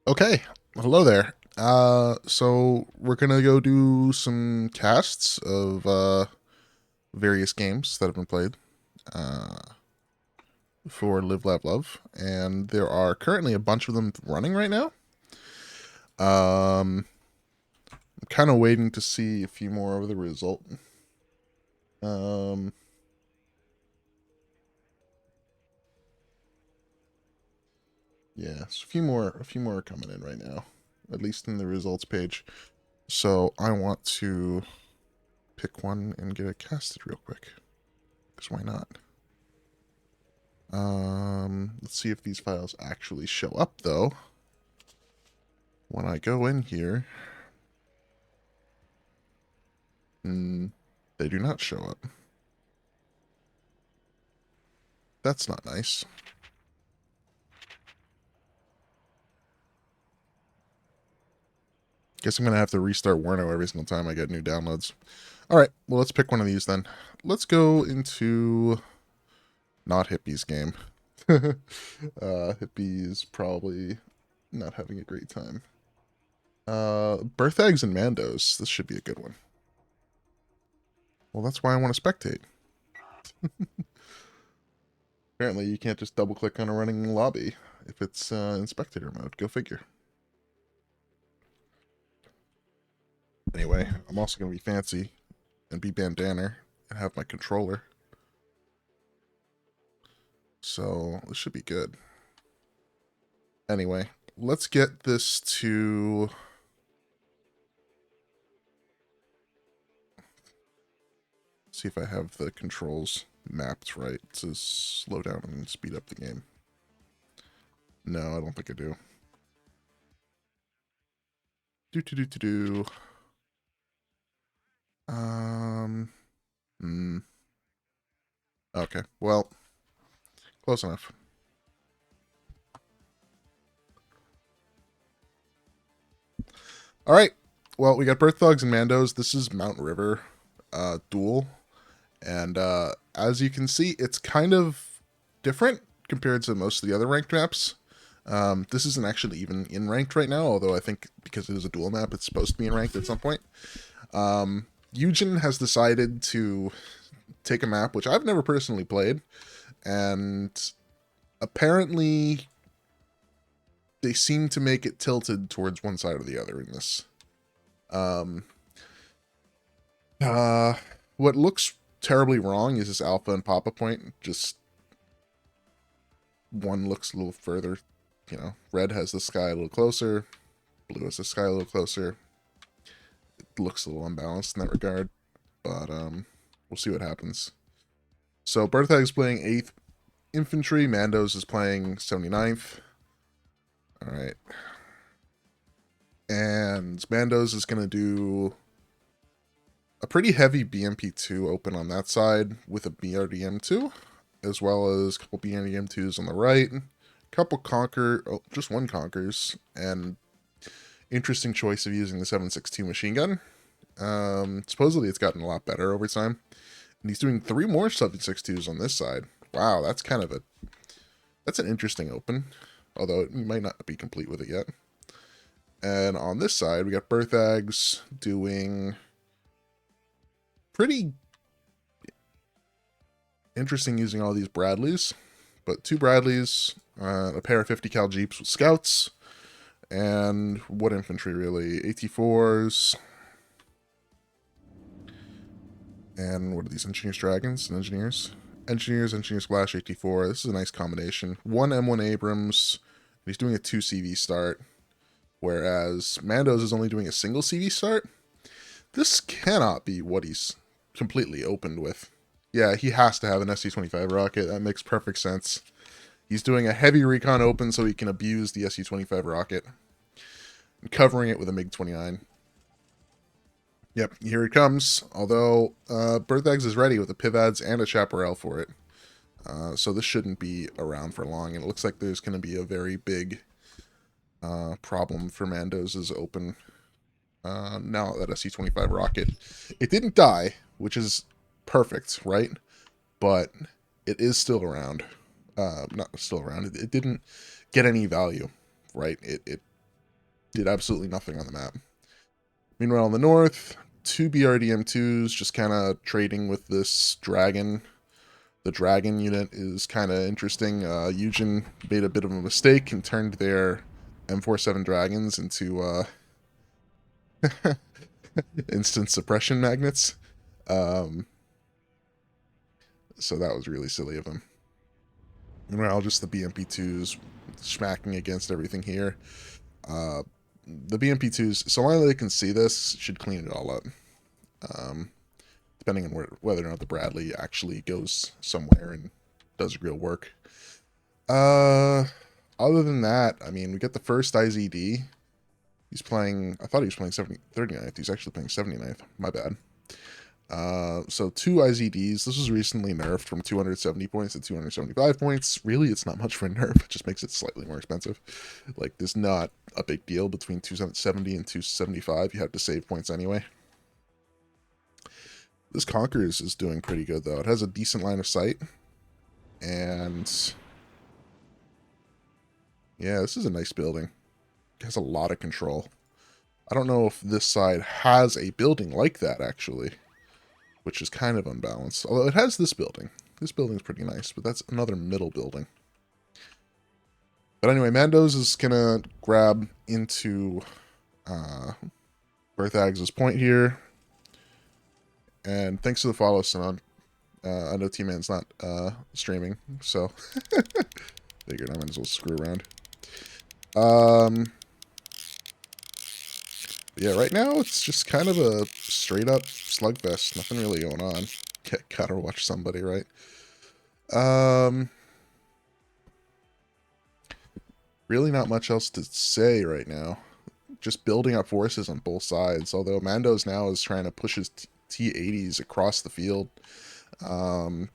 Okay, hello there. So we're gonna go do some casts of various games that have been played uh, for Live, Laugh, Love, and there are currently a bunch of them running right now. I'm kind of waiting to see a few more of the result. Um, yeah, so a few more are coming in right now, at least in the results page. So I want to pick one and get it casted real quick, because why not? Let's see if these files actually show up, though. When I go in here, they do not show up. That's not nice. Guess I'm going to have to restart Werno every single time I get new downloads. Alright, well, let's pick one of these then. Let's go into not Hippies game. Hippies probably not having a great time. Berthags and Mandoz. This should be a good one. Well, that's why I want to spectate. Apparently, you can't just double-click on a running lobby if it's in spectator mode. Go figure. Anyway, I'm also going to be fancy and be bandana and have my controller. So, this should be good. Anyway, let's get this to... see if I have the controls mapped right to slow down and speed up the game. No, I don't think I do. Do. Hmm. Okay, well, close enough. All right. Well, we got Berthags and Mandoz. This is Mount River duel. And as you can see, it's kind of different compared to most of the other ranked maps. This isn't actually even in ranked right now, although I think because it is a dual map, it's supposed to be in ranked at some point. Eugen has decided to take a map, which I've never personally played, and apparently they seem to make it tilted towards one side or the other in this. What looks terribly wrong is this alpha and papa point. Just one looks a little further, you know, red has the sky a little closer, blue has the sky a little closer. It looks a little unbalanced in that regard, but we'll see what happens. So Berthags playing 8th Infantry, Mandoz is playing 79th. Alright. And Mandoz is going to do a pretty heavy BMP2 open on that side with a BRDM2, as well as a couple BRDM2s on the right, a couple just one Conkers, and interesting choice of using the 7.62 machine gun. Supposedly it's gotten a lot better over time. And he's doing 3 more 7.62s on this side. Wow, that's kind of that's an interesting open, although he might not be complete with it yet. And on this side, we got Berthags doing pretty interesting using all these Bradleys, but 2 Bradleys, a pair of 50 cal Jeeps with scouts, and what infantry really? AT4s, and what are these, engineers, dragons, and engineers? Engineers Flash, AT4. This is a nice combination. 1 M1 Abrams, he's doing a 2 CV start, whereas Mandoz is only doing a single CV start. This cannot be what he's completely opened with. Yeah, he has to have an SC-25 rocket. That makes perfect sense. He's doing a heavy recon open so he can abuse the SC-25 rocket, and covering it with a MiG-29. Yep, here it comes. Although Berthags is ready with a Pivads and a Chaparral for it. So this shouldn't be around for long. And it looks like there's going to be a very big problem for Mandoz's open. Now that SC-25 rocket. It didn't die, which is perfect, right? But it is still around. Not still around. It didn't get any value, right? It did absolutely nothing on the map. Meanwhile, in the north, 2 BRDM2s just kind of trading with this dragon. The dragon unit is kind of interesting. Eugen made a bit of a mistake and turned their M47 dragons into instant suppression magnets. So that was really silly of him. Meanwhile, just the BMP2s smacking against everything here. The BMP2s, so long as they can see this, should clean it all up. Depending on whether or not the Bradley actually goes somewhere and does real work. Other than that, I mean, we get the first IZD. He's playing, I thought he was playing 39th. He's actually playing 79th. My bad. So 2 IZDs. This was recently nerfed from 270 points to 275 points. Really, it's not much for a nerf. It just makes it slightly more expensive. Like, there's not a big deal between 270 and 275. You have to save points anyway. This Conquerors is doing pretty good, though. It has a decent line of sight. And yeah, this is a nice building. It has a lot of control. I don't know if this side has a building like that, actually, which is kind of unbalanced. Although it has this building. This building's pretty nice, but that's another middle building. But anyway, Mandoz is going to grab into Berthags' point here. And thanks to the follow, Sinon. I know T-Man's not streaming, so figured I might as well screw around. Yeah, right now it's just kind of a straight up slugfest. Nothing really going on. Gotta watch somebody, right? Really not much else to say right now. Just building up forces on both sides. Although Mandoz now is trying to push his T-80s across the field. Berthags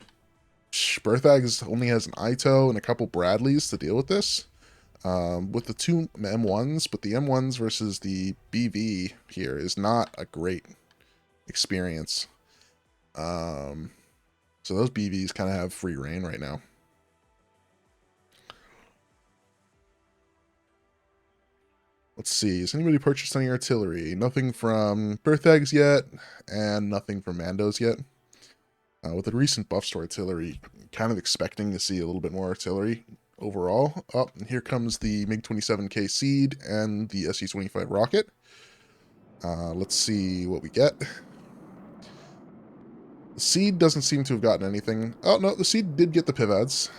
only has an Ito and a couple Bradleys to deal with this. With the 2 M1s, but the M1s versus the BV here is not a great experience. So those BVs kind of have free reign right now. Let's see, has anybody purchased any artillery? Nothing from Berthags yet, and nothing from Mandoz yet. With the recent buffs to artillery, kind of expecting to see a little bit more artillery overall. Oh, and here comes the MiG-27K Seed and the SU-25 rocket. Let's see what we get. The Seed doesn't seem to have gotten anything. Oh, no, the Seed did get the pivads.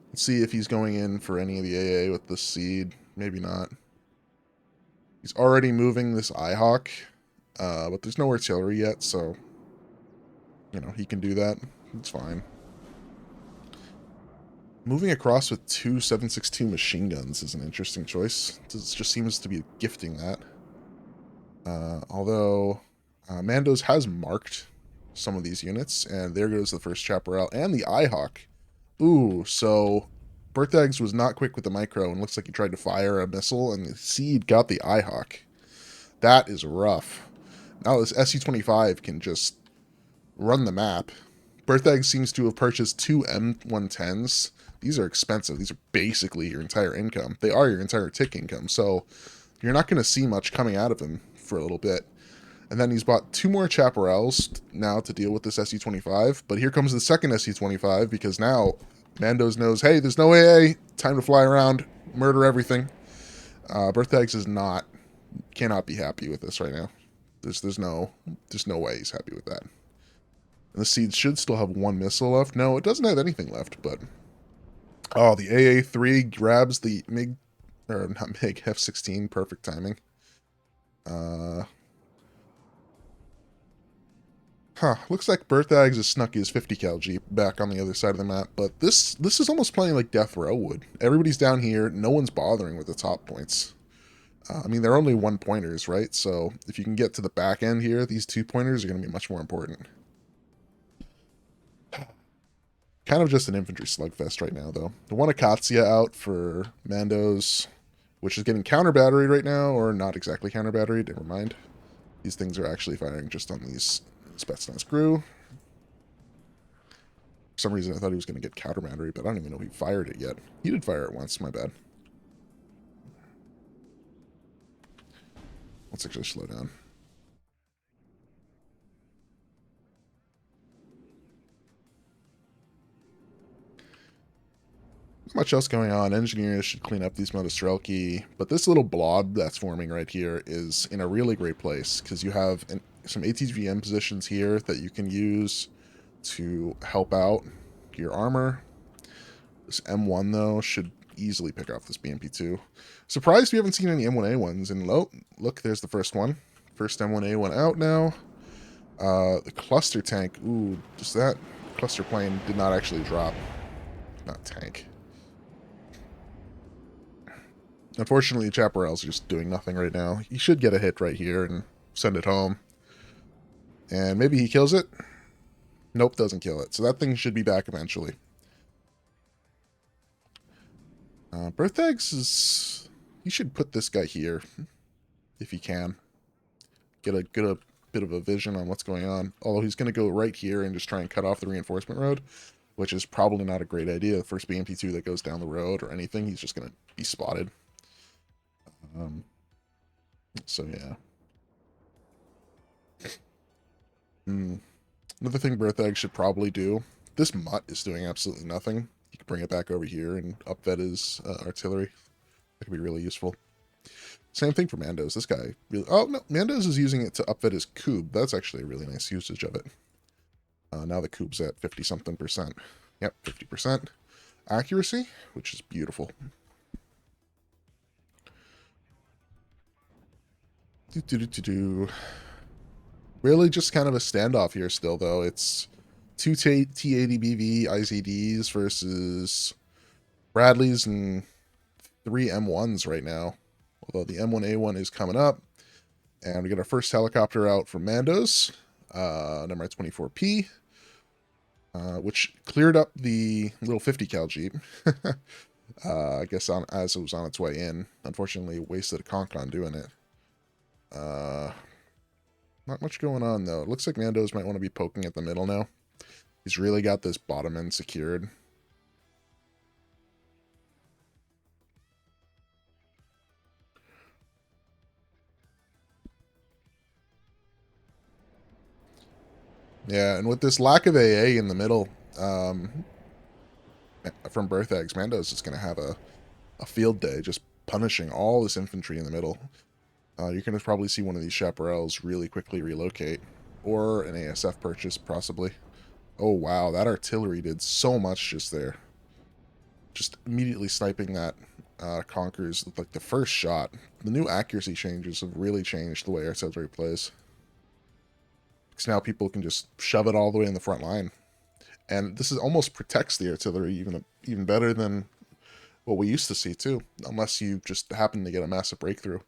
Let's see if he's going in for any of the AA with the Seed. Maybe not. He's already moving this IHawk, but there's no artillery yet, so, you know, he can do that. It's fine. Moving across with 2 7.62 machine guns is an interesting choice. It just seems to be gifting that. Although, Mandoz has marked some of these units, and there goes the first chopper out, and the IHawk. Ooh, so Berthags was not quick with the micro, and looks like he tried to fire a missile, and the Seed got the IHawk. That is rough. Now this SU-25 can just run the map. Berthags seems to have purchased 2 M110s. These are expensive. These are basically your entire income. They are your entire tick income, so you're not going to see much coming out of him for a little bit. And then he's bought 2 more Chaparrals now to deal with this SU-25. But here comes the second SU-25, because now Mandoz knows, hey, there's no AA. Time to fly around, murder everything. Berthags cannot be happy with this right now. There's no way he's happy with that. And the Seed should still have 1 missile left. No, it doesn't have anything left, but... Oh, the AA-3 grabs the MiG... Or, not MiG, F-16. Perfect timing. Looks like Berthags has snuck his 50 cal Jeep back on the other side of the map, but this is almost playing like Death Row would. Everybody's down here, no one's bothering with the top points. I mean, they're only 1-pointers, right? So if you can get to the back end here, these 2-pointers are going to be much more important. Kind of just an infantry slugfest right now, though. The one Akatsiya out for Mandoz, which is getting counter-batteried right now, or not exactly counter-batteried, never mind. These things are actually firing just on these Spetsnaz crew. For some reason, I thought he was going to get countermandery, but I don't even know he fired it yet. He did fire it once, my bad. Let's actually slow down. Not much else going on. Engineers should clean up these Motostrelki, but this little blob that's forming right here is in a really great place, because you have some ATGM positions here that you can use to help out your armor. This M1, though, should easily pick off this BMP2. Surprised we haven't seen any M1A ones. And look, there's the first one. First M1A one out now. The cluster tank. Ooh, just that cluster plane did not actually drop. Not tank. Unfortunately, Chaparral's just doing nothing right now. He should get a hit right here and send it home. And maybe he kills it. Nope, doesn't kill it. So that thing should be back eventually. Berthags is... He should put this guy here, if he can. Get a bit of a vision on what's going on. Although he's going to go right here and just try and cut off the reinforcement road, which is probably not a great idea. The first BMP2 that goes down the road or anything, he's just going to be spotted. So, yeah. Another thing Berthags should probably do. This mutt is doing absolutely nothing. You can bring it back over here and upvet his artillery. That could be really useful. Same thing for Mandoz. This guy really... Oh, no. Mandoz is using it to upvet his cube. That's actually a really nice usage of it. Now the cube's at 50-something%. Yep, 50% accuracy, which is beautiful. Really just kind of a standoff here still, though. It's 2 T80BV IZDs versus Bradleys and 3 M1s right now. Although the M1A1 is coming up. And we get our first helicopter out from Mandoz, number 24P, which cleared up the little 50 cal Jeep. I guess as it was on its way in. Unfortunately, wasted a conch on doing it. Not much going on, though. It looks like Mandoz might want to be poking at the middle now. He's really got this bottom end secured. Yeah, and with this lack of AA in the middle from Berthags, Mandoz is going to have a field day just punishing all this infantry in the middle. You're going to probably see one of these chaparrals really quickly relocate. Or an ASF purchase, possibly. Oh, wow. That artillery did so much just there. Just immediately sniping that conquers, like, the first shot. The new accuracy changes have really changed the way artillery plays. Because now people can just shove it all the way in the front line. And this is almost protects the artillery even better than what we used to see, too. Unless you just happen to get a massive breakthrough.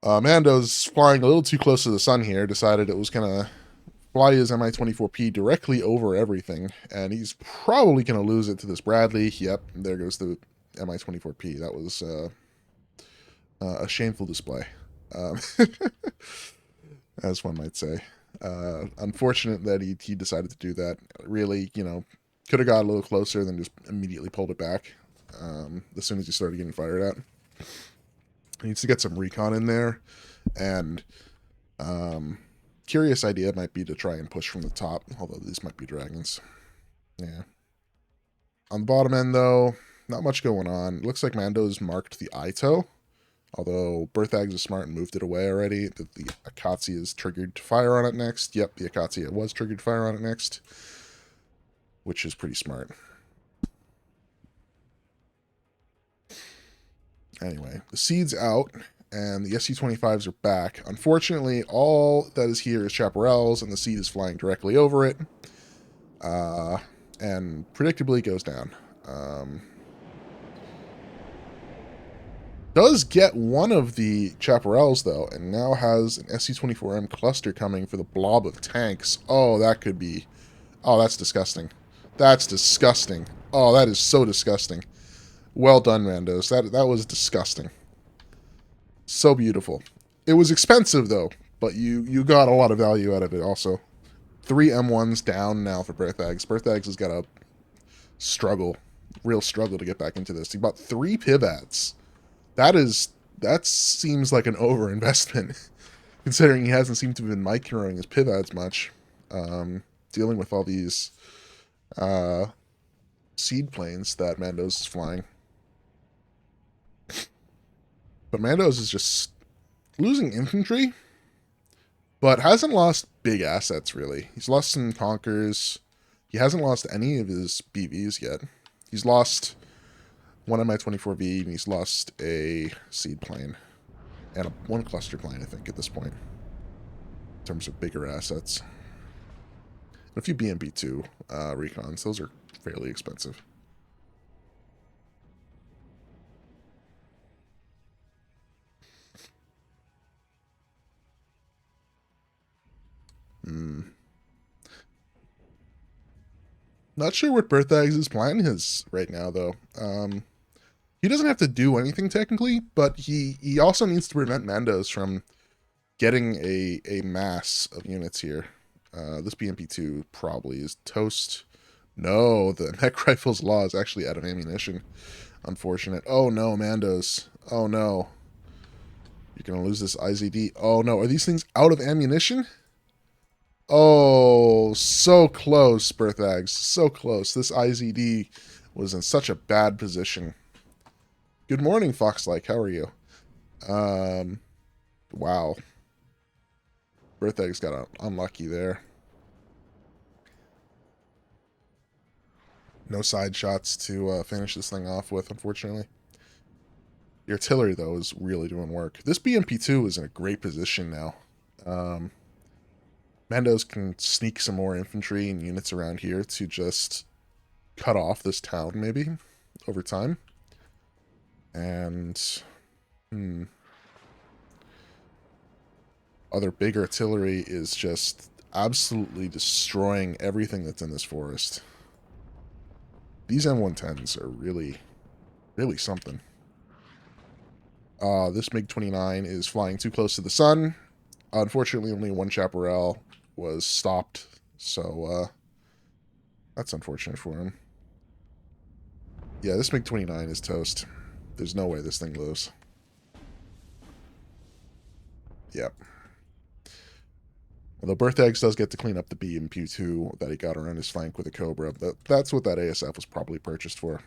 Mandoz, flying a little too close to the sun here, decided it was going to fly his Mi-24P directly over everything, and he's probably going to lose it to this Bradley. Yep, there goes the Mi-24P. That was a shameful display, as one might say. Unfortunate that he decided to do that. Really, could have got a little closer than just immediately pulled it back as soon as he started getting fired at. He needs to get some recon in there, and curious idea might be to try and push from the top, although these might be dragons. Yeah. On the bottom end, though, not much going on. Looks like Mandoz marked the Ito, although Berthags is smart and moved it away already. The Akatsi is triggered to fire on it next. Yep, the Akatsi was triggered to fire on it next, which is pretty smart. Anyway, the seed's out, and the SU-25s are back. Unfortunately, all that is here is chaparrals, and the seed is flying directly over it, and predictably goes down. Does get one of the chaparrals, though, and now has an SU-24M cluster coming for the blob of tanks. Oh, that could be... Oh, that's disgusting. That's disgusting. Oh, that is so disgusting. Well done, Mandoz. That was disgusting. So beautiful. It was expensive, though, but you got a lot of value out of it also. 3 M1s down now for Berthags. Berthags has got a real struggle to get back into this. He bought 3 pivots. That seems like an overinvestment, considering he hasn't seemed to have been microing his pivots much, dealing with all these seed planes that Mandoz is flying. But Mandoz is just losing infantry, but hasn't lost big assets, really. He's lost some Conkers. He hasn't lost any of his BVs yet. He's lost one Mi-24V, and he's lost a seed plane. And one cluster plane, I think, at this point. In terms of bigger assets. And a few BMP-2 recons. Those are fairly expensive. Not sure what Berthags' plan is right now, though. He doesn't have to do anything technically, but he also needs to prevent Mandoz from getting a mass of units here. This BMP-2 probably is toast. No, the mech rifle's law is actually out of ammunition. Unfortunate. Oh no, Mandoz. Oh no. You're going to lose this IZD. Oh no, are these things out of ammunition? Oh, so close, Berthags. So close. This IZD was in such a bad position. Good morning, Foxlike. How are you? Wow. Berthags got unlucky there. No side shots to finish this thing off with, unfortunately. The artillery, though, is really doing work. This BMP-2 is in a great position now. Mandoz can sneak some more infantry and units around here to just cut off this town, maybe, over time. And, other big artillery is just absolutely destroying everything that's in this forest. These M110s are really, really something. This MiG-29 is flying too close to the sun. Unfortunately, only one chaparral was stopped, so that's unfortunate for him. Yeah, this MiG-29 is toast. There's no way this thing lives. Yep. Although Berthags does get to clean up the BMP-2 that he got around his flank with a Cobra. That's what that ASF was probably purchased for.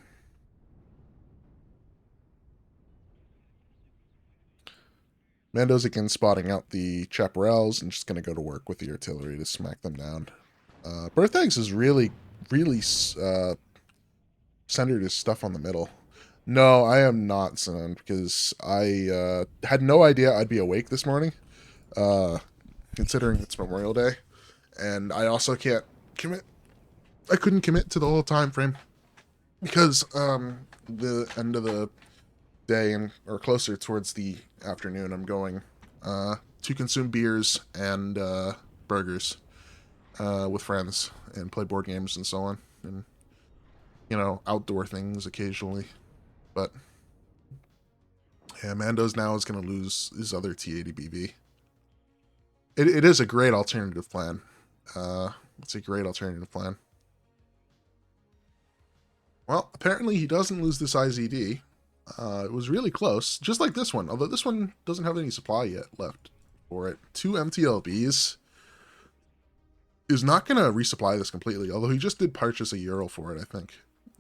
Mandoz again spotting out the chaparrals and just going to go to work with the artillery to smack them down. Berthags is really centered his stuff on the middle. No, I am not, son, because I had no idea I'd be awake this morning, considering it's Memorial Day, and I also can't commit. I couldn't commit to the whole time frame because the end of the day or closer towards the afternoon, I'm going to consume beers and burgers with friends and play board games and so on, and outdoor things occasionally. But yeah, Mandoz now is going to lose his other T80BV. It is a great alternative plan. It's a great alternative plan. Well, apparently he doesn't lose this IZD. It was really close, just like this one, although this one doesn't have any supply yet left for it. 2 MTLBs is not going to resupply this completely, although he just did purchase a Ural for it, I think.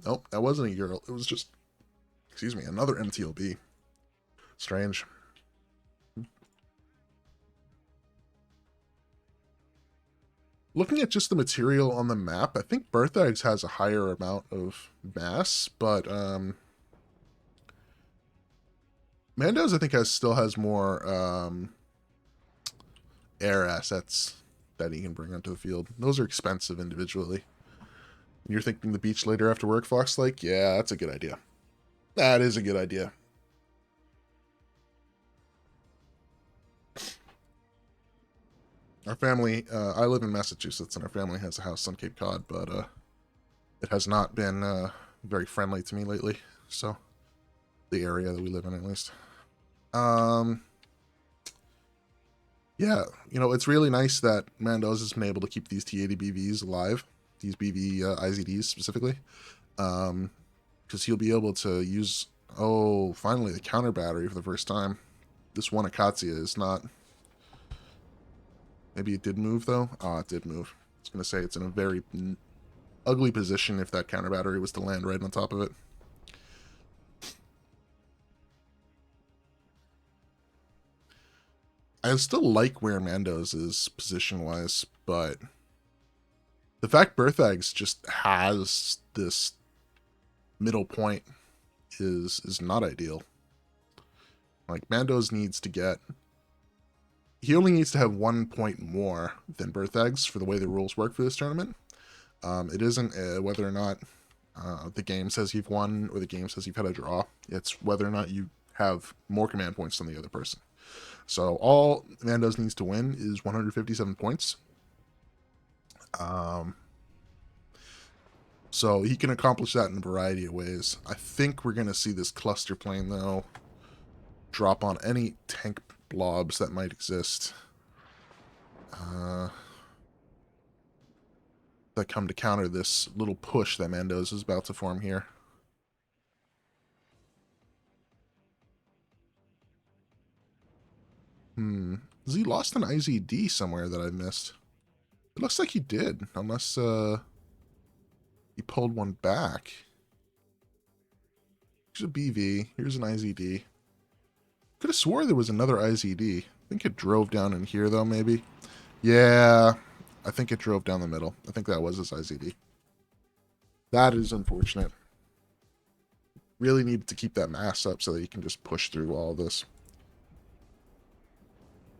Nope, that wasn't a Ural. It was just, excuse me, another MTLB. Strange. Looking at just the material on the map, I think Berthags has a higher amount of mass, but Mandoz, I think, still has more air assets that he can bring onto the field. Those are expensive individually. You're thinking the beach later after work, Foxlake? Yeah, that's a good idea. That is a good idea. Our family, I live in Massachusetts, and our family has a house on Cape Cod, but it has not been very friendly to me lately, so the area that we live in, at least. Yeah, you know, it's really nice that Mandoz has been able to keep these T80 BVs alive, these BV IZDs specifically, because he'll be able to use, oh, finally the counter battery for the first time. This one Akatsuya is not, maybe it did move though? Ah, it did move. I was going to say it's in a very ugly position if that counter battery was to land right on top of it. I still like where Mandoz is position-wise, but the fact Berthags just has this middle point is not ideal. Like, Mandoz needs to get... He only needs to have 1 point more than Berthags for the way the rules work for this tournament. It isn't whether or not the game says you've won or the game says you've had a draw. It's whether or not you have more command points than the other person. So all Mandoz needs to win is 157 points. So he can accomplish that in a variety of ways. I think we're going to see this cluster plane, though, drop on any tank blobs that might exist. That come to counter this little push that Mandoz is about to form here. Has he lost an IZD somewhere that I missed? It looks like he did, unless he pulled one back. Here's a BV. Here's an IZD. Could have swore there was another IZD. I think it drove down in here, though, maybe. Yeah, I think it drove down the middle. I think that was his IZD. That is unfortunate. Really needed to keep that mass up so that he can just push through all of this.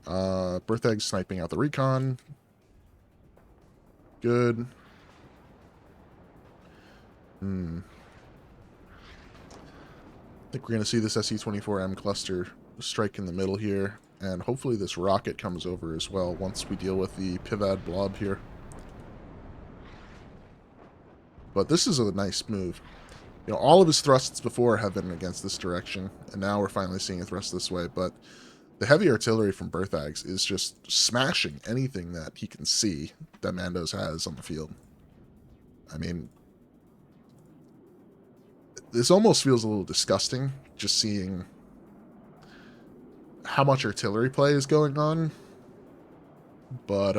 Berthags sniping out the recon. Good. I think we're going to see this SE-24M cluster strike in the middle here, and hopefully this rocket comes over as well once we deal with the Pivad blob here. But this is a nice move. You know, all of his thrusts before have been against this direction, and now we're finally seeing a thrust this way, but the heavy artillery from Berthags is just smashing anything that he can see that Mandoz has on the field. I mean, this almost feels a little disgusting, just seeing how much artillery play is going on. But,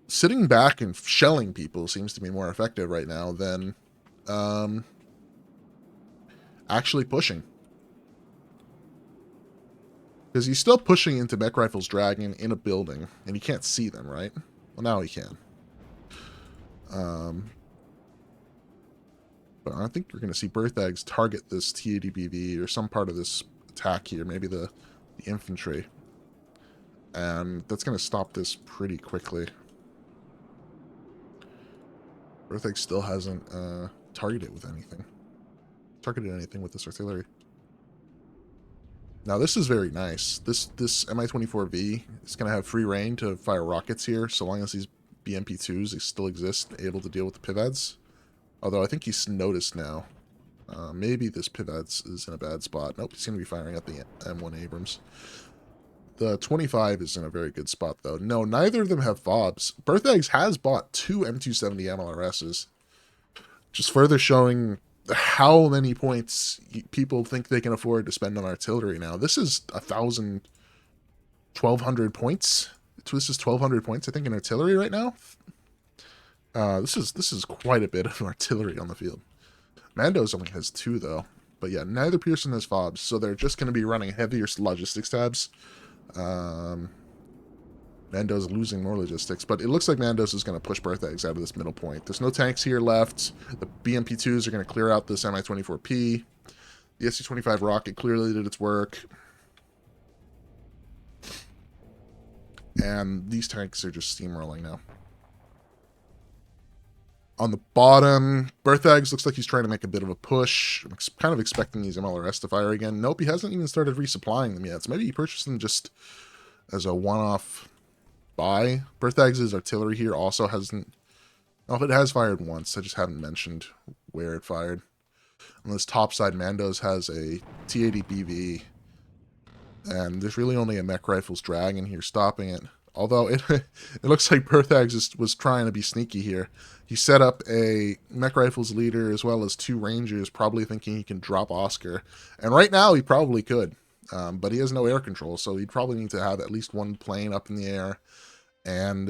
sitting back and shelling people seems to be more effective right now than, actually pushing. Because he's still pushing into Mech Rifle's Dragon in a building, and he can't see them, right? Well, now he can. But I think we're going to see Berthags target this T80BV or some part of this attack here, maybe the infantry. And that's going to stop this pretty quickly. Berthags still hasn't targeted anything with this artillery. Now this is very nice. This Mi-24V is going to have free reign to fire rockets here, so long as these BMP-2s still exist, able to deal with the Pivads. Although I think he's noticed now. Maybe this Pivads is in a bad spot. Nope, he's going to be firing at the M1 Abrams. The 25 is in a very good spot, though. No, neither of them have FOBs. Berthags has bought 2 M270 MLRSs. Just further showing how many points people think they can afford to spend on artillery now. This is 1,000, 1,200 points. This is 1,200 points, I think, in artillery right now. This is quite a bit of artillery on the field. Mandoz only has 2, though. But yeah, neither Pearson has FOBs, so they're just going to be running heavier logistics tabs. Mandoz losing more logistics, but it looks like Mandoz is going to push Berthags out of this middle point. There's no tanks here left. The BMP-2s are going to clear out this Mi-24P. The SU-25 rocket clearly did its work. And these tanks are just steamrolling now. On the bottom, Berthags looks like he's trying to make a bit of a push. I'm kind of expecting these MLRS to fire again. Nope, he hasn't even started resupplying them yet. So maybe he purchased them just as a one-off buy. Berthags' artillery here also hasn't... Oh, it has fired once. I just haven't mentioned where it fired. On this top side, Mandoz has a T-80BV And there's really only a mech rifles dragon here stopping it. Although it looks like Berthags was trying to be sneaky here. He set up a mech rifles leader as well as 2 rangers, probably thinking he can drop Oscar. And right now he probably could, but he has no air control, so he'd probably need to have at least 1 plane up in the air. And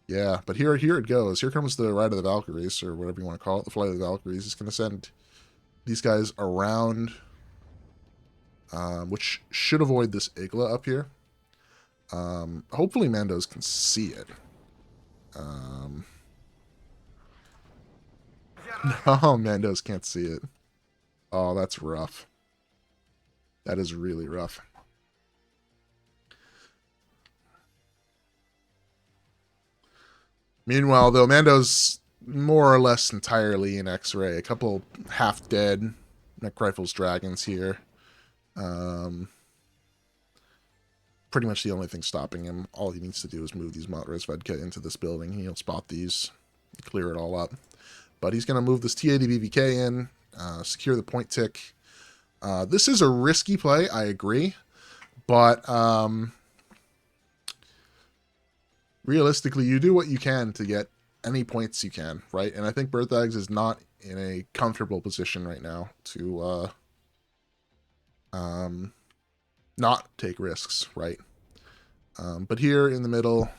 yeah, but here it goes. Here comes the Ride of the Valkyries, or whatever you want to call it, the Flight of the Valkyries. He's going to send these guys around, which should avoid this Igla up here. Hopefully Mandoz can see it. No, Mandoz can't see it. Oh, that's rough. That is really rough. Meanwhile, though, Mandoz more or less entirely in X-ray. A couple half-dead mech rifles dragons here. Pretty much the only thing stopping him. All he needs to do is move these Res Vedka into this building. He'll spot these, clear it all up. But he's going to move this T80 BVK in, secure the point tick. This is a risky play, I agree. But realistically, you do what you can to get any points you can, right? And I think Berthags is not in a comfortable position right now to not take risks, right? But here in the middle,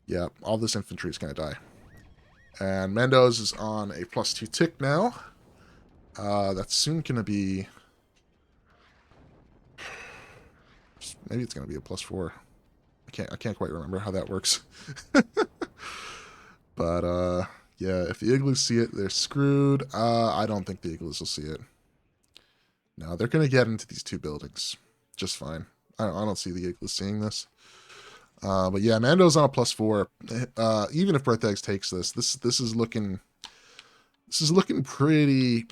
yeah, all this infantry is going to die. And Mandoz is on a +2 tick now. That's soon going to be... Maybe it's going to be a +4. I can't quite remember how that works. But, yeah, if the Igloos see it, they're screwed. I don't think the Igloos will see it. No, they're going to get into these 2 buildings just fine. I don't see the Igloos seeing this. But yeah, Mando's on a +4. Even if Berthags takes this is looking pretty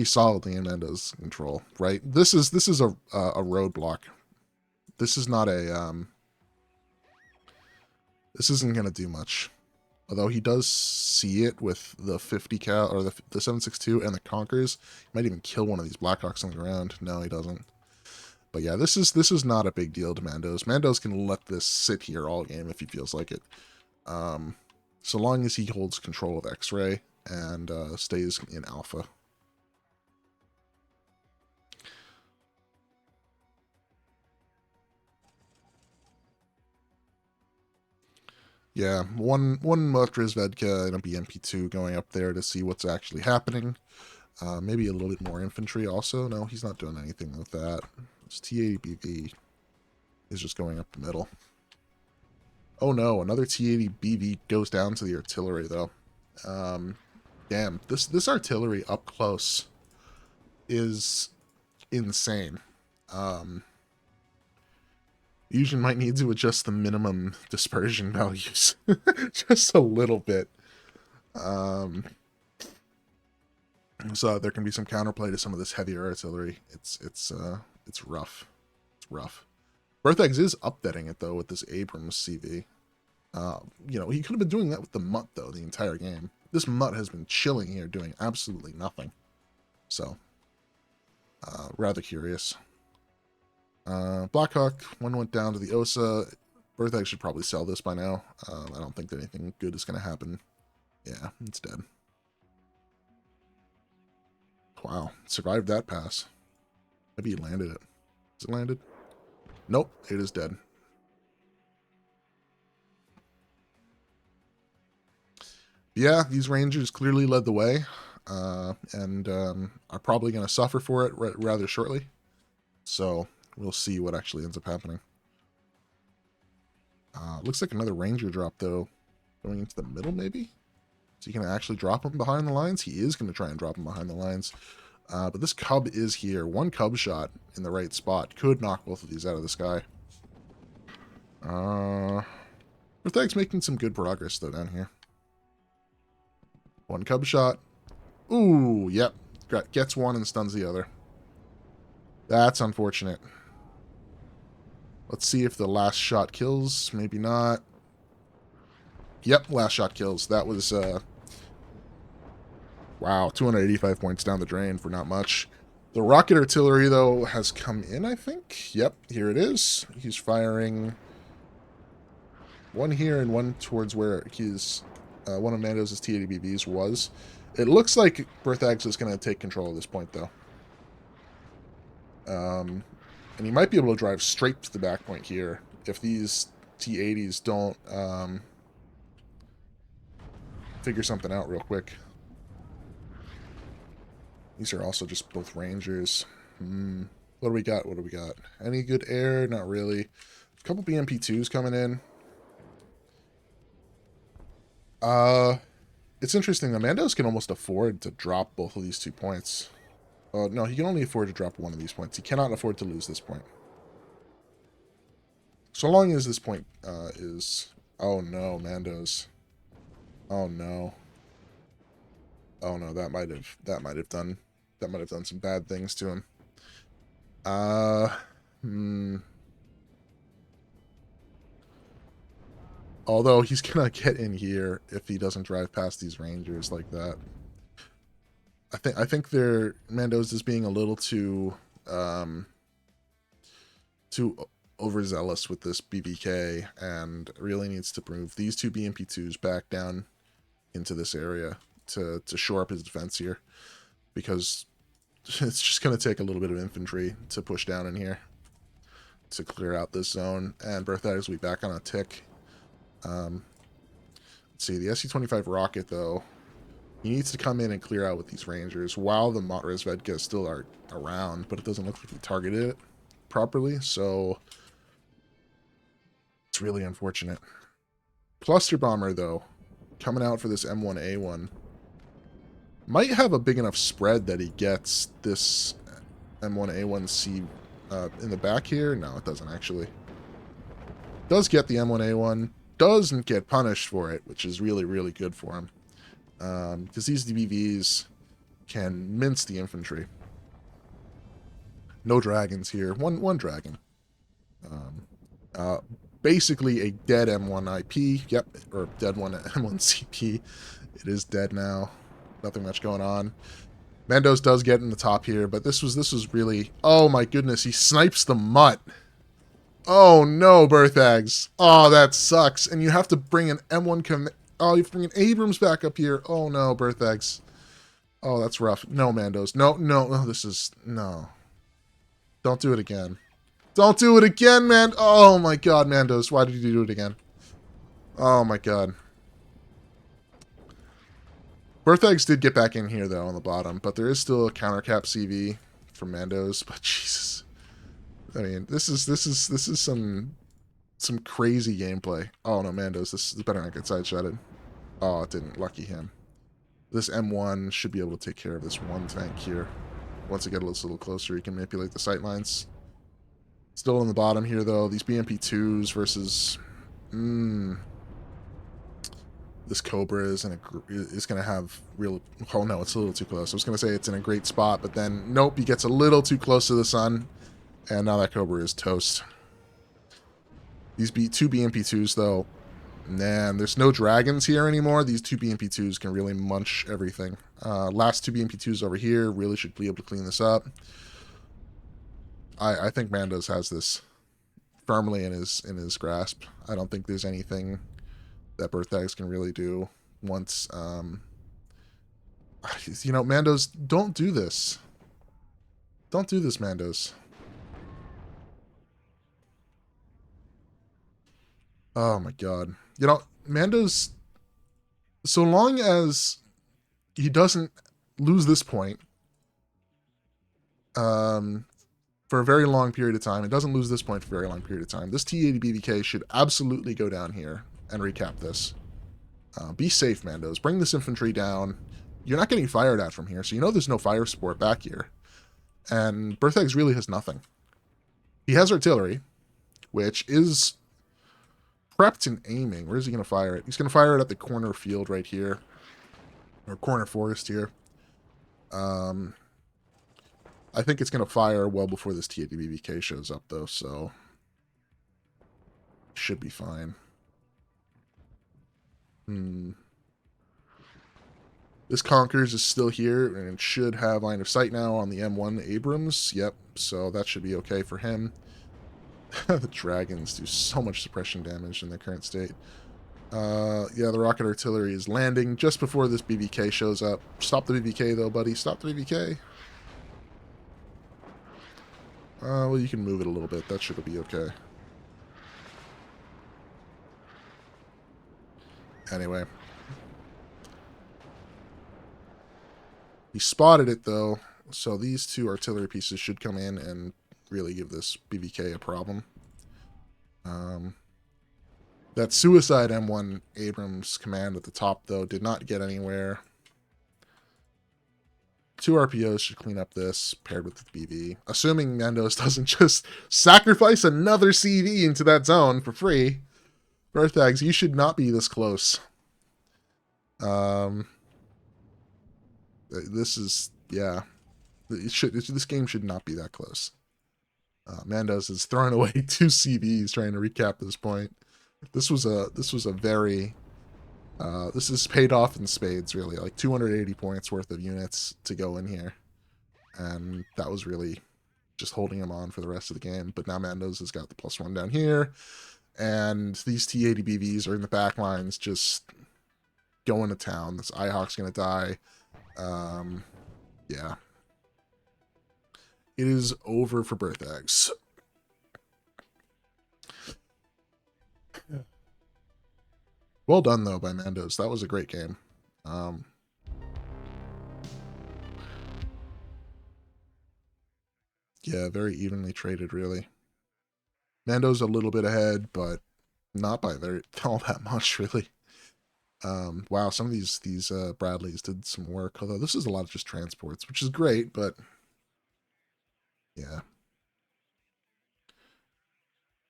solidly in Mando's control, right? This is a roadblock. This is not a this isn't gonna do much. Although he does see it with the 50 cal or the 7.62 and the Conquerors. He might even kill one of these Blackhawks on the ground. No, he doesn't. But yeah, this is not a big deal to Mandoz. Mandoz can let this sit here all game if he feels like it. So long as he holds control of X-Ray and stays in Alpha. Yeah, one Res Vedka and a BMP2 going up there to see what's actually happening. Maybe a little bit more infantry also. No, he's not doing anything with that. This T80 BV is just going up the middle. Oh no, another T80 BV goes down to the artillery though. Damn, this artillery up close is insane. Fusion might need to adjust the minimum dispersion values just a little bit. So there can be some counterplay to some of this heavier artillery. It's rough. It's rough. Berthags is updating it though with this Abrams CV. You know, he could have been doing that with the Mutt though the entire game. This Mutt has been chilling here doing absolutely nothing. So, rather curious. Blackhawk, one went down to the Osa. Berthags should probably sell this by now. I don't think that anything good is going to happen. Yeah, it's dead. Wow, survived that pass. Maybe he landed it. Is it landed? Nope, it is dead. Yeah, these Rangers clearly led the way, and are probably going to suffer for it rather shortly. So we'll see what actually ends up happening. Looks like another Ranger drop, though, going into the middle, maybe? So you can actually drop him behind the lines? He is going to try and drop him behind the lines. But this Cub is here. One Cub shot in the right spot could knock both of these out of the sky. Berthags making some good progress, though, down here. One Cub shot. Ooh, yep. Gets one and stuns the other. That's unfortunate. Let's see if the last shot kills. Maybe not. Yep, last shot kills. That was, wow, 285 points down the drain for not much. The rocket artillery, though, has come in, I think. Yep, here it is. He's firing one here and one towards where his one of Mandoz's TADBVs was. It looks like Berthags is going to take control at this point, though. And he might be able to drive straight to the back point here if these T-80s don't figure something out real quick. These are also just both Rangers. What do we got? What do we got? Any good air? Not really. A couple BMP-2s coming in. It's interesting. The Mandoz can almost afford to drop both of these 2 points. No, he can only afford to drop one of these points. He cannot afford to lose this point. So long as this point is... Oh no, Mandoz. Oh no. Oh no, that might have done some bad things to him. Although he's gonna get in here if he doesn't drive past these Rangers like that. I think Mandoz is being a little too overzealous with this BBK and really needs to move these 2 BMP-2s back down into this area to shore up his defense here, because it's just going to take a little bit of infantry to push down in here to clear out this zone, and Berthags will be back on a tick. Let's see, the SU-25 rocket, though, he needs to come in and clear out with these Rangers while the Resvedka still are around, but it doesn't look like he targeted it properly, so it's really unfortunate. Cluster Bomber, though, coming out for this M1A1, might have a big enough spread that he gets this M1A1C in the back here. No, it doesn't actually. Does get the M1A1, doesn't get punished for it, which is really, really good for him. Because these DBVs can mince the infantry. No dragons here. One dragon. Basically a dead M1 IP. Yep, or dead M1 CP. It is dead now. Nothing much going on. Mandoz does get in the top here, but this was really... Oh my goodness, he snipes the mutt. Oh no, Berthags. Oh, that sucks. And you have to bring an M1 Oh, you have to bring an Abrams back up here. Oh no, Berthags. Oh, that's rough. No, Mandoz. No, this is... No. Don't do it again. Don't do it again, man. Oh my god, Mandoz. Why did you do it again? Oh my god. Berthags did get back in here, though, on the bottom, but there is still a countercap CV from Mandoz. But Jesus, I mean, this is some crazy gameplay. Oh no, Mandoz, this better not get sideshotted. Oh, it didn't. Lucky him. This M1 should be able to take care of this one tank here. Once it gets a little closer, you can manipulate the sight lines. Still on the bottom here, though. These BMP-2s versus... This Cobra is going to have real... Oh, no, it's a little too close. I was going to say it's in a great spot, but then, nope, he gets a little too close to the sun, and now that Cobra is toast. These two BMP-2s, though, man, there's no dragons here anymore. These two BMP-2s can really munch everything. Last two BMP-2s over here really should be able to clean this up. I think Mandoz has this firmly in his grasp. I don't think there's anything that Berthags can really do once, you know, Mandoz, don't do this. Don't do this, Mandoz. Oh my god. You know, Mandoz, so long as he doesn't lose this point, for a very long period of time, it doesn't lose this point for a very long period of time, this T-80 BVK should absolutely go down here and recap this. Be safe, Mandoz. Bring this infantry down. You're not getting fired at from here, so you know there's no fire support back here. And Berthags really has nothing. He has artillery, which is prepped and aiming. Where is he going to fire it? He's going to fire it at the corner field right here. Or corner forest here. I think it's going to fire well before this T-80 BVK shows up, though, so... Should be fine. This Conkers is still here and should have line of sight now on the M1 Abrams. Yep, so that should be okay for him. The Dragons do so much suppression damage in their current state. Yeah, the rocket artillery is landing just before this BBK shows up. Stop the BBK, though, buddy. Stop the BBK. Well, you can move it a little bit. That should be okay. Anyway. He spotted it, though, so these two artillery pieces should come in and really give this BBK a problem. That suicide M1 Abrams command at the top, though, did not get anywhere. 2 RPOs should clean up this, paired with the BV. Assuming Mandoz doesn't just sacrifice another CV into that zone for free. Berthags, you should not be this close. This is, yeah. This game should not be that close. Mandoz is throwing away 2 CVs trying to recap this point. This was a very this is paid off in spades, really. Like 280 points worth of units to go in here. And that was really just holding him on for the rest of the game. But now Mandoz has got the +1 down here. And these T80 BVs are in the back lines just going to town. This IHawk's going to die. Yeah. It is over for Berthags. Well done, though, by Mandoz. That was a great game. Yeah, very evenly traded, really. Mandoz a little bit ahead, but not by all that much, really. Wow, some of these Bradleys did some work, although this is a lot of just transports, which is great, but yeah.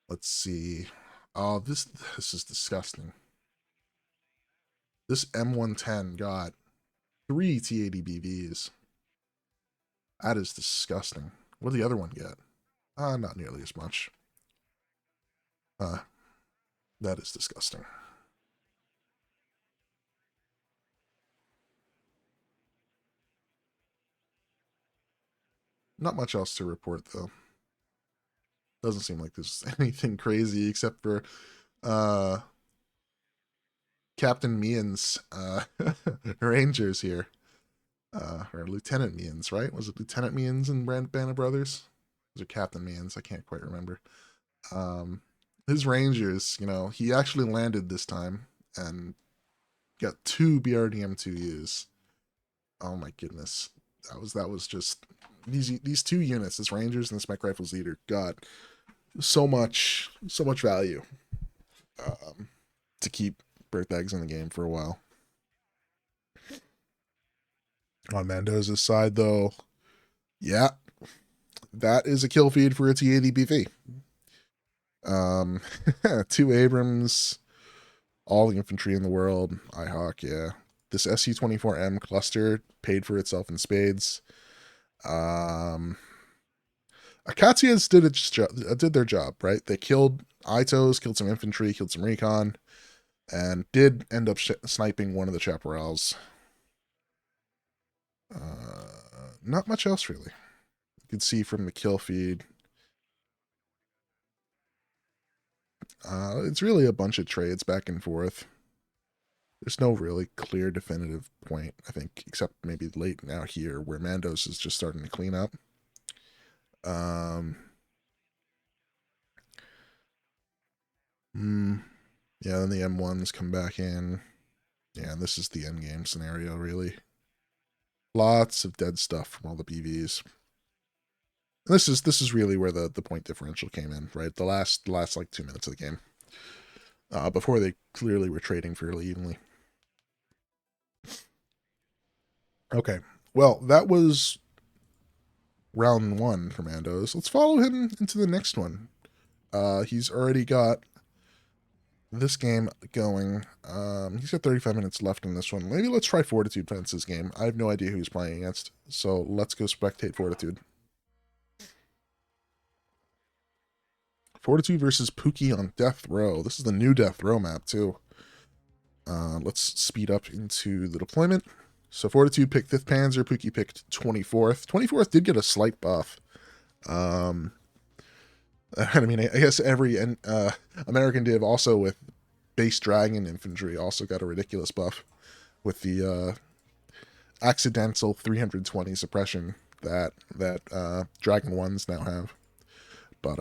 Let's see. Oh, this is disgusting. This M110 got 3 T80 BVs. That is disgusting. What did the other one get? Not nearly as much. That is disgusting. Not much else to report, though. Doesn't seem like there's anything crazy except for Captain Meehan's Rangers here. Or Lieutenant Meehan's, right? Was it Lieutenant Meehan's in Band of Brothers? Was it Captain Meehan's? I can't quite remember. His Rangers, you know, he actually landed this time and got 2 BRDM2Us. Oh my goodness. That was just these 2 units, this Rangers and this Mech Rifles Leader, got so much value to keep Berthags in the game for a while. On Mandoz's side, though, yeah, that is a kill feed for a T80 BV. 2 Abrams, all the infantry in the world. IHawk, yeah. This SU-24M cluster paid for itself in spades. Akatsias did their job, right? They killed Itos, killed some infantry, killed some recon, and did end up sniping one of the chaparrals. Not much else, really. You can see from the kill feed. It's really a bunch of trades back and forth. There's no really clear definitive point, I think, except maybe late now here where Mandoz is just starting to clean up. Yeah, then the M1s come back in. Yeah, and this is the endgame scenario, really. Lots of dead stuff from all the BVs. And this is really where the point differential came in, right? The last like 2 minutes of the game. Before they clearly were trading fairly evenly. Okay, well, that was round 1 for Mandoz. Let's follow him into the next one. He's already got this game going. He's got 35 minutes left in this one. Maybe let's try Fortitude Fence's game. I have no idea who he's playing against, so let's go spectate Fortitude. Fortitude versus Pookie on Death Row. This is the new Death Row map, too. Let's speed up into the deployment. So Fortitude picked 5th Panzer, Pookie picked 24th. 24th did get a slight buff. I mean, I guess every American div also with base dragon infantry also got a ridiculous buff with the accidental 320 suppression that Dragon 1s now have. But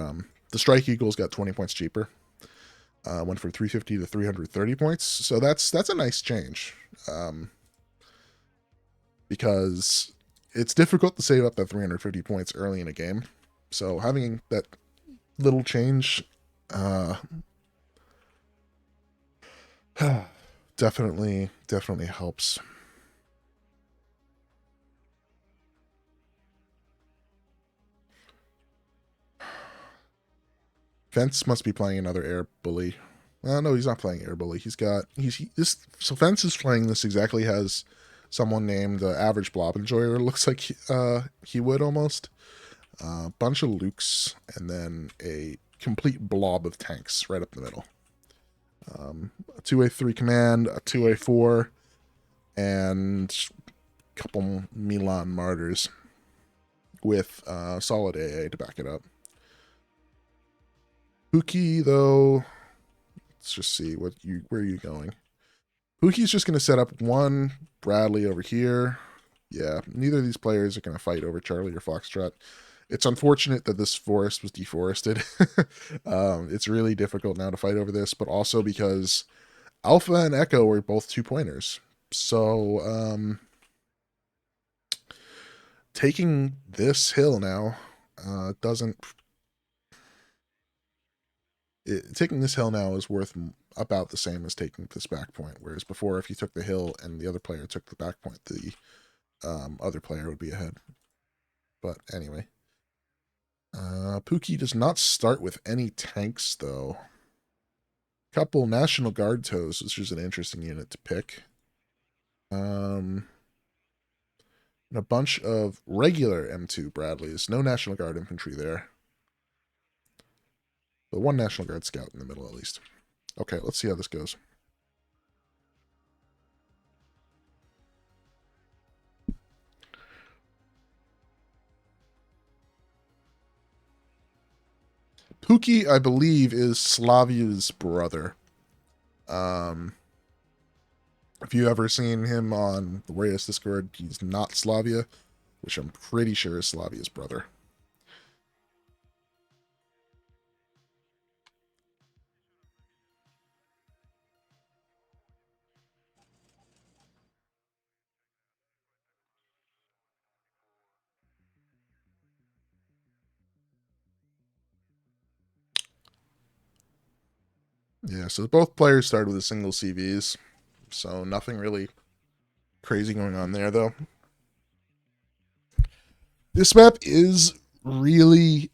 the Strike Eagles got 20 points cheaper. Went from 350 to 330 points. So that's a nice change. Because it's difficult to save up that 350 points early in a game. So having that little change definitely helps. Fence must be playing another air bully. No, he's not playing air bully. So Fence is playing this exactly as someone named Average Blob Enjoyer looks like he would almost. Bunch of Lukes, and then a complete blob of tanks right up the middle. A 2A3 command, a 2A4, and a couple Milan Martyrs with solid AA to back it up. Pookie, though, let's just see where are you going. Pookie's just going to set up one Bradley over here. Yeah, neither of these players are going to fight over Charlie or Foxtrot. It's unfortunate that this forest was deforested. It's really difficult now to fight over this, but also because Alpha and Echo were both 2-pointers. So taking this hill now taking this hill now is worth about the same as taking this back point, whereas before, if you took the hill and the other player took the back point, the other player would be ahead. But anyway, Pookie does not start with any tanks, though. Couple National Guard toes, which is an interesting unit to pick. And a bunch of regular M2 Bradleys. No National Guard infantry there. But one National Guard scout in the middle, at least. Okay, let's see how this goes. Pookie, I believe, is Slavia's brother. If you ever seen him on the Res Discord, he's not Slavia, which I'm pretty sure is Slavia's brother. Yeah, so both players started with a single CVs, so nothing really crazy going on there, though. This map is really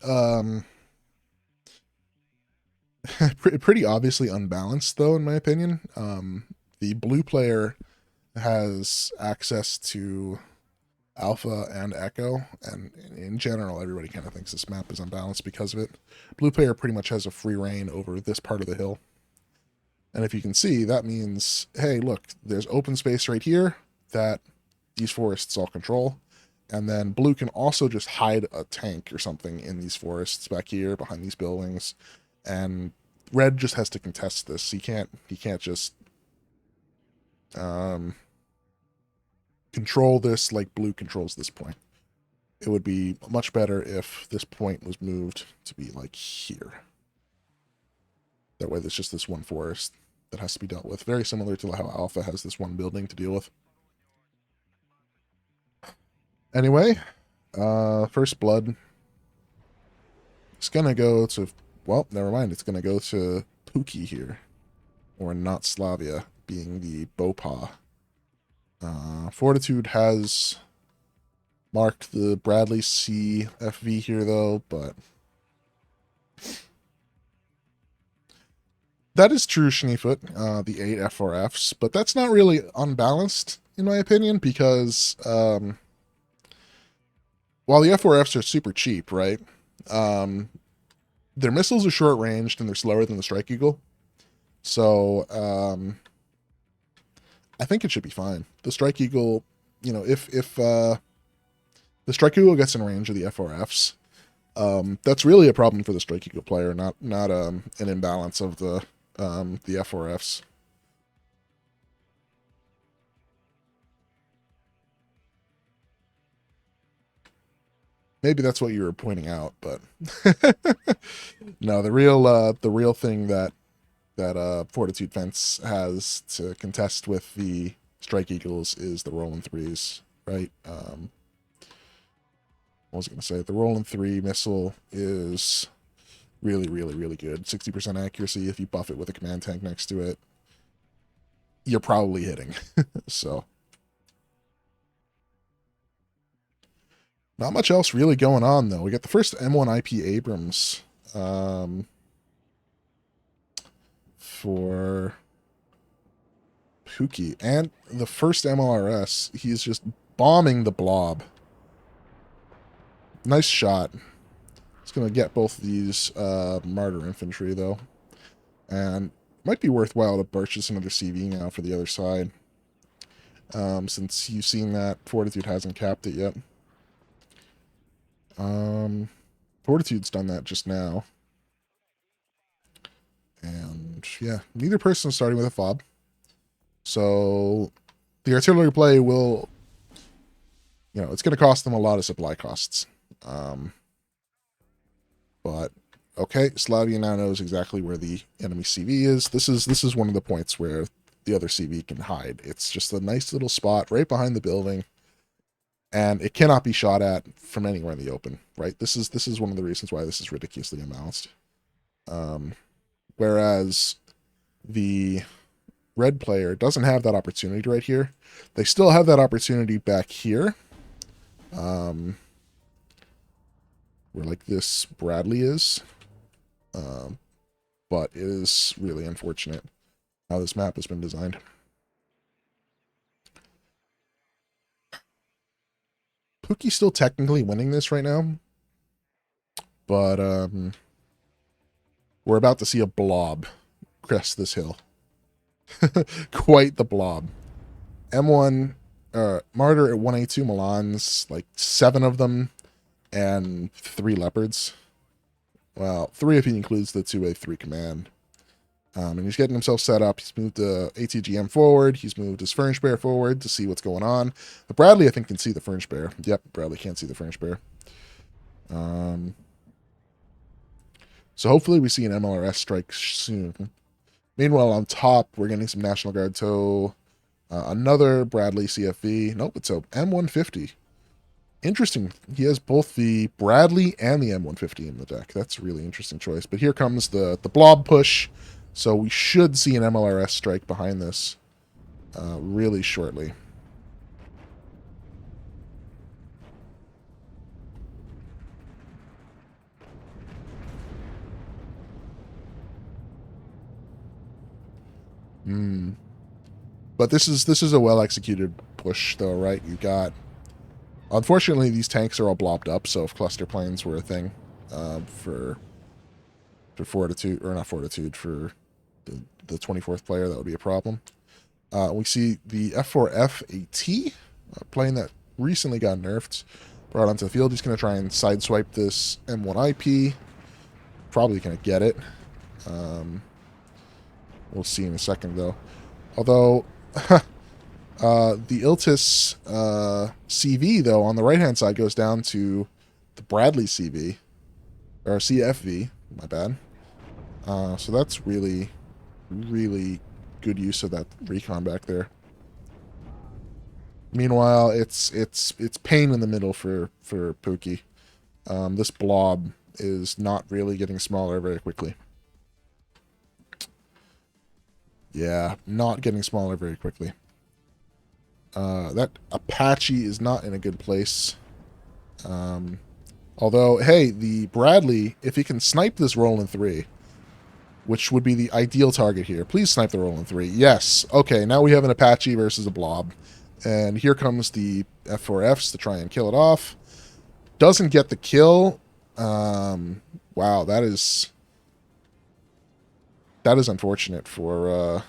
pretty obviously unbalanced, though, in my opinion. The blue player has access to Alpha and Echo, and in general, everybody kind of thinks this map is unbalanced because of it. Blue player pretty much has a free reign over this part of the hill. And if you can see, that means, hey, look, there's open space right here that these forests all control. And then blue can also just hide a tank or something in these forests back here behind these buildings. And red just has to contest this. He can't just control this like blue controls this point. It would be much better if this point was moved to be like here. That way there's just this one forest that has to be dealt with. Very similar to how Alpha has this one building to deal with. Anyway, first blood. It's gonna go to, well, never mind. It's gonna go to Pookie here. Or not Slavia, being the Bopa. Fortitude has marked the Bradley CFV here, though, but that is true, Schneefoot, the 8 F4Fs, but that's not really unbalanced, in my opinion, because while the F4Fs are super cheap, right, their missiles are short-ranged and they're slower than the Strike Eagle, so I think it should be fine. The Strike Eagle you know, if the Strike Eagle gets in range of the FRFs, that's really a problem for the Strike Eagle player, not an imbalance of the FRFs. Maybe that's what you were pointing out, but no, the real thing that Fortitude Fence has to contest with the Strike Eagles is the rolling threes, right? What was I going to say? The rolling three missile is really, really, really good. 60% accuracy if you buff it with a command tank next to it. You're probably hitting. So not much else really going on, though. We got the first M1 IP Abrams for Pookie. And the first MLRS, he's just bombing the blob. Nice shot. It's going to get both of these Martyr Infantry, though. And might be worthwhile to purchase another CV now for the other side. Since you've seen that Fortitude hasn't capped it yet. Fortitude's done that just now. And yeah, neither person is starting with a fob. So the artillery play will, you know, it's going to cost them a lot of supply costs. But okay, Slavia now knows exactly where the enemy CV is. This is one of the points where the other CV can hide. It's just a nice little spot right behind the building, and it cannot be shot at from anywhere in the open. Right? This is one of the reasons why this is ridiculously imbalanced. Whereas the red player doesn't have that opportunity right here. They still have that opportunity back here. Where like this Bradley is. But it is really unfortunate how this map has been designed. Pookie's still technically winning this right now. But we're about to see a blob crest this hill. Quite the blob. M1 Martyr at 182 Milans, like 7 of them, and 3 leopards. Well, 3 if he includes the 2A3 command. And he's getting himself set up. He's moved the ATGM forward. He's moved his Furnish Bear forward to see what's going on. The Bradley, I think, can see the Furnish Bear. Yep, Bradley can't see the Furnish Bear. So hopefully we see an MLRS strike soon. Meanwhile, on top, we're getting some National Guard tow. Another Bradley CFV. Nope, it's a M150. Interesting. He has both the Bradley and the M150 in the deck. That's a really interesting choice. But here comes the blob push. So we should see an MLRS strike behind this really shortly. But this is a well-executed push, though, right? You got... Unfortunately, these tanks are all blobbed up, so if cluster planes were a thing for Fortitude, or not Fortitude, for the 24th player, that would be a problem. We see the F4F AT, plane that recently got nerfed, brought onto the field. He's going to try and sideswipe this M1 IP. Probably going to get it. We'll see in a second, though. Although... the Iltis CV, though, on the right-hand side goes down to the Bradley CV, or CFV, my bad. So that's really, really good use of that recon back there. Meanwhile, it's pain in the middle for Pookie. This blob is not really getting smaller very quickly. Yeah, not getting smaller very quickly. That Apache is not in a good place. Although, hey, the Bradley, if he can snipe this Roland 3, which would be the ideal target here. Please snipe the Roland 3. Yes. Okay, now we have an Apache versus a blob. And here comes the F4Fs to try and kill it off. Doesn't get the kill. Wow, that is unfortunate for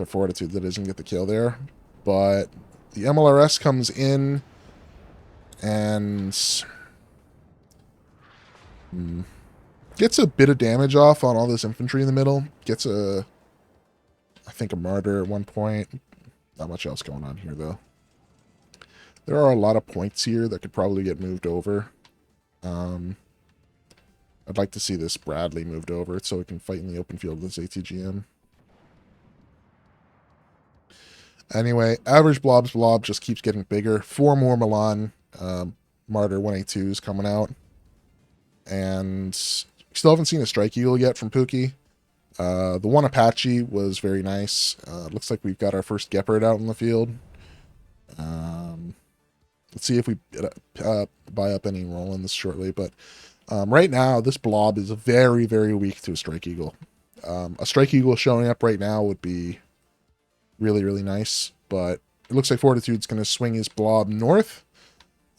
Fortitude that doesn't get the kill there. But The MLRS comes in and gets a bit of damage off on all this infantry in the middle. Gets I think a martyr at one point. Not much else going on here, though. There are a lot of points here that could probably get moved over. I'd like to see this Bradley moved over so it can fight in the open field with this ATGM. Anyway, average blob just keeps getting bigger. 4 more Milan Martyr 182s coming out. And still haven't seen a Strike Eagle yet from Pookie. The one Apache was very nice. Looks like we've got our first Gepard out in the field. Let's see if we buy up any Rolands shortly. But right now, this blob is very, very weak to a Strike Eagle. A Strike Eagle showing up right now would be really, really nice. But it looks like Fortitude's going to swing his blob north.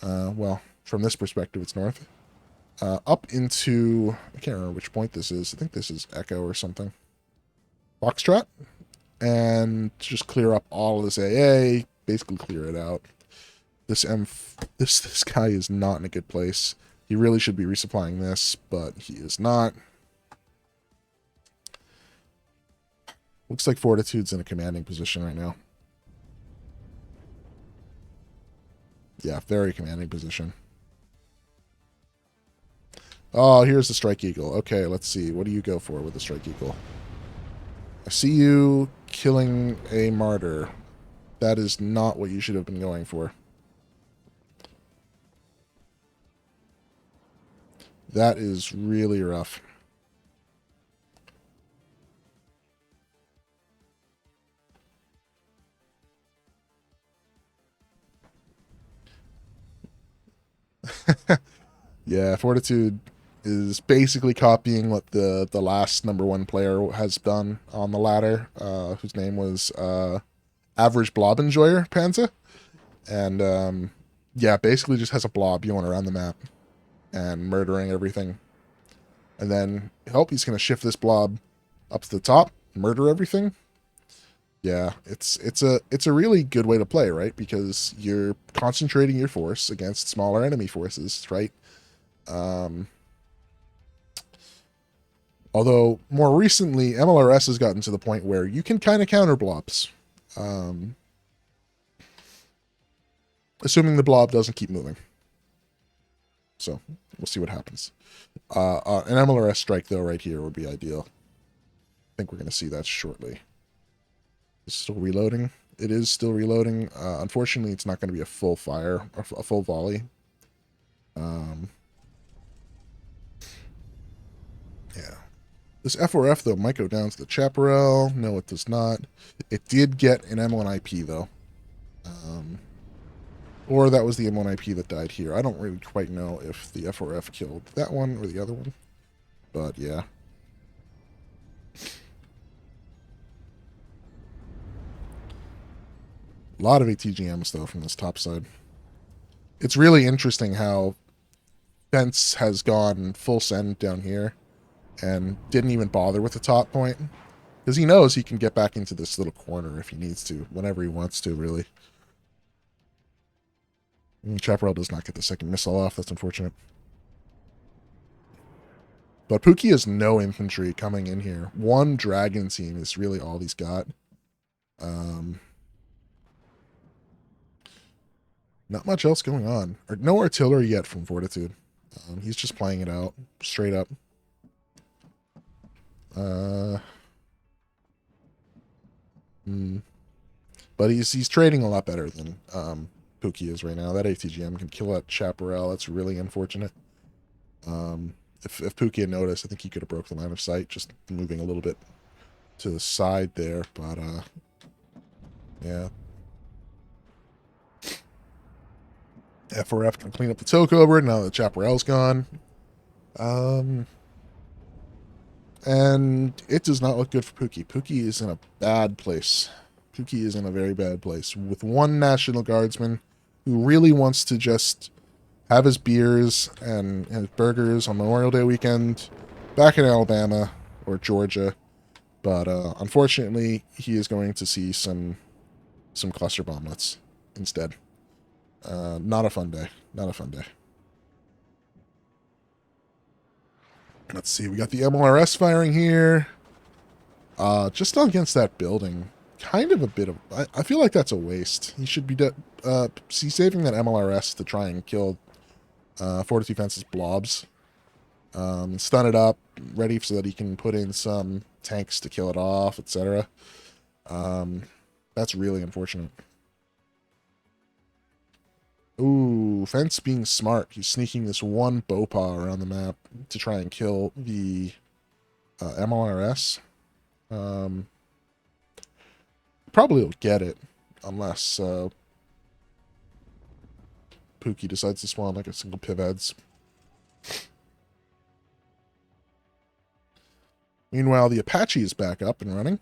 Well, from this perspective, it's north. Up into, I can't remember which point this is. I think this is Echo or something. Foxtrot. And just clear up all of this AA. Basically clear it out. This guy is not in a good place. He really should be resupplying this, but he is not. Looks like Fortitude's in a commanding position right now. Yeah, very commanding position. Oh, here's the Strike Eagle. Okay, let's see. What do you go for with the Strike Eagle? I see you killing a martyr. That is not what you should have been going for. That is really rough. Yeah, Fortitude is basically copying what the last #1 player has done on the ladder, whose name was Average Blob Enjoyer Panza. And yeah, basically just has a blob going around the map and murdering everything. And then, he's going to shift this blob up to the top, murder everything. Yeah, it's a really good way to play, right? Because you're concentrating your force against smaller enemy forces, right? Although, more recently, MLRS has gotten to the point where you can kind of counter blobs. Assuming the blob doesn't keep moving. So, we'll see what happens. An MLRS strike, though, right here would be ideal. I think we're going to see that shortly. It's still reloading. It is still reloading. Unfortunately, it's not going to be a full fire, or a full volley. Yeah. This F4F, though, might go down to the Chaparral. No, it does not. It did get an M1 IP, though. Or that was the M1 IP that died here. I don't really quite know if the F4F killed that one or the other one. But, yeah. A lot of ATGMs, though, from this top side. It's really interesting how Fence has gone full send down here and didn't even bother with the top point. Because he knows he can get back into this little corner if he needs to, whenever he wants to, really. Chaparral does not get the second missile off. That's unfortunate. But Pookie has no infantry coming in here. One dragon team is really all he's got. Not much else going on. No artillery yet from Fortitude. He's just playing it out straight up. But he's trading a lot better than Pookie is right now. That ATGM can kill that Chaparral. That's really unfortunate. If Pookie had noticed, I think he could have broke the line of sight, just moving a little bit to the side there. But yeah. F4F can clean up the Tokober now that the Chaparral's gone. And it does not look good for Pookie. Pookie is in a bad place. Pookie is in a very bad place. With one National Guardsman who really wants to just have his beers and his burgers on Memorial Day weekend back in Alabama or Georgia. But unfortunately, he is going to see some cluster bomblets. instead. Not a fun day. Not a fun day. Let's see. We got the MLRS firing here. Just against that building. Kind of a bit of... I feel like that's a waste. He should be saving that MLRS to try and kill Fortitude Fence's blobs. Stun it up, ready so that he can put in some tanks to kill it off, etc. That's really unfortunate. Ooh, Fence being smart. He's sneaking this one Bowpaw around the map to try and kill the MLRS. Probably will get it, unless Pookie decides to spawn like a single Pivheads. Meanwhile, the Apache is back up and running.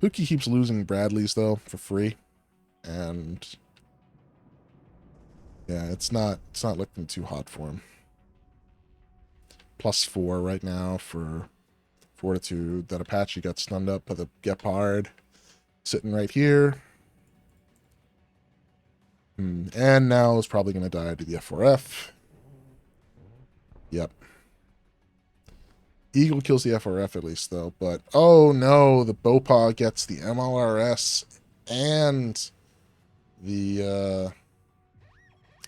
Pookie keeps losing Bradleys, though, for free. And yeah, it's not looking too hot for him. +4 right now for Fortitude. That Apache got stunned up by the Gepard. Sitting right here. And now is probably going to die to the F4F. Yep. Eagle kills the FRF at least, though. But, oh no, the Bowpaw gets the MLRS and the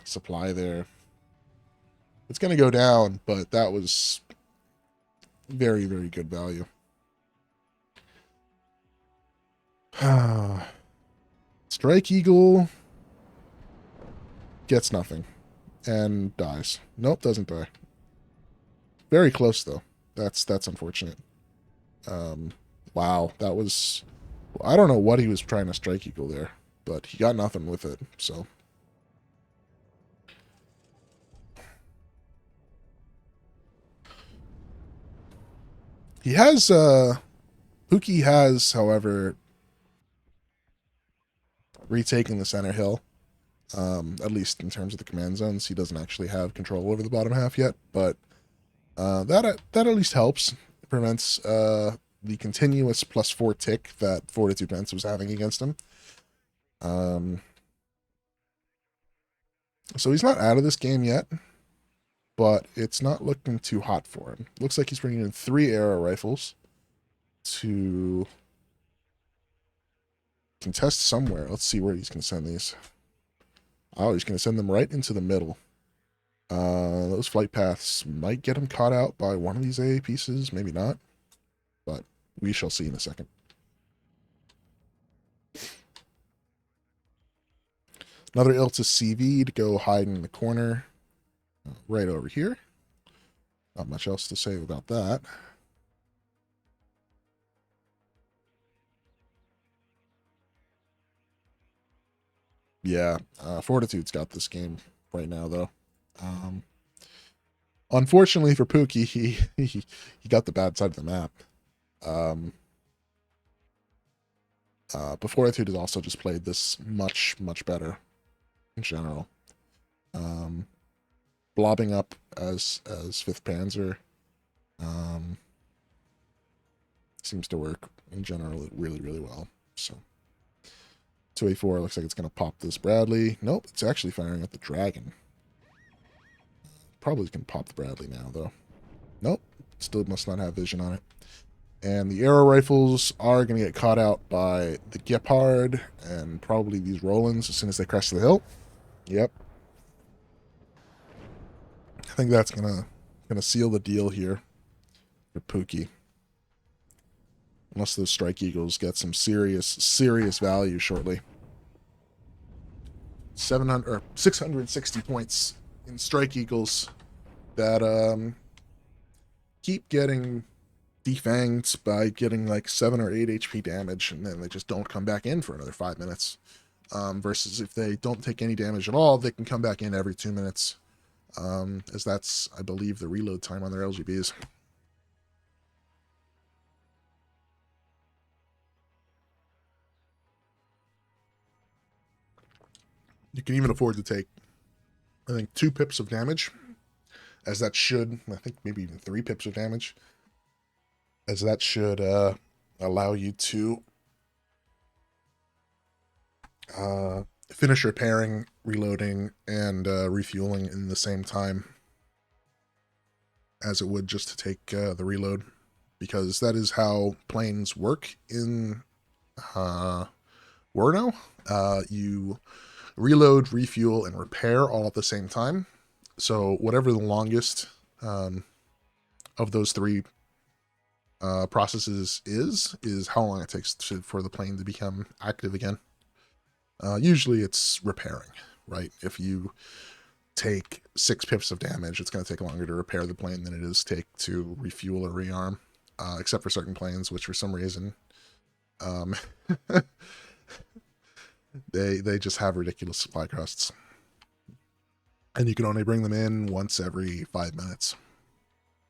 supply there. It's going to go down, but that was very, very good value. Strike Eagle gets nothing and dies. Nope, doesn't die. Very close, though. That's unfortunate. Wow, that was... I don't know what he was trying to Strike Eagle there, but he got nothing with it, so... He has, Pookie has, however, retaken the center hill. At least in terms of the command zones. He doesn't actually have control over the bottom half yet, but that at least helps. It prevents the continuous +4 tick that Fortitude Fence was having against him. So he's not out of this game yet, but it's not looking too hot for him. Looks like he's bringing in 3 arrow rifles to contest somewhere. Let's see where he's going to send these. Oh, he's going to send them right into the middle. Those flight paths might get him caught out by one of these AA pieces, maybe not. But we shall see in a second. Another Iltis CV to go hide in the corner. Right over here. Not much else to say about that. Yeah, Fortitude's got this game right now, though. Unfortunately for Pookie, he got the bad side of the map. But Fortitude has also just played this much, much better in general. Blobbing up as 5th Panzer seems to work in general really, really well. So 2A4 looks like it's going to pop this Bradley. Nope, it's actually firing at the Dragon. Probably can pop the Bradley now, though. Nope, still must not have vision on it. And the arrow rifles are going to get caught out by the Gepard and probably these Rolands as soon as they crest the hill. Yep. I think that's gonna seal the deal here for Pookie. Unless those Strike Eagles get some serious value shortly. 660 points in Strike Eagles that keep getting defanged by getting like 7 or 8 HP damage, and then they just don't come back in for another 5 minutes. Versus if they don't take any damage at all, they can come back in every 2 minutes. As that's, I believe, the reload time on their LGBs. You can even afford to take, I think, 2 pips of damage, as that should, I think maybe even 3 pips of damage, as that should allow you to finish repairing, reloading, and refueling in the same time as it would just to take the reload, because that is how planes work in Wurno. You reload, refuel, and repair all at the same time. So whatever the longest of those three processes is how long it takes for the plane to become active again. Usually it's repairing, right? If you take 6 pips of damage, it's going to take longer to repair the plane than it is take to refuel or rearm, except for certain planes, which for some reason um, they just have ridiculous supply costs, and you can only bring them in once every 5 minutes,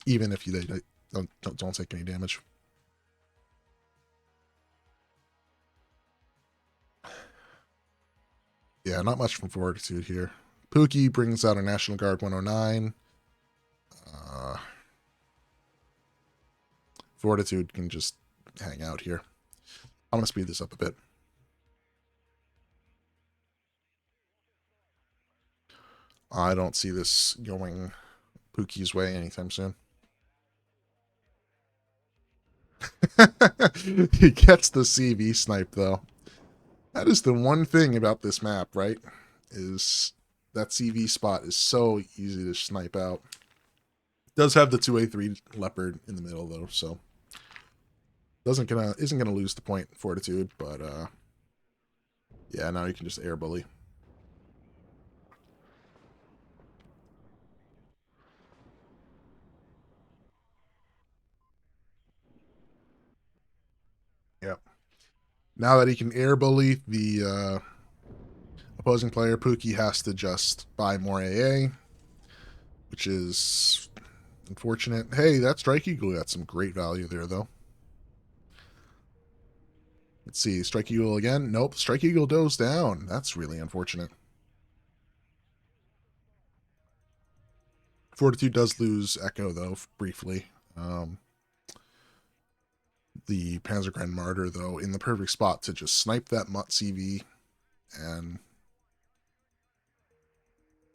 even if they don't take any damage. Yeah, not much from Fortitude here. Pookie brings out a National Guard 109. Fortitude can just hang out here. I'm going to speed this up a bit. I don't see this going Pookie's way anytime soon. He gets the CV snipe, though. That is the one thing about this map, right? Is that CV spot is so easy to snipe out. It does have the 2A3 leopard in the middle, though, so isn't gonna lose the point Fortitude, but yeah, now you can just air bully. Yep. Now that he can air bully the opposing player, Pookie has to just buy more AA, which is unfortunate. Hey, that Strike Eagle got some great value there, though. Let's see, Strike Eagle again. Nope, Strike Eagle goes down. That's really unfortunate. Fortitude does lose Echo, though, briefly. The Panzergren Martyr, though, in the perfect spot to just snipe that Mutt CV, and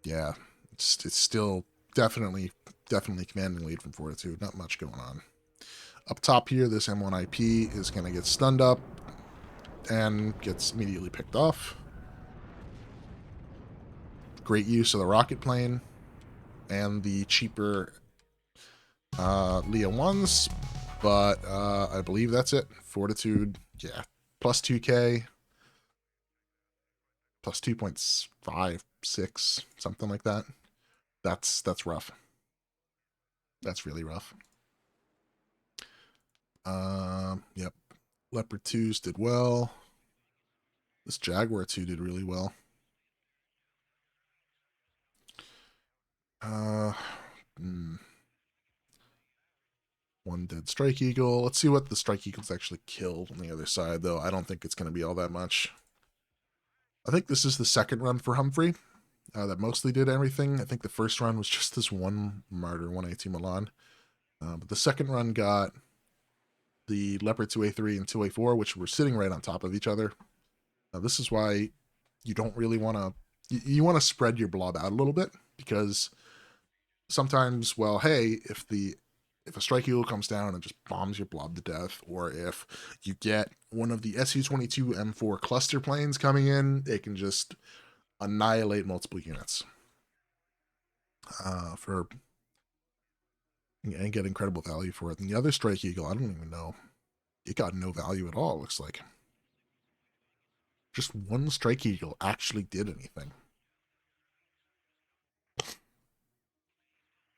yeah, it's still definitely commanding lead from Fortitude. Not much going on. Up top here, this M1IP is going to get stunned up and gets immediately picked off. Great use of the rocket plane and the cheaper Leo 1s, but I believe that's it. Fortitude, yeah, plus 2k, plus 2.56, something like that. That's rough. That's really rough. Yep. Leopard 2s did well. This Jaguar 2 did really well. One dead Strike Eagle. Let's see what the Strike Eagles actually killed on the other side, though. I don't think it's going to be all that much. I think this is the second run for Humphrey that mostly did everything. I think the first run was just this one Martyr, 1A2 Milan. But the second run got the Leopard 2A3 and 2A4, which were sitting right on top of each other. Now, this is why you don't really want to... You want to spread your blob out a little bit, because sometimes, well, hey, if a Strike Eagle comes down and just bombs your blob to death, or if you get one of the Su-22 M4 cluster planes coming in, it can just annihilate multiple units. And get incredible value for it. And the other Strike Eagle, I don't even know. It got no value at all, looks like. Just one Strike Eagle actually did anything.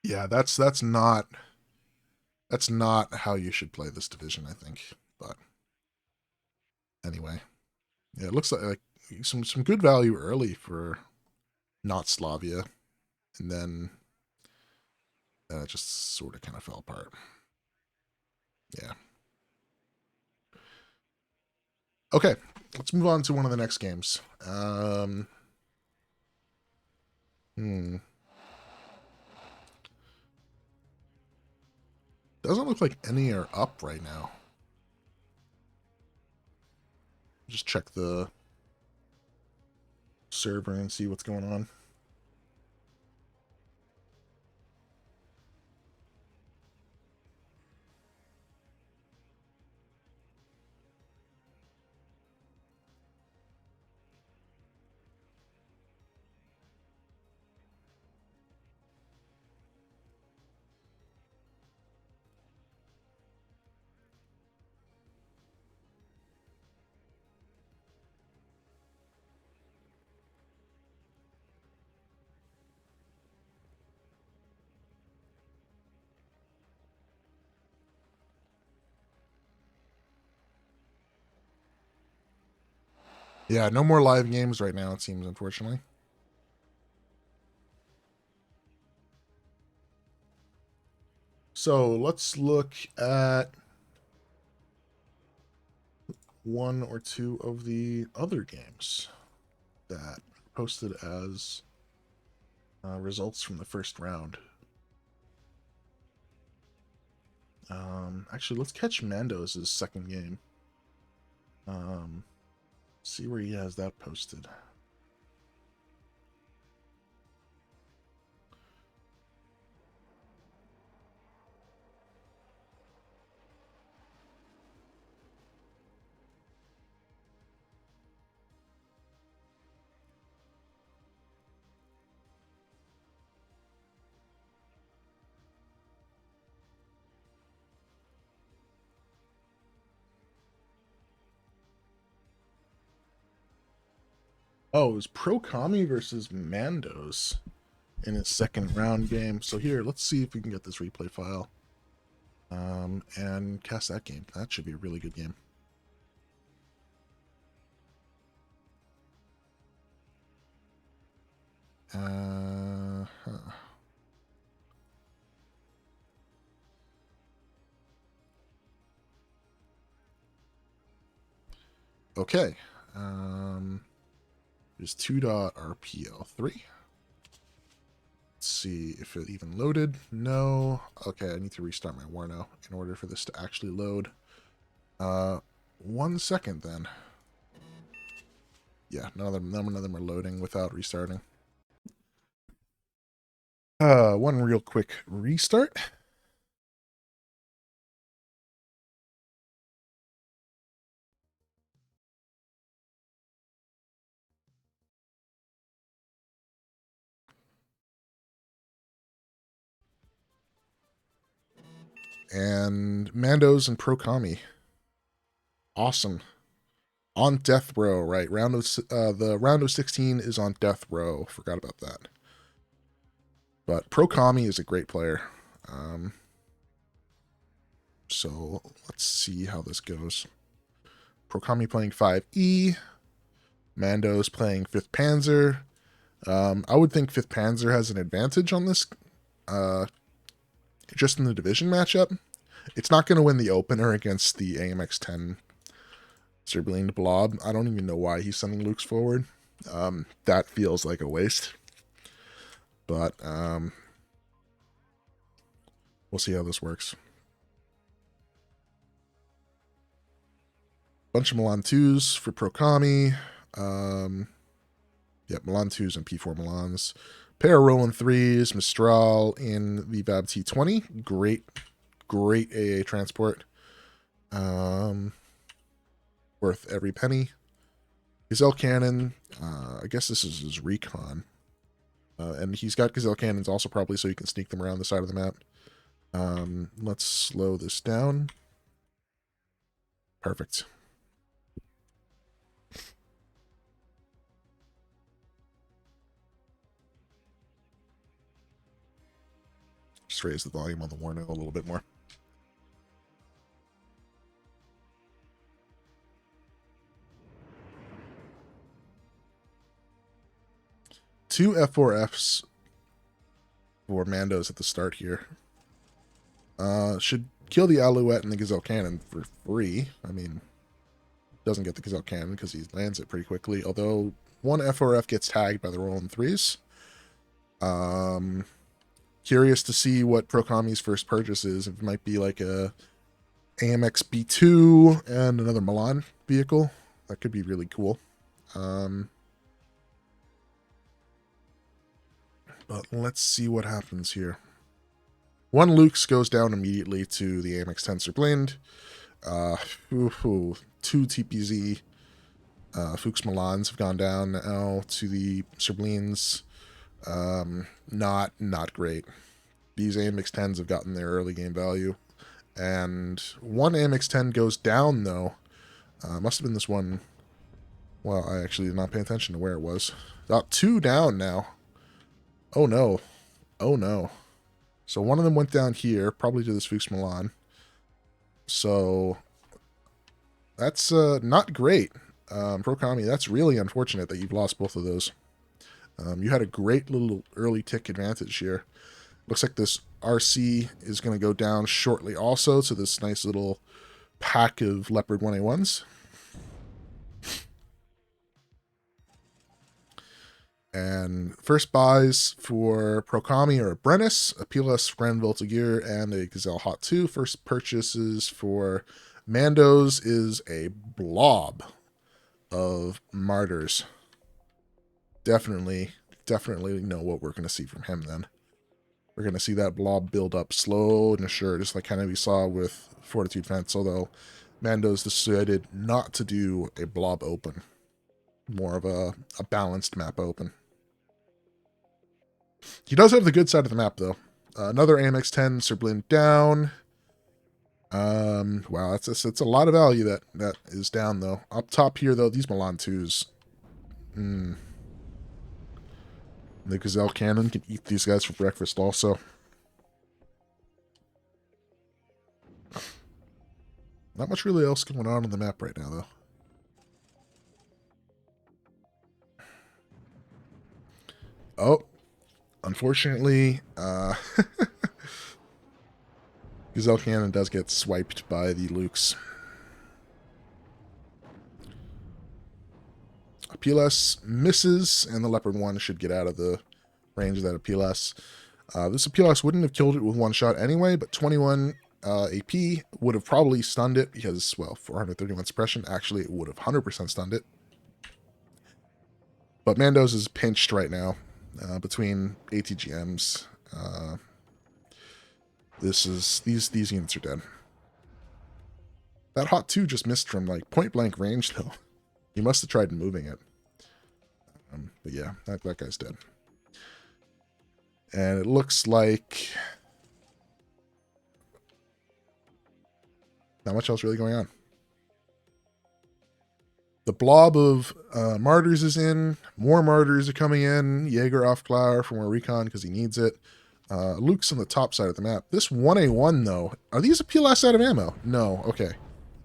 Yeah, that's not how you should play this division, I think. But anyway, yeah, it looks like some good value early for not Slavia, and then it just sort of kind of fell apart. Yeah. Okay, let's move on to one of the next games. Doesn't look like any are up right now. Just check the server and see what's going on. Yeah, no more live games right now, it seems, unfortunately. So let's look at one or two of the other games that posted as results from the first round. Actually, let's catch Mandoz' second game. See where he has that posted. Oh, it was Pro Kami versus Mandoz in his second round game. So here, let's see if we can get this replay file. And cast that game. That should be a really good game. Okay. There's 2.rpl3. Let's see if it even loaded. No. Okay, I need to restart my Warno in order for this to actually load. 1 second then. Yeah, none of them are loading without restarting. One real quick restart. And Mandoz and Pro Kami. Awesome. On death row, right? The round of 16 is on death row. Forgot about that. But Pro Kami is a great player. So let's see how this goes. Pro Kami playing 5E. Mandoz playing 5th Panzer. I would think 5th Panzer has an advantage on this. Just in the division matchup. It's not going to win the opener against the AMX-10 Serbian Blob. I don't even know why he's sending Luke's forward. That feels like a waste. But we'll see how this works. Bunch of Milan 2s for Pro Kami. Yep, Milan 2s and P4 Milans. Pair of Roland 3s, Mistral in the VAB T20. Great AA transport. Worth every penny. Gazelle Cannon. I guess this is his recon. And he's got Gazelle Cannons also probably so you can sneak them around the side of the map. Let's slow this down. Perfect. Just raise the volume on the Warno a little bit more. Two F4Fs for Mandoz at the start here. Should kill the Alouette and the Gazelle Cannon for free. I mean, doesn't get the Gazelle Cannon because he lands it pretty quickly. Although one F4F gets tagged by the Roland 3s. Curious to see what Pro Kami's first purchase is. It might be like a AMX B2 and another Milan vehicle. That could be really cool. But let's see what happens here. One Lux goes down immediately to the AMX 10 Serblind. 2 TPZ Fuchs Milans have gone down now to the Serblins. Not great. These AMX 10s have gotten their early game value. And one AMX 10 goes down, though. Must have been this one. Well, I actually did not pay attention to where it was. Got 2 down now. Oh, no. Oh, no. So one of them went down here, probably to this Fuchs Milan. So that's not great. Procami, that's really unfortunate that you've lost both of those. You had a great little early tick advantage here. Looks like this RC is going to go down shortly also to this nice little pack of Leopard 1A1s. And first buys for Procami are a Brennus, a PLS Grand Voltigeur, and a Gazelle Hot 2. First purchases for Mandoz is a blob of Martyrs. Definitely know what we're going to see from him then. We're going to see that blob build up slow and sure, just like kind of we saw with Fortitude Fence, although Mandoz decided not to do a blob open. More of a balanced map open. He does have the good side of the map, though. Another AMX 10 Serblind down. Wow, it's a lot of value that is down, though. Up top here, though, these Milan 2s. The Gazelle Cannon can eat these guys for breakfast, also. Not much really else going on the map right now, though. Oh, unfortunately, Gazelle Cannon does get swiped by the Lukes. A PLS misses, and the Leopard 1 should get out of the range of that PLS. This PLS wouldn't have killed it with one shot anyway, but 21 AP would have probably stunned it because, well, 431 suppression, actually it would have 100% stunned it. But Mandoz is pinched right now. Between ATGMs, these units are dead. That Hot 2 just missed from like point blank range though. He must have tried moving it. But yeah, that guy's dead. And it looks like not much else really going on. The blob of Martyrs is in. More Martyrs are coming in. Jaeger Aufklar for more recon because he needs it. Luke's on the top side of the map. This 1A1, though, are these a PLS out of ammo? No, okay.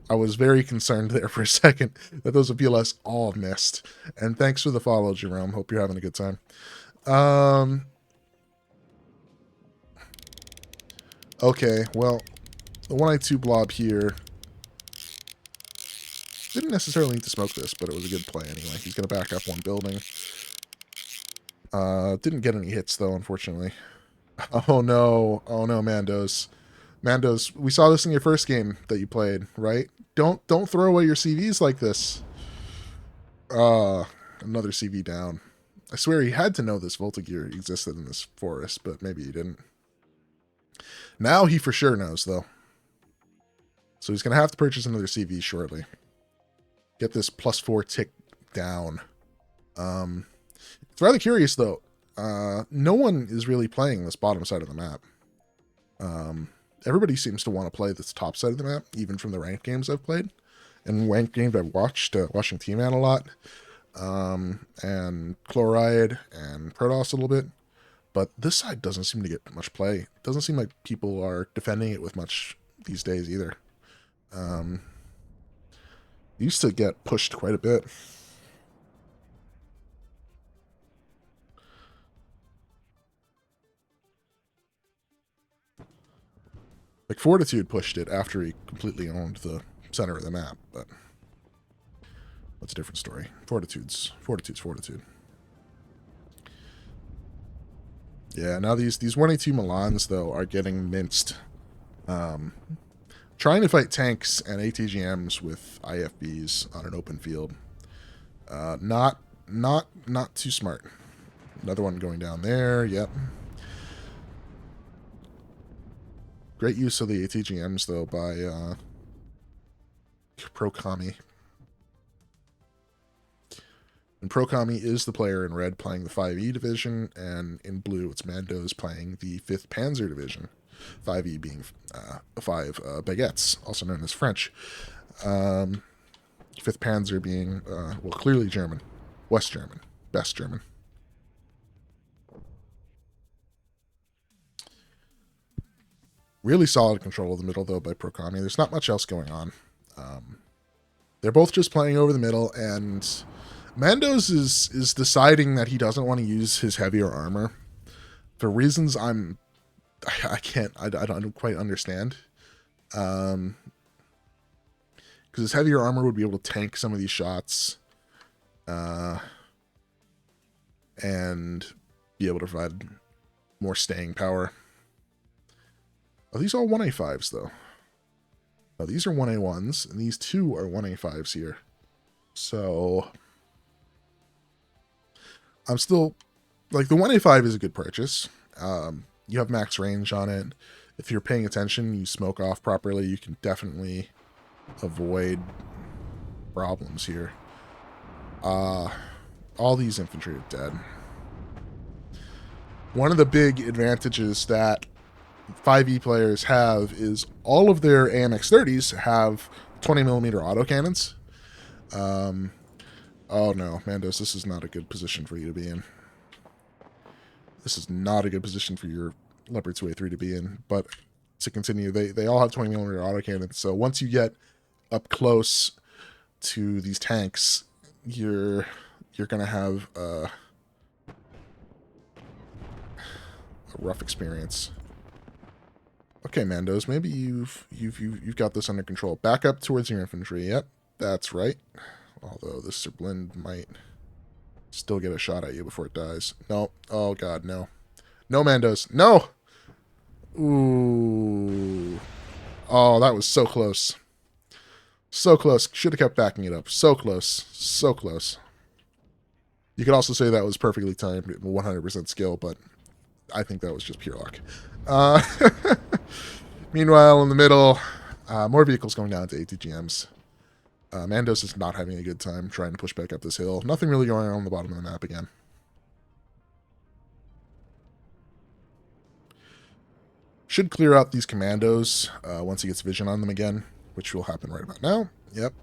I was very concerned there for a second that those PLS all missed. And thanks for the follow, Jerome. Hope you're having a good time. Okay, well, the 1A2 blob here didn't necessarily need to smoke this, but it was a good play anyway. He's going to back up one building. Didn't get any hits, though, unfortunately. Oh, no. Oh, no, Mandoz. Mandoz, we saw this in your first game that you played, right? Don't throw away your CVs like this. Another CV down. I swear he had to know this Voltigeur existed in this forest, but maybe he didn't. Now he for sure knows, though. So he's going to have to purchase another CV shortly. Get this +4 tick down. It's rather curious, though. No one is really playing this bottom side of the map. Everybody seems to want to play this top side of the map, even from the ranked games I've played. And ranked games I've watched, watching T-Man a lot. And Chloride and Protoss a little bit. But this side doesn't seem to get much play. It doesn't seem like people are defending it with much these days either. Used to get pushed quite a bit. Like Fortitude pushed it after he completely owned the center of the map, but that's a different story. Fortitude's Fortitude. Yeah, now these 1A2 Milans though are getting minced. Trying to fight tanks and ATGMs with IFBs on an open field. Not too smart. Another one going down there. Yep. Great use of the ATGMs, though, by Pro-Kami. And Pro-Kami is the player in red playing the 5E division, and in blue it's Mandoz playing the 5th Panzer division. 5E being 5 baguettes, also known as French. 5th Panzer being, well, clearly German. West German. Best German. Really solid control of the middle, though, by Pro-Kami. There's not much else going on. They're both just playing over the middle, and Mandoz is deciding that he doesn't want to use his heavier armor for reasons I don't quite understand. Because his heavier armor would be able to tank some of these shots, and be able to provide more staying power. Are these all 1A5s, though? No, these are 1A1s, and these two are 1A5s here. So I'm still, like, the 1A5 is a good purchase. You have max range on it. If you're paying attention, you smoke off properly, you can definitely avoid problems here. All these infantry are dead. One of the big advantages that 5e players have is all of their AMX-30s have 20mm autocannons. Oh no, Mandoz, this is not a good position for you to be in. This is not a good position for your Leopard 2A3 to be in. But to continue, they all have 20mm autocannons. So once you get up close to these tanks, you're gonna have a rough experience. Okay, Mandoz, maybe you've got this under control. Back up towards your infantry. Yep, that's right. Although this Serblind might still get a shot at you before it dies. No. Oh god, no. No, Mandoz. No! Ooh. Oh, that was so close. So close. Should have kept backing it up. So close. So close. You could also say that was perfectly timed, 100% skill, but I think that was just pure luck. Meanwhile, in the middle, more vehicles going down to ATGMs. Mandoz is not having a good time trying to push back up this hill. Nothing really going on the bottom of the map again. Should clear out these commandos once he gets vision on them again, which will happen right about now. Yep.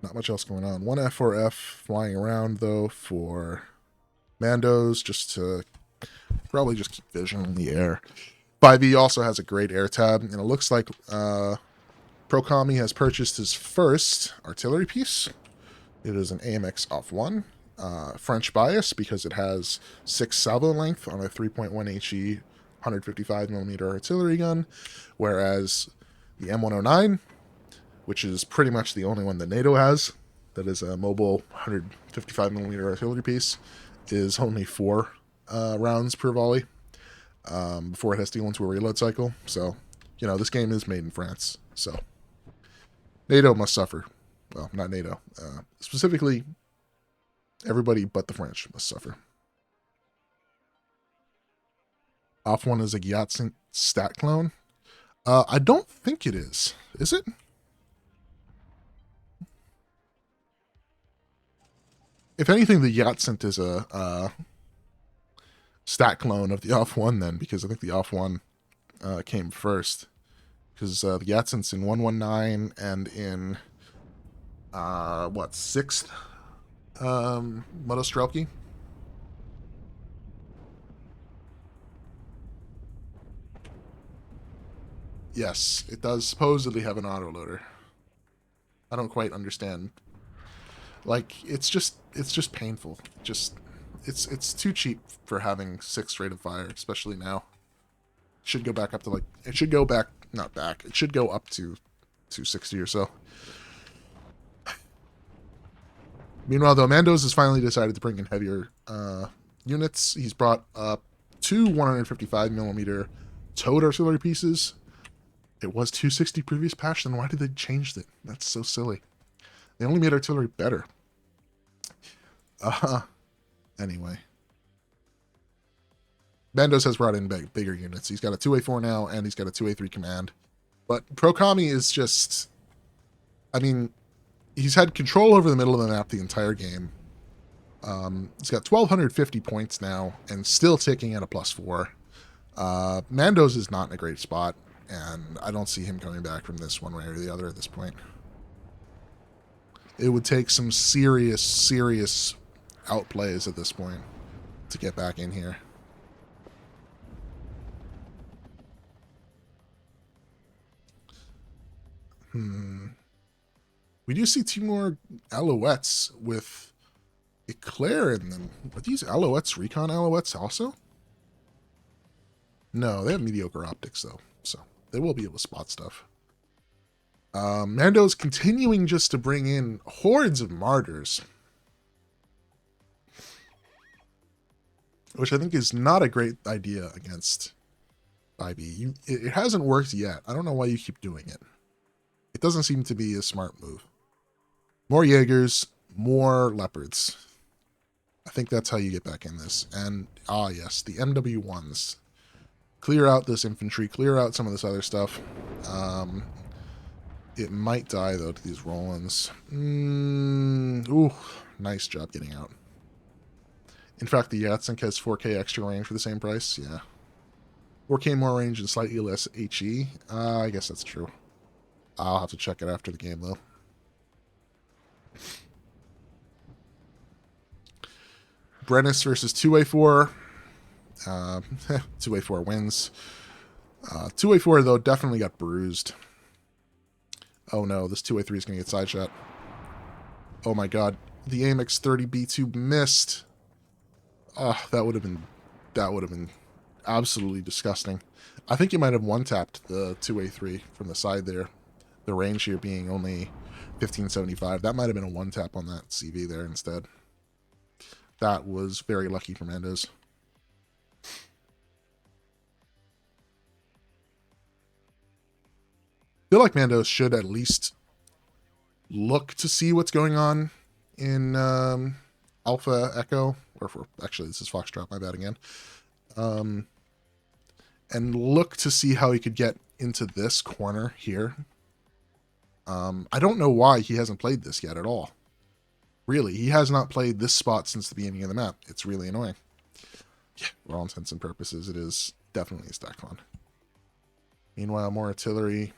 Not much else going on. One F4F flying around, though, for Mandoz, just to probably just keep vision in the air. 5e also has a great air tab, and it looks like Pro-Kami has purchased his first artillery piece. It is an AMX off 1. French bias, because it has 6 salvo length on a 3.1 HE 155mm artillery gun, whereas the M109, which is pretty much the only one that NATO has, that is a mobile 155mm artillery piece, is only 4 rounds per volley before it has to go into a reload cycle. So, you know, this game is made in France, so NATO must suffer. Well, not NATO. Specifically, everybody but the French must suffer. Off 1 is a Gyatsin stat clone. I don't think it is. Is it? If anything, the Yatsint is a stat clone of the off 1 then, because I think the off 1 came first. Because the Yatsint's in 119 and in, what, 6th Motostrelki? Yes, it does supposedly have an autoloader. I don't quite understand. Like, it's just painful. It's too cheap for having 6th rate of fire, especially now. It should go back up to, like, it should go back, not back, it should go up to 260 or so. Meanwhile, though, Mandoz has finally decided to bring in heavier units. He's brought up 2 155mm towed artillery pieces. It was 260 previous patch, then why did they change it? That's so silly. They only made artillery better. Anyway. Mandoz has brought in bigger units. He's got a 2A4 now, and he's got a 2A3 command. But Pro-Kami is just... I mean, he's had control over the middle of the map the entire game. He's got 1,250 points now, and still ticking at a +4. Mandoz is not in a great spot, and I don't see him coming back from this one way or the other at this point. It would take some serious, serious outplays at this point to get back in here. We do see 2 more Alouettes with Eclair in them. Are these Alouettes recon Alouettes also? No, they have mediocre optics though, so they will be able to spot stuff. Mando's continuing just to bring in hordes of martyrs, which I think is not a great idea against IB. It hasn't worked yet. I don't know why you keep doing it. It doesn't seem to be a smart move. More Jaegers, more Leopards. I think that's how you get back in this. And, yes, the MW1s. Clear out this infantry, clear out some of this other stuff. It might die, though, to these Rolands. Ooh, nice job getting out. In fact, the Yatsink has 4K extra range for the same price. Yeah. 4K more range and slightly less HE. I guess that's true. I'll have to check it after the game, though. Brennus versus 2A4. 2A4 wins. 2A4, though, definitely got bruised. Oh no, this 2A3 is going to get side shot. Oh my god. The AMX 30B2 missed. Oh, that would have been absolutely disgusting. I think you might have one-tapped the 2A3 from the side there. The range here being only 1575. That might have been a one-tap on that CV there instead. That was very lucky for Mandoz. I feel like Mandoz should at least look to see what's going on in Alpha Echo, actually this is Foxtrot, my bad again, and look to see how he could get into this corner here. I don't know why he hasn't played this yet at all. Really, he has not played this spot since the beginning of the map. It's really annoying. Yeah, for all intents and purposes, it is definitely a stack con. Meanwhile, more artillery.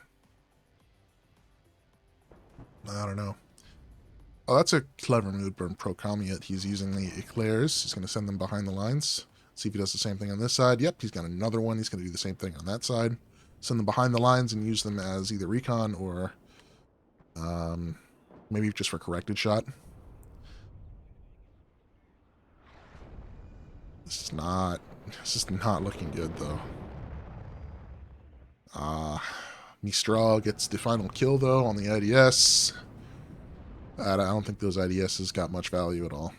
I don't know. Oh, that's a clever move from Pro-Kami. He's using the Eclairs. He's going to send them behind the lines. See if he does the same thing on this side. Yep, he's got another one. He's going to do the same thing on that side. Send them behind the lines and use them as either recon or maybe just for corrected shot. This is not looking good, though. Mistral gets the final kill, though, on the IDS. I don't think those IDSs got much value at all.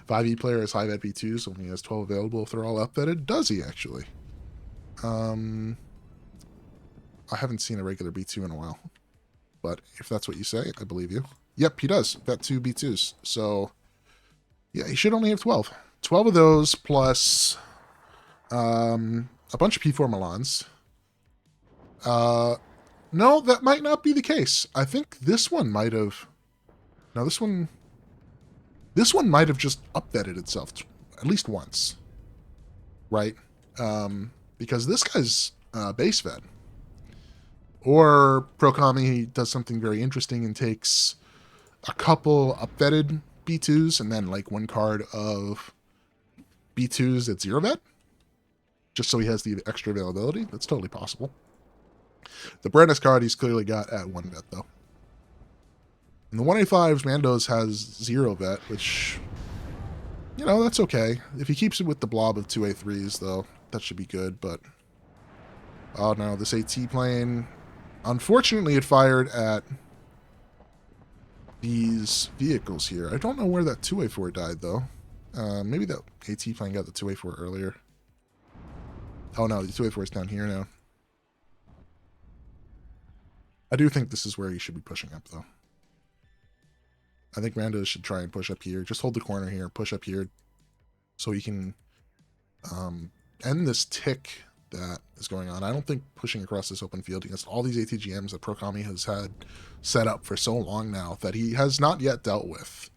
5e player has high vet B2s, so he has 12 available if they're all upvetted. Does he, actually? I haven't seen a regular B2 in a while. But if that's what you say, I believe you. Yep, he does. Vet 2 B2s. So, yeah, he should only have 12. 12 of those plus a bunch of P4 Milans. No, that might not be the case. I think this one might have... No, this one might have just up-vetted itself at least once. Right? Because this guy's base vet. Or Pro-Kami does something very interesting and takes a couple up-vetted B2s and then like one card of B2s at 0 vet. Just so he has the extra availability. That's totally possible. The Brennus card he's clearly got at 1 vet, though. In the 1A5s, Mandoz has 0 vet, which, you know, that's okay. If he keeps it with the blob of 2A3s, though, that should be good, but... Oh, no, this AT plane... Unfortunately, it fired at these vehicles here. I don't know where that 2A4 died, though. Maybe that AT plane got the 2A4 earlier. Oh, no, the 2A4 is down here now. I do think this is where he should be pushing up, though. I think Mandoz should try and push up here. Just hold the corner here, push up here, so he can end this tick that is going on. I don't think pushing across this open field against all these ATGMs that Prokami has had set up for so long now that he has not yet dealt with.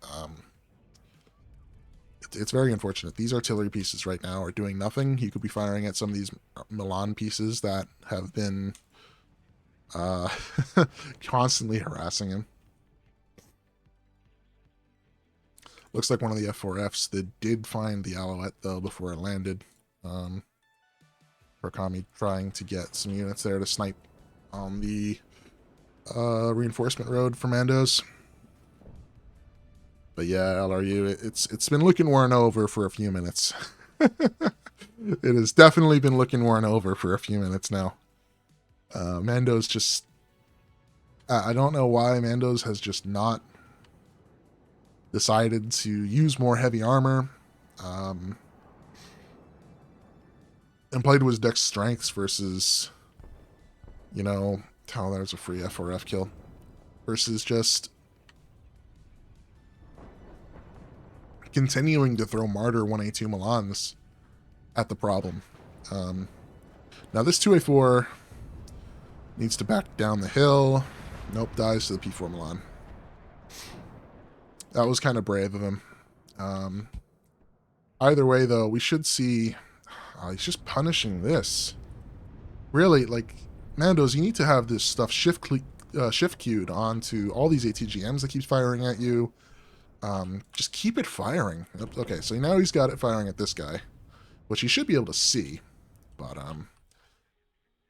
It's very unfortunate. These artillery pieces right now are doing nothing. He could be firing at some of these Milan pieces that have been constantly harassing him. Looks like one of the F4Fs that did find the Alouette, though, before it landed. Prokami trying to get some units there to snipe on the reinforcement road for Mandoz. But yeah, LRU, it's been looking worn over for a few minutes. It has definitely been looking worn over for a few minutes now. Mandoz just... I don't know why Mandoz has just not decided to use more heavy armor. And play to his deck's strengths versus, you know, oh, there's a free F4F kill. Versus just continuing to throw Martyr 1A2 Milans at the problem. Now this 2A4 needs to back down the hill. Nope, dies to the P4 Milan. That was kind of brave of him. Either way, though, we should see... he's just punishing this. Really, like, Mandoz, you need to have this stuff shift queued onto all these ATGMs that keeps firing at you. Just keep it firing. Okay, so now he's got it firing at this guy, which he should be able to see. But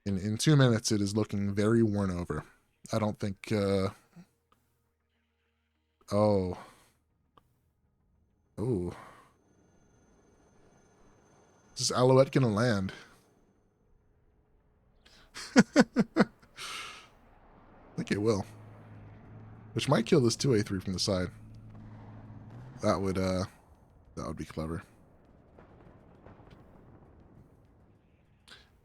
in 2 minutes, it is looking very worn over. I don't think... Oh. Is Alouette gonna land? I think it will. Which might kill this 2A3 from the side. That would be clever.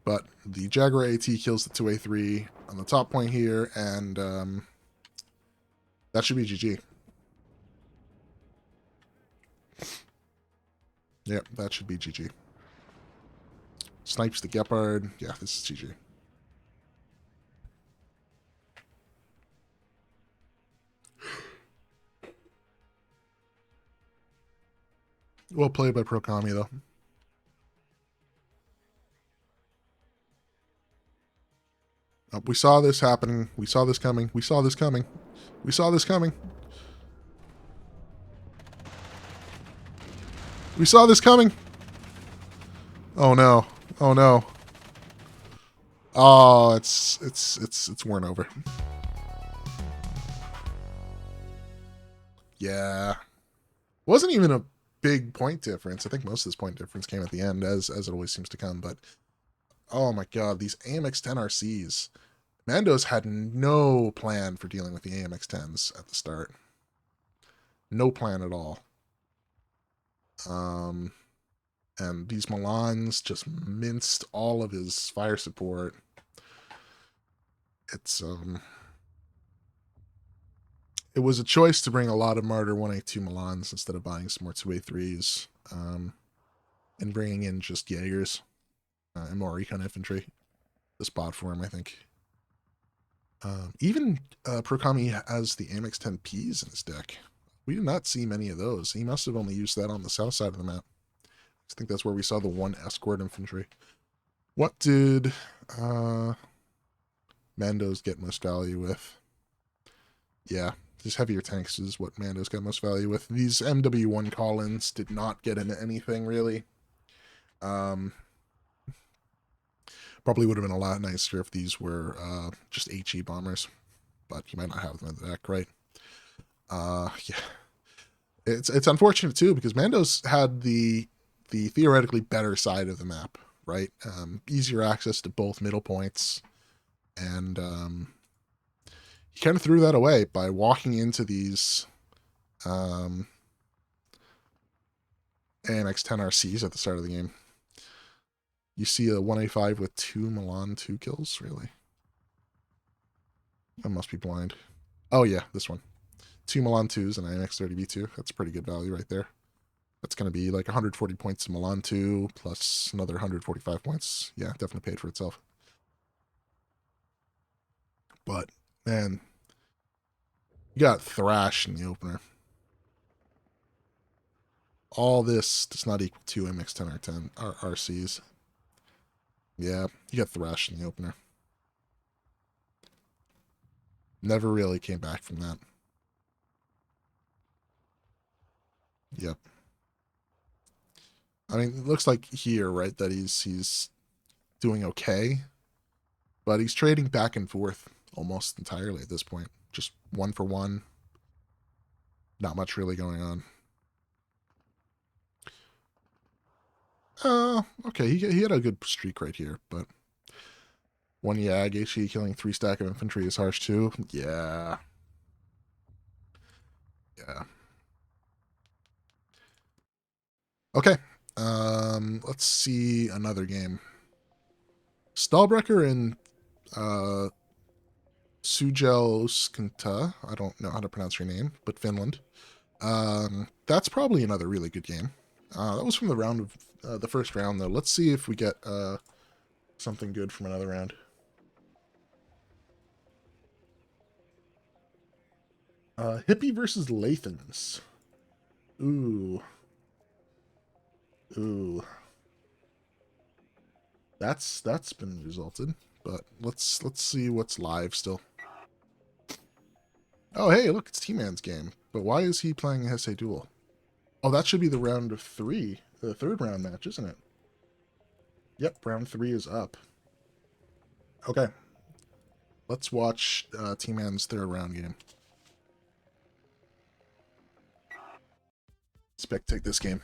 But the Jaguar AT kills the 2A3 on the top point here, and that should be GG. Yep, that should be GG. Snipes the Gepard. Yeah, this is GG. Well played by Prokami, though. We saw this happening. We saw this coming. We saw this coming. We saw this coming. We saw this coming. Oh no. Oh no. Oh, it's worn over. Yeah. Wasn't even a big point difference. I think most of this point difference came at the end, as it always seems to come, but oh my god, these AMX-10 RCs. Mandoz had no plan for dealing with the AMX-10s at the start. No plan at all. And these Milans just minced all of his fire support. It was a choice to bring a lot of Martyr 1A2 Milans instead of buying some more 2A3s, and bringing in just Jaegers and more recon infantry. The spot for him, I think. Even Prokami has the AMX-10Ps in his deck. We did not see many of those. He must have only used that on the south side of the map. I think that's where we saw the one escort infantry. What did Mandoz get most value with? Yeah, just heavier tanks is what Mandoz got most value with. These MW1 Collins did not get into anything, really. Probably would have been a lot nicer if these were just HE bombers. But you might not have them in the deck, right? Yeah. It's unfortunate, too, because Mandoz had the theoretically better side of the map, right? Easier access to both middle points. And he kind of threw that away by walking into these AMX-10 RCs at the start of the game. You see a 1A5 with 2 Milan 2 kills, really? I must be blind. Oh yeah, this one. 2 Milan 2s and IMX 30B2. That's pretty good value right there. That's going to be like 140 points in Milan 2 plus another 145 points. Yeah, definitely paid for itself. But, man, you got Thrash in the opener. All this does not equal 2 MX-10R10 RCs. Yeah, you got Thrash in the opener. Never really came back from that. Yep. I mean, it looks like here, right, that he's doing okay, but he's trading back and forth almost entirely at this point. Just 1 for 1. Not much really going on. Okay, he had a good streak right here, but 1 Yag HE killing 3 stack of infantry is harsh too. Yeah. Yeah. Okay. Let's see another game. Stalhbrecher and Soujeluskunta. I don't know how to pronounce your name, but Finland. That's probably another really good game. That was from the round of the first round, though. Let's see if we get something good from another round. Hippie versus Lathans. Ooh. Ooh. That's been resulted, but let's see what's live still. Oh hey, look, it's T-Man's game. But why is he playing a Hesse Duel? Oh, that should be the round of 3. The third round match, isn't it? Yep, round 3 is up. Okay. Let's watch T-Man's third round game. Spectate this game.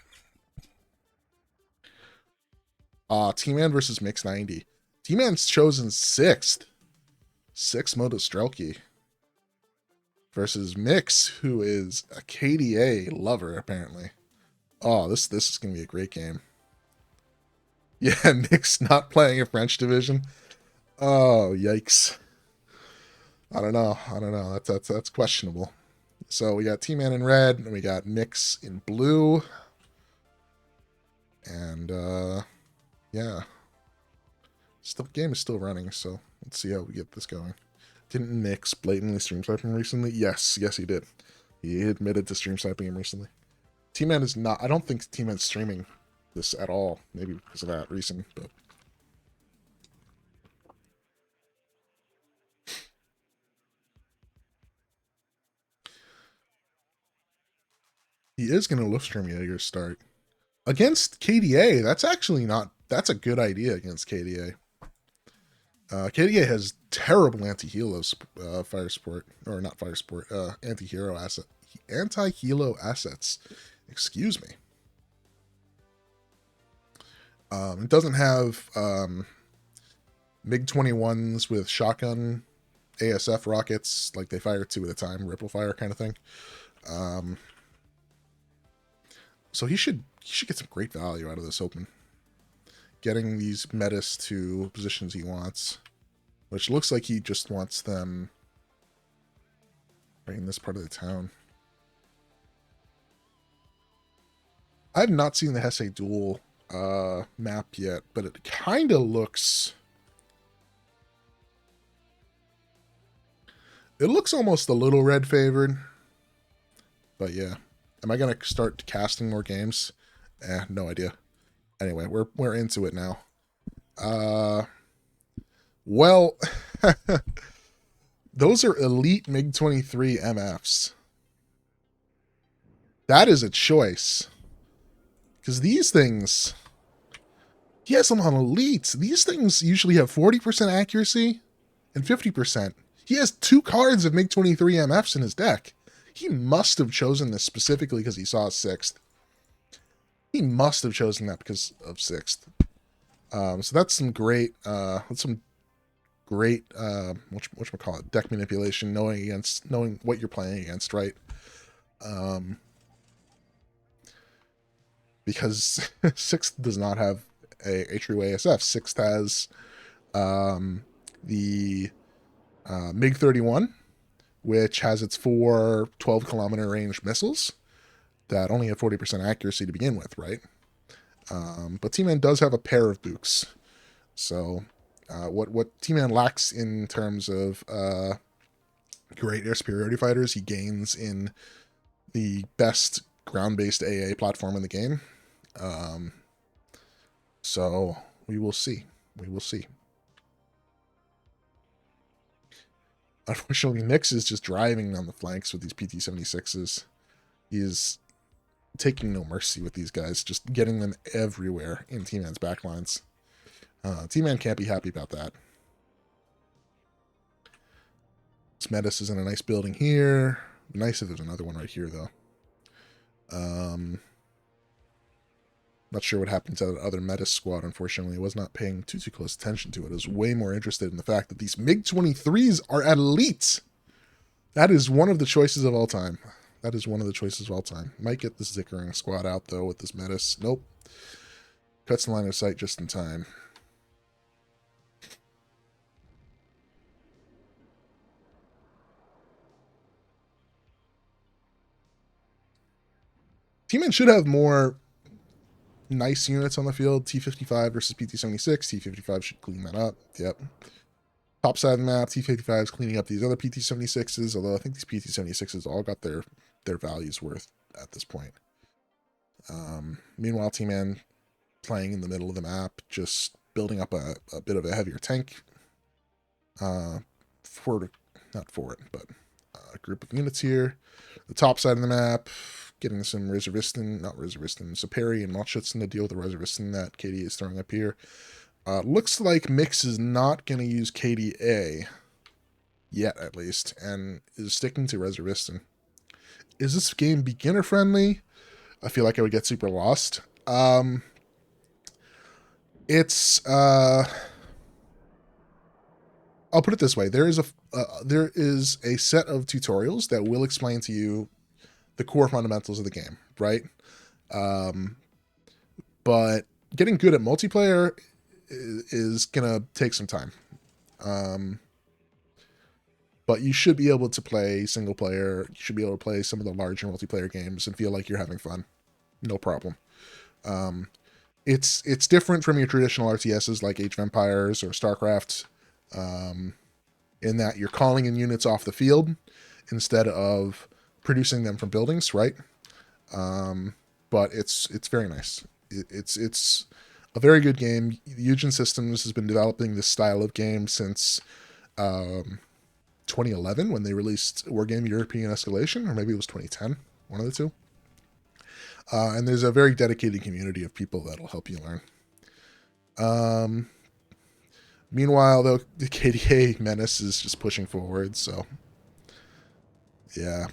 T-Man versus Mix 90. T-Man's chosen 6th. 6 Moto Strelky. Versus Mix, who is a KDA lover, apparently. Oh, this is going to be a great game. Yeah, Mix not playing a French division. Oh, yikes. I don't know. That's questionable. So we got T-Man in red, and we got Mix in blue. And, yeah. Still, game is still running, so let's see how we get this going. Didn't Mix blatantly stream sniping recently? Yes, he did. He admitted to stream sniping him recently. T-Man is not... I don't think T-Man's streaming this at all. Maybe because of that reason, but... He is going to live stream Jaeger's start. Against KDA, that's actually not... That's a good idea against KDA. KDA has terrible anti-helo fire support. Or not fire support. Anti-hero asset. Anti-helo assets. Excuse me. It doesn't have MiG-21s with shotgun ASF rockets, like they fire 2 at a time, ripple fire kind of thing. So he should get some great value out of this open. Getting these metas to positions he wants, which looks like he just wants them right in this part of the town. I have not seen the Hesse Duel map yet, but it kind of looks... It looks almost a little red favored. But yeah. Am I going to start casting more games? No idea. Anyway, we're into it now. Well, those are elite MiG-23 MFs. That is a choice. Because these things... He has them on elites. These things usually have 40% accuracy and 50%. He has 2 cards of MiG-23 MFs in his deck. He must have chosen this specifically because he saw 6th. He must have chosen that because of 6th. So that's some great, whatchamacallit, deck manipulation, knowing what you're playing against, right? Because 6th does not have a true ASF. 6th has the MiG-31, which has its 4 12-kilometer range missiles that only have 40% accuracy to begin with, right? But T-Man does have a pair of Books. So what T-Man lacks in terms of great air superiority fighters, he gains in the best ground-based AA platform in the game. So we will see. We will see. Unfortunately, Nix is just driving on the flanks with these PT-76s. He is taking no mercy with these guys, just getting them everywhere in T-Man's backlines. T-Man can't be happy about that. This Metis is in a nice building here. Nice if there's another one right here, though. Not sure what happened to that other Metis squad, unfortunately. I was not paying too close attention to it. I was way more interested in the fact that these MiG-23s are elite. That is one of the choices of all time. That is one of the choices of all time. Might get this Zickering squad out, though, with this Metis. Nope. Cuts the line of sight just in time. T-Man should have more nice units on the field. T-55 versus PT-76. T-55 should clean that up. Yep. Top side of the map, T-55 is cleaning up these other PT-76s, although I think these PT-76s all got their values worth at this point. Meanwhile, T-Man playing in the middle of the map, just building up a bit of a heavier tank. Not for it, but a group of units here. The top side of the map, getting some Saperi and Malschutzen to deal with the Reservistan that KD is throwing up here. Looks like Mix is not going to use KDA yet, at least, and is sticking to Reservistan. Is this game beginner friendly? I feel like I would get super lost. It's I'll put it this way: there is a set of tutorials that will explain to you the core fundamentals of the game, right? But getting good at multiplayer is gonna take some time. But you should be able to play single player. You should be able to play some of the larger multiplayer games and feel like you're having fun. No problem. It's different from your traditional RTSs like Age of Empires or StarCraft, in that you're calling in units off the field instead of producing them from buildings, right? But it's very nice. It's a very good game. Eugen Systems has been developing this style of game since 2011 when they released Wargame European Escalation, or maybe it was 2010, one of the two. And there's a very dedicated community of people that'll help you learn. Meanwhile, though, the KDA Menace is just pushing forward, so yeah.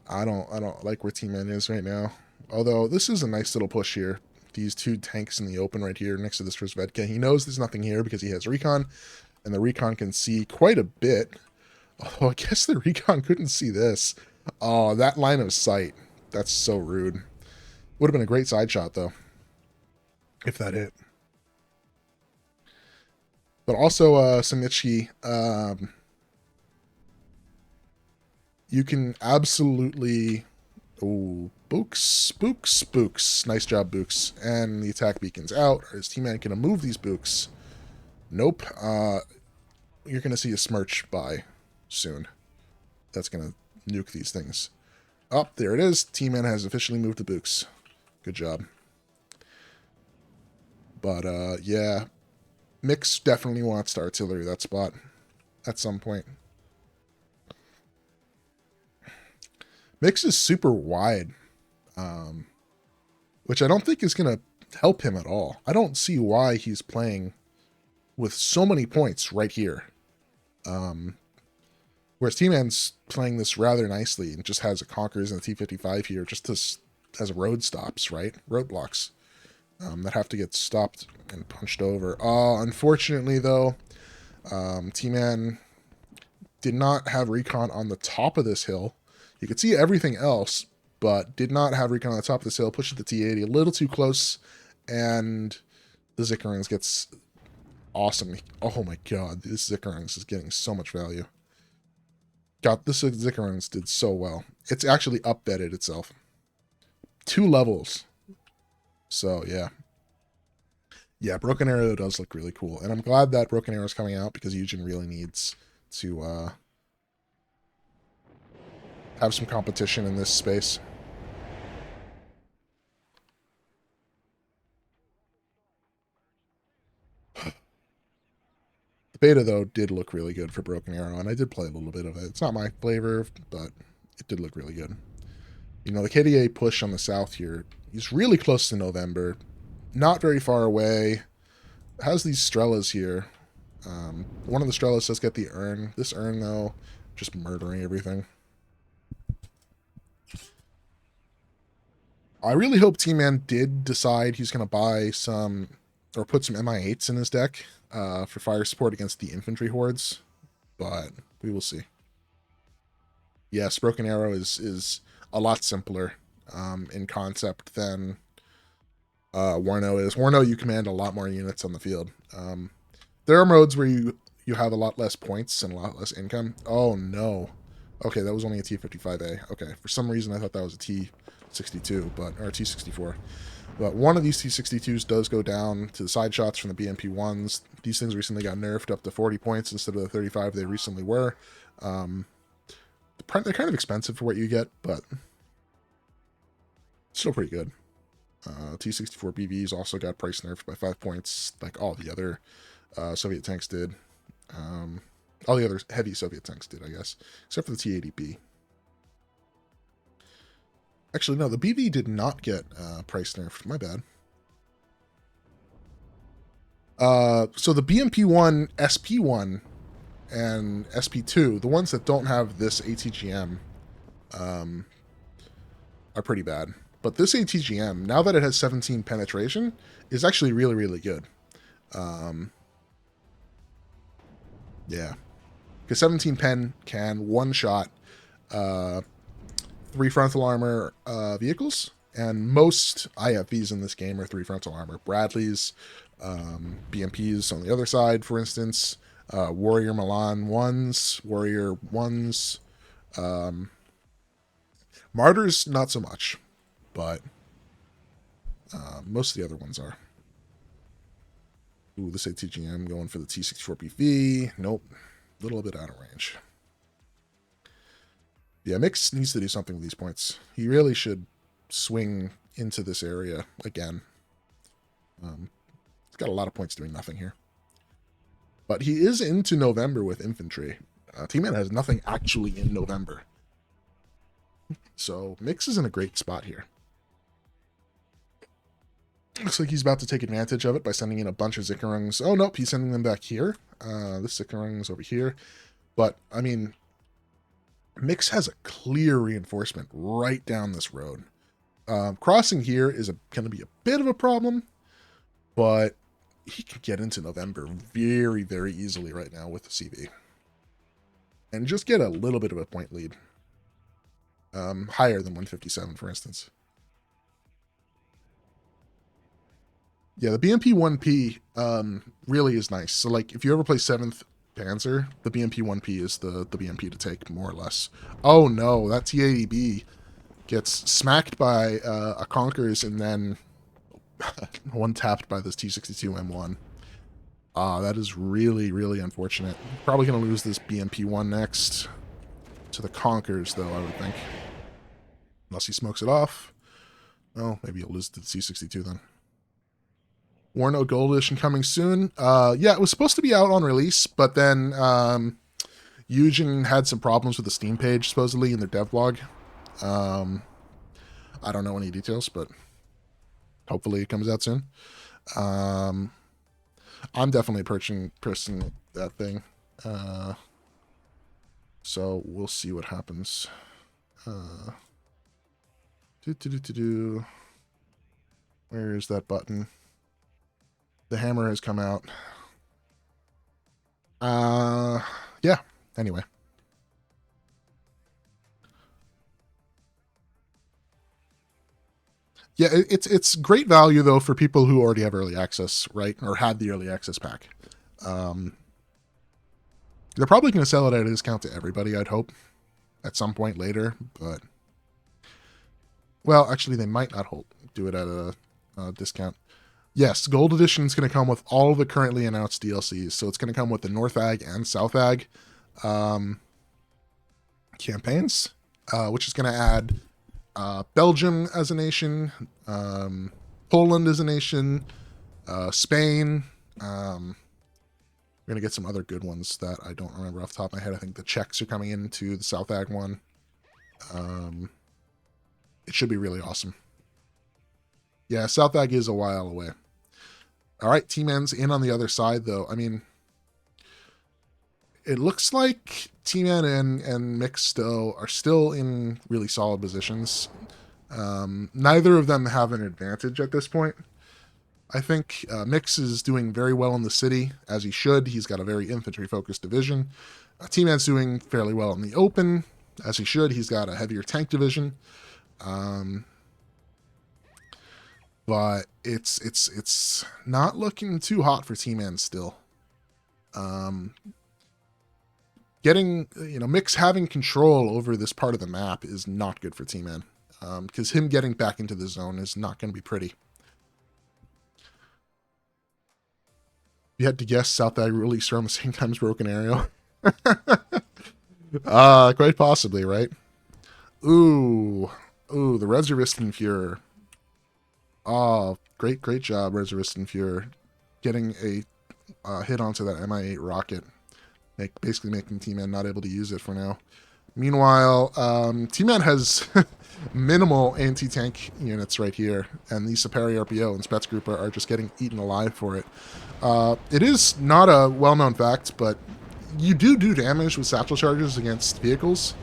I don't like where T-Man is right now. Although this is a nice little push here. These two tanks in the open right here next to this Rozvedka. He knows there's nothing here because he has recon, and the recon can see quite a bit. Although I guess the recon couldn't see this. Oh, that line of sight. That's so rude. Would have been a great side shot, though, if that hit. But also, Samichki, you can absolutely... Oh, Books. Nice job, Books. And the attack beacon's out. Is T-Man going to move these Books? Nope. You're going to see a Smirch by soon. That's going to nuke these things. Oh, there it is. T-Man has officially moved the Books. Good job. But, yeah. Mix definitely wants to artillery that spot at some point. Mix is super wide, which I don't think is going to help him at all. I don't see why he's playing with so many points right here. Whereas T-Man's playing this rather nicely and just has a Conquerors and a T-55 here just as road stops, right? Roadblocks that have to get stopped and punched over. Unfortunately, though, T-Man did not have recon on the top of this hill. You could see everything else, but did not have recon on the top of this hill. Pushes the T-80 a little too close, and the Zickerings gets awesome. Oh my god, this Zickerungs is getting so much value. God, this Zickerungs did so well. It's actually up-betted itself. 2 levels. So, yeah. Yeah, Broken Arrow does look really cool. And I'm glad that Broken Arrow is coming out because Eugen really needs to have some competition in this space. The beta, though, did look really good for Broken Arrow, and I did play a little bit of it. It's not my flavor, but it did look really good. You know, the KDA push on the south here is really close to November. Not very far away. It has these Strellas here. One of the Strellas does get the urn. This urn, though, just murdering everything. I really hope T-Man did decide he's going to buy some, or put some MI8s in his deck for fire support against the infantry hordes, but we will see. Yes, Broken Arrow is a lot simpler in concept than Warno is. Warno, you command a lot more units on the field. There are modes where you have a lot less points and a lot less income. Oh, no. Okay, that was only a T55A. Okay, for some reason I thought that was a T62, or T64. But one of these T62s does go down to the side shots from the BMP1s. These things recently got nerfed up to 40 points instead of the 35 they recently were. They're kind of expensive for what you get, but still pretty good. T64 BVs also got price nerfed by 5 points, like all the other Soviet tanks did. All the other heavy Soviet tanks did, I guess, except for the T80B. Actually, no, the BV did not get price nerfed. My bad. So the BMP1, SP1, and SP2, the ones that don't have this ATGM, are pretty bad. But this ATGM, now that it has 17 penetration, is actually really, really good. Yeah. Because 17 pen can one-shot 3 frontal armor vehicles, and most IFVs in this game are 3 frontal armor. Bradleys, BMPs on the other side, for instance, Warrior Milan 1s, Warrior 1s, Martyrs not so much, but most of the other ones are. Ooh, this ATGM going for the T64BV. Nope. A little bit out of range. Yeah, Mix needs to do something with these points. He really should swing into this area again. He's got a lot of points doing nothing here. But he is into November with infantry. T-Man has nothing actually in November. So Mix is in a great spot here. Looks like he's about to take advantage of it by sending in a bunch of Zickerungs. Oh, nope, he's sending them back here. This Zickerung is over here. But, I mean, Mix has a clear reinforcement right down this road. Crossing here is going to be a bit of a problem, but he can get into November very, very easily right now with the CV. And just get a little bit of a point lead. Higher than 157, for instance. Yeah, the BMP 1P really is nice. So, like, if you ever play 7th Panzer, the BMP 1P is the BMP to take, more or less. Oh, no, that T80B gets smacked by a Conkers and then one-tapped by this T62 M1. That is really, really unfortunate. Probably going to lose this BMP1 next to the Conkers, though, I would think. Unless he smokes it off. Oh, maybe he'll lose to the C62 then. Warno Gold Edition coming soon. Yeah, it was supposed to be out on release, but then Eugen had some problems with the Steam page, supposedly, in their dev blog. I don't know any details, but hopefully it comes out soon. I'm definitely purchasing that thing. So we'll see what happens. Where is that button? The hammer has come out. Yeah, anyway. Yeah, it's great value, though, for people who already have early access, right? Or had the early access pack. They're probably going to sell it at a discount to everybody, I'd hope, at some point later. But, well, actually, they might not do it at a discount. Yes, Gold Edition is going to come with all the currently announced DLCs. So it's going to come with the North Ag and South Ag campaigns, which is going to add Belgium as a nation, Poland as a nation, Spain. We're going to get some other good ones that I don't remember off the top of my head. I think the Czechs are coming into the South Ag one. It should be really awesome. Yeah, South Ag is a while away. All right, T-Man's in on the other side, though. I mean, it looks like T-Man and Mix are still in really solid positions. Neither of them have an advantage at this point. I think Mix is doing very well in the city, as he should. He's got a very infantry-focused division. T-Man's doing fairly well in the open, as he should. He's got a heavier tank division. But it's not looking too hot for T-Man still. Mix having control over this part of the map is not good for T-Man. Because him getting back into the zone is not going to be pretty. You had to guess South Ag released around the same time as Broken Arrow. Quite possibly, right? Ooh, the Reservistan Fuhrer. Oh, great job, Reservistan Fuhrer. Getting a hit onto that MI8 rocket. Basically making T-Man not able to use it for now. Meanwhile, T-Man has minimal anti-tank units right here, and the Sapari RPO and Spetsgruppe are just getting eaten alive for it. It is not a well-known fact, but you do damage with satchel charges against vehicles,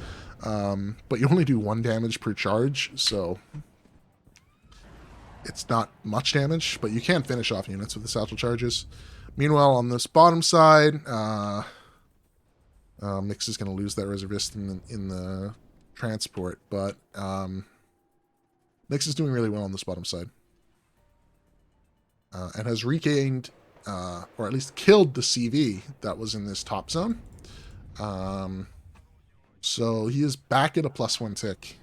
but you only do 1 damage per charge, so it's not much damage, but you can finish off units with the satchel charges. Meanwhile, on this bottom side, Mix is going to lose that reservist in the transport, but Mix is doing really well on this bottom side. And has regained, or at least killed the CV that was in this top zone. So he is back at a +1 tick.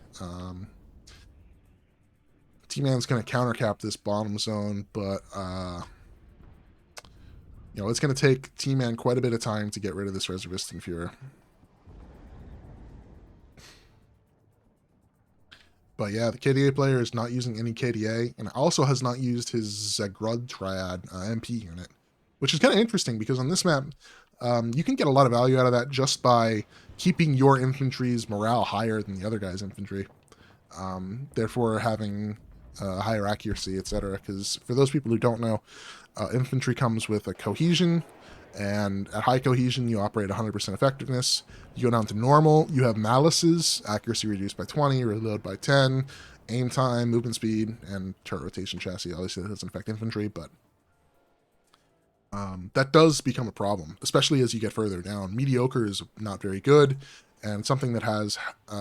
T-Man's going to countercap this bottom zone, but it's going to take T-Man quite a bit of time to get rid of this Reservistan Fuhrer. But yeah, the KDA player is not using any KDA, and also has not used his Zagrod Triad MP unit, which is kind of interesting because on this map, you can get a lot of value out of that just by keeping your infantry's morale higher than the other guy's infantry. Therefore having higher accuracy, etc. Because for those people who don't know, infantry comes with a cohesion, and at high cohesion you operate 100% effectiveness. You go down to normal, you have malices, accuracy reduced by 20, reload by 10, aim time, movement speed, and turret rotation chassis. Obviously that doesn't affect infantry, but that does become a problem, especially as you get further down. Mediocre is not very good, and something that has,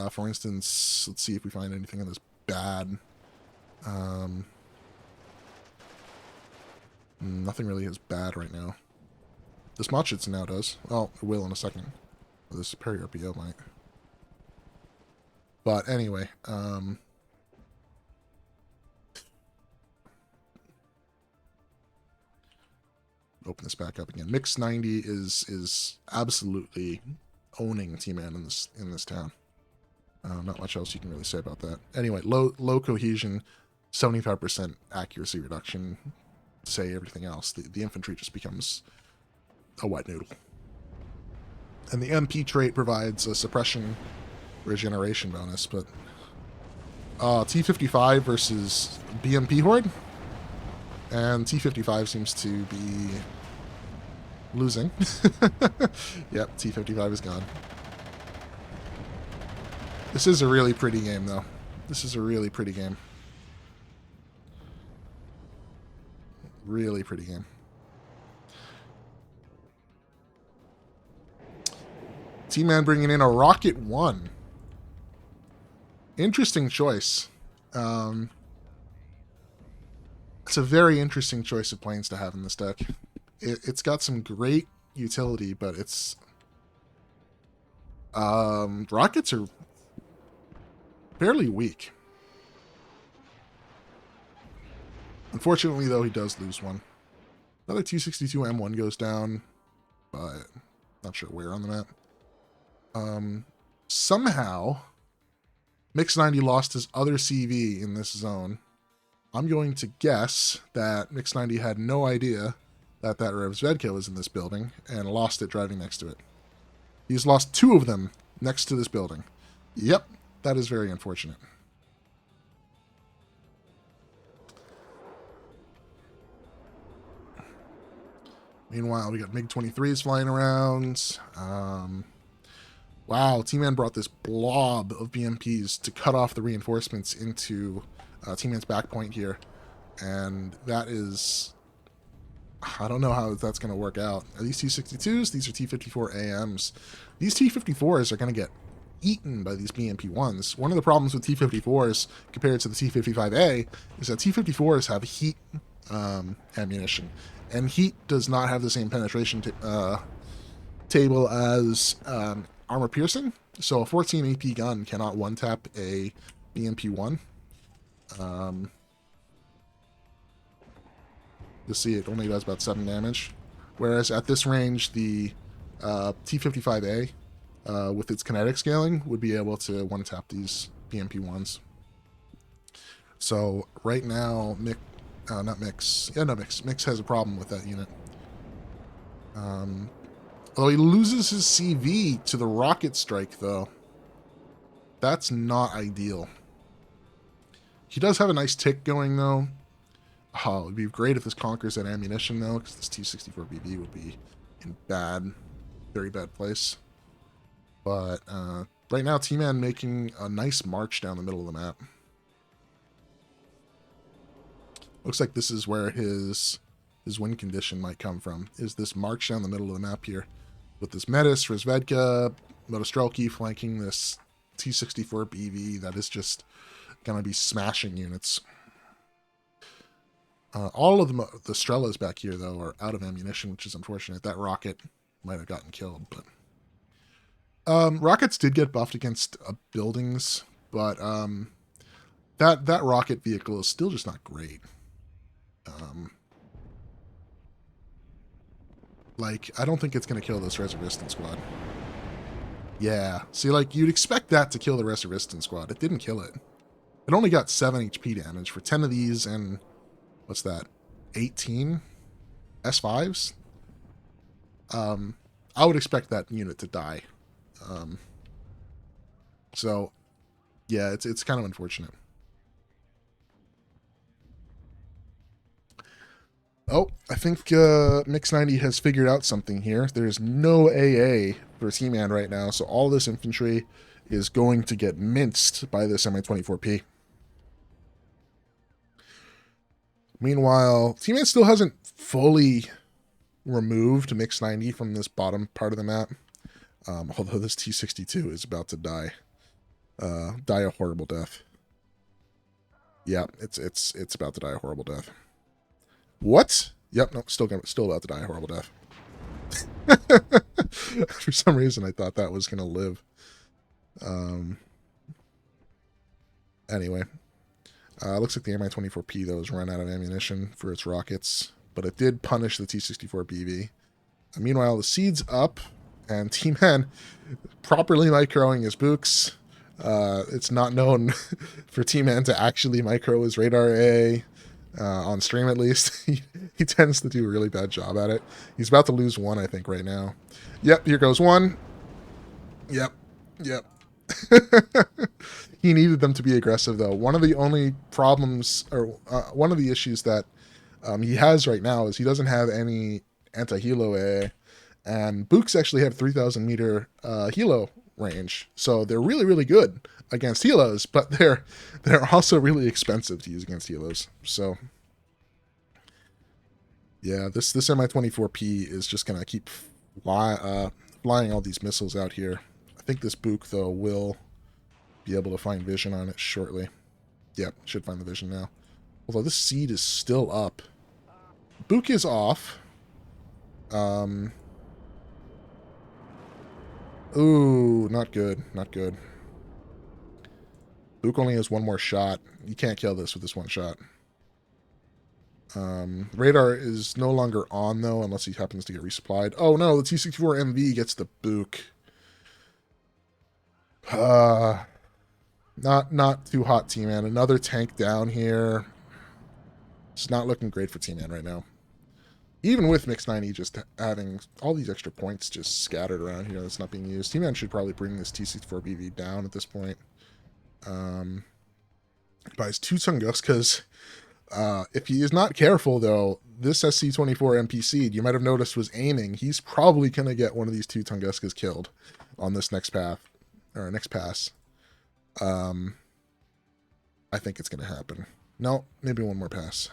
for instance, let's see if we find anything in this bad. Nothing really is bad right now. This Machitz now does. Well, it will in a second. This Perry RPO might. But anyway, open this back up again. Mix 90 is absolutely owning T-Man in this town. Not much else you can really say about that. Anyway, low cohesion, 75% accuracy reduction. Say everything else. The infantry just becomes a wet noodle. And the MP trait provides a suppression regeneration bonus, but T55 versus BMP Horde, and T55 seems to be losing. Yep, T55 is gone. This is a really pretty game, though. This is a really pretty game. Really pretty game. T-Man bringing in a Rocket 1. Interesting choice. It's a very interesting choice of planes to have in this deck. It's got some great utility, but it's rockets are fairly weak. Unfortunately, though, he does lose one. Another 262 M1 goes down, but not sure where on the map. Somehow, Mix 90 lost his other CV in this zone. I'm going to guess that Mix 90 had no idea that Revsvedka was in this building and lost it driving next to it. He's lost 2 of them next to this building. Yep, that is very unfortunate. Meanwhile, we got MiG-23s flying around. Wow, T-Man brought this blob of BMPs to cut off the reinforcements into T-Man's back point here. And that is... I don't know how that's going to work out. Are these T-62s? These are T-54AMs. These T-54s are going to get eaten by these BMP-1s. One of the problems with T-54s compared to the T-55A is that T-54s have heat ammunition. And heat does not have the same penetration table as armor piercing. So a 14 AP gun cannot one-tap a BMP-1. You'll see it only does about 7 damage. Whereas at this range, the T-55A, with its kinetic scaling, would be able to one-tap these BMP-1s. So right now, Mix has a problem with that unit. Although he loses his CV to the rocket strike, though. That's not ideal. He does have a nice tick going, though. Oh, it would be great if this conquers that ammunition, though, because this T-64BB would be in very bad place. But right now, T-Man making a nice march down the middle of the map. Looks like this is where his win condition might come from, is this march down the middle of the map here. With this Metis, Revsvedka, Motostrelki flanking this T-64BV that is just going to be smashing units. All of the Strelas back here, though, are out of ammunition, which is unfortunate. That rocket might have gotten killed, but... rockets did get buffed against buildings, but that rocket vehicle is still just not great. Like, I don't think it's going to kill this Reservistan squad. Yeah, see, like, you'd expect that to kill the Reservistan squad. It didn't kill it. It only got 7 HP damage for 10 of these and... what's that? 18 S5s? I would expect that unit to die. So, yeah, it's kind of unfortunate. Oh, I think Mix 90 has figured out something here. There's no AA for T-Man right now, so all this infantry is going to get minced by this Mi-24P. Meanwhile, T-Man still hasn't fully removed Mix 90 from this bottom part of the map. Although this T-62 is about to die. Die a horrible death. Yeah, it's about to die a horrible death. What? Yep, no, still about to die a horrible death. For some reason, I thought that was going to live. Anyway. Looks like the Mi-24P, though, has run out of ammunition for its rockets, but it did punish the T-64BV. Meanwhile, the Seed's up, and T-Man properly microing his books. It's not known for T-Man to actually micro his radar A, on stream at least. He tends to do a really bad job at it. He's about to lose one, I think, right now. Yep, here goes one. Yep. He needed them to be aggressive, though. One of the only problems, or one of the issues that he has right now is he doesn't have any anti-helo AA, and Books actually have 3,000 meter helo range, so they're really, really good against helos, but they're also really expensive to use against helos. So yeah, this Mi-24P is just gonna keep flying all these missiles out here. I think this Book, though, will be able to find vision on it shortly. Yep, should find the vision now. Although this Seed is still up. Book is off. Ooh, not good. Not good. Luke only has one more shot. You can't kill this with this one shot. Radar is no longer on, though, unless he happens to get resupplied. Oh, no, the T-64 MV gets the Book. Not too hot, T-Man. Another tank down here. It's not looking great for T-Man right now. Even with Mix 90 just having all these extra points just scattered around here that's not being used, T-Man should probably bring this T-64BV down at this point. Buys 2 Tunguskas. If he is not careful, though, this SC-24 NPC, you might have noticed, was aiming. He's probably going to get one of these 2 Tunguskas killed on this next path, or next pass. I think it's going to happen. No, maybe one more pass.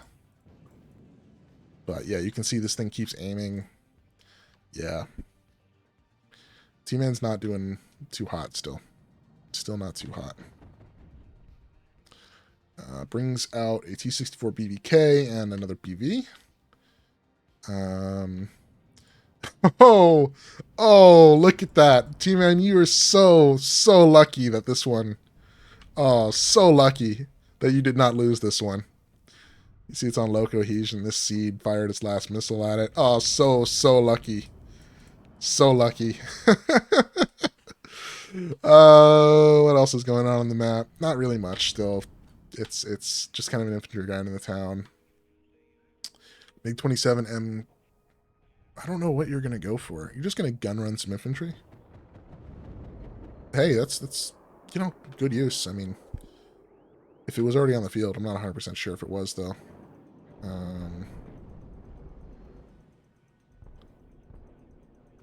But yeah, you can see this thing keeps aiming. Yeah. T-Man's not doing too hot still. Still not too hot. Brings out a T-64 BBK and another BV. Oh, look at that. T-Man, you are so lucky that this one... Oh, so lucky that you did not lose this one. You see it's on low cohesion. This seed fired its last missile at it. Oh, so lucky. So lucky. What else is going on the map? Not really much still. It's just kind of an infantry guy in the town. MiG-27M. I don't know what you're going to go for. You're just going to gun run some infantry? Hey, that's you know, good use. I mean, if it was already on the field, I'm not 100% sure if it was, though.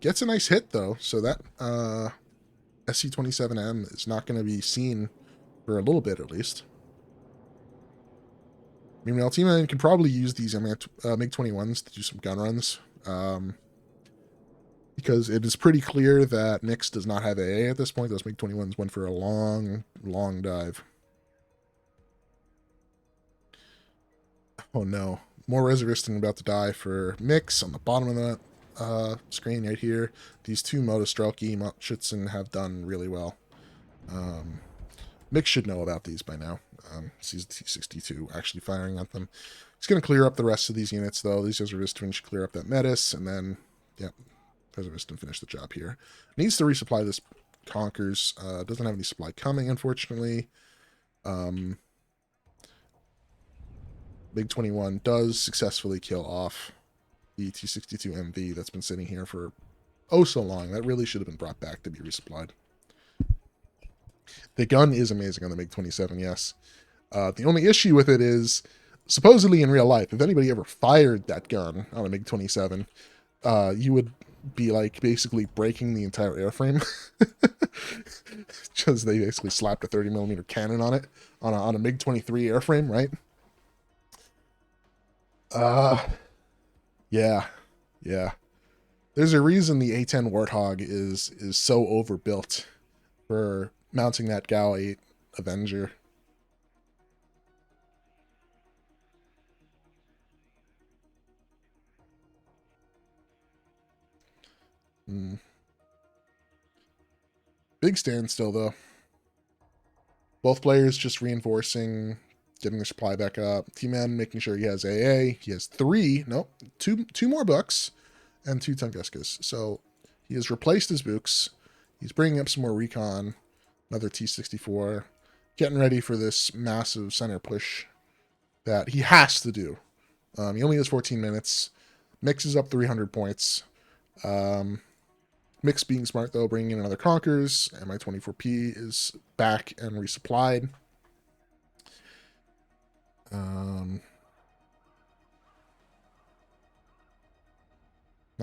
Gets a nice hit, though, so that SC-27M is not going to be seen for a little bit, at least. Meanwhile, T-Man can probably use these MiG-21s to do some gun runs, because it is pretty clear that Nix does not have AA at this point. Those MiG-21s went for a long dive. Oh no, more Reservistan about to die for Mix on the bottom of the screen right here. These 2 Motostrelki Schützen have done really well. Mix should know about these by now. Sees the T-62 actually firing at them. He's going to clear up the rest of these units, though. These Reservistan should clear up that Metis, and then, yep, Reservistan finish the job here. Needs to resupply this Conkers. Doesn't have any supply coming, unfortunately. MiG-21 does successfully kill off the T-62 MV that's been sitting here for oh so long. That really should have been brought back to be resupplied. The gun is amazing on the MiG-27, yes. The only issue with it is, supposedly in real life, if anybody ever fired that gun on a MiG-27, you would be like basically breaking the entire airframe. Because they basically slapped a 30mm cannon on it, on a MiG-23 airframe, right? Yeah. There's a reason the A-10 Warthog is so overbuilt for mounting that Gal 8 Avenger. Big standstill, though. Both players just reinforcing, getting their supply back up. T-Man making sure he has AA. He has two more Bucks and 2 Tunguskas. So he has replaced his Books. He's bringing up some more recon. Another T-64. Getting ready for this massive center push that he has to do. He only has 14 minutes. Mix is up 300 points. Mix being smart, though, bringing in another Conkers. Mi-24P is back and resupplied. Not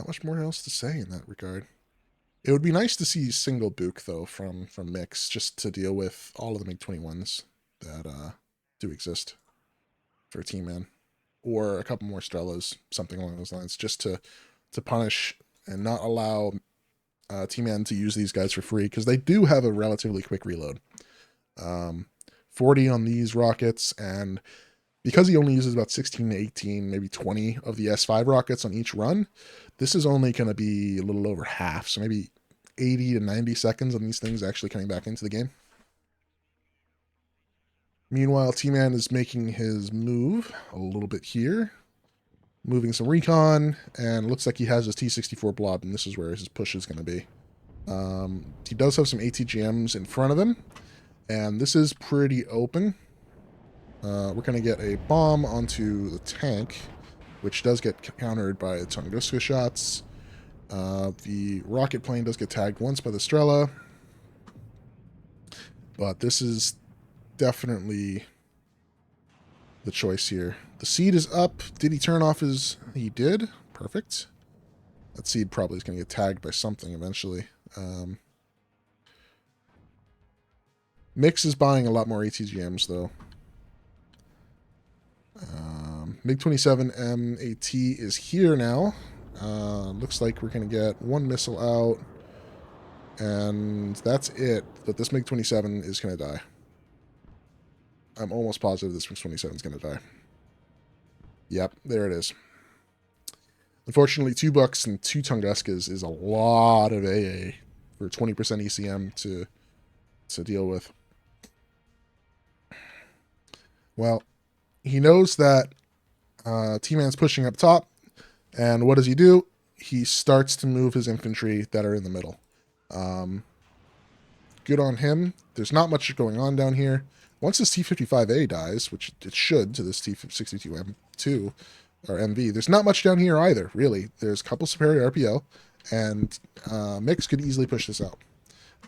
much more else to say in that regard. It would be nice to see single Book, though, from Mix, just to deal with all of the MiG-21s that do exist for T-Man. Or a couple more Strellas, something along those lines, just to punish and not allow T-Man to use these guys for free, because they do have a relatively quick reload. 40 on these rockets, and Because he only uses about 16 to 18, maybe 20 of the S5 rockets on each run, this is only going to be a little over half. So maybe 80 to 90 seconds on these things actually coming back into the game. Meanwhile, T-Man is making his move a little bit here. Moving some recon, and looks like he has his T-64 blob, and this is where his push is going to be. He does have some ATGMs in front of him, and this is pretty open. We're going to get a bomb onto the tank, which does get countered by Tunguska shots. The rocket plane does get tagged once by the Strela, but this is definitely the choice here. The seed is up. Did he turn off his... He did. Perfect. That seed probably is going to get tagged by something eventually. Mix is buying a lot more ATGMs, though. MiG-27M AT is here now. Looks like we're going to get one missile out. And that's it. But this MiG-27 is going to die. I'm almost positive this MiG-27 is going to die. Yep, there it is. Unfortunately, $2 and 2 Tunguskas is a lot of AA for 20% ECM to deal with. Well, he knows that T-Man's pushing up top, and what does he do? He starts to move his infantry that are in the middle. Good on him. There's not much going on down here. Once this T-55A dies, which it should to this T-62M2 or MV, there's not much down here either, really. There's a couple superior RPO, and Mix could easily push this out.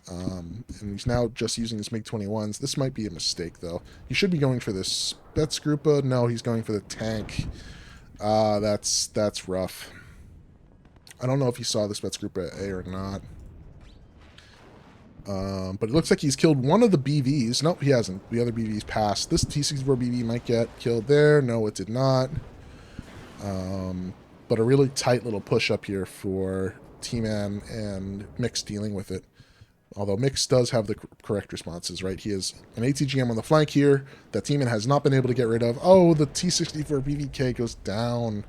And he's now just using his MiG-21s. This might be a mistake, though. He should be going for this Spetsgruppe. No, he's going for the tank. That's rough. I don't know if he saw the Spetsgruppe A or not. But it looks like he's killed one of the BVs. Nope, he hasn't. The other BV's passed. This T-64 BV might get killed there. No, it did not. But a really tight little push up here for T-Man and Mix dealing with it. Although Mix does have the correct responses, right? He has an ATGM on the flank here that T-Man has not been able to get rid of. Oh, the T-64 BVK goes down.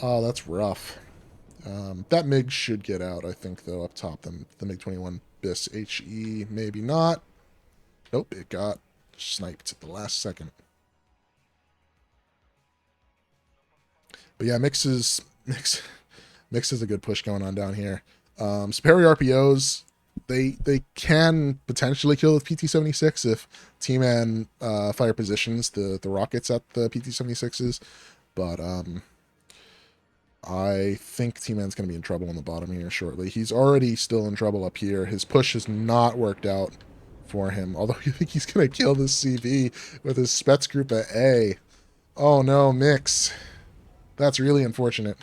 Oh, that's rough. That MiG should get out, I think, though, up top. The MiG-21 BIS HE, maybe not. Nope, it got sniped at the last second. But yeah, Mix has a good push going on down here. Superior RPOs, they can potentially kill the PT-76 if T-Man fire positions the rockets at the PT-76s, but I think T-Man's going to be in trouble on the bottom here shortly. He's already still in trouble up here. His push has not worked out for him, although you think he's going to kill this CV with his Spetsgruppe A. Oh no, Mix. That's really unfortunate.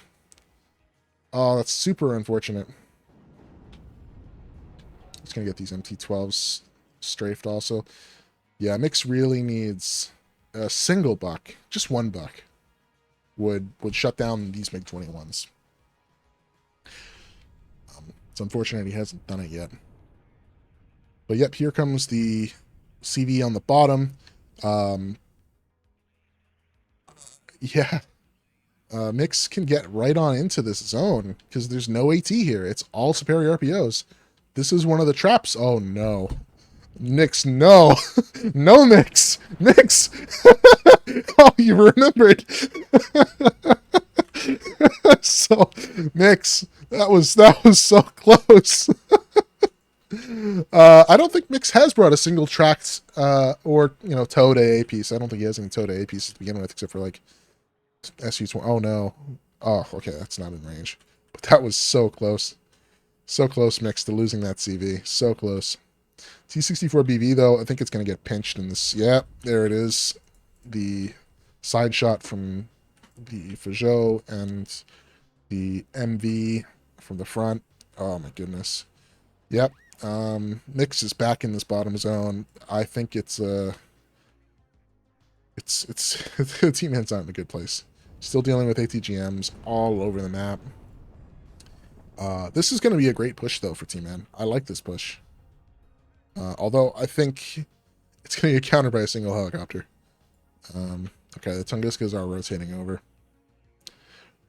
Oh, that's super unfortunate. Just going to get these MT-12s strafed also. Yeah, Mix really needs a single buck, just one buck. Would shut down these MiG-21s. It's unfortunate he hasn't done it yet. But yep, here comes the CV on the bottom. Yeah. Mix can get right on into this zone because there's no AT here. It's all superior RPOs. This is one of the traps. Oh, no. Mix, no. No, Mix. Mix. Oh, you remembered. So, Mix, that was so close. I don't think Mix has brought a single tracked or, towed AA piece. I don't think he has any towed AA pieces to begin with, except for like SU-20. Oh no. Oh, okay, that's not in range. But that was so close. So close, Mix, to losing that CV. So close. T-64BV, though, I think it's going to get pinched in this. Yeah, there it is. The side shot from the Peugeot and the MV from the front. Oh, my goodness. Yep. Mix is back in this bottom zone. I think it's the T-Man's not in a good place. Still dealing with ATGMs all over the map. This is going to be a great push, though, for T-Man. I like this push. Although I think it's going to get countered by a single helicopter. Okay, the Tunguskas are rotating over.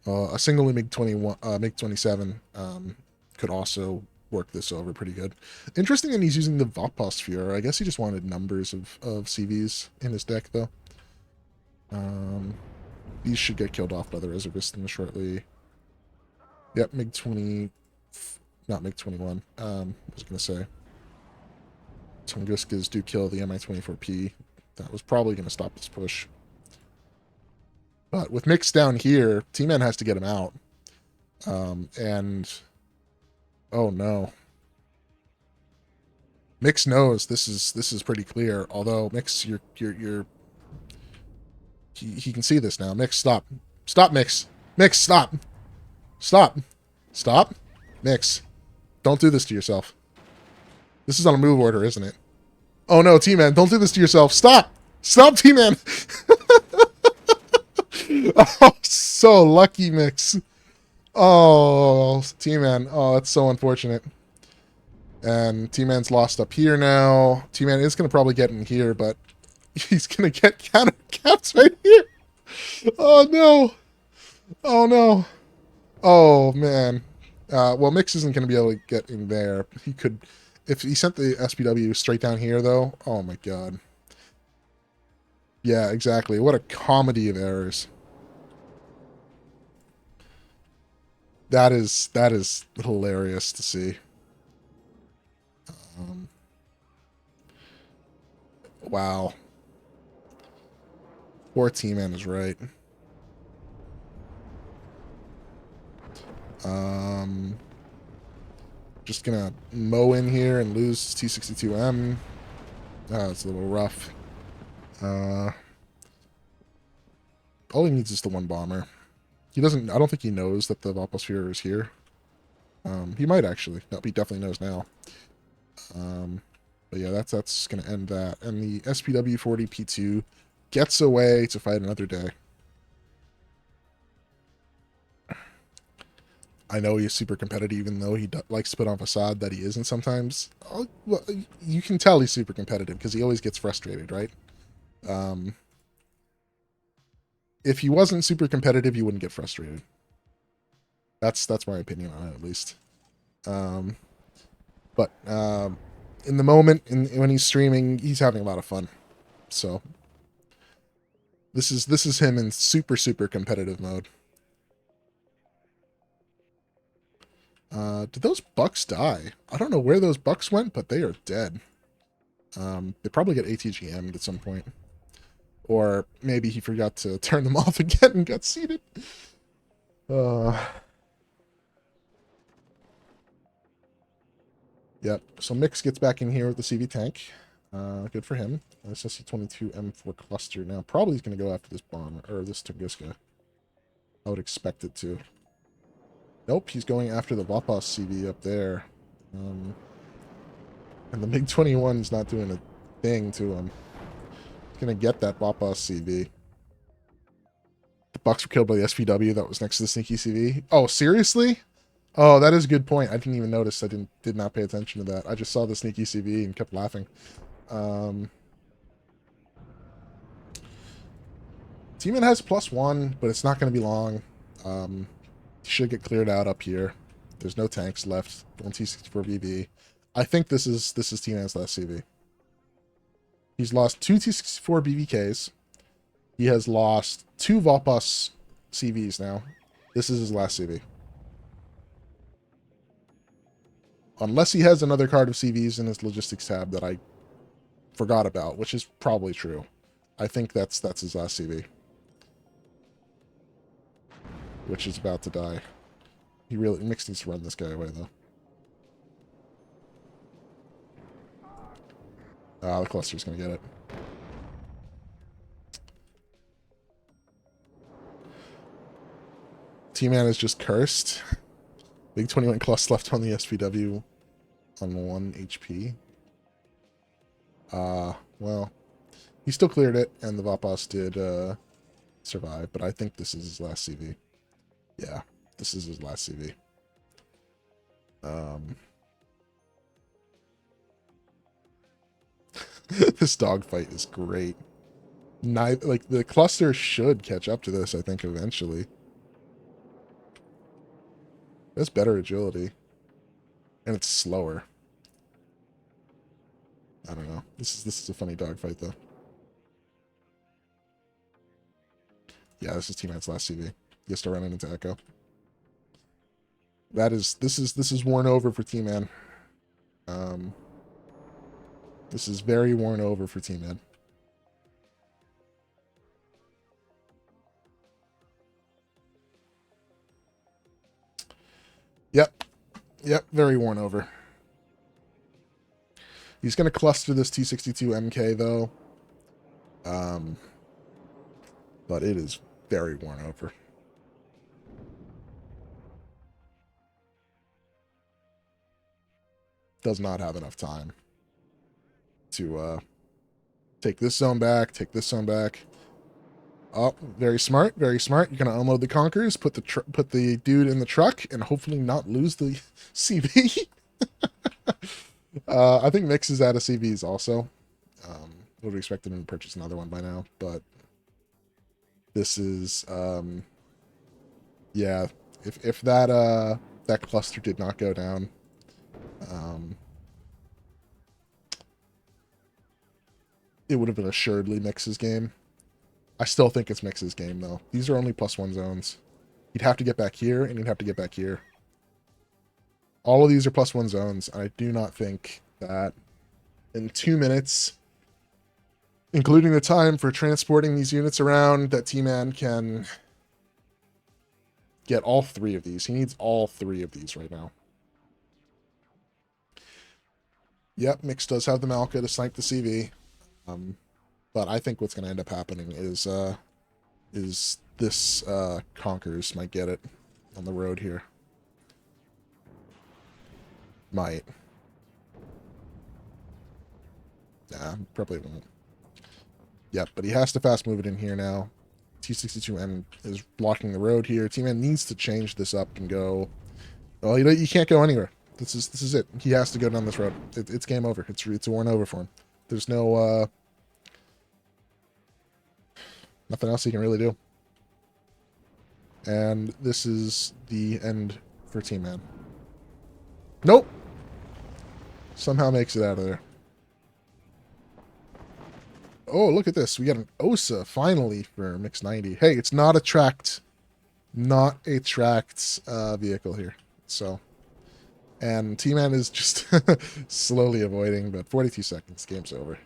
A single MiG-21, MiG-27 could also work this over pretty good. Interesting that he's using the Vaposphere. I guess he just wanted numbers of CVs in his deck, though. These should get killed off by the reservists shortly. Yep, MiG-20... Not MiG-21. I was going to say. Tunguskas do kill the Mi-24P. That was probably going to stop this push. But with Mix down here, T-Man has to get him out. And... Oh, no. Mix knows this is pretty clear. Although, Mix, he can see this now. Mix, stop. Stop, Mix. Mix, stop. Stop. Stop. Mix. Don't do this to yourself. This is on a move order, isn't it? Oh no, T-Man, don't do this to yourself. Stop! Stop, T-Man! Oh, so lucky, Mix. Oh, T-Man. Oh, that's so unfortunate. And T-Man's lost up here now. T-Man is going to probably get in here, but he's going to get counter-capped right here. Oh, no. Oh, no. Oh, man. Well, Mix isn't going to be able to get in there. He could... If he sent the SPW straight down here, though, oh, my God. Yeah, exactly. What a comedy of errors. That is hilarious to see. Wow. Poor T-Man is right. Just gonna mow in here and lose T-62M. It's a little rough. All he needs is the one bomber. He doesn't... I don't think he knows that the Vaposphere is here. He might actually. No, he definitely knows now. But yeah, that's going to end that. And the SPW-40P2 gets away to fight another day. I know he's super competitive, even though he likes to put on facade that he isn't sometimes. Well, you can tell he's super competitive because he always gets frustrated, right? If he wasn't super competitive, he wouldn't get frustrated. That's my opinion on it, at least. But in the moment, when he's streaming, he's having a lot of fun. So this is him in super competitive mode. Did those bucks die? I don't know where those bucks went, but they are dead. They probably get ATGM'd at some point. Or maybe he forgot to turn them off again and got seated. Yep, so Mix gets back in here with the CV tank. Good for him. SSC-22 M4 cluster. Now, probably he's going to go after this bomber, or this Tunguska. I would expect it to. Nope, he's going after the Vapos CV up there. And the MiG-21's not doing a thing to him. He's going to get that Vapos CV. The Bucks were killed by the SPW that was next to the sneaky CV. Oh, seriously? Oh, that is a good point. I didn't even notice. I did not pay attention to that. I just saw the sneaky CV and kept laughing. T-Man has +1, but it's not going to be long. He should get cleared out up here. There's no tanks left. One T-64BB. I think this is T-Man's last CV. He's lost 2 T-64 BVKs. He has lost 2 Valpus CVs now. This is his last CV. Unless he has another card of CVs in his logistics tab that I forgot about, which is probably true. I think that's his last CV. Which is about to die. Mix needs to run this guy away, though. The cluster's gonna get it. T-Man is just cursed. Big 21 cluster left on the SPW on 1 HP. Well, he still cleared it, and the Vapos did survive, but I think this is his last CV. Yeah, this is his last CV. This dogfight is great. like the cluster should catch up to this, I think, eventually. That's better agility. And it's slower. I don't know. This is a funny dogfight though. Yeah, this is T-Man's last CV. He has to run it into Echo. This is worn over for T-Man. This is very worn over for T-Man. Yep. Yep, very worn over. He's going to cluster this T62 MK, though. But it is very worn over. Does not have enough time to take this zone back, take this zone back. Oh, very smart, very smart. You're gonna unload the Conquerors, put the dude in the truck, and hopefully not lose the CV. I think Mix is out of CVs also. Would have expected him to purchase another one by now, but this is yeah. If that that cluster did not go down, it would have been assuredly Mix's game. I still think it's Mix's game, though. These are only +1 zones. He'd have to get back here, and he'd have to get back here. All of these are +1 zones, and I do not think that in 2 minutes, including the time for transporting these units around, that T-Man can get all 3 of these. He needs all 3 of these right now. Yep, Mix does have the Malka to snipe the CV. But I think what's going to end up happening is this Conquerors might get it on the road here. Might. Nah, probably won't. Yep, but he has to fast move it in here now. T62M is blocking the road here. T-Man needs to change this up and go. Well, you can't go anywhere. This is it. He has to go down this road. It's game over. It's worn over for him. There's no nothing else he can really do. And this is the end for T-Man. Nope. Somehow makes it out of there. Oh, look at this. We got an OSA finally for Mix 90. Hey, it's not a tracked vehicle here. So, and T-Man is just slowly avoiding, but 42 seconds, game's over.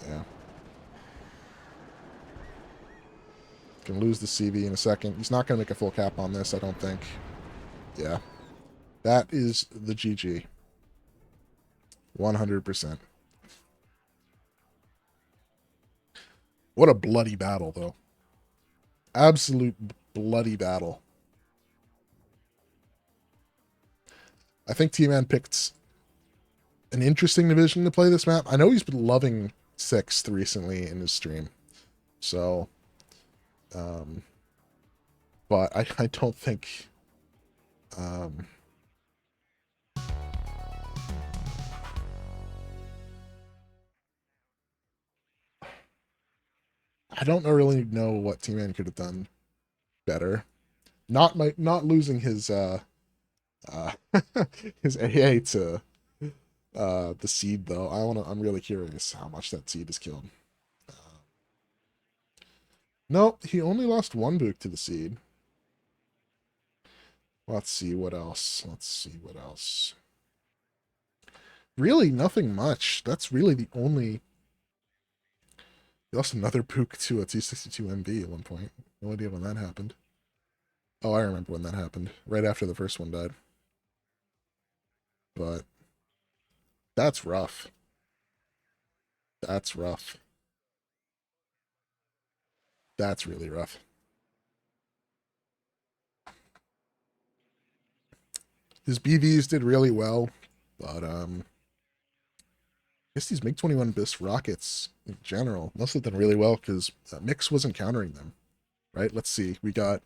Yeah. Can lose the CV in a second. He's not going to make a full cap on this, I don't think. Yeah. That is the GG. 100%. What a bloody battle, though. Absolute bloody battle. I think T-Man picked an interesting division to play this map. I know he's been loving 6th recently in his stream. So, but I don't think, I don't really know what T-Man could have done better. Not losing his his AA to the seed though. I'm really curious how much that seed is killed. No, he only lost 1 book to the seed. Let's see what else. Really, nothing much. That's really the only. He lost another book to a T62 MV at one point. No idea when that happened. Oh, I remember when that happened. Right after the first one died. But that's rough. That's rough. That's really rough. His BVs did really well, but I guess these MiG-21 BIS rockets in general must have done really well because Mix wasn't countering them, right? Let's see. We got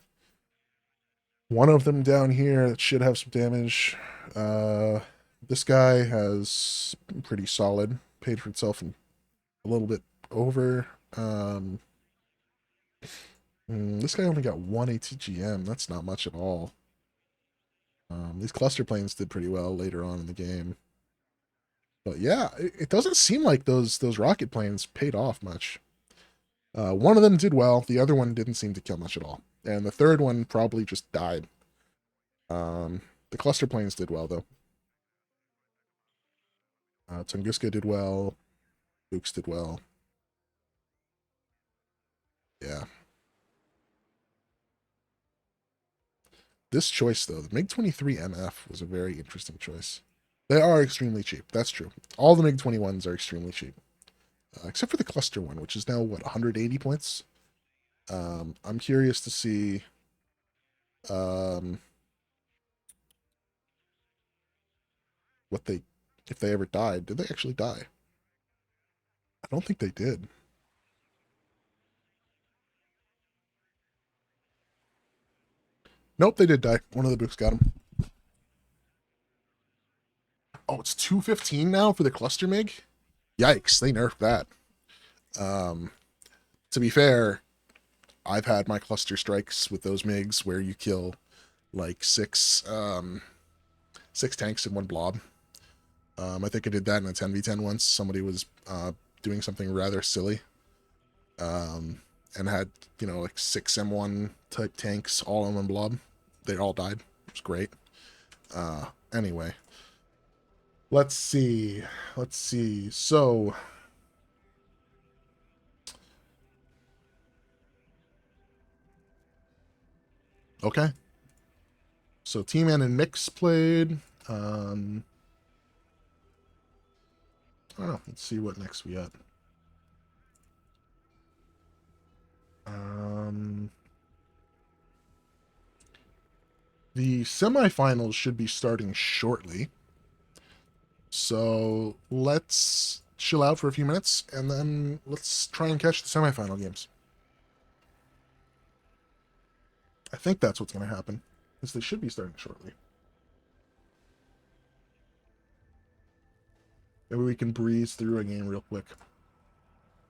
one of them down here that should have some damage. This guy has pretty solid. paid for itself and a little bit over. This guy only got 1 ATGM. That's not much at all. These cluster planes did pretty well later on in the game. But yeah, it doesn't seem like those rocket planes paid off much. One of them did well. The other one didn't seem to kill much at all. And the third one probably just died. The cluster planes did well, though. Tunguska did well. Dukes did well. Yeah. This choice, though, the MiG-23 MF was a very interesting choice. They are extremely cheap. That's true. All the MiG-21s are extremely cheap. Except for the cluster one, which is now, what, 180 points? I'm curious to see... if they ever died. Did they actually die? I don't think they did. Nope, they did die. One of the books got them. Oh, it's 215 now for the cluster MiG? Yikes, they nerfed that. To be fair, I've had my cluster strikes with those MiGs where you kill like six tanks in one blob. I think I did that in a 10v10 once. Somebody was doing something rather silly. And had, like 6 M1 type tanks all in one blob. They all died. It was great. Anyway. Let's see. So... Okay. So T-Man and Mix played. I don't know. Let's see what next we got. The semifinals should be starting shortly. So let's chill out for a few minutes, and then let's try and catch the semifinal games. I think that's what's going to happen, because they should be starting shortly. Maybe we can breeze through a game real quick.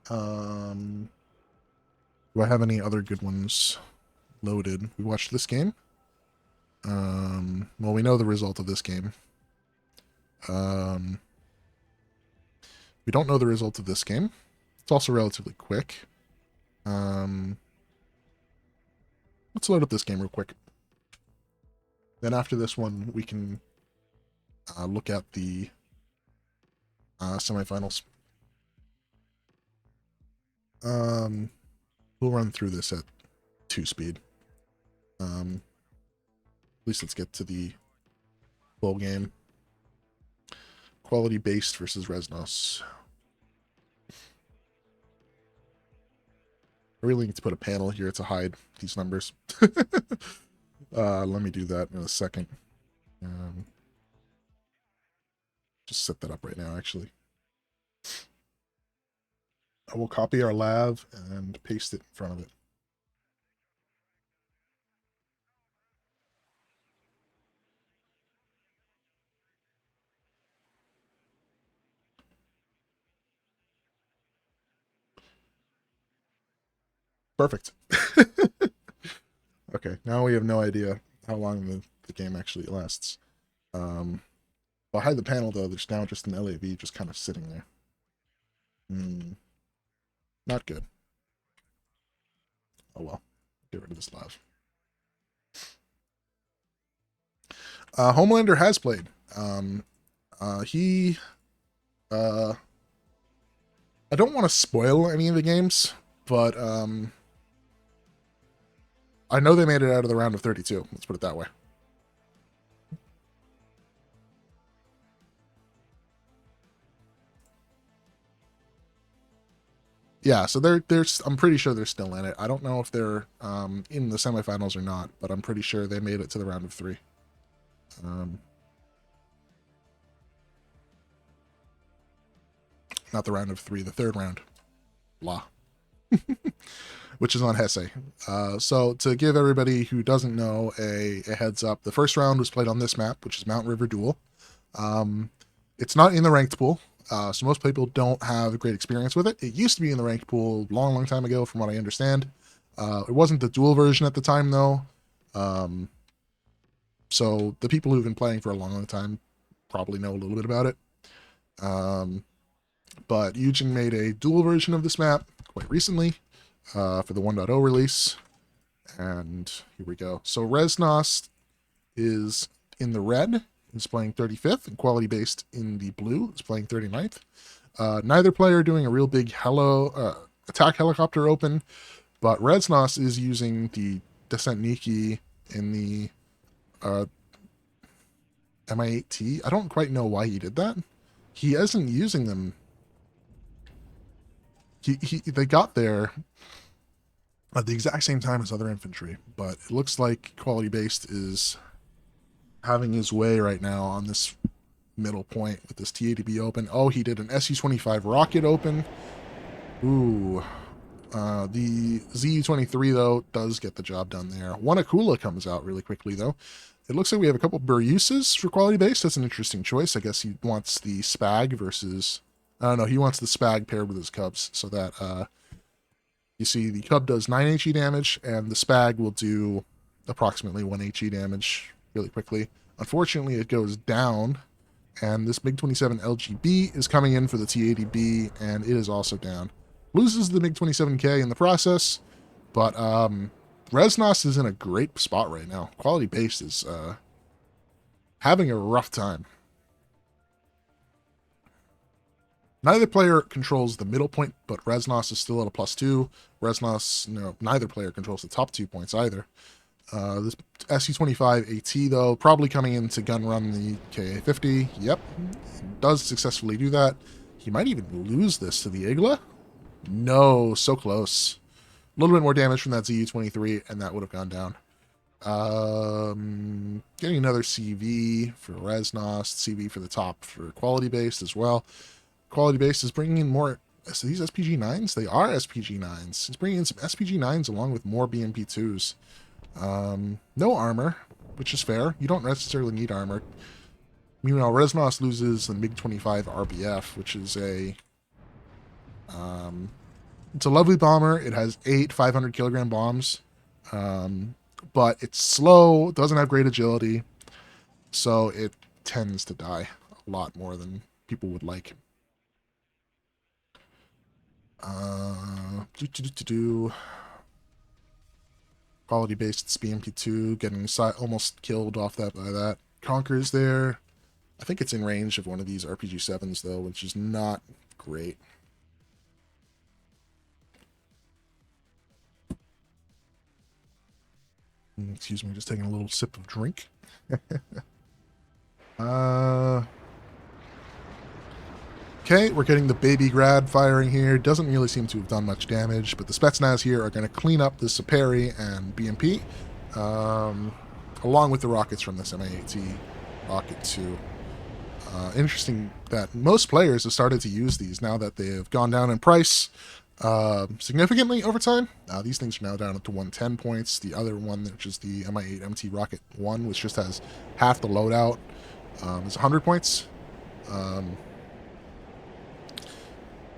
Do I have any other good ones loaded? We watched this game. Well, we know the result of this game. We don't know the result of this game. It's also relatively quick. Let's load up this game real quick. Then after this one, we can look at the semifinals. We'll run through this at 2 speed. At least let's get to the full game. Quality based versus Res Nos. I really need to put a panel here to hide these numbers. Let me do that in a second. Just set that up right now, actually. I will copy our lav and paste it in front of it. Perfect. Okay, now we have no idea how long the game actually lasts. Behind the panel, though, there's now just an LAV just kind of sitting there. Not good. Oh well. Get rid of this live. Homelander has played. I don't want to spoil any of the games, but I know they made it out of the round of 32. Let's put it that way. Yeah, so I'm pretty sure they're still in it. I don't know if they're in the semifinals or not, but I'm pretty sure they made it to the round of 3. Not the round of 3, the 3rd round. Blah. Which is on Hesse. So to give everybody who doesn't know a heads up, the first round was played on this map, which is Mount River Duel. It's not in the ranked pool. so most people don't have a great experience with it. It used to be in the ranked pool long time ago, from what I understand. It wasn't the dual version at the time, though. So the people who've been playing for a long time probably know a little bit about it. But Eugen made a dual version of this map quite recently for the 1.0 release. And here we go. So Res Nos is in the red. It's playing 35th, and quality based in the blue. It's playing 39th. Neither player doing a real big attack helicopter open, but Res Nos is using the Descent Niki in the Mi-8T. I don't quite know why he did that. He isn't using them. They got there at the exact same time as other infantry, but it looks like quality based is having his way right now on this middle point with this T-80B open. Oh, he did an Su-25 rocket open. Ooh. The ZU-23, though, does get the job done there. One Akula comes out really quickly, though. It looks like we have a couple Beryuses for quality base. That's an interesting choice. I guess he wants the Spag versus... I don't know. He wants the Spag paired with his Cubs so that, you see, the Cub does 9 HE damage, and the Spag will do approximately 1 HE damage really quickly. Unfortunately, it goes down, and this MiG-27 LGB is coming in for the T-80B, and it is also down. Loses the MiG-27K in the process, but Res Nos is in a great spot right now. Quality base is having a rough time. Neither player controls the middle point, but Res Nos is still at a +2. Res Nos, neither player controls the top 2 points either. This Su-25 AT, though, probably coming in to gun run the Ka-50. Yep, does successfully do that. He might even lose this to the Igla. No, so close. A little bit more damage from that ZU-23, and that would have gone down. Getting another CV for Res Nos, CV for the top for quality based as well. Quality based is bringing in more. So these SPG-9s? They are SPG-9s. He's bringing in some SPG-9s along with more BMP-2s. No armor, which is fair. You don't necessarily need armor. Meanwhile, Res Nos loses the MiG-25 RBF, which is it's a lovely bomber. It has 8 500-kilogram bombs, but it's slow, doesn't have great agility, so it tends to die a lot more than people would like. Quality based BMP2 getting almost killed off that by that. Conquer's there. I think it's in range of one of these RPG-7s though, which is not great. Excuse me, just taking a little sip of drink. Okay, we're getting the Baby Grad firing here. Doesn't really seem to have done much damage, but the Spetsnaz here are going to clean up the Saperi and BMP, along with the rockets from this Mi-8T Rocket 2. Interesting that most players have started to use these now that they have gone down in price significantly over time. These things are now down to 110 points. The other one, which is the Mi-8MT Rocket 1, which just has half the loadout, is 100 points.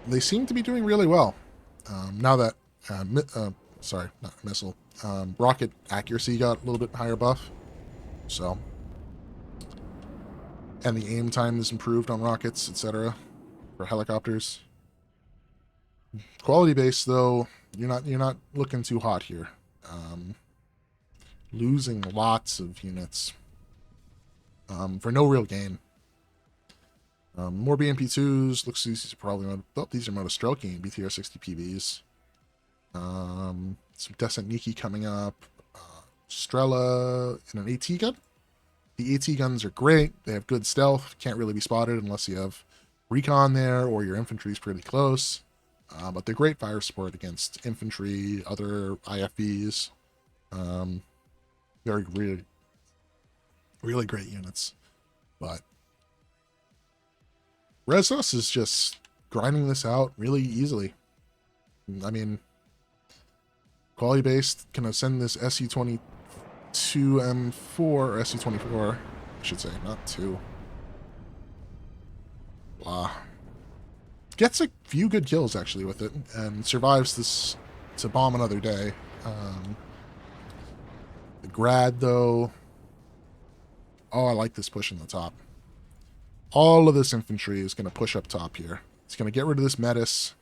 They seem to be doing really well. Now that, sorry, not missile, rocket accuracy got a little bit higher buff. So, and the aim time is improved on rockets, etc. for helicopters. Quality base, though, you're not looking too hot here. Losing lots of units for no real gain. More BMP2s. Looks like these are probably these are Motostrelki BTR-60 PVs. Some Descent Niki coming up. Strela and an AT gun. The AT guns are great. They have good stealth. Can't really be spotted unless you have recon there or your infantry's pretty close. But they're great fire support against infantry, other IFVs. They're really, really great units. But Res Nos is just grinding this out really easily. I mean, quality based can send this Su-22M4 or Su-24, I should say, not 2. Blah. gets a few good kills actually with it, and survives this to bomb another day. The grad though, oh, I like this push in the top. All of this infantry is going to push up top here. It's going to get rid of this Metis,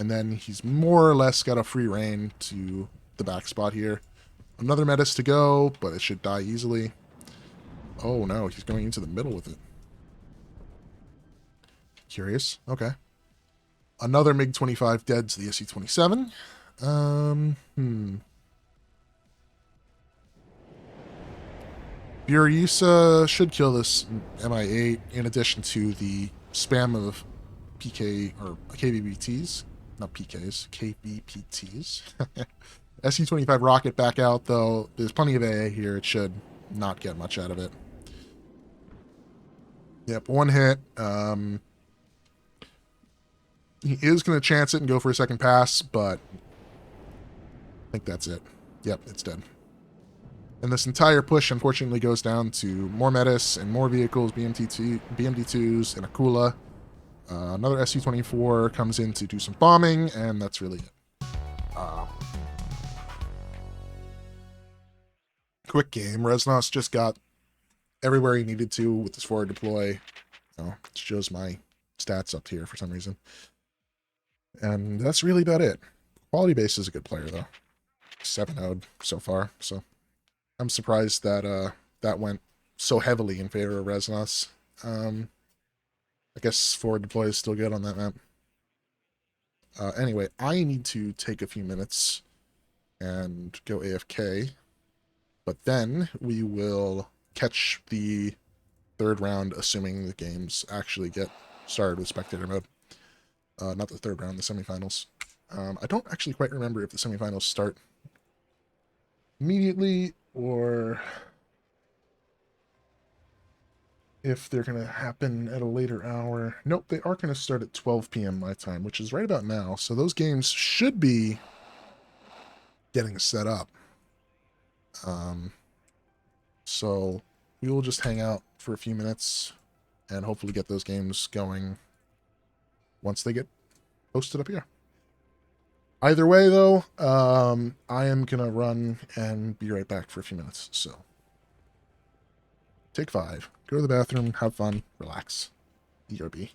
and then he's more or less got a free reign to the back spot here. Another Metis to go, but it should die easily. Oh no, he's going into the middle with it. Curious. Okay. Another MiG-25 dead to the Su-27. Burisa should kill this Mi-8 in addition to the spam of PK or KVPTs. Not PKs, KVPTs. Su-25 rocket back out though. There's plenty of AA here. It should not get much out of it. Yep, one hit. He is going to chance it and go for a second pass, but I think that's it. Yep, it's dead. And this entire push, unfortunately, goes down to more Metis and more vehicles, BMD2s, and a Kula. Another Su-24 comes in to do some bombing, and that's really it. Quick game. Res Nos just got everywhere he needed to with this forward deploy. It shows my stats up here for some reason. And that's really about it. Quality Base is a good player, though. 7-0'd so far, so I'm surprised that that went so heavily in favor of Res Nos. I guess forward deploy is still good on that map. Anyway, I need to take a few minutes and go AFK, but then we will catch the third round, assuming the games actually get started with spectator mode. Not the third round, the semifinals. I don't actually quite remember if the semifinals start immediately or if they're going to happen at a later hour. Nope, they are going to start at 12 p.m. my time, which is right about now. So those games should be getting set up. So we will just hang out for a few minutes and hopefully get those games going once they get posted up here. Either way, though, I am going to run and be right back for a few minutes. So take 5. Go to the bathroom, have fun, relax. ERB.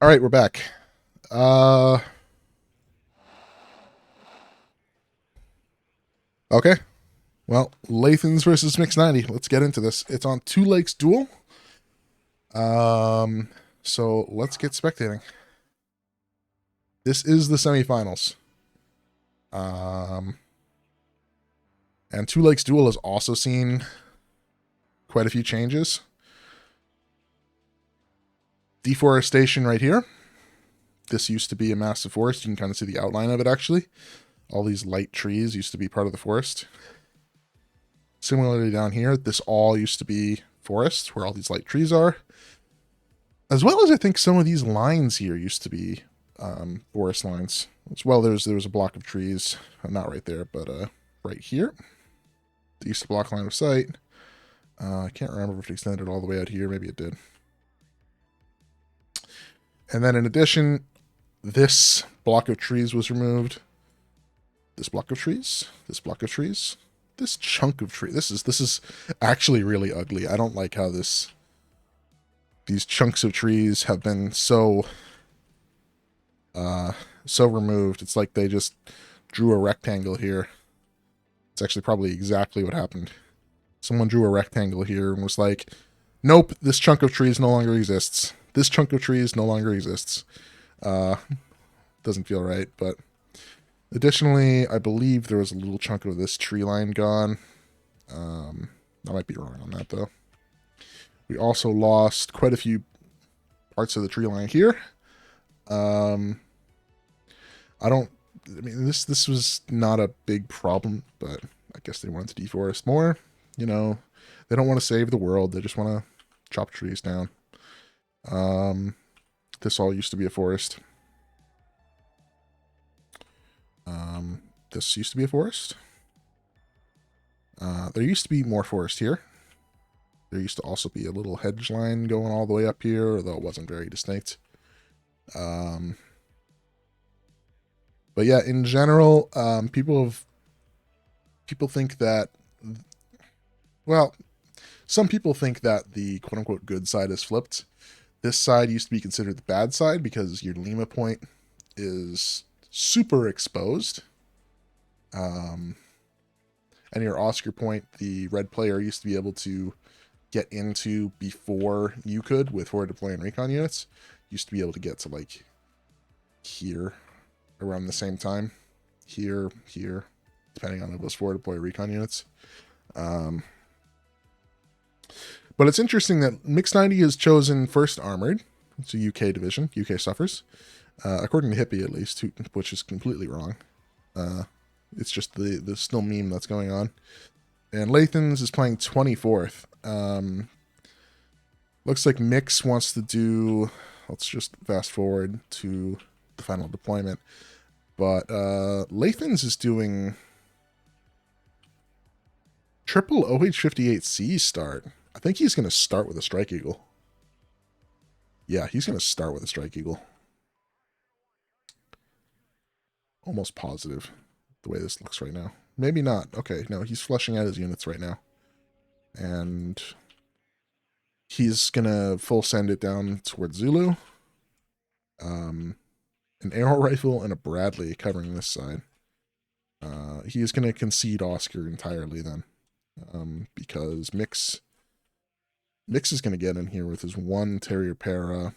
All right, we're back. Okay. Well, Lathans versus Mix 90. Let's get into this. It's on 2 Lakes Duel. So let's get spectating. This is the semifinals. And 2 Lakes Duel has also seen quite a few changes. Deforestation right here. This used to be a massive forest. You can kind of see the outline of it, actually. All these light trees used to be part of the forest. Similarly down here, this all used to be forest, where all these light trees are. As well as I think some of these lines here used to be forest lines. As well, there was a block of trees. Not right there, but right here. They used to block line of sight. I can't remember if it extended all the way out here. Maybe it did. And then in addition, this block of trees was removed. This block of trees. This block of trees. This chunk of tree. This is actually really ugly. I don't like how these chunks of trees have been so removed. It's like they just drew a rectangle here. It's actually probably exactly what happened. Someone drew a rectangle here and was like, nope, this chunk of trees no longer exists. This chunk of trees no longer exists. Doesn't feel right, but additionally, I believe there was a little chunk of this tree line gone. I might be wrong on that, though. We also lost quite a few parts of the tree line here. I mean, this was not a big problem, but I guess they wanted to deforest more. You know, they don't want to save the world. They just want to chop trees down. This all used to be a forest. This used to be a forest. There used to be more forest here. There used to also be a little hedge line going all the way up here, although it wasn't very distinct. But yeah, in general, people think that, well, some people think that the quote-unquote good side is flipped. This side used to be considered the bad side because your Lima point is super exposed. And your Oscar point, the red player used to be able to get into before you could with forward deploy and recon units. Used to be able to get to like here around the same time. Here, depending on if it was forward deploy or recon units. But it's interesting that Mix 90 has chosen first armored. It's a UK division. UK suffers. According to Hippie, at least, which is completely wrong. It's just the still meme that's going on. And Lathans is playing 24th. Looks like Mix wants to do... Let's just fast forward to the final deployment. But Lathans is doing triple OH-58C start. I think he's going to start with a Strike Eagle. Yeah, he's going to start with a Strike Eagle. Almost positive the way this looks right now. Maybe not. Okay, no, he's flushing out his units right now. And he's going to full send it down towards Zulu. An arrow rifle and a Bradley covering this side. He is going to concede Oscar entirely then. Because Mix is going to get in here with his 1 Terrier Para.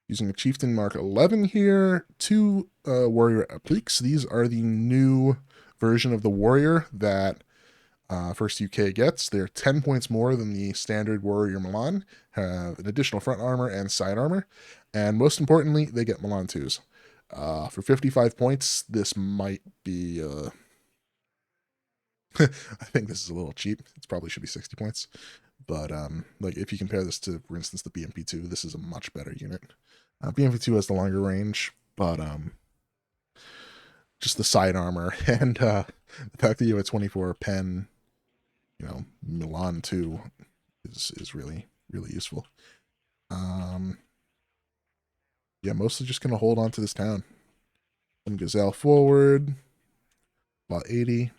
Using a Chieftain Mark 11 here, 2 Warrior Appliques. These are the new version of the Warrior that First UK gets. They're 10 points more than the standard Warrior Milan, have an additional front armor and side armor, and most importantly, they get Milan 2s. For 55 points, this might be... I think this is a little cheap. It probably should be 60 points. But like if you compare this to, for instance, the BMP2, this is a much better unit. BMP2 has the longer range, but just the side armor and the fact that you have a 24 pen, you know, Milan 2 is really, really useful. Yeah, mostly just going to hold on to this town. And Gazelle forward, about 80.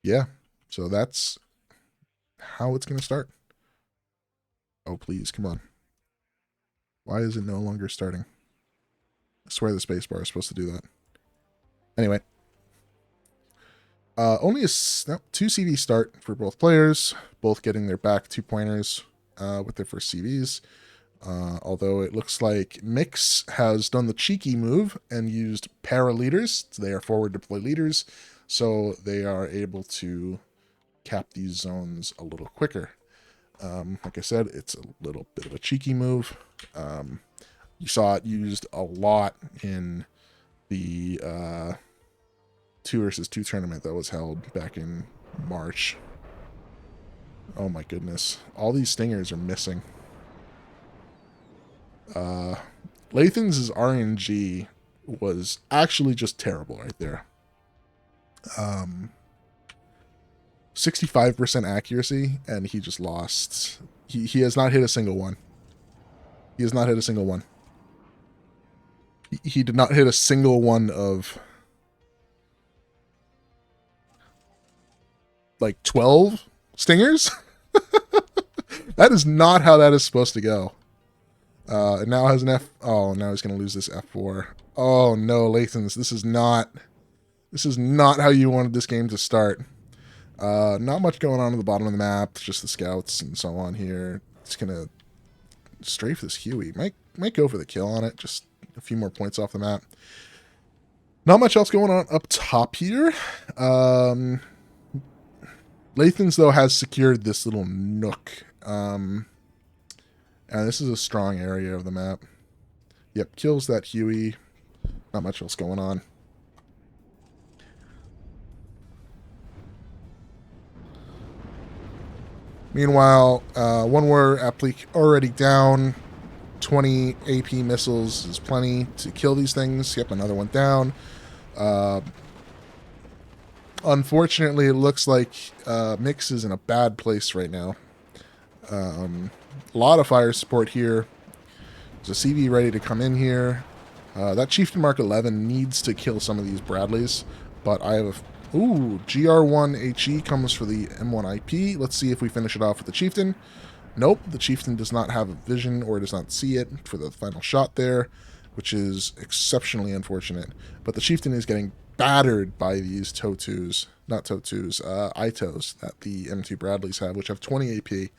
Yeah, so that's how it's going to start. Oh, please, come on. Why is it no longer starting? I swear the spacebar is supposed to do that. Anyway. Only a 2 CV start for both players, both getting their back 2-pointers with their first CVs. Although it looks like Mix has done the cheeky move and used para leaders. So they are forward deploy leaders, so they are able to cap these zones a little quicker. Like I said, it's a little bit of a cheeky move. You saw it used a lot in the 2 versus 2 tournament that was held back in March. Oh my goodness. All these stingers are missing. Lathans' RNG was actually just terrible right there. 65% accuracy, and he just lost. He has not hit a single one. He has not hit a single one. He did not hit a single one of like 12 stingers. That is not how that is supposed to go. It now has an F. Oh, now he's going to lose this F4. Oh no, Lathans, this is not how you wanted this game to start. Not much going on at the bottom of the map, just the scouts and so on here. It's going to strafe this Huey. Might go for the kill on it, just a few more points off the map. Not much else going on up top here. Lathans, though, has secured this little nook. And this is a strong area of the map. Yep, kills that Huey. Not much else going on. Meanwhile, one war applique already down. 20 AP missiles is plenty to kill these things. Yep, another one down. Unfortunately, it looks like Mix is in a bad place right now. A lot of fire support here. There's a CV ready to come in here. That Chieftain Mark 11 needs to kill some of these Bradleys, but I have a... Ooh, GR1HE comes for the M1IP. Let's see if we finish it off with the Chieftain. Nope, the Chieftain does not have a vision or does not see it for the final shot there, which is exceptionally unfortunate. But the Chieftain is getting battered by these ITOs that the M2 Bradleys have, which have 20 AP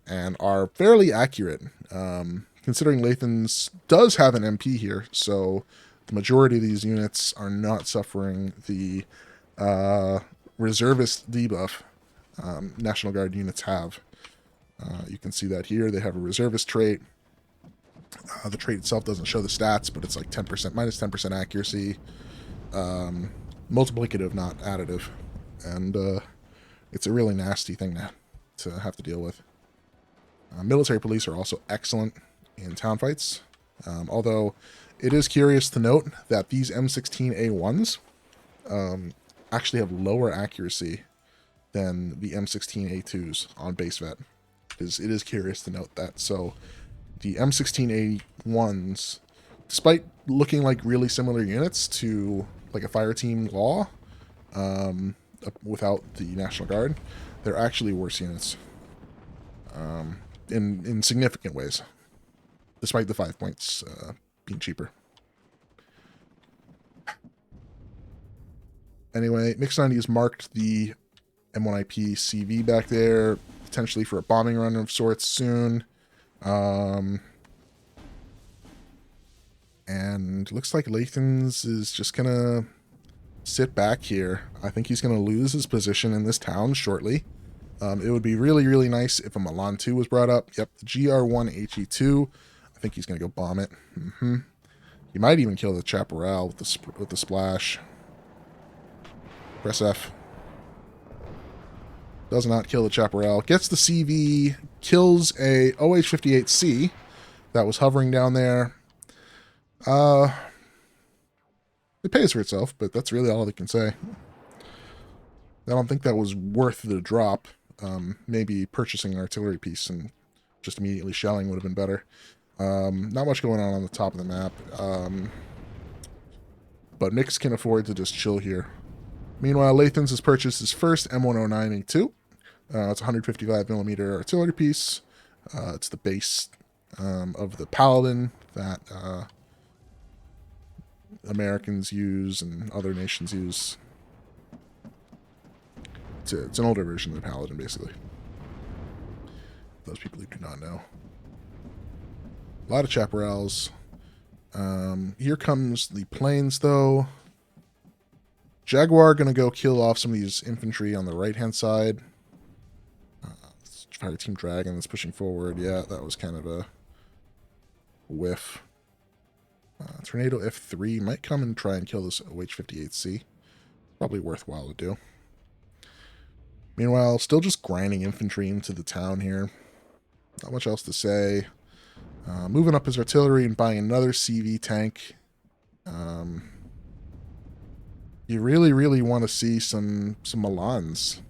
and are fairly accurate. Considering Lathans does have an MP here, so the majority of these units are not suffering the reservist debuff National Guard units have. You can see that here. They have a reservist trait. The trait itself doesn't show the stats, but it's like 10%, minus 10% accuracy. Multiplicative, not additive. And it's a really nasty thing to have to deal with. Military police are also excellent in town fights. Although it is curious to note that these M16A1s actually have lower accuracy than the M16A2s on base vet. It is curious to note that. So the M16A1s, despite looking like really similar units to like a fire team law, without the National Guard, they're actually worse units in significant ways, despite the 5 points being cheaper. Anyway, Mix 90 has marked the M1IP CV back there, potentially for a bombing run of sorts soon. And looks like Lathans is just going to sit back here. I think he's going to lose his position in this town shortly. It would be really, really nice if a Milan 2 was brought up. Yep, the GR1HE2. I think he's going to go bomb it. He might even kill the Chaparral with the splash. Press F. Does not kill the Chaparral. Gets the CV. Kills a OH-58C that was hovering down there. It pays for itself, but that's really all they can say. I don't think that was worth the drop. Maybe purchasing an artillery piece and just immediately shelling would have been better. Not much going on the top of the map. But Mix can afford to just chill here. Meanwhile, Lathans has purchased his first M109A2. It's a 155mm artillery piece. It's the base of the Paladin that Americans use and other nations use. It's an older version of the Paladin, basically. Those people who do not know. A lot of chaparrals. Here comes the plains, though. Jaguar gonna go kill off some of these infantry on the right-hand side. Fire Team Dragon that's pushing forward. Yeah, that was kind of a whiff. Tornado F3 might come and try and kill this OH-58C. Probably worthwhile to do. Meanwhile, still just grinding infantry into the town here. Not much else to say. Moving up his artillery and buying another CV tank. You really, really want to see some Lathans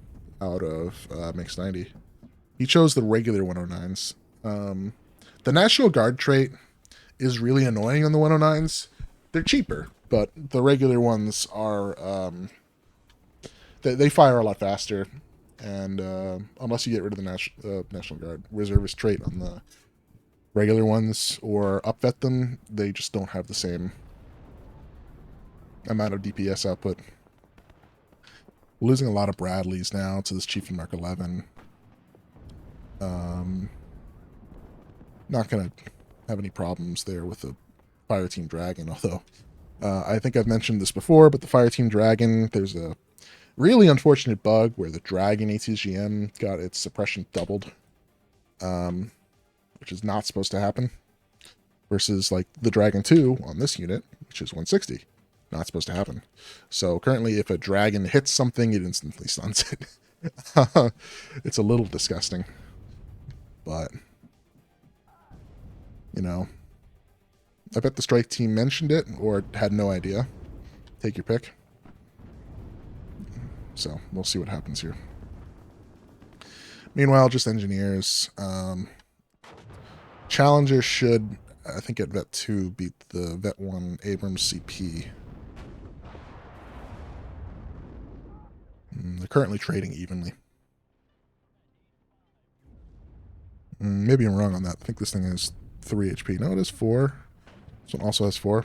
out of Mix 90. He chose the regular 109s. The National Guard trait is really annoying on the 109s. They're cheaper, but the regular ones are... they fire a lot faster. And unless you get rid of the National Guard reservist trait on the regular ones or upvet them, they just don't have the same amount of DPS output. We're losing a lot of Bradleys now to this Chieftain Mark 11. Not going to have any problems there with the Fire Team Dragon, although I think I've mentioned this before, but the Fire Team Dragon, there's a really unfortunate bug where the Dragon ATGM got its suppression doubled, which is not supposed to happen, versus like the Dragon 2 on this unit, which is 160. Not supposed to happen. So currently if a dragon hits something, it instantly stuns it. It's a little disgusting. But, you know, I bet the strike team mentioned it or had no idea. Take your pick. So we'll see what happens here. Meanwhile, just engineers. Challenger should, I think, at Vet 2 beat the Vet 1 Abrams CP. They're currently trading evenly. Maybe I'm wrong on that. I think this thing has 3 HP. No, it has 4. This one also has 4.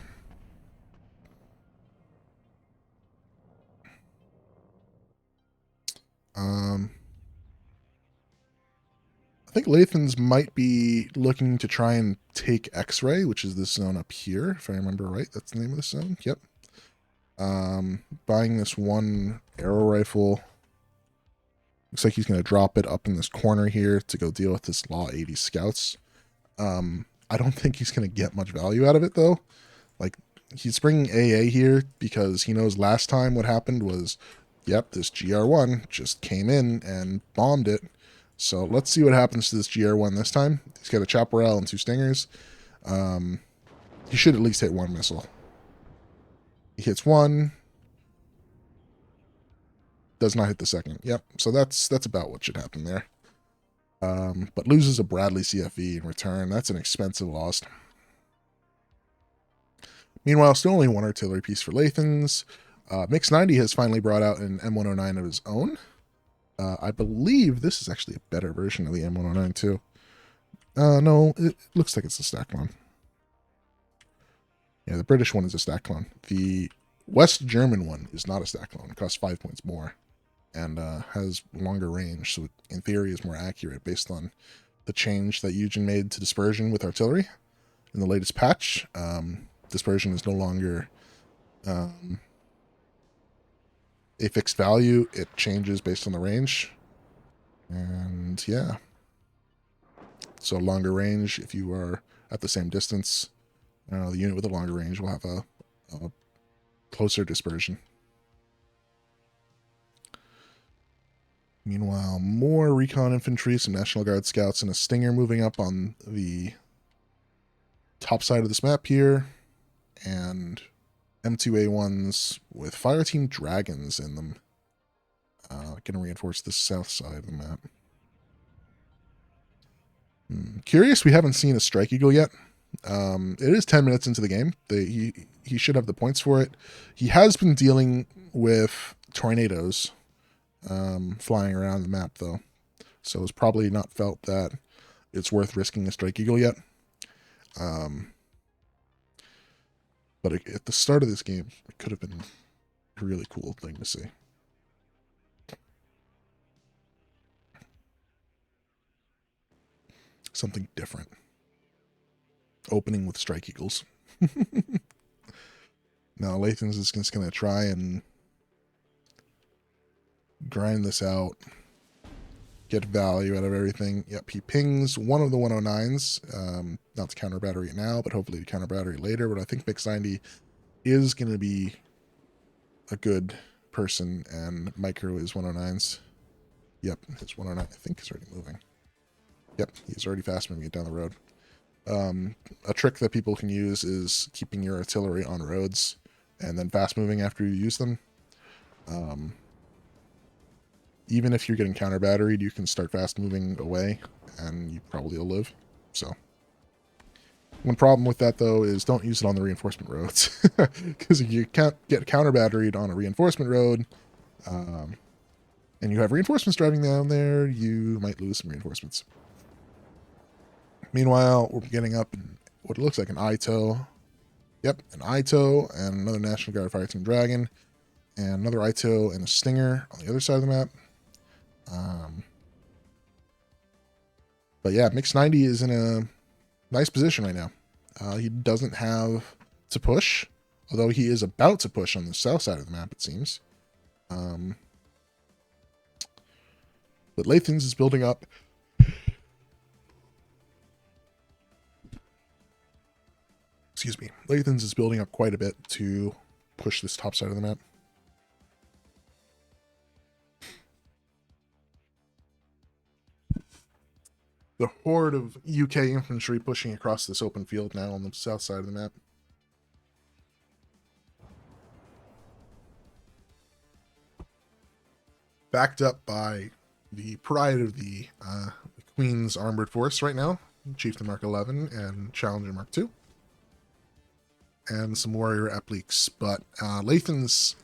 I think Lathans might be looking to try and take X-Ray, which is this zone up here, if I remember right. That's the name of the zone. Yep. Buying this one arrow rifle. Looks like he's going to drop it up in this corner here to go deal with this Law 80 scouts. I don't think he's going to get much value out of it, though. Like, he's bringing AA here because he knows last time what happened was, yep, this GR1 just came in and bombed it. So let's see what happens to this GR1 this time. He's got a Chaparral and 2 Stingers. He should at least hit 1 missile. He hits 1. Does not hit the second. Yep, so that's about what should happen there. But loses a Bradley CFV in return. That's an expensive loss. Meanwhile, still only 1 artillery piece for Lathans. Mix 90 has finally brought out an M109 of his own. I believe this is actually a better version of the M109 too. No, it looks like it's a stack clone. Yeah, the British one is a stack clone. The West German one is not a stack clone. It costs 5 points more and has longer range, so it, in theory, is more accurate based on the change that Eugen made to dispersion with artillery in the latest patch. Dispersion is no longer a fixed value. It changes based on the range. And yeah. So longer range, if you are at the same distance, the unit with a longer range will have a closer dispersion. Meanwhile, more recon infantry, some National Guard scouts, and a Stinger moving up on the top side of this map here. And M2A1s with Fire Team Dragons in them. Going to reinforce the south side of the map. Curious, we haven't seen a Strike Eagle yet. It is 10 minutes into the game. He should have the points for it. He has been dealing with tornadoes flying around the map, though. So it's probably not felt that it's worth risking a Strike Eagle yet. But at the start of this game, it could have been a really cool thing to see. Something different. Opening with Strike Eagles. Now, Lathans is just going to try and grind this out. Get value out of everything. Yep, he pings one of the 109s. Not to counter battery it now, but hopefully to counter battery later. But I think Mix 90 is going to be a good person, and Micro is 109s. Yep, his 109, I think, is already moving. Yep, he's already fast moving it down the road. A trick that people can use is keeping your artillery on roads and then fast moving after you use them. Even if you're getting counter batteried, you can start fast moving away and you probably will live. So one problem with that though is don't use it on the reinforcement roads, because if you can't get counter batteried on a reinforcement road, and you have reinforcements driving down there, you might lose some reinforcements. Meanwhile, we're getting up in what looks like an ITO. Yep, an ITO and another National Guard Fire Team Dragon, and another ITO and a Stinger on the other side of the map. But yeah, Mix 90 is in a nice position right now. He doesn't have to push, although he is about to push on the south side of the map, it seems. But Lathans is building up. Excuse me. Lathans is building up quite a bit to push this top side of the map. The horde of UK infantry pushing across this open field now on the south side of the map. Backed up by the pride of the Queen's Armored Force right now, Chieftain Mark 11 and Challenger Mark 2. And some Warrior Appliques. But Lathans,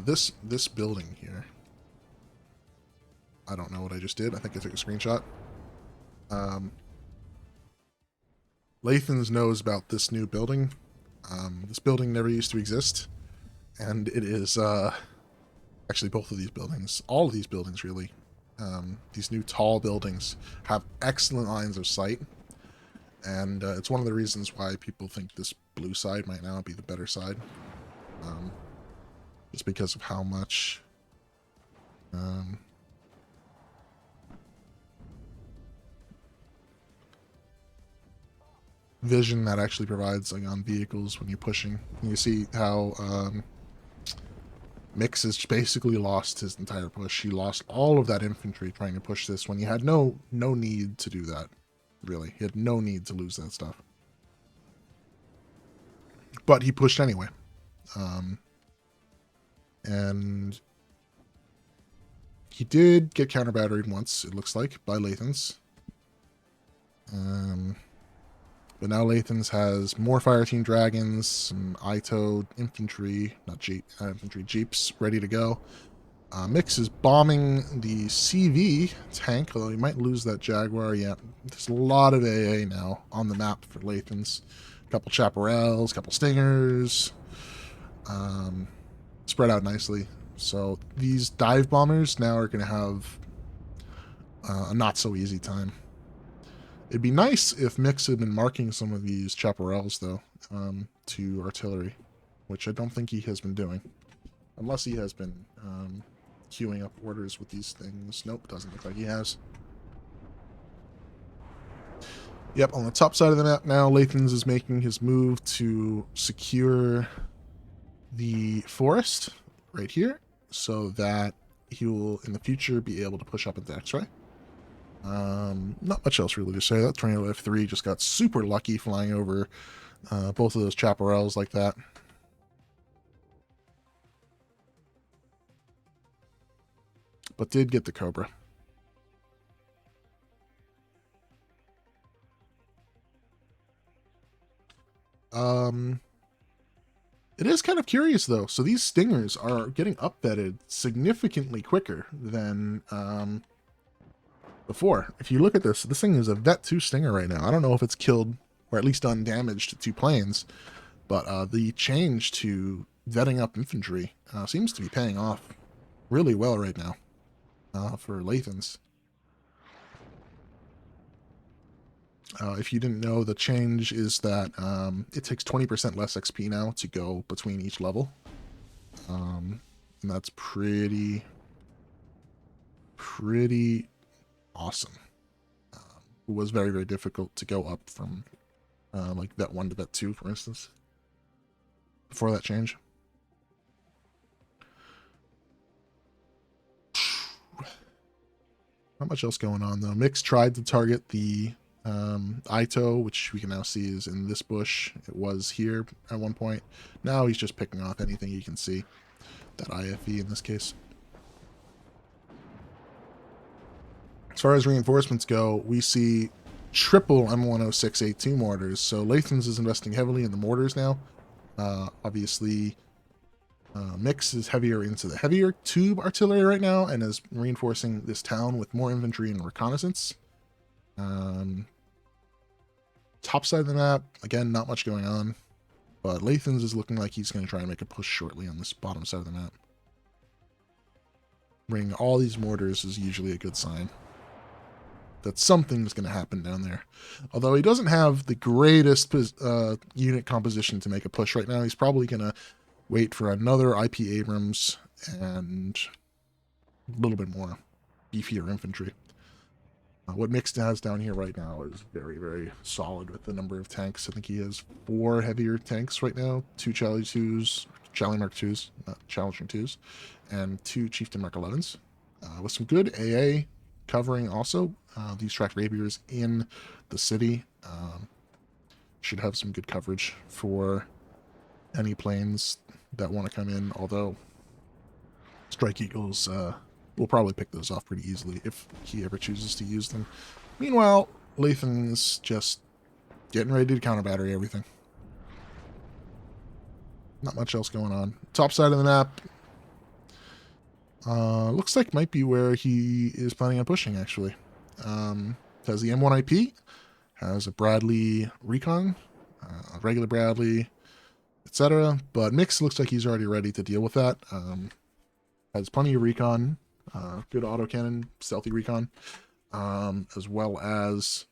this building here, I don't know what I just did. I think I took a screenshot. Lathans knows about this new building. This building never used to exist, and it is actually both of these buildings, all of these buildings really, these new tall buildings have excellent lines of sight, and it's one of the reasons why people think this blue side might now be the better side, just because of how much vision that actually provides, like on vehicles when you're pushing. You see how Mix has basically lost his entire push. He lost all of that infantry trying to push this when he had no need to do that. Really, he had no need to lose that stuff. But he pushed anyway, and he did get counter batteried once, it looks like, by Lathans. But now Lathans has more Fire Team Dragons, some ITO infantry, infantry, jeeps ready to go. Mix is bombing the CV tank, although he might lose that Jaguar. Yeah, there's a lot of AA now on the map for Lathans. A couple Chaparrals, a couple Stingers, spread out nicely. So these dive bombers now are going to have a not so easy time. It'd be nice if Mix had been marking some of these Chaparrals, though, to artillery, which I don't think he has been doing. Unless he has been queuing up orders with these things. Nope, doesn't look like he has. Yep, on the top side of the map now, Lathans is making his move to secure the forest right here, so that he will, in the future, be able to push up into X-Ray. Not much else really to say. That Tornado F3 just got super lucky flying over both of those Chaparrals like that. But did get the Cobra. It is kind of curious though. So these Stingers are getting upvetted significantly quicker than before. If you look at this, this thing is a Vet 2 Stinger right now. I don't know if it's killed or at least done damage to 2 planes. But the change to vetting up infantry seems to be paying off really well right now for Lathans. If you didn't know, the change is that it takes 20% less XP now to go between each level. And that's pretty awesome. It was very, very difficult to go up from like Vet 1 to Vet 2, for instance, before that change. Not much else going on, though. Mix tried to target the Ito, which we can now see is in this bush. It was here at one point. Now he's just picking off anything he can see. That IFE in this case. As far as reinforcements go, we see triple M106A2 mortars. So Lathans is investing heavily in the mortars now. Obviously, Mix is heavier into the heavier tube artillery right now and is reinforcing this town with more infantry and reconnaissance. Top side of the map, again, not much going on. But Lathans is looking like he's going to try and make a push shortly on this bottom side of the map. Bringing all these mortars is usually a good sign that something's going to happen down there. Although he doesn't have the greatest unit composition to make a push right now, he's probably going to wait for another IP Abrams and a little bit more beefier infantry. What Mixed has down here right now is very, very solid with the number of tanks. I think he has 4 heavier tanks right now, 2 Charlie 2s, Charlie Mark 2s, not Challenger 2s, and 2 Chieftain Mark 11s. With some good AA covering also. These tracked rapiers in the city should have some good coverage for any planes that want to come in, although Strike Eagles will probably pick those off pretty easily if he ever chooses to use them. Meanwhile, Lathan's just getting ready to counter battery everything. Not much else going on. Top side of the map looks like might be where he is planning on pushing, actually. Has the M1 IP, has a Bradley Recon, a regular Bradley, etc. But Mix looks like he's already ready to deal with that. Has plenty of recon, good autocannon, stealthy recon, as well as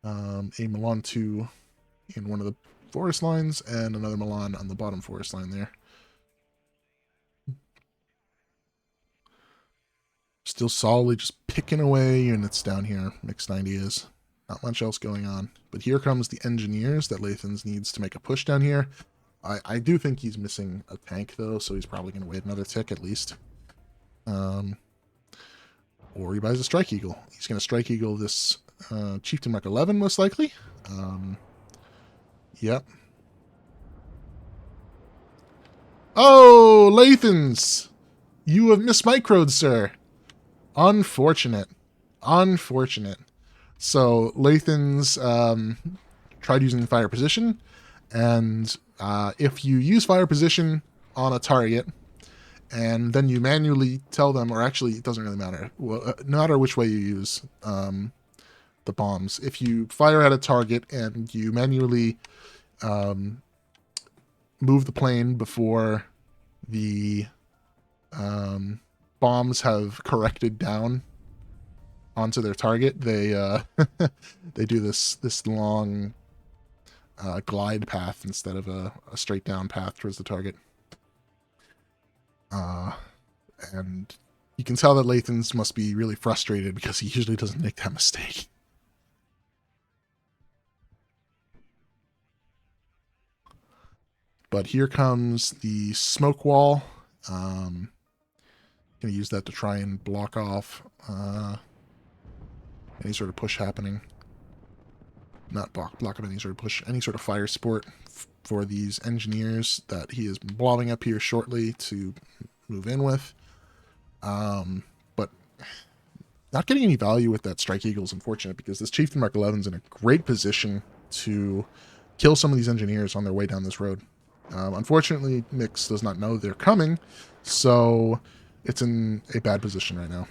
a Milan 2 in one of the forest lines and another Milan on the bottom forest line there. Still solidly just picking away units down here. Mix 90 is. Not much else going on. But here comes the engineers that Lathans needs to make a push down here. I do think he's missing a tank, though, so he's probably going to wait another tick at least. Or he buys a Strike Eagle. He's going to Strike Eagle this Chieftain Mark 11, most likely. Yep. Oh, Lathans! You have mismicroed, sir. Unfortunate. Unfortunate. So, Lathans tried using fire position, and if you use fire position on a target, and then you manually tell them, or actually, it doesn't really matter. Well, no matter which way you use the bombs. If you fire at a target and you manually move the plane before the bombs have corrected down onto their target, they they do this long glide path instead of a straight down path towards the target. And you can tell that Lathans must be really frustrated because he usually doesn't make that mistake. But here comes the smoke wall. Gonna use that to try and block off any sort of push happening. Not block up any sort of push, any sort of fire support for these engineers that he is blobbing up here shortly to move in with. But not getting any value with that Strike Eagle is unfortunate because this Chieftain Mark 11 is in a great position to kill some of these engineers on their way down this road. Unfortunately, Mix does not know they're coming, so it's in a bad position right now.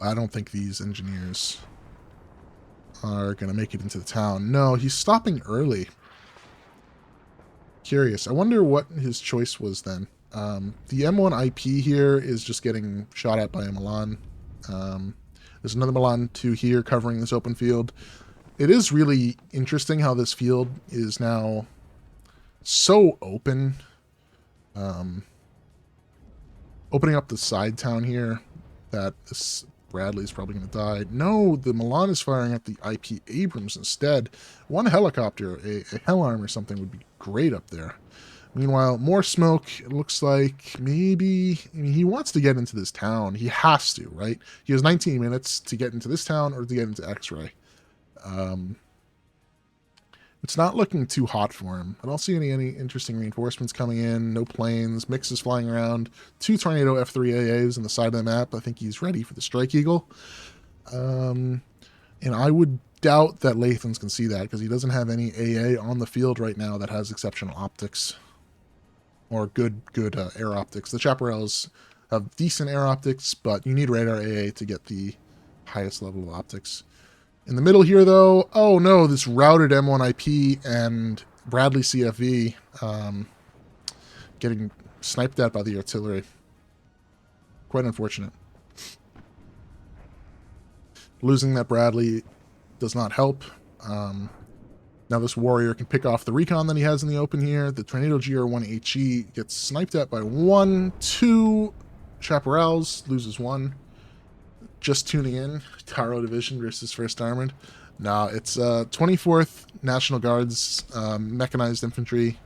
I don't think these engineers are going to make it into the town. No, he's stopping early. Curious. I wonder what his choice was then. The M1 IP here is just getting shot at by a Milan. There's another Milan 2 here covering this open field. It is really interesting how this field is now so open. Opening up the side town here, that this Bradley's probably going to die. No, the Milan is firing at the IP Abrams instead. One helicopter, a Hellarm or something would be great up there. Meanwhile, more smoke. It looks like maybe... I mean, he wants to get into this town. He has to, right? He has 19 minutes to get into this town or to get into X-Ray. It's not looking too hot for him. I don't see any interesting reinforcements coming in. No planes. Mix is flying around. 2 Tornado F3 AAs on the side of the map. I think he's ready for the Strike Eagle. And I would doubt that Lathans can see that because he doesn't have any AA on the field right now that has exceptional optics. Or good air optics. The Chaparrals have decent air optics, but you need radar AA to get the highest level of optics. In the middle here, though, oh no, this routed M1 IP and Bradley CFV getting sniped at by the artillery. Quite unfortunate. Losing that Bradley does not help. Now this warrior can pick off the recon that he has in the open here. The Tornado GR1HE gets sniped at by 2 Chaparrals, loses 1. Just tuning in, Taro Division versus 1st Armored. No, it's 24th National Guards Mechanized Infantry.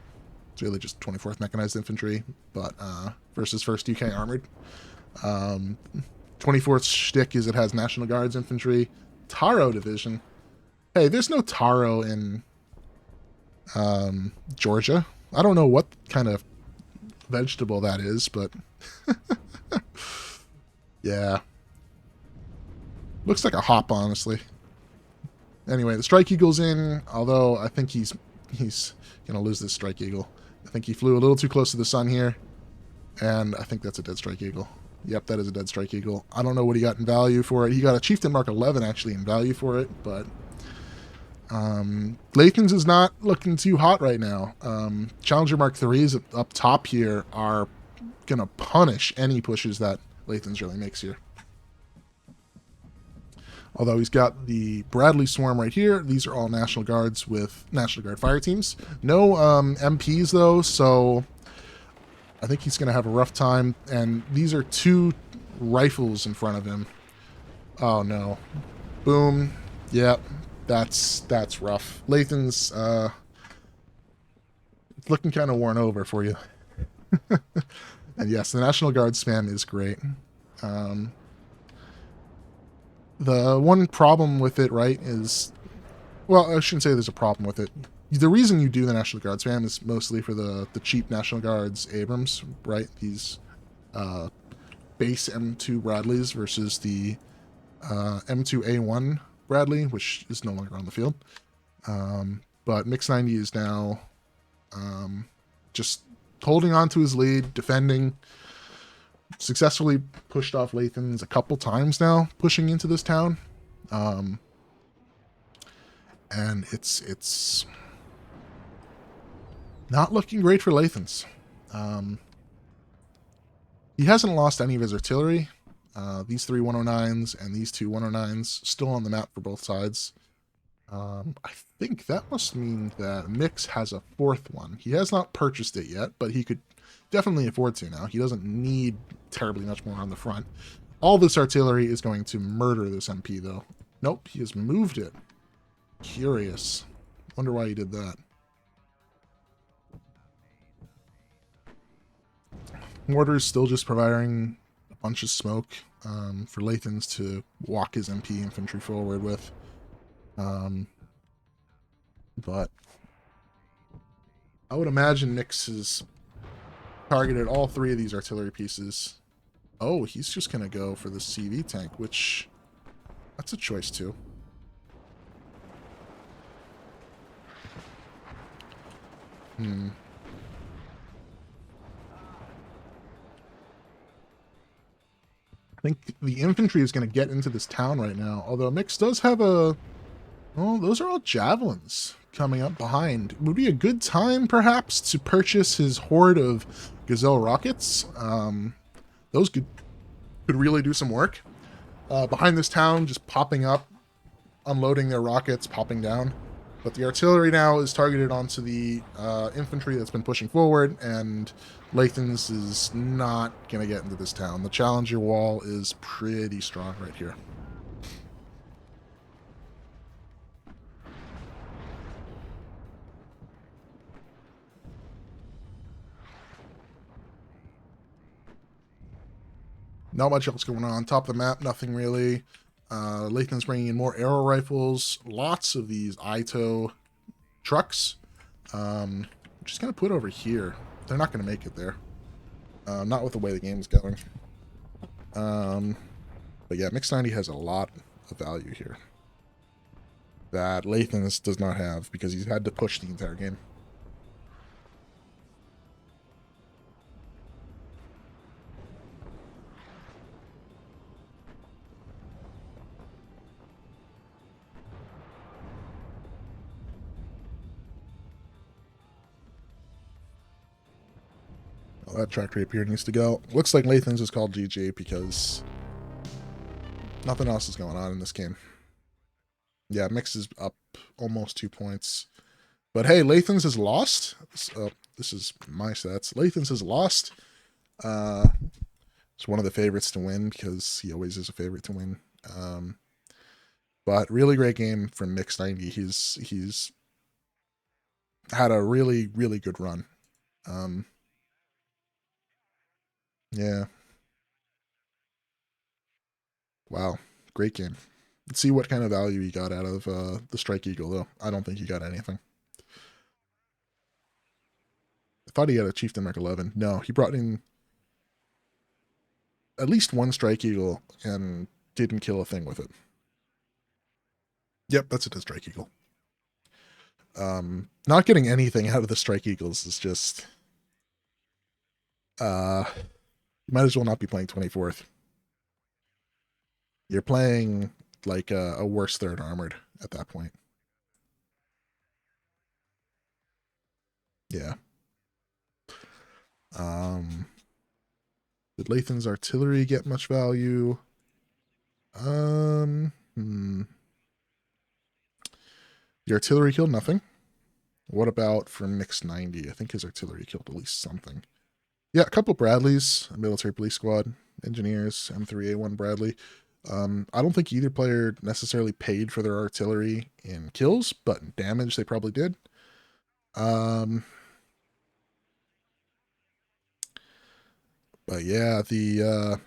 It's really just 24th Mechanized Infantry, but versus 1st UK Armored. 24th shtick is it has National Guards Infantry. Taro Division. Hey, there's no Taro in Georgia. I don't know what kind of vegetable that is, but yeah. Looks like a hop, honestly. Anyway, the Strike Eagle's in, although I think he's going to lose this Strike Eagle. I think he flew a little too close to the sun here, and I think that's a dead Strike Eagle. Yep, that is a dead Strike Eagle. I don't know what he got in value for it. He got a Chieftain Mark 11, actually, in value for it, but Lathans is not looking too hot right now. Challenger Mark 3s up top here are going to punish any pushes that Lathans really makes here. Although he's got the Bradley Swarm right here. These are all National Guards with National Guard fire teams. No MPs, though, so I think he's going to have a rough time. And these are 2 rifles in front of him. Oh, no. Boom. Yep. That's rough. Lathans, it's looking kind of worn over for you. And yes, the National Guard spam is great. The one problem with it, right, is... Well, I shouldn't say there's a problem with it. The reason you do the National Guard spam is mostly for the cheap National Guards Abrams, right? These base M2 Bradleys versus the M2A1 Bradley, which is no longer on the field. But Mix 90 is now just holding on to his lead, defending... Successfully pushed off Lathans a couple times now, pushing into this town. And it's not looking great for Lathans. He hasn't lost any of his artillery. These 3 109s and these 2 109s still on the map for both sides. I think that must mean that Mix has a 4th one. He has not purchased it yet, but he could definitely afford to now. He doesn't need terribly much more on the front. All this artillery is going to murder this MP, though. Nope, he has moved it. Curious. Wonder why he did that. Mortar's still just providing a bunch of smoke for Lathans to walk his MP infantry forward with. But I would imagine Mix has targeted all 3 of these artillery pieces. Oh, he's just going to go for the CV tank, which... That's a choice, too. I think the infantry is going to get into this town right now, although Mix does have a Oh, those are all javelins coming up behind. Would be a good time, perhaps, to purchase his horde of gazelle rockets. Those could really do some work. Behind this town, just popping up, unloading their rockets, popping down. But the artillery now is targeted onto the infantry that's been pushing forward, and Lathans is not going to get into this town. The Challenger wall is pretty strong right here. Not much else going on. Top of the map, nothing really. Lathan's bringing in more arrow rifles, lots of these Ito trucks. I'm just going to put over here. They're not going to make it there. Not with the way the game's going. But yeah, Mix 90 has a lot of value here that Lathans does not have because he's had to push the entire game. Well, that tractor up here needs to go. Looks like Lathans is called GG because nothing else is going on in this game. Yeah, Mix is up almost 2 points. But hey, Lathans has lost. This is my stats. Lathans has lost. It's one of the favorites to win because he always is a favorite to win. But really great game from Mix 90. He's had a really, really good run. Yeah. Wow. Great game. Let's see what kind of value he got out of the Strike Eagle, though. I don't think he got anything. I thought he had a Chieftain Mark 11. No, he brought in at least one Strike Eagle and didn't kill a thing with it. Yep, that's it, a Strike Eagle. Not getting anything out of the Strike Eagles is just... you might as well not be playing 24th. You're playing like a worse third armored at that point. Yeah. Did Lathan's artillery get much value? The artillery killed nothing. What about for Mix 90? I think his artillery killed at least something. Yeah, a couple Bradleys, a military police squad, engineers, M3A1 Bradley. I don't think either player necessarily paid for their artillery in kills, but in damage they probably did. But yeah, the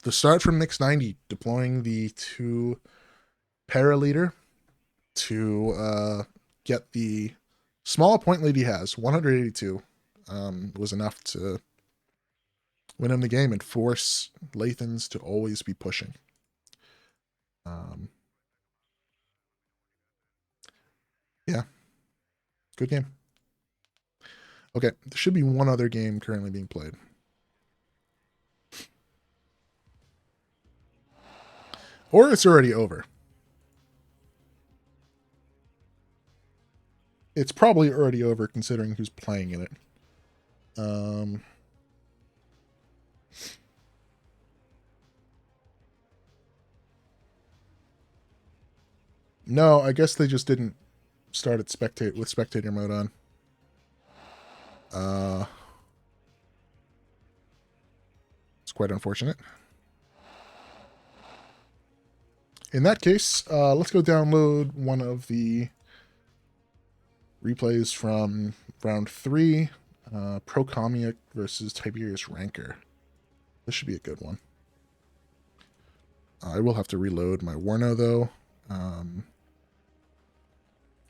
start from Mix 90, deploying the 2 Paraleader to get the small point lead he has, 182, was enough to win him the game and force Lathans to always be pushing. Yeah, good game. Okay, there should be one other game currently being played. Or it's already over. It's probably already over considering who's playing in it. No, I guess they just didn't start at spectator mode on. It's quite unfortunate. In that case, let's go download one of the replays from round 3, Procomiac versus Tiberius-Rancor. This should be a good one. I will have to reload my Warno, though.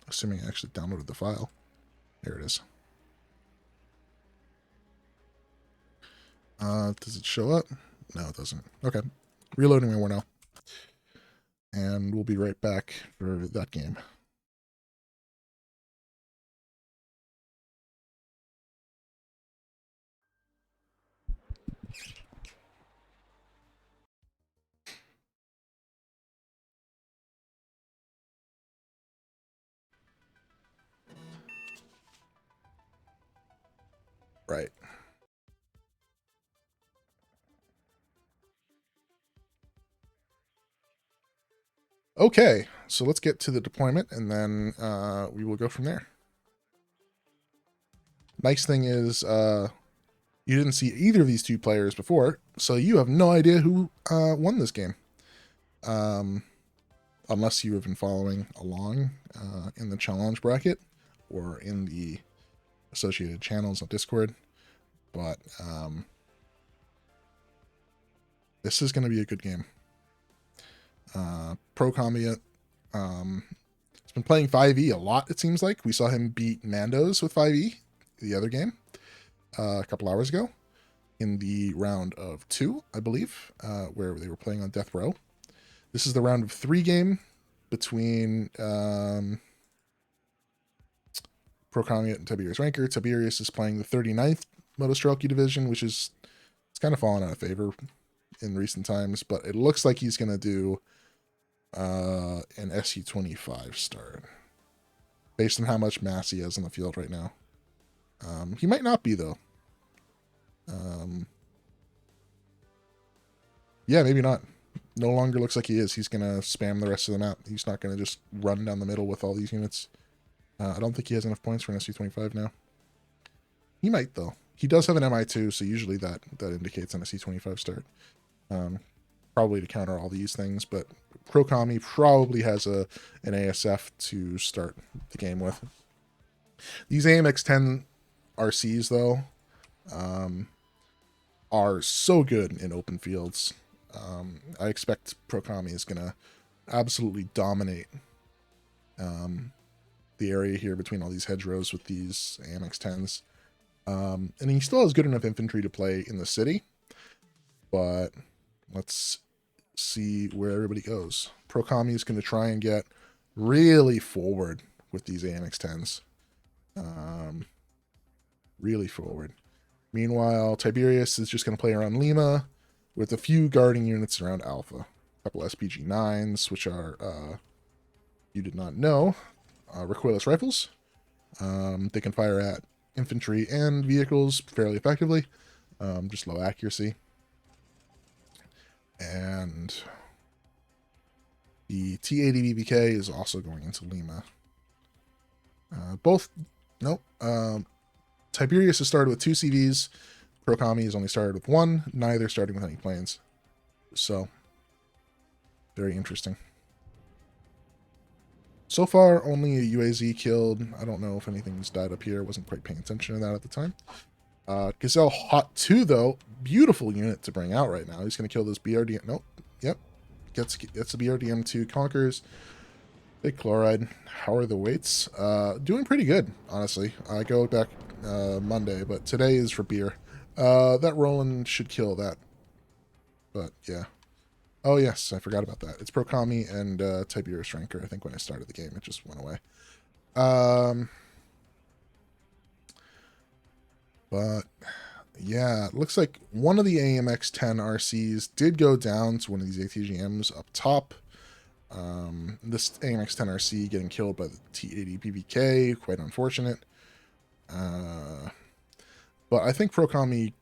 Assuming I actually downloaded the file. Here it is. Does it show up? No, it doesn't. Okay. Reloading my Warno. And we'll be right back for that game. Right. Okay, so let's get to the deployment, and then we will go from there. Nice thing is, you didn't see either of these two players before, so you have no idea who won this game. Unless you have been following along in the challenge bracket or in the associated channels on Discord. But this is going to be a good game. Pro Combat has been playing 5e a lot, it seems like. We saw him beat Mandoz with 5e, the other game, a couple hours ago in the round of 2, I believe, where they were playing on Death Row. This is the round of 3 game between Pro Combat and Tiberius-Rancor. Tiberius is playing the 39th Motostrelki division, which is it's kind of fallen out of favor in recent times, but it looks like he's going to do an SU-25 start based on how much mass he has on the field right now. He might not be, though. Yeah, maybe not. No longer looks like he is. He's going to spam the rest of the map. He's not going to just run down the middle with all these units. I don't think he has enough points for an SU-25 now. He might, though. He does have an MI2, so usually that indicates an SU-25 start. Probably to counter all these things, but Pro Commie probably has an ASF to start the game with. These AMX-10 RCs, though, are so good in open fields. I expect Pro Commie is going to absolutely dominate the area here between all these hedgerows with these AMX-10s. And he still has good enough infantry to play in the city, but let's see where everybody goes. Pro Commie is going to try and get really forward with these AMX-10s. Really forward. Meanwhile, Tiberius is just going to play around Lima with a few guarding units around Alpha. A couple SPG-9s, which are, you did not know, recoilless rifles. They can fire at infantry and vehicles fairly effectively. Just low accuracy. And the T-80 BBK is also going into Lima. Tiberius has started with 2 CVs. Pro Commie has only started with 1. Neither starting with any planes. So, very interesting. So far, only a UAZ killed. I don't know if anything's died up here. Wasn't quite paying attention to that at the time. Gazelle Hot 2, though. Beautiful unit to bring out right now. He's going to kill this BRDM. Nope. Yep. Gets the BRDM2. Conquers. Big Chloride. How are the weights? Doing pretty good, honestly. I go back Monday, but today is for beer. That Roland should kill that. But, yeah. Oh, yes. I forgot about that. It's Pro Commie and Tiberius-Rancor. I think when I started the game, it just went away. But, yeah, it looks like one of the AMX-10 RCs did go down to one of these ATGMs up top. This AMX-10 RC getting killed by the T-80 PVK, quite unfortunate. But I think Pro Commie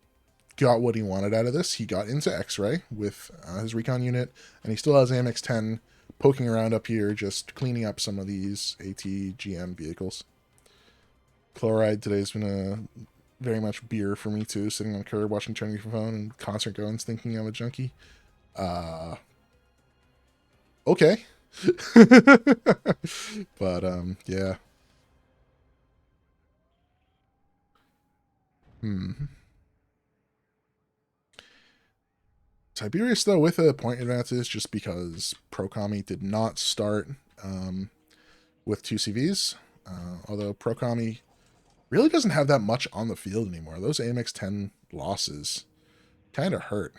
got what he wanted out of this. He got into X-Ray with his recon unit, and he still has AMX-10 poking around up here, just cleaning up some of these ATGM vehicles. Chloride today's been a very much beer for me too, sitting on a curb watching Tony phone and concert goings thinking I'm a junkie. Okay. But yeah. Tiberius, though, with a point advantage just because Pro Commie did not start with 2 CVs. Although Pro Commie really doesn't have that much on the field anymore. Those AMX-10 losses kind of hurt.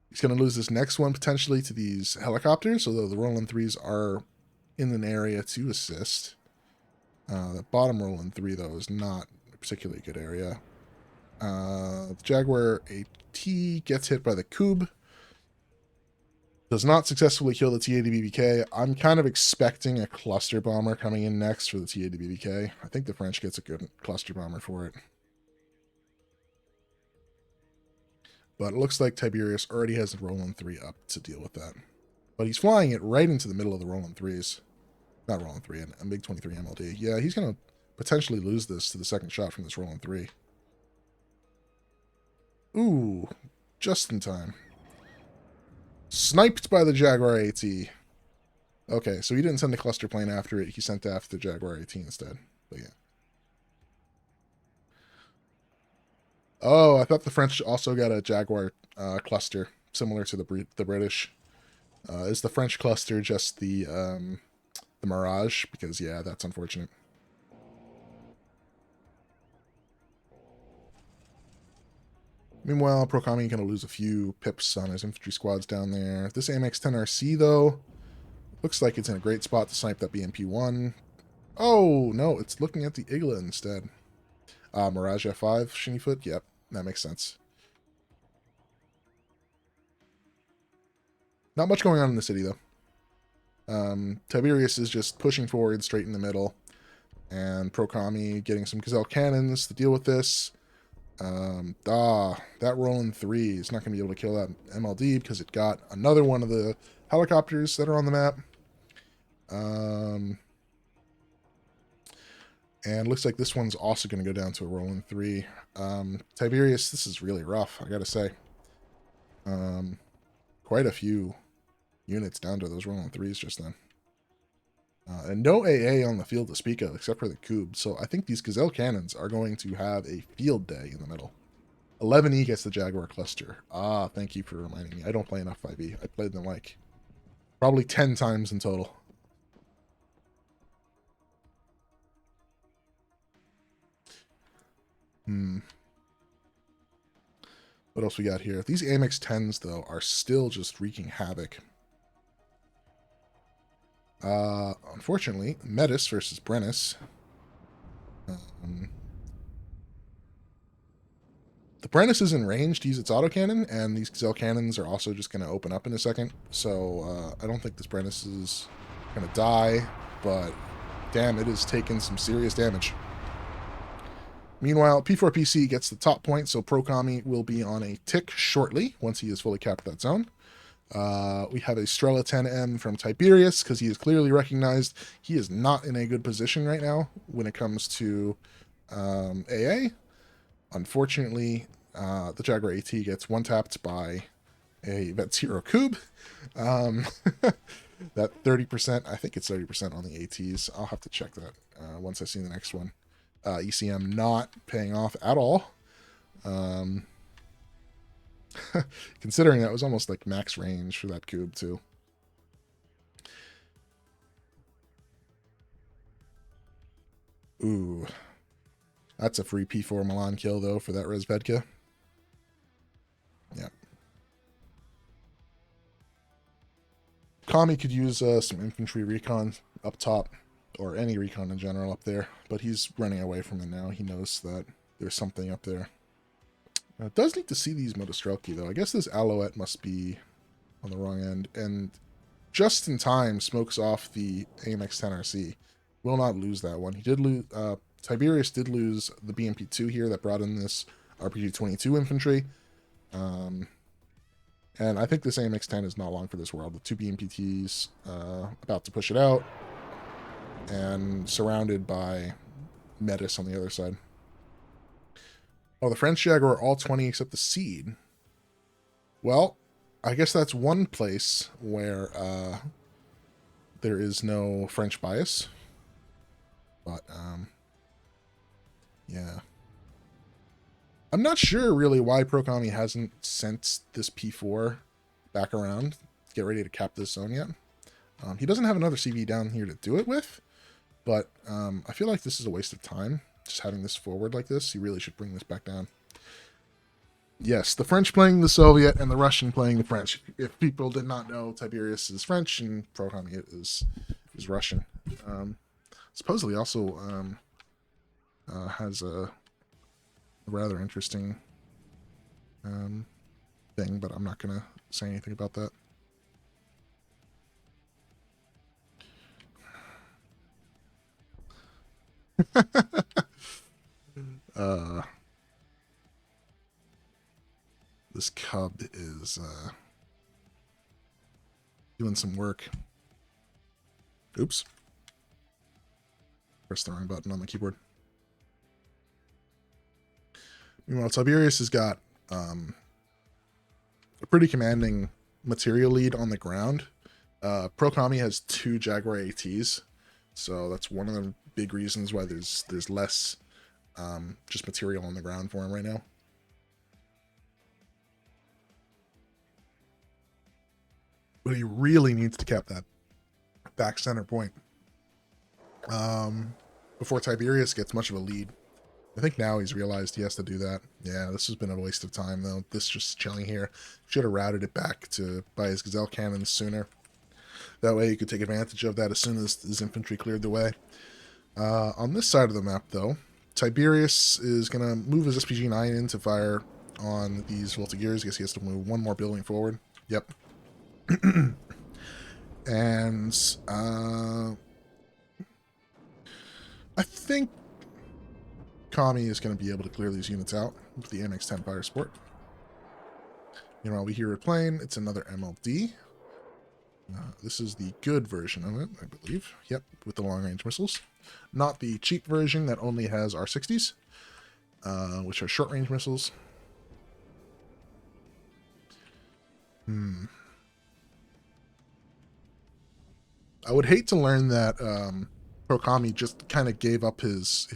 He's going to lose this next one potentially to these helicopters, although the Roland 3s are in an area to assist. The bottom Roland 3, though, is not a particularly good area. The Jaguar AT gets hit by the Cube. Does not successfully kill the TA-BBK. I'm kind of expecting a cluster bomber coming in next for the TA-BBK. I think the French gets a good cluster bomber for it. But it looks like Tiberius already has the Roland 3 up to deal with that. But he's flying it right into the middle of the Roland 3s. Not Roland 3, a MiG-23 MLD. Yeah, he's going to potentially lose this to the second shot from this Roland 3. Ooh, just in time. Sniped by the Jaguar AT. Okay, so he didn't send the cluster plane after it. He sent after the Jaguar AT instead. But yeah. Oh, I thought the French also got a Jaguar cluster, similar to the British. Is the French cluster just the Mirage? Because, yeah, that's unfortunate. Meanwhile, Procami going to lose a few pips on his infantry squads down there. This AMX-10RC, though, looks like it's in a great spot to snipe that BMP-1. Oh, no, it's looking at the Igla instead. Mirage F5, Shinnyfoot? Yep, that makes sense. Not much going on in the city, though. Tiberius is just pushing forward straight in the middle. And Procami getting some Gazelle cannons to deal with this. That Roland 3 is not going to be able to kill that MLD because it got another one of the helicopters that are on the map. And looks like this one's also going to go down to a Roland 3. Tiberius, this is really rough, I gotta say. Quite a few units down to those Roland 3s just then. And no AA on the field to speak of, except for the Cube. So I think these Gazelle cannons are going to have a field day in the middle. 11E gets the Jaguar cluster. Ah, thank you for reminding me. I don't play enough 5E. I played them like probably 10 times in total. What else we got here? These AMX-10s, though, are still just wreaking havoc. Unfortunately, Metis versus Brennus. The Brennus is in range to use its autocannon, and these Gazelle cannons are also just going to open up in a second. So I don't think this Brennus is going to die, but damn, it has taken some serious damage. Meanwhile, P4PC gets the top point, so Procami will be on a tick shortly once he has fully capped that zone. We have a Strela 10M from Tiberius, because he is clearly recognized he is not in a good position right now when it comes to AA. Unfortunately, the Jaguar AT gets one-tapped by a Vet Zero Cube. That 30%, I think it's 30% on the ATs. I'll have to check that once I see the next one. ECM not paying off at all. Considering that was almost like max range for that Cube, too. Ooh. That's a free P4 Milan kill, though, for that Res Vedka. Yeah. Kami could use some infantry recon up top, or any recon in general up there, but he's running away from it now. He knows that there's something up there. It does need to see these Motostrelki, though. I guess this Alouette must be on the wrong end, and just in time smokes off the AMX-10RC. Will not lose that one. He did lose... Tiberius did lose the BMP-2 here that brought in this RPG-22 infantry. And I think this AMX-10 is not long for this world. The two BMPTs about to push it out. And surrounded by Metis on the other side. Oh, the French Jaguar all 20 except the Seed. Well, I guess that's one place where there is no French bias. But, yeah. I'm not sure really why Procami hasn't sent this P4 back around to get ready to cap this zone yet. He doesn't have another CV down here to do it with, but I feel like this is a waste of time, just having this forward like this. He really should bring this back down. Yes, the French playing the Soviet and the Russian playing the French. If people did not know, Tiberius is French and Procami is Russian. Supposedly also has a rather interesting thing, but I'm not going to say anything about that. This cub is doing some work. Oops. Press the wrong button on the keyboard. Meanwhile, Tiberius has got a pretty commanding material lead on the ground. Pro-Kami has 2 Jaguar ATs, so that's one of the big reasons why there's less just material on the ground for him right now. But he really needs to cap that back center point before Tiberius gets much of a lead. I think now he's realized he has to do that. Yeah, this has been a waste of time, though. This just chilling here. Should have routed it back to by his Gazelle cannons sooner. That way he could take advantage of that as soon as his infantry cleared the way. On this side of the map, though, Tiberius is going to move his SPG-9 in to fire on these Voltigeurs. I guess he has to move one more building forward. Yep. And I think Kami is going to be able to clear these units out with the MX-10 fire support. Meanwhile, we hear it playing. It's another MLD. This is the good version of it, I believe. Yep, with the long-range missiles. Not the cheap version that only has R60s, which are short-range missiles. I would hate to learn that Pro-Kami just kind of gave up his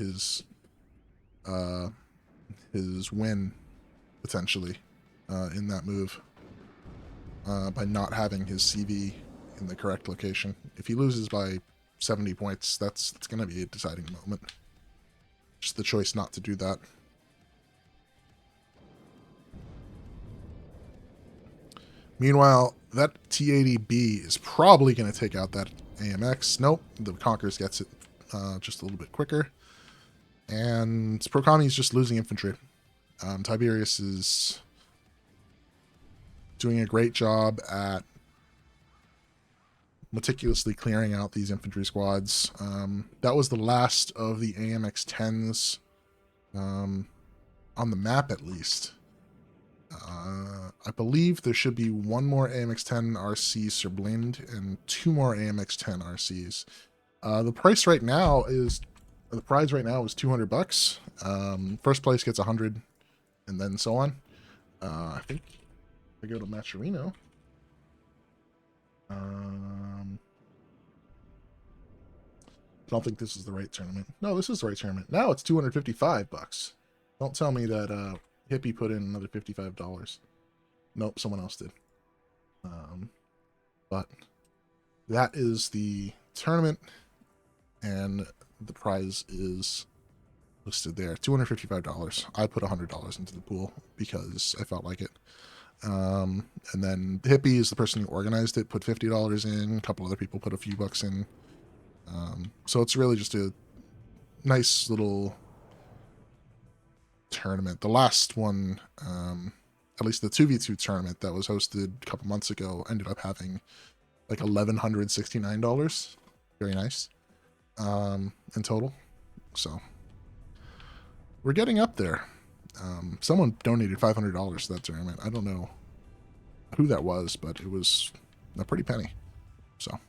win, potentially, in that move by not having his CV in the correct location. If he loses by 70 points, that's going to be a deciding moment. Just the choice not to do that. Meanwhile, that T-80B is probably going to take out that AMX. Nope, the Conquerors gets it just a little bit quicker. And Pro-Kami is just losing infantry. Tiberius is doing a great job at meticulously clearing out these infantry squads. That was the last of the AMX-10s on the map, at least. I believe there should be one more AMX-10 RC Surblind and 2 more AMX-10 RCs. The prize right now is $200. First place gets 100, and then so on. I think I go to Macherino. I don't think this is the right tournament. No, this is the right tournament. Now it's $255. Don't tell me that Hippie put in another $55. Nope, someone else did. But that is the tournament, and the prize is listed there. $255. I put $100 into the pool because I felt like it. And then Hippie is the person who organized it, put $50 in. A couple other people put a few bucks in. So it's really just a nice little tournament. The last one, at least the 2v2 tournament that was hosted a couple months ago, ended up having like $1,169. Very nice. In total. So we're getting up there. Someone donated $500 to that tournament. I don't know who that was, but it was a pretty penny. So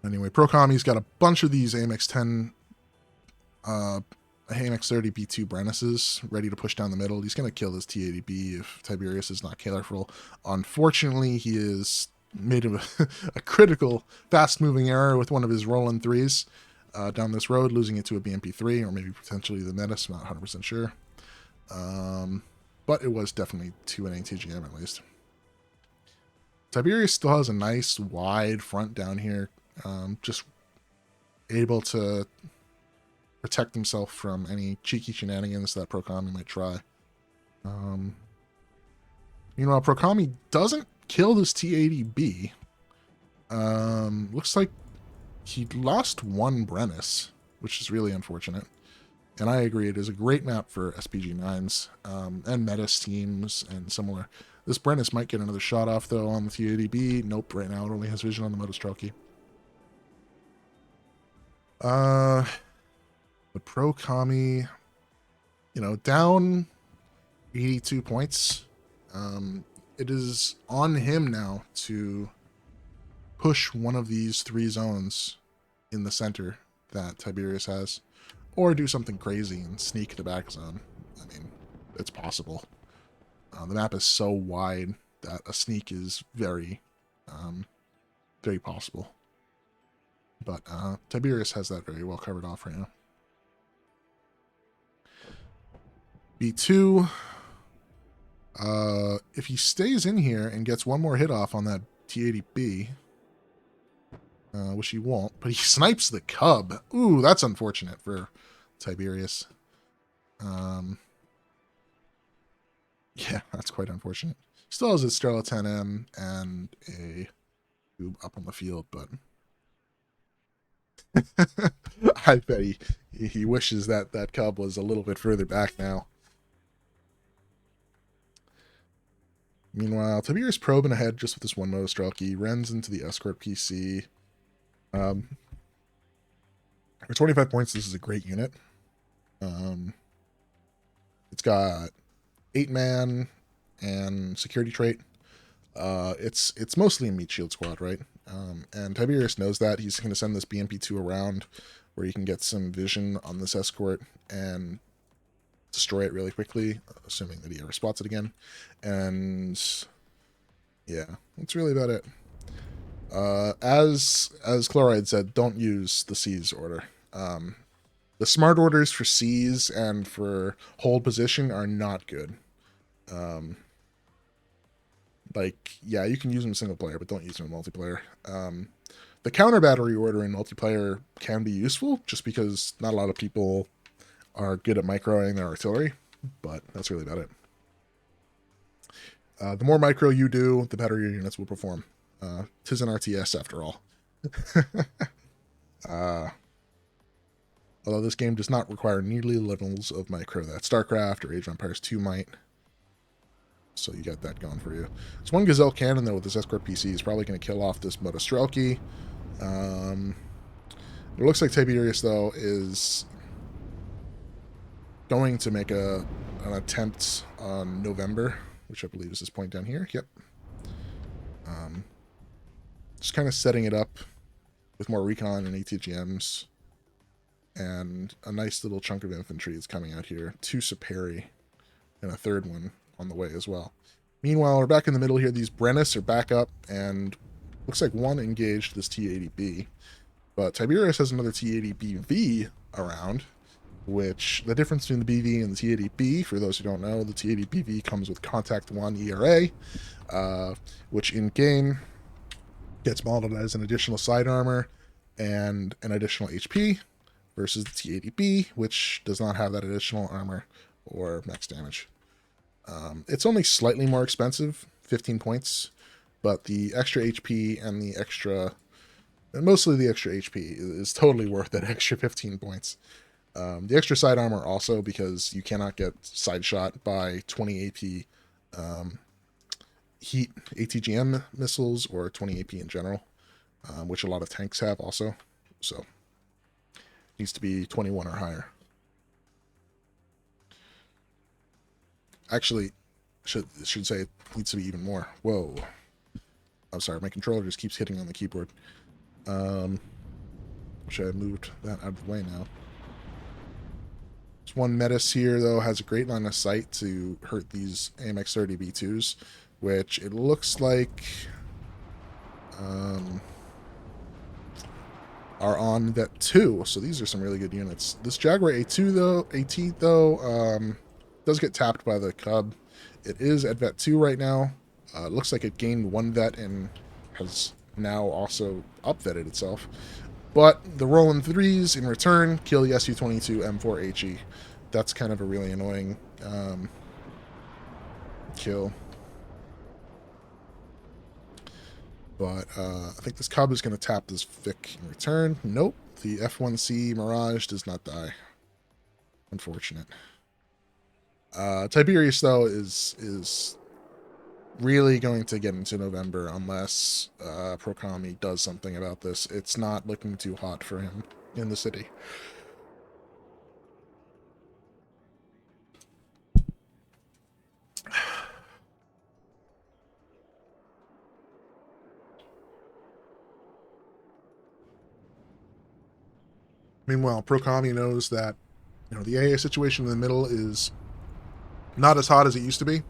anyway, Pro-Kami's got a bunch of these AMX-10 AMX-30 B2 Brennises ready to push down the middle. He's going to kill this T-80B if Tiberius is not careful. Unfortunately, he is made of a critical fast-moving error with one of his Roland 3s down this road, losing it to a BMP-3 or maybe potentially the Menace. I'm not 100% sure. But it was definitely to an ATGM at least. Tiberius still has a nice wide front down here, just able to protect himself from any cheeky shenanigans that Pro-Kami might try. Meanwhile, Pro-Kami doesn't kill this T-80B. Looks like he lost one Brennis, which is really unfortunate. And I agree, it is a great map for SPG-9s and Metis teams and similar. This Brennis might get another shot off, though, on the T-80B. Nope, right now it only has vision on the Motostrelki. The pro Kami, down 82 points. It is on him now to push one of these 3 zones in the center that Tiberius has, or do something crazy and sneak the back zone. I mean, it's possible. The map is so wide that a sneak is very, very possible. But Tiberius has that very well covered off right now. B2, if he stays in here and gets one more hit off on that T80B, which he won't, but he snipes the Cub. Ooh, that's unfortunate for Tiberius. Yeah, that's quite unfortunate. Still has his Sterla 10M and a Cube up on the field, but I bet he wishes that Cub was a little bit further back now. Meanwhile, Tiberius probing ahead just with this one Motostrelki, runs into the Escort PC. For 25 points, this is a great unit. It's got 8-man and security trait. It's mostly a meat shield squad, right? And Tiberius knows that. He's going to send this BMP2 around where he can get some vision on this escort and destroy it really quickly, assuming that he ever spots it again. And yeah, that's really about it. As Chloride said, don't use the C's order. The smart orders for C's and for hold position are not good. Like, yeah, you can use them in single player, but don't use them in multiplayer. The counter battery order in multiplayer can be useful, just because not a lot of people are good at microing their artillery, but that's really about it. The more micro you do, the better your units will perform. 'Tis an RTS after all. Although this game does not require nearly the levels of micro that StarCraft or Age of Empires 2 might. So you got that going for you. This one Gazelle cannon, though, with this Escort PC is probably going to kill off this Motostrelki. It looks like Tiberius, though, is going to make an attempt on November, which I believe is this point down here. Yep. Just kind of setting it up with more recon and ATGMs. And a nice little chunk of infantry is coming out here. 2 Saperi and a 3rd one on the way as well. Meanwhile, we're back in the middle here. These Brennus are back up, and looks like one engaged this T80B. But Tiberius has another T80BV around, which the difference between the BV and the T80B, for those who don't know, the T80BV comes with Contact 1 ERA, which in-game gets modeled as an additional side armor and an additional HP, versus the T80B, which does not have that additional armor or max damage. It's only slightly more expensive, 15 points, but the extra HP and mostly the extra HP is totally worth that extra 15 points. The extra side armor also, because you cannot get side shot by 20 AP heat ATGM missiles or 20 AP in general, which a lot of tanks have also. So needs to be 21 or higher. Actually, should say it needs to be even more. Whoa. I'm sorry, my controller just keeps hitting on the keyboard. Wish I had moved that out of the way now. This one Metis here, though, has a great line of sight to hurt these AMX-30 B2s, which it looks like are on Vet 2, so these are some really good units. This Jaguar A2 though, AT though, does get tapped by the Cub. It is at Vet 2 right now. It looks like it gained 1 vet and has now also up-vetted itself. But the Roland 3s in return kill the Su-22 M4HE. That's kind of a really annoying kill. But I think this Cub is going to tap this Vic in return. Nope. The F1C Mirage does not die. Unfortunate. Tiberius, though, is really going to get into November unless Procami does something about this. It's not looking too hot for him. in the city. Meanwhile, Prokami knows that, you know, the AA situation in the middle is not as hot as it used to be.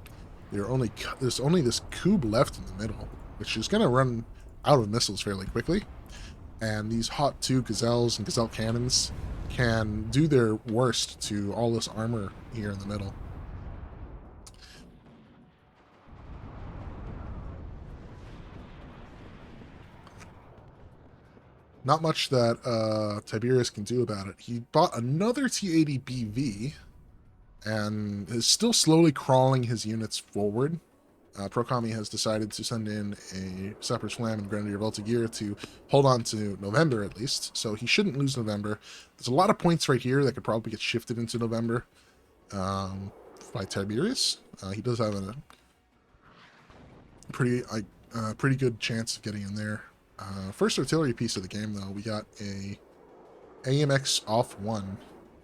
There's only this cube left in the middle, which is going to run out of missiles fairly quickly. And these Hot 2 Gazelles and Gazelle cannons can do their worst to all this armor here in the middle. Not much that Tiberius can do about it. He bought another T-80BV and is still slowly crawling his units forward. Prokami has decided to send in a Sapper's Flam and Grenadier Voltigeur to hold on to November at least, so he shouldn't lose November. There's a lot of points right here that could probably get shifted into November by Tiberius. He does have a pretty good chance of getting in there. First artillery piece of the game, though, we got a AMX off 1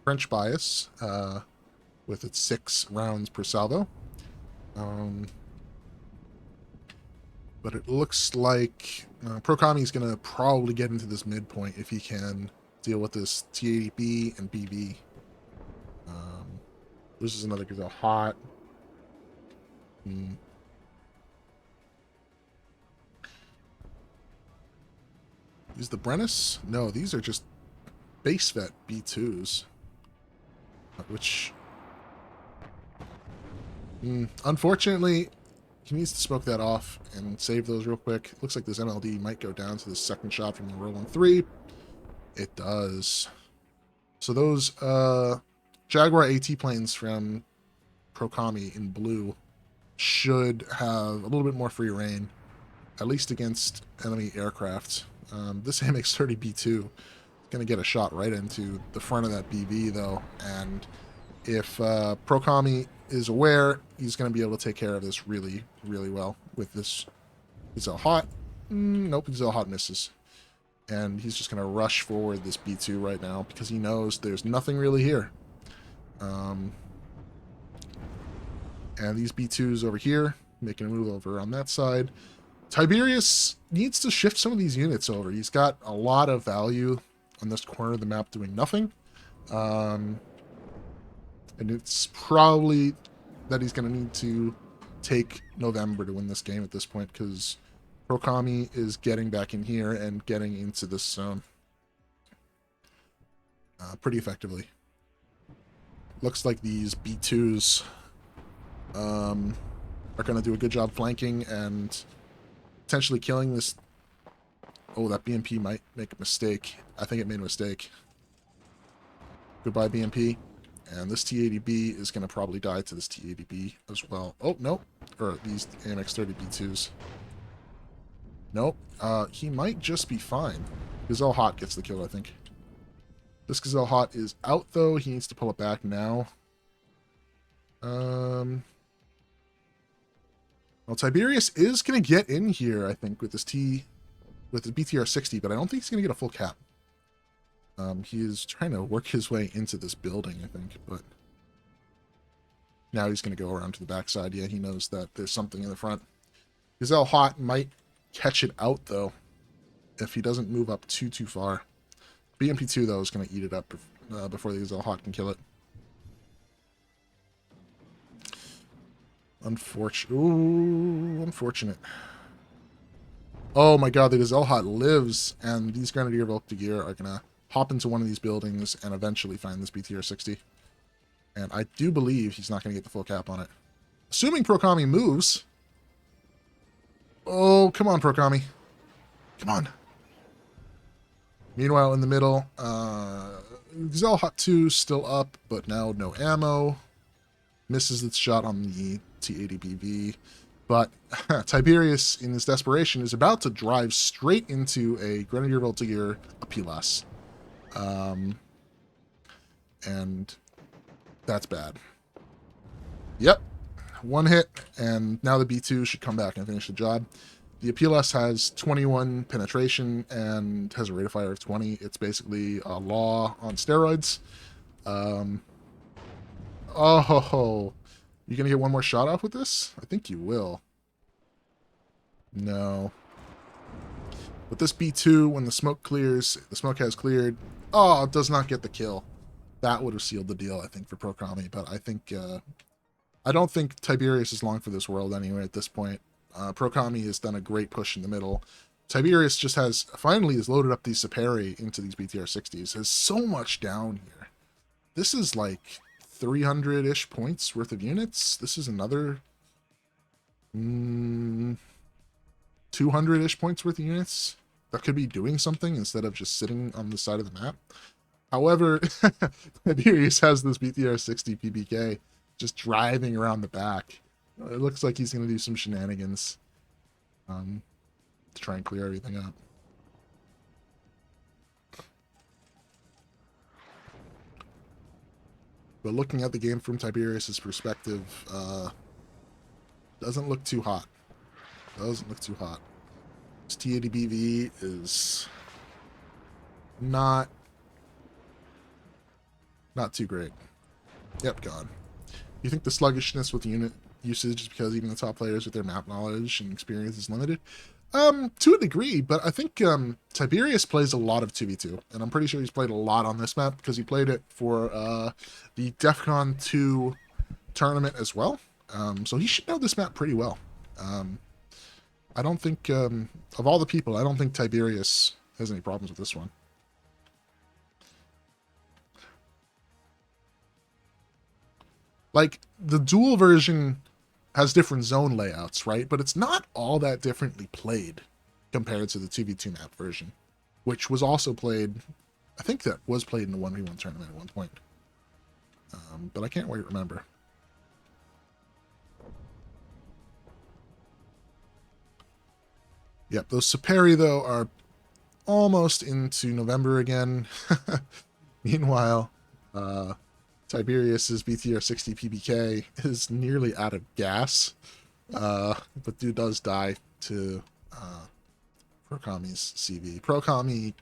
French bias with its 6 rounds per salvo. But it looks like Prokami is going to probably get into this midpoint if he can deal with this T-80B and BB. This is another Gazelle Hot. These the Brennus? No, these are just base vet B2s. Which... unfortunately, he needs to smoke that off and save those real quick. Looks like this MLD might go down to the second shot from the Roland 3. It does. So those Jaguar AT planes from Prokami in blue should have a little bit more free reign, at least against enemy aircraft. This AMX-30B2 is going to get a shot right into the front of that BV, though, and if Prokami is aware, he's going to be able to take care of this really, really well with this Gazelle Hot. Nope, Gazelle Hot misses. And he's just going to rush forward this B2 right now because he knows there's nothing really here. And these B2s over here, making a move over on that side. Tiberius needs to shift some of these units over. He's got a lot of value on this corner of the map doing nothing. And it's probably that he's going to need to take November to win this game at this point, because Prokami is getting back in here and getting into this zone pretty effectively. Looks like these B2s are going to do a good job flanking and potentially killing this. Oh, that BMP might make a mistake. I think it made a mistake. Goodbye, BMP. And this T-80B is going to probably die to this T-80B as well. Oh, no. Or these AMX-30B2s. Nope. He might just be fine. Gazelle Hot gets the kill, I think. This Gazelle Hot is out, though. He needs to pull it back now. Well, Tiberius is going to get in here, I think, with this with the BTR-60, but I don't think he's going to get a full cap. He is trying to work his way into this building, I think, but now he's going to go around to the backside. Yeah, he knows that there's something in the front. Gazelle Hot might catch it out, though, if he doesn't move up too far. BMP-2, though, is going to eat it up before the Gazelle Hot can kill it. Unfortunate. Ooh, unfortunate. Oh my god, the Gazelle Hot lives, and these Grenadier Voltigeur are going to hop into one of these buildings and eventually find this BTR-60. And I do believe he's not going to get the full cap on it. Assuming Prokami moves. Oh, come on, Prokami. Come on. Meanwhile, in the middle, Gazelle Hot 2 still up, but now no ammo. Misses its shot on the T-80BV. But Tiberius, in his desperation, is about to drive straight into a Grenadier Voltigeur Apilas. And that's bad. Yep. One hit, and now the B2 should come back and finish the job. The PLS has 21 penetration and has a rate of fire of 20. It's basically a law on steroids. Oh, you gonna get one more shot off with this? I think you will. No. With this B2, when the smoke clears, the smoke has cleared. Oh, it does not get the kill. That would have sealed the deal, I think, for Prokami. But I think, I don't think Tiberius is long for this world anyway at this point. Prokami has done a great push in the middle. Tiberius just finally has loaded up these Saperi into these BTR-60s. Has so much down here. This is like 300-ish points worth of units. This is another 200-ish points worth of units that could be doing something instead of just sitting on the side of the map. However, Tiberius has this BTR-60 PBK just driving around the back. It looks like he's going to do some shenanigans to try and clear everything up. But looking at the game from Tiberius' perspective, doesn't look too hot. Doesn't look too hot. His T80BV is not too great. Yep, gone. You think the sluggishness with unit usage is because even the top players with their map knowledge and experience is limited? To a degree, but I think Tiberius plays a lot of 2v2, and I'm pretty sure he's played a lot on this map because he played it for the DEF CON 2 tournament as well. So he should know this map pretty well. I don't think, of all the people, I don't think Tiberius has any problems with this one. Like, the dual version has different zone layouts, right? But it's not all that differently played compared to the 2v2 map version, which was also played, I think that was played in the 1v1 tournament at one point. But I can't quite remember. Yep, those Saperi, though, are almost into November again. Meanwhile, Tiberius's BTR-60 PBK is nearly out of gas, but dude does die to Prokami's CV. Prokami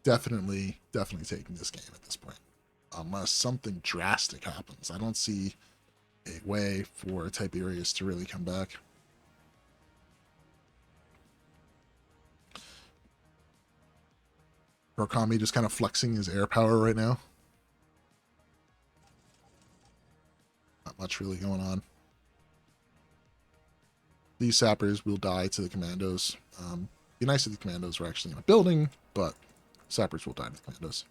definitely taking this game at this point, unless something drastic happens. I don't see a way for Tiberius to really come back. Prokami just kind of flexing his air power right now. Not much really going on. These sappers will die to the commandos. Be nice if the commandos were actually in a building, but sappers will die to the commandos.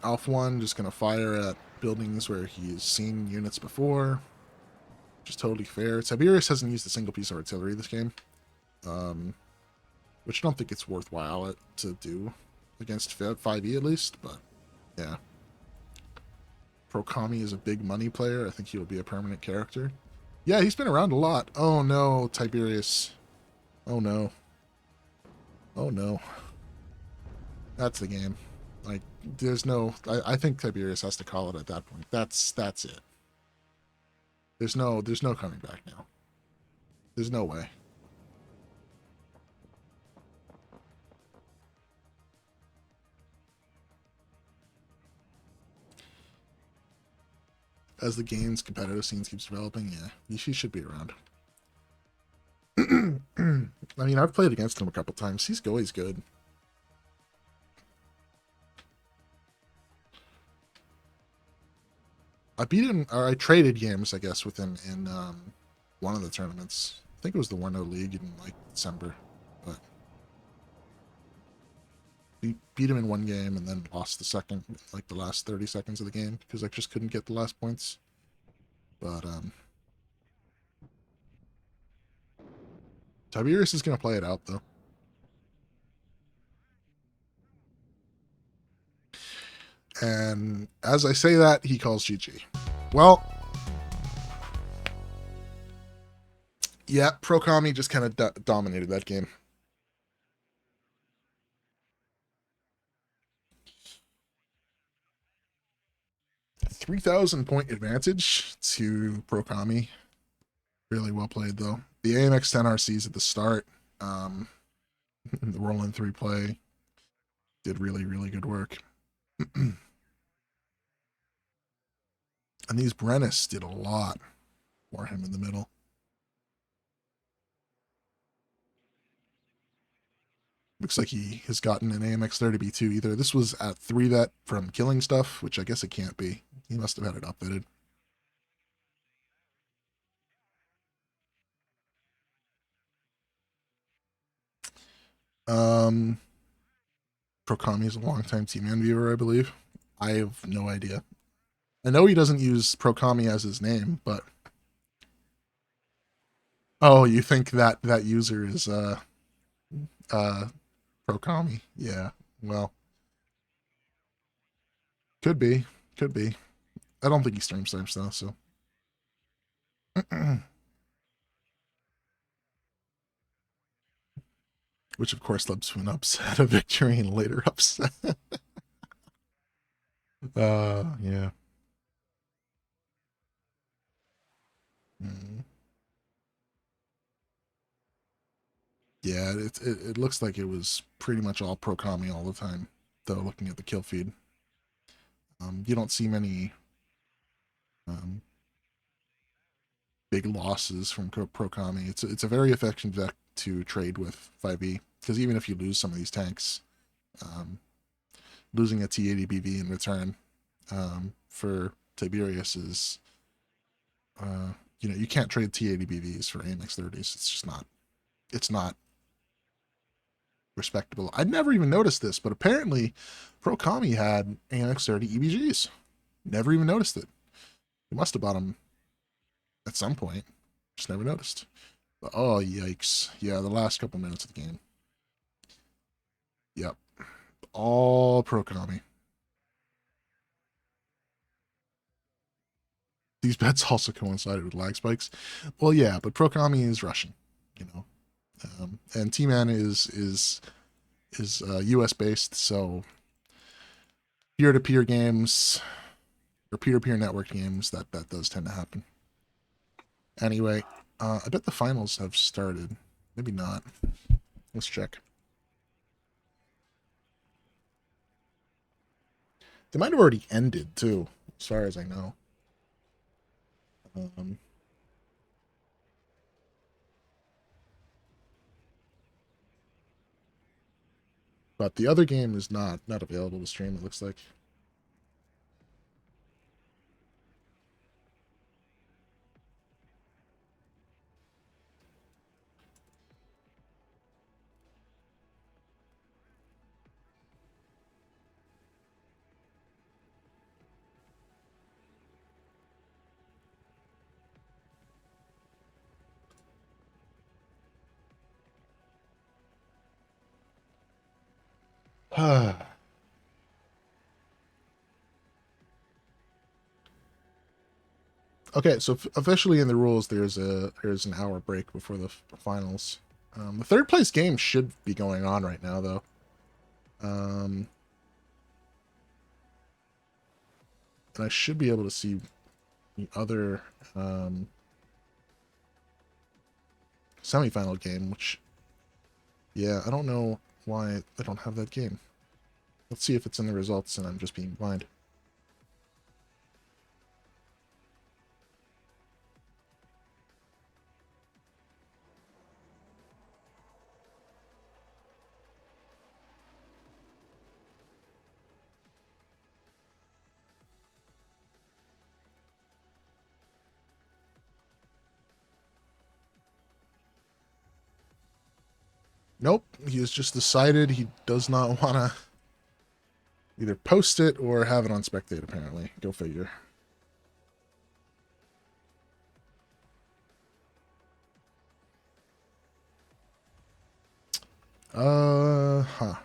Alpha 1 just going to fire at buildings where he's seen units before. Which is totally fair. Tiberius hasn't used a single piece of artillery this game. Which I don't think it's worthwhile to do against 5e at least, but yeah. Prokami is a big money player. I think he will be a permanent character. Yeah, he's been around a lot. Oh no, Tiberius. Oh no. Oh no. That's the game. Like, there's no... I think Tiberius has to call it at that point. That's it. There's no coming back now. There's no way. As the game's competitive scenes keeps developing, yeah, he should be around. I mean, I've played against him a couple times. He's always good. I beat him, or I traded games, I guess, with him in one of the tournaments. I think it was the 1-0 League in, like, December. But we beat him in one game and then lost the second, like, the last 30 seconds of the game, because I just couldn't get the last points. But, Tiberius is going to play it out, though. And as I say that, he calls GG. Well, Yeah, Pro Kami just kind of dominated that game. 3,000 point advantage to Pro Kami. Really well played, though. The AMX 10 RCs at the start, the roll-in 3 play, did really, really good work. And these Brennis did a lot for him in the middle. Looks like he has gotten an AMX 30B2 either. This was at 3-vet from killing stuff, which I guess it can't be. He must have had it upfitted. Prokami is a longtime T-Man viewer, I believe. I have no idea. I know he doesn't use Prokami as his name, but oh, you think that that user is uh Prokami? Yeah. Well, could be, could be. I don't think he streams though, so. Which of course led to an upset, a victory, and later upset. Yeah. Mm. Yeah, it looks like it was pretty much all Prokami all the time, though, looking at the kill feed. You don't see many um, big losses from Prokami. It's a very effective deck to trade with 5e, because even if you lose some of these tanks, um, losing a T80 BV in return for Tiberius is, you can't trade T80 BVs for AMX 30s. It's just not, it's not respectable. I'd never even noticed this, but apparently Prokami had AMX 30 EBGs. Never even noticed it. He must have bought them at some point. Just never noticed. But, oh, yikes. Yeah, the last couple minutes of the game. Yep. All Prokami. These bets also coincided with lag spikes. Well, yeah, but Prokami is Russian, you know. And T-Man is US based, so peer-to-peer games or peer-to-peer network games, that does tend to happen. Anyway, I bet the finals have started. Maybe not. Let's check. They might have already ended too, as far as I know. But the other game is not available to stream, it looks like. Okay, so officially in the rules, there's an hour break before the finals. The third place game should be going on right now, though. And I should be able to see the other semifinal game, which, yeah, I don't know why I don't have that game. Let's see if it's in the results and I'm just being blind. Nope, he has just decided he does not want to either post it or have it on Spectate, apparently. Go figure. Huh.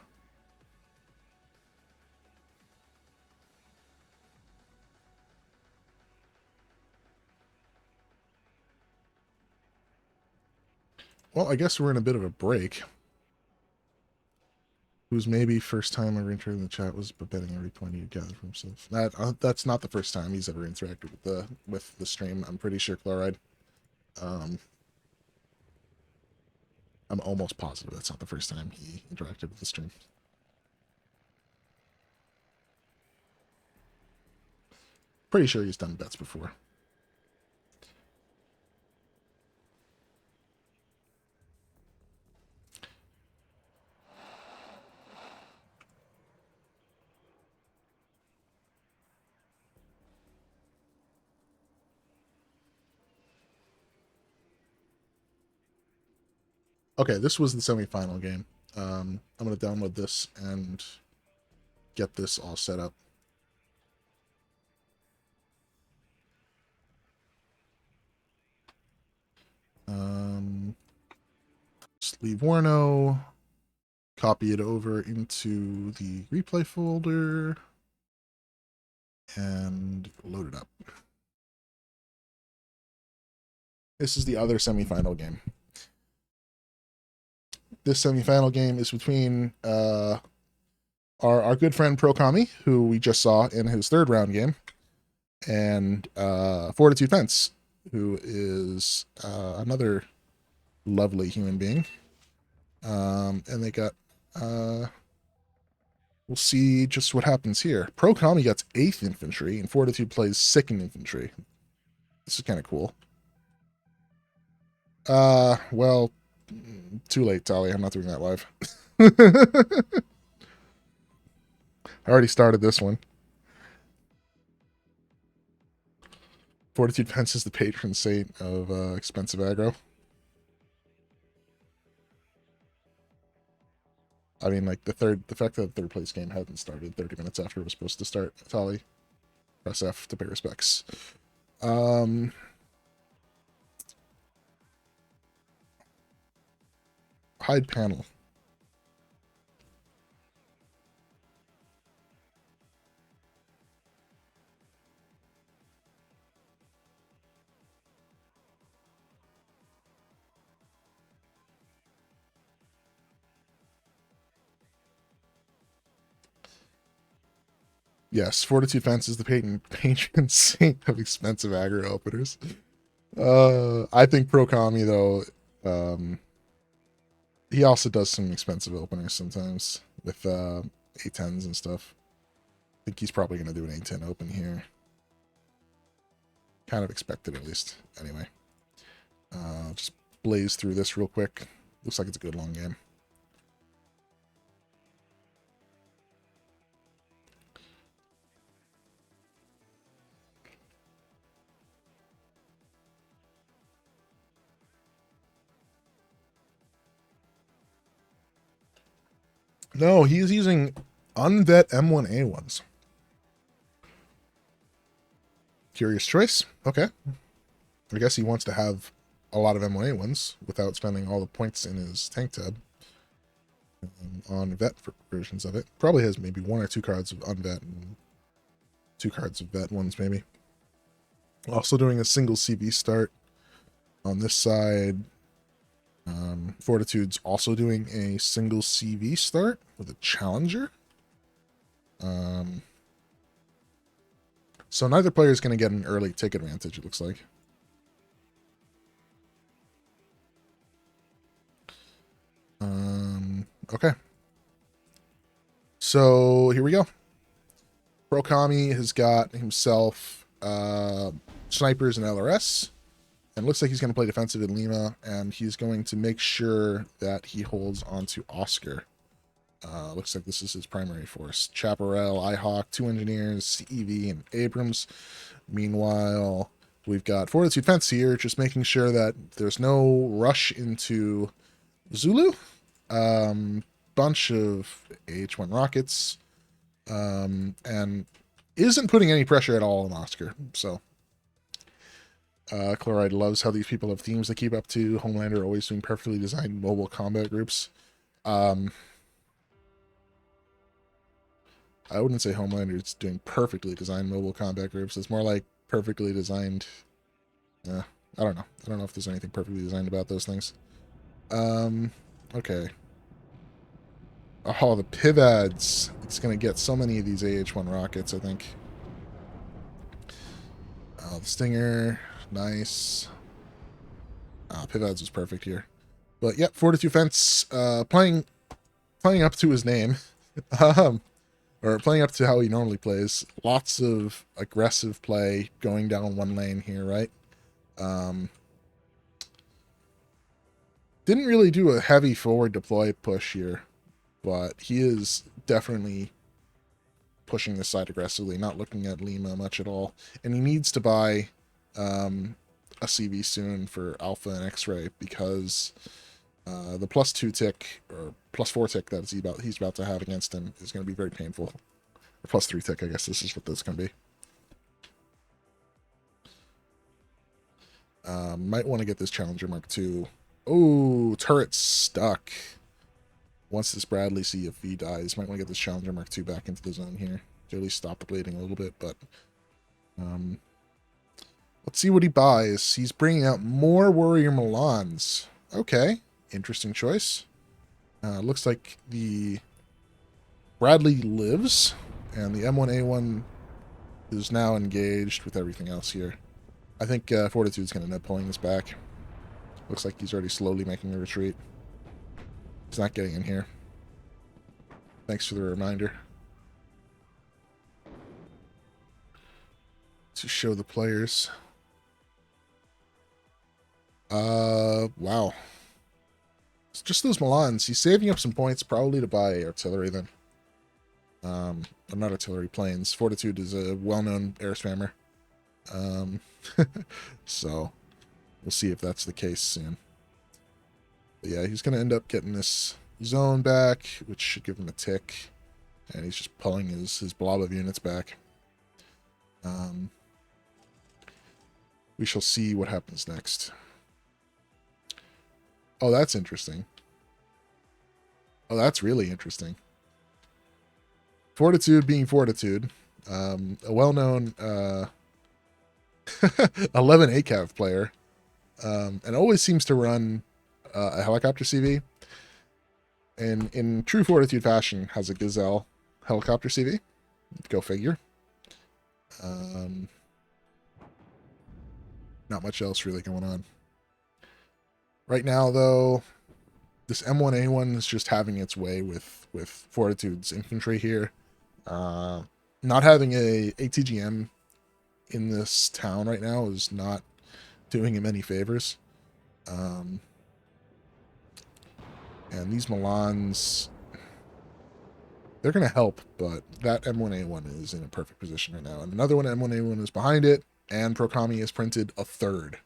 Well, I guess we're in a bit of a break. Who's maybe first time ever interacted in the chat was betting every point he gathered from himself. That's not the first time he's ever interacted with the stream. I'm pretty sure Chloride. I'm almost positive that's not the first time he interacted with the stream. Pretty sure he's done bets before. Okay, this was the semifinal game. I'm going to download this and get this all set up. Just leave Warno, copy it over into the replay folder, and load it up. This is the other semifinal game. This semifinal game is between our good friend Prokami, who we just saw in his third round game, and Fortitude Fence, who is another lovely human being. And they got we'll see just what happens here. Prokami gets 8th infantry, and Fortitude plays 2nd infantry. This is kind of cool. Well, too late, Tali. I'm not doing that live. I already started this one. Fortitude Fence is the patron saint of expensive aggro. I mean, like, the fact that the third place game hadn't started 30 minutes after it was supposed to start. Tali, press F to pay respects. Hide panel. Yes, Fortitude Fence is the patron saint of expensive aggro openers. I think Prokami, though, he also does some expensive openers sometimes with A10s and stuff. I think he's probably going to do an A10 open here. Kind of expected, at least. Anyway. Just blaze through this real quick. Looks like it's a good long game. No, he's using unvet M1A ones. Curious choice. Okay. I guess he wants to have a lot of M1A ones without spending all the points in his tank tab on vet versions of it. Probably has maybe 1 or 2 cards of unvet and 2 cards of vet ones, maybe. Also doing a single CV start on this side. Fortitude's also doing a single CV start with a challenger. So neither player is going to get an early tick advantage, it looks like. Okay. So here we go. Prokami has got himself snipers and LRS. And looks like he's going to play defensive in Lima, and he's going to make sure that he holds onto Oscar. Looks like this is his primary force. Chaparral, iHawk, 2 engineers, EV, and Abrams. Meanwhile, we've got Fortitude Fence here, just making sure that there's no rush into Zulu. Bunch of H1 rockets, and isn't putting any pressure at all on Oscar, so... Chloride loves how these people have themes they keep up to. Homelander always doing perfectly designed mobile combat groups. I wouldn't say Homelander is doing perfectly designed mobile combat groups. It's more like perfectly designed. I don't know. I don't know if there's anything perfectly designed about those things. Okay. Oh, the Pivads. It's going to get so many of these AH-1 rockets, I think. The Stinger. Nice. Pivads was perfect here. But, yep, Fortitude Fence, playing up to his name. Or playing up to how he normally plays. Lots of aggressive play going down one lane here, right? Didn't really do a heavy forward deploy push here, but he is definitely pushing this side aggressively, not looking at Lima much at all. And he needs to buy a CV soon for Alpha and X-Ray because the +2 tick or +4 tick that he's about to have against him is going to be very painful. Or +3 tick, I guess this is what this is going to be. Might want to get this Challenger Mark II. Oh, turret stuck. Once this Bradley CFV dies, might want to get this Challenger Mark II back into the zone here. To at least stop the bleeding a little bit, but let's see what he buys. He's bringing out more Warrior Milans. Okay, interesting choice. Looks like the Bradley lives, and the M1A1 is now engaged with everything else here. I think Fortitude's going to end up pulling this back. Looks like he's already slowly making a retreat. He's not getting in here. Thanks for the reminder. To show the players. Wow. It's just those Milans. He's saving up some points probably to buy artillery then. Not artillery, planes. Fortitude is a well-known air spammer. So we'll see if that's the case soon. But yeah, he's going to end up getting this zone back, which should give him a tick. And he's just pulling his blob of units back. We shall see what happens next. Oh, that's interesting. Oh, that's really interesting. Fortitude being Fortitude. A well-known 11 ACAV player. And always seems to run a helicopter CV. And in true Fortitude fashion, has a Gazelle helicopter CV. Go figure. Not much else really going on. Right now, though, this M1A1 is just having its way with Fortitude's infantry here. Not having a ATGM in this town right now is not doing him any favors. And these Milans, they're going to help, but that M1A1 is in a perfect position right now. And another one, M1A1, is behind it, and Procami has printed a third.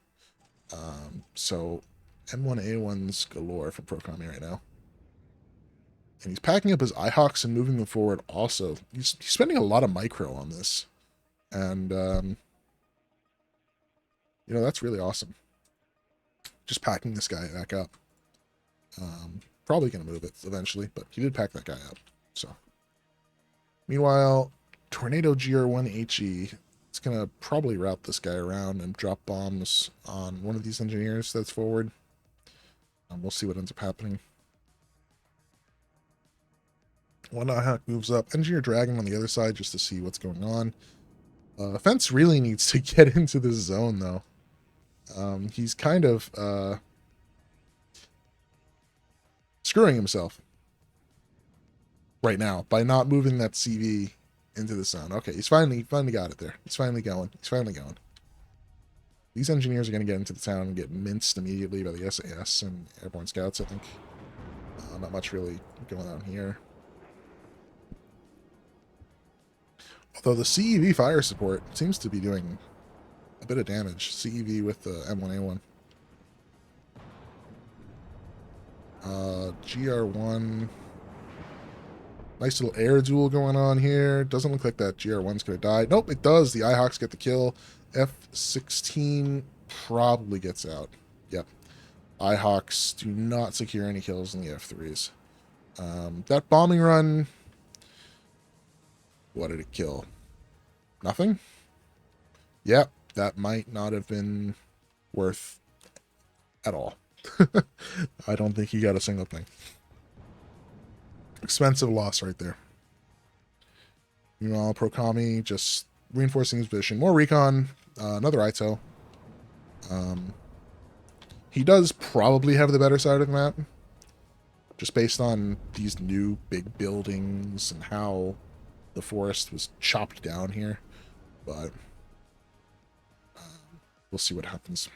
So M1A1s galore for Procami right now. And he's packing up his IHawks and moving them forward also. He's spending a lot of micro on this. And, you know, that's really awesome. Just packing this guy back up. Probably going to move it eventually, but he did pack that guy up. So, meanwhile, Tornado GR1HE, it's going to probably route this guy around and drop bombs on one of these engineers that's forward. We'll see what ends up happening. One IHawk moves up. Engineer Dragon on the other side just to see what's going on. Fence really needs to get into this zone, though. He's kind of screwing himself right now by not moving that CV into the zone. Okay, he's finally got it there. He's finally going. These engineers are going to get into the town and get minced immediately by the SAS and airborne scouts, I think. Not much really going on here. Although the CEV fire support seems to be doing a bit of damage. CEV with the M1A1. GR1. Nice little air duel going on here. Doesn't look like that GR1's going to die. Nope, it does. The IHawks get the kill. F-16 probably gets out. Yep. IHawks do not secure any kills in the F-3s. That bombing run... What did it kill? Nothing? Yep, that might not have been worth at all. I don't think he got a single thing. Expensive loss right there. Meanwhile, Prokami just reinforcing his position. More recon. Another Ito. He does probably have the better side of the map. Just based on these new big buildings and how the forest was chopped down here. But we'll see what happens.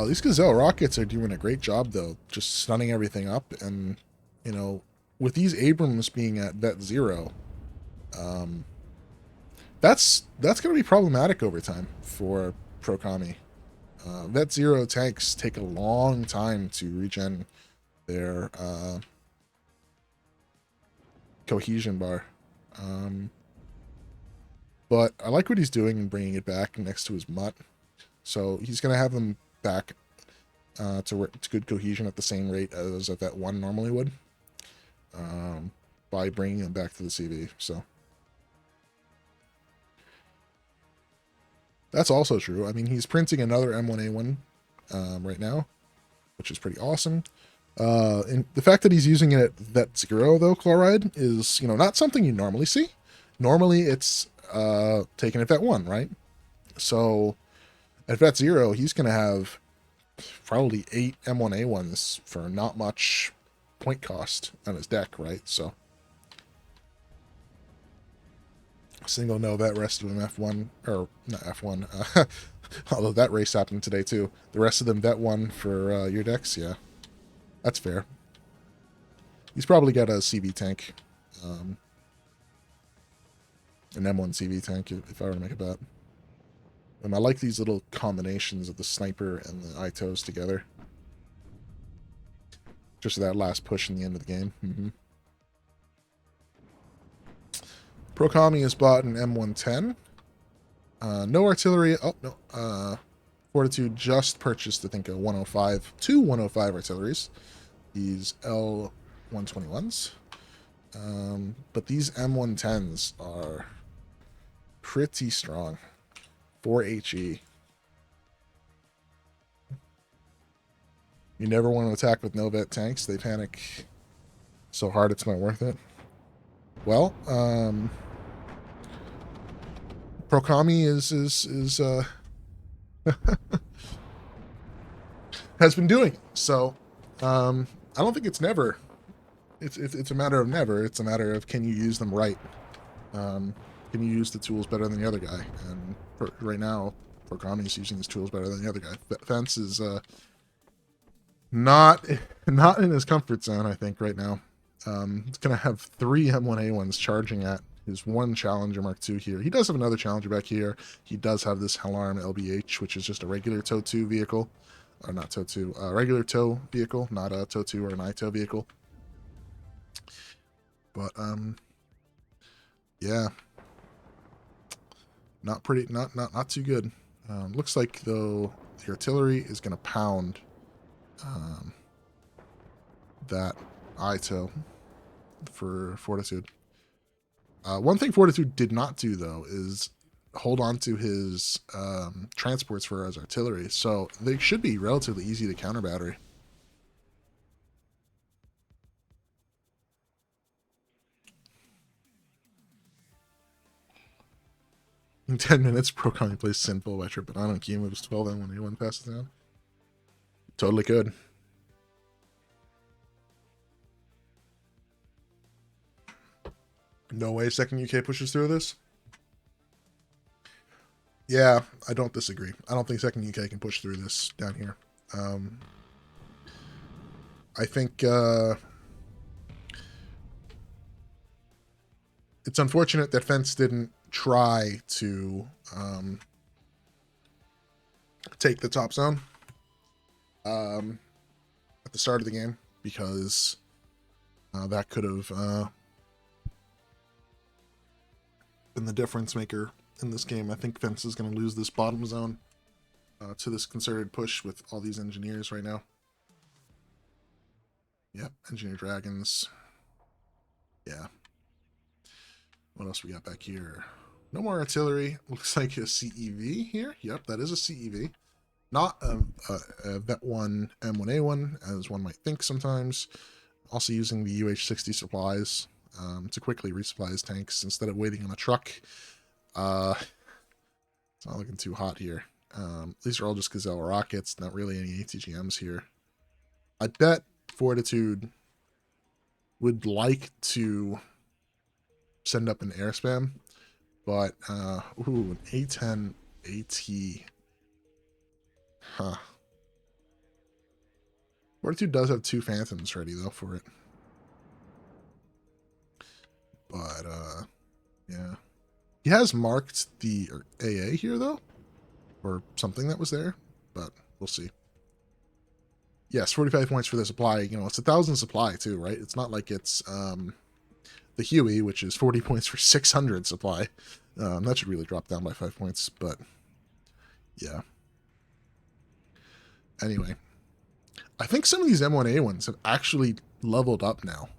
These Gazelle rockets are doing a great job, though, just stunning everything up. And, you know, with these Abrams being at vet 0, that's going to be problematic over time for Prokami. Vet 0 tanks take a long time to regen their cohesion bar. But I like what he's doing and bringing it back next to his mutt. So he's going to have them back to good cohesion at the same rate as a Vet 1 normally would, by bringing them back to the CV. So that's also true. I mean, he's printing another M1A1 right now, which is pretty awesome. And the fact that he's using it at Vet 0, though, Chloride, is, you know, not something you normally see. Normally, it's taken at Vet 1, right? So at Vet 0, he's going to have probably 8 M1A1s for not much point cost on his deck, right? So single no vet, rest of them F1, or not F1, although that race happened today too. The rest of them vet 1 for your decks, yeah. That's fair. He's probably got a CV tank. An M1 CV tank, if I were to make a bet. And I like these little combinations of the sniper and the Itos together. Just that last push in the end of the game. Prokami has bought an M110. No artillery. Oh, no. Fortitude just purchased, I think, a 105, two 105 artilleries. These L121s. But these M110s are pretty strong. 4 HE. You never want to attack with no vet tanks. They panic so hard it's not worth it. Well, Prokami is has been doing it. So I don't think it's never. It's a matter of never. It's a matter of, can you use them right? Can you use the tools better than the other guy? And right now, Prokami is using his tools better than the other guy. Fence is not in his comfort zone, I think, right now. He's gonna have 3 M1A1s charging at his 1 Challenger Mark II here. He does have another Challenger back here. He does have this Halarm LBH, which is just a regular tow 2 vehicle. Or not tow 2, regular tow vehicle, not a tow 2 or an ITOW vehicle. But yeah, not too good. Looks like, though, the artillery is going to pound that ITO for Fortitude. One thing Fortitude did not do, though, is hold on to his transports for his artillery, so they should be relatively easy to counter battery. In 10 minutes, Prokami plays Sinful by tripping on key moves 12 and when anyone passes down. Totally could. No way second UK pushes through this? Yeah, I don't disagree. I don't think second UK can push through this down here. I think it's unfortunate that Fence didn't try to take the top zone at the start of the game, because that could have been the difference maker in this game. I think Fence is going to lose this bottom zone to this concerted push with all these engineers right now. Yep, engineer dragons. Yeah. What else we got back here? No more artillery. Looks like a CEV here. Yep, that is a CEV. Not a Vet 1 M1A1, as one might think sometimes. Also using the UH-60 supplies to quickly resupply his tanks instead of waiting on a truck. It's not looking too hot here. These are all just Gazelle rockets, not really any ATGMs here. I bet Fortitude would like to send up an air spam, but ooh, an A10 AT. Huh. Fortitude does have 2 Phantoms ready though for it. But yeah. He has marked the AA here though, or something that was there, but we'll see. Yes, 45 points for the supply. You know, it's 1,000 supply too, right? It's not like it's the Huey, which is 40 points for 600 supply. That should really drop down by 5 points, but yeah. Anyway, I think some of these M1A1s have actually leveled up now.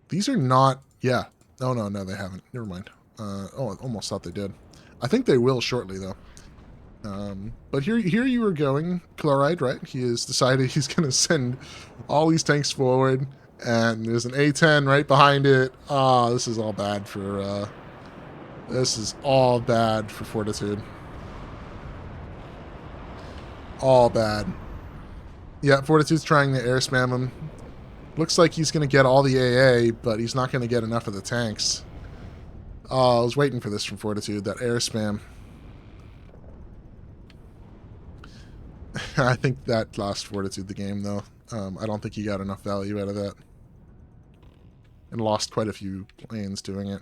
These are not, yeah. Oh, no, they haven't. Never mind. Oh, I almost thought they did. I think they will shortly, though. But here you were going, Chloride, right? He has decided he's going to send all these tanks forward, and there's an A10 right behind it. Ah, this is all bad for, Fortitude. All bad. Yeah, Fortitude's trying to air spam him. Looks like he's going to get all the AA, but he's not going to get enough of the tanks. Oh, I was waiting for this from Fortitude, that air spam. I think that lost Fortitude the game, though. I don't think he got enough value out of that. And lost quite a few planes doing it.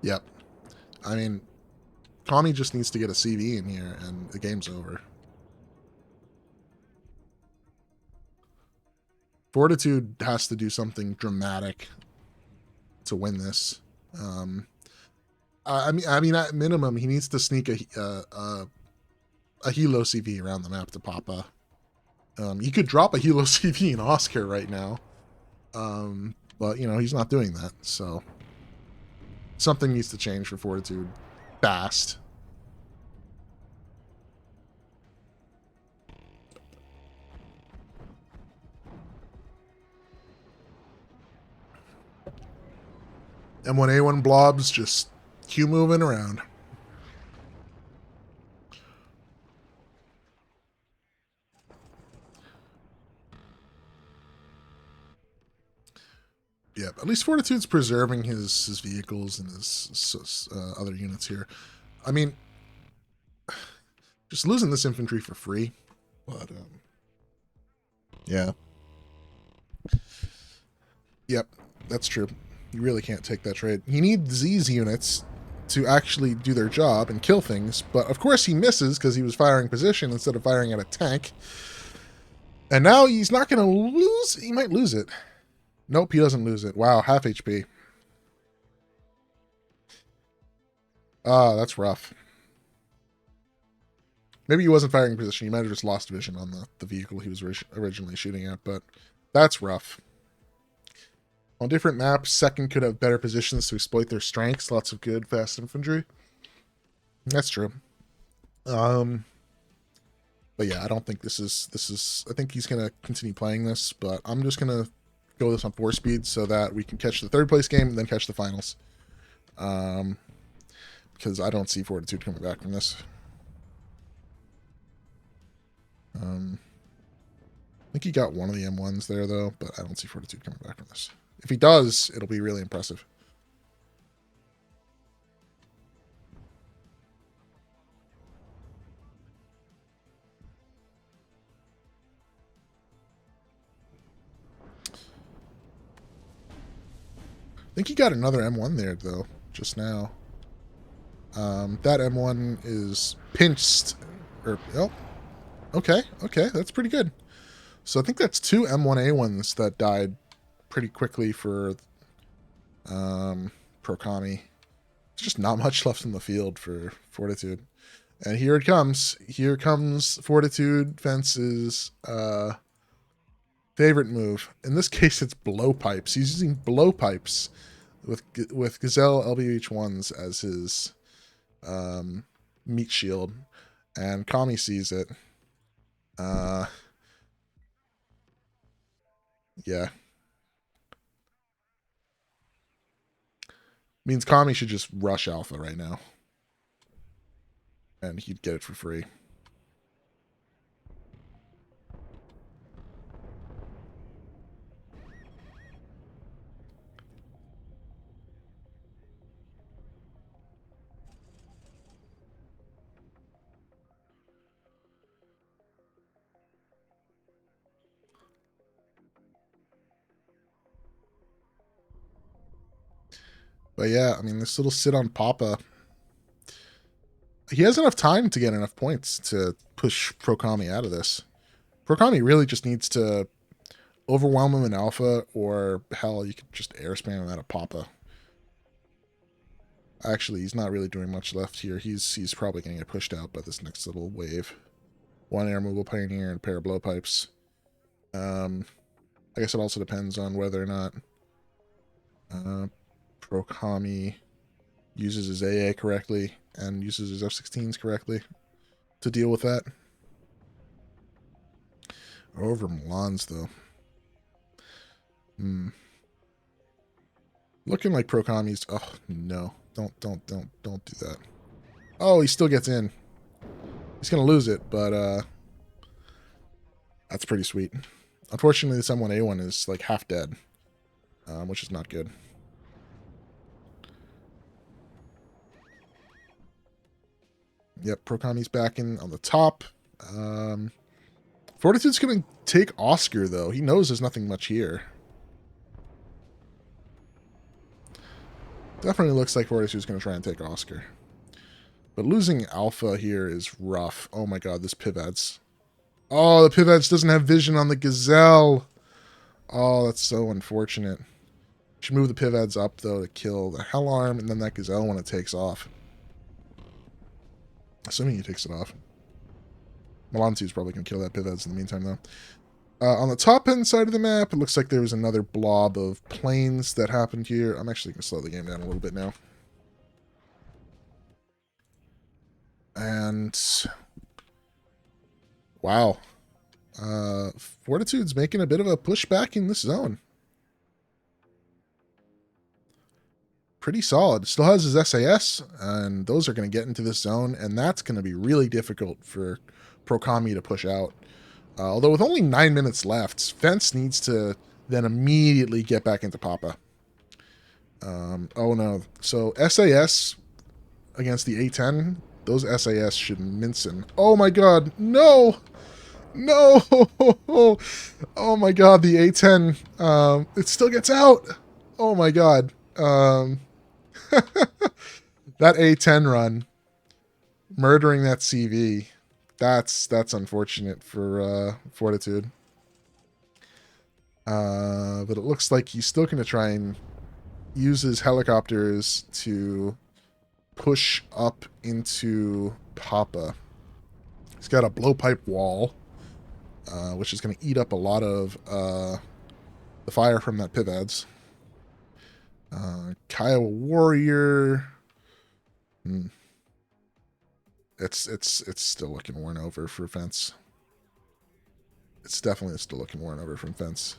Yep. I mean, Tommy just needs to get a CV in here, and the game's over. Fortitude has to do something dramatic to win this. I mean, at minimum, he needs to sneak a Helo CV around the map to Papa. He could drop a Helo CV in Oscar right now, but you know he's not doing that. So something needs to change for Fortitude fast. M1A1 blobs just Q moving around. Yeah, at least Fortitude's preserving his vehicles and his other units here. I mean, just losing this infantry for free. But, yeah. Yep, that's true. You really can't take that trade. He needs these units to actually do their job and kill things, but of course he misses because he was firing position instead of firing at a tank. And now he's not going to lose. He might lose it. Nope, he doesn't lose it. Wow, half HP. Ah, that's rough. Maybe he wasn't firing position. He might have just lost vision on the vehicle he was originally shooting at, but that's rough. On different maps, second could have better positions to exploit their strengths. Lots of good fast infantry. That's true. But yeah, I don't think this is I think he's gonna continue playing this, but I'm just gonna go this on 4 speed so that we can catch the 3rd place game and then catch the finals. Because I don't see Fortitude coming back from this. I think he got one of the M1s there though, but I don't see Fortitude coming back from this. If he does, it'll be really impressive. I think he got another M1 there, though, just now. That M1 is pinched. Oh, okay, that's pretty good. So I think that's 2 M1A1s that died pretty quickly for Procami. There's just not much left in the field for Fortitude. And here it comes. Here comes Fortitude Fence's favorite move. In this case, it's blowpipes. He's using blowpipes with Gazelle LBH1s as his meat shield. And Kami sees it. Yeah. Means Kami should just rush Alpha right now. And he'd get it for free. But yeah, I mean, this little sit on Papa, he has enough time to get enough points to push Prokami out of this. Prokami really just needs to overwhelm him in Alpha, or hell, you could just air spam him out of Papa. Actually, he's not really doing much left here. He's probably going to get pushed out by this next little wave. One air removal pioneer and a pair of blowpipes. I guess it also depends on whether or not Prokami uses his AA correctly and uses his F-16s correctly to deal with that. Over Milan's, though. Looking like Prokami's... Oh, no. Don't do that. Oh, he still gets in. He's going to lose it, but that's pretty sweet. Unfortunately, this M1A1 is like half dead, which is not good. Yep, Prokami's back in on the top. Fortitude's going to take Oscar, though. He knows there's nothing much here. Definitely looks like Fortitude's going to try and take Oscar. But losing Alpha here is rough. Oh my god, this Pivads. Oh, the Pivads doesn't have vision on the Gazelle. Oh, that's so unfortunate. Should move the Pivads up, though, to kill the Hell Arm, and then that Gazelle when it takes off. Assuming he takes it off. Melantu is probably going to kill that Pivads in the meantime, though. On the top-end side of the map, it looks like there was another blob of planes that happened here. I'm actually going to slow the game down a little bit now. And... wow. Fortitude's making a bit of a pushback in this zone. Pretty solid. Still has his SAS, and those are going to get into this zone, and that's going to be really difficult for Prokami to push out. Although with only 9 minutes left, Fence needs to then immediately get back into Papa. Oh no. So SAS against the A10, those SAS should mince him. Oh my god, no! No! Oh my god, the A10, it still gets out! Oh my god. That A10 run, murdering that CV, that's unfortunate for Fortitude. But it looks like he's still going to try and use his helicopters to push up into Papa. He's got a blowpipe wall, which is going to eat up a lot of the fire from that Pivads. Kiowa Warrior. It's still looking worn over for Fence. It's definitely still looking worn over from Fence.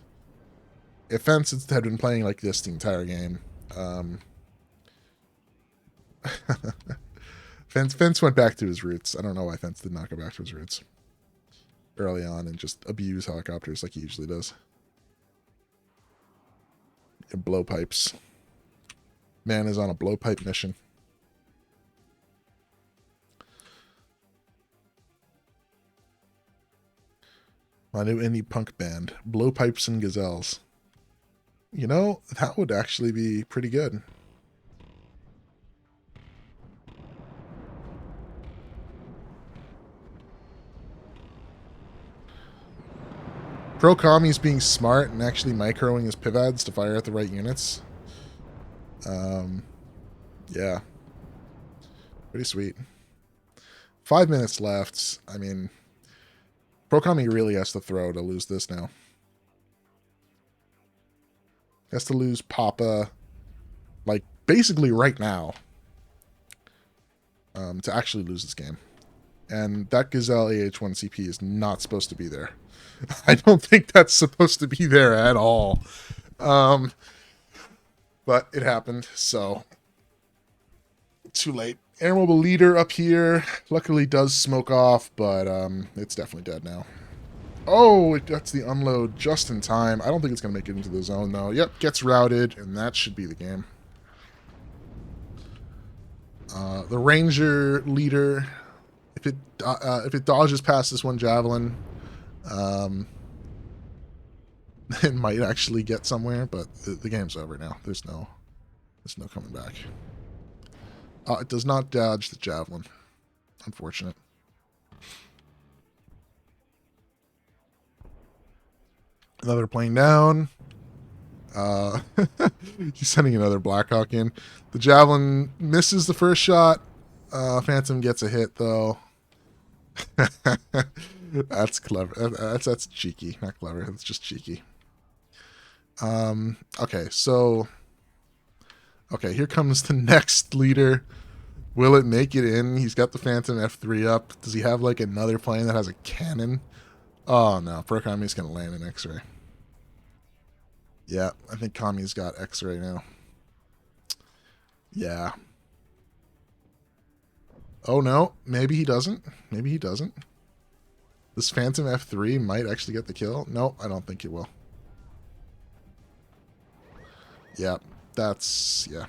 If Fence had been playing like this the entire game, Fence went back to his roots. I don't know why Fence did not go back to his roots early on and just abuse helicopters like he usually does. And blowpipes. Man is on a blowpipe mission. My new indie punk band, Blowpipes and Gazelles. You know, that would actually be pretty good. Prokami's being smart and actually microing his Pivads to fire at the right units. Yeah. Pretty sweet. 5 minutes left. I mean, Prokami really has to throw to lose this now. He has to lose Papa, like, basically right now, to actually lose this game. And that Gazelle AH1 CP is not supposed to be there. I don't think that's supposed to be there at all. But it happened, so too late. Air Mobile Leader up here. Luckily does smoke off, but it's definitely dead now. Oh, it gets the unload just in time. I don't think it's going to make it into the zone, though. Yep, gets routed, and that should be the game. The Ranger Leader, if it dodges past this one Javelin, it might actually get somewhere, but the game's over now. There's no coming back. It does not dodge the Javelin. Unfortunate. Another plane down. He's sending another Blackhawk in. The Javelin misses the first shot. Phantom gets a hit, though. That's clever. That's cheeky. Not clever. That's just cheeky. Okay, so... Okay, here comes the next leader. Will it make it in? He's got the Phantom F3 up. Does he have, like, another plane that has a cannon? Oh, no. Prokami's going to land in X-ray. Yeah, I think Kami's got X-ray now. Yeah. Oh, no. Maybe he doesn't. Maybe he doesn't. This Phantom F3 might actually get the kill. No, I don't think it will. Yeah, that's... Yeah.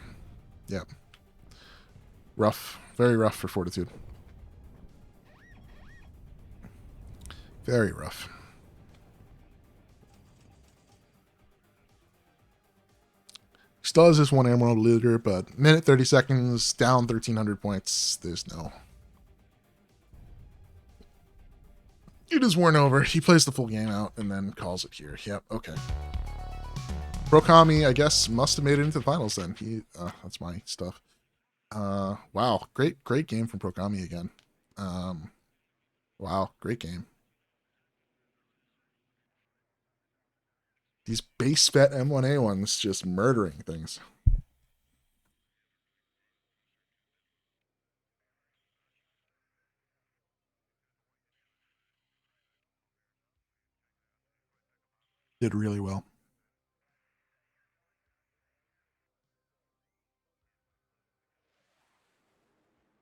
Yeah. Rough. Very rough for Fortitude. Very rough. Still has this one Emerald Leader, but minute 30 seconds, down 1,300 points. There's no... It is worn over. He plays the full game out and then calls it here. Yep, okay. Prokami, I guess, must have made it into the finals then. That's my stuff. Wow, great game from Prokami again. Wow, great game. These base bet M1A ones just murdering things. Did really well.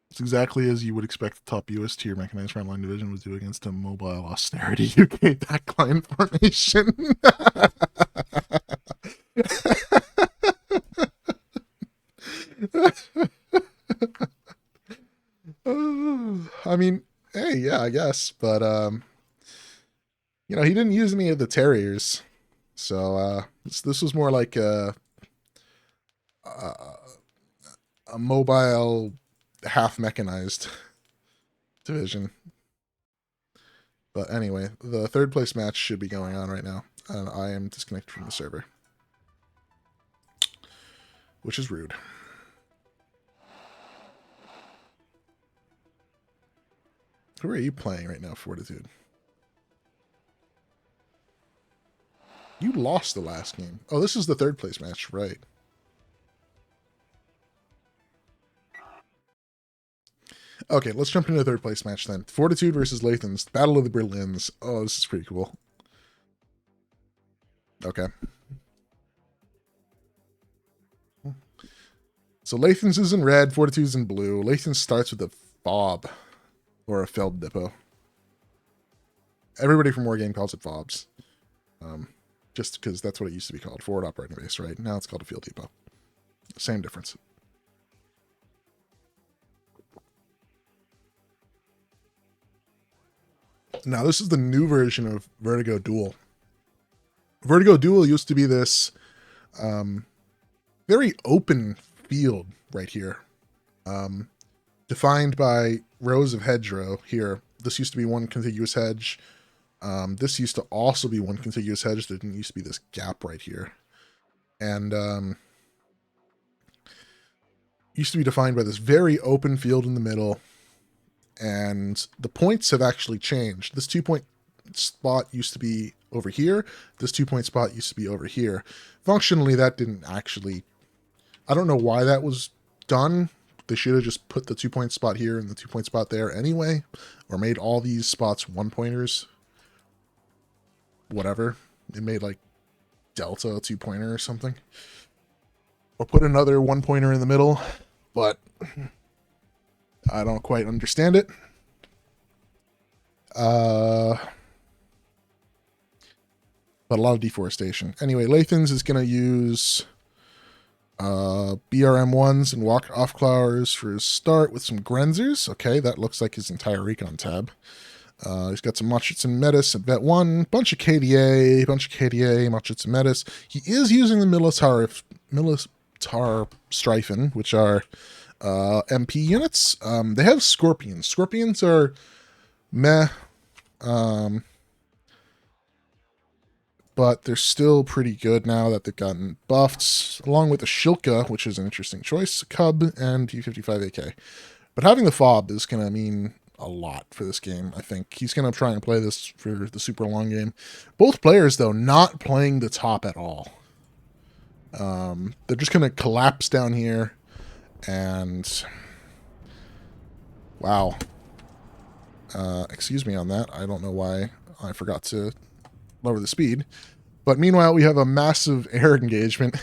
It's exactly as you would expect the top US tier mechanized frontline division would do against a mobile austerity UK backline formation. I mean, hey, yeah, I guess, but you know, he didn't use any of the terriers, so this was more like a mobile half mechanized division. But anyway, the third place match should be going on right now, and I am disconnected from the server, which is rude. Who are you playing right now, Fortitude? You lost the last game. Oh, this is the third place match, right? Okay, let's jump into the third place match then. Fortitude versus Lathans, Battle of the Berlins. Oh, this is pretty cool. Okay. So Lathans is in red, Fortitude's in blue. Lathans starts with a fob, or a Feld Depot. Everybody from Wargame calls it fobs. Just because that's what it used to be called, forward operating base, right? Now it's called a field depot. Same difference. Now, this is the new version of Vertigo Duel. Vertigo Duel used to be this very open field right here, defined by rows of hedgerow here. This used to be one contiguous hedge. This used to also be one contiguous hedge. There didn't used to be this gap right here. And used to be defined by this very open field in the middle. and the points have actually changed. This 2-point spot used to be over here. This 2-point spot used to be over here. Functionally, that didn't actually... I don't know why that was done. They should have just put the 2-point spot here and the 2-point spot there anyway, or made all these spots 1-pointers. Whatever. It made like Delta a 2-pointer or something. Or put another 1-pointer in the middle, but I don't quite understand it. But a lot of deforestation. Anyway, Lathans is going to use BRM1s and walk off flowers for his start with some Grenzers. Okay, that looks like his entire recon tab. He's got some Machets and Metis at vet 1, bunch of KDA, Machets and Metis. He is using the Militar Streifen, which are MP units. They have Scorpions. Scorpions are meh, but they're still pretty good now that they've gotten buffed, along with the Shilka, which is an interesting choice, Cub, and T55AK. But having the fob is going to mean a lot for this game, I think. He's going to try and play this for the super long game. Both players, though, not playing the top at all. They're just going to collapse down here, and... Wow. Excuse me on that. I don't know why I forgot to lower the speed. But meanwhile, we have a massive air engagement.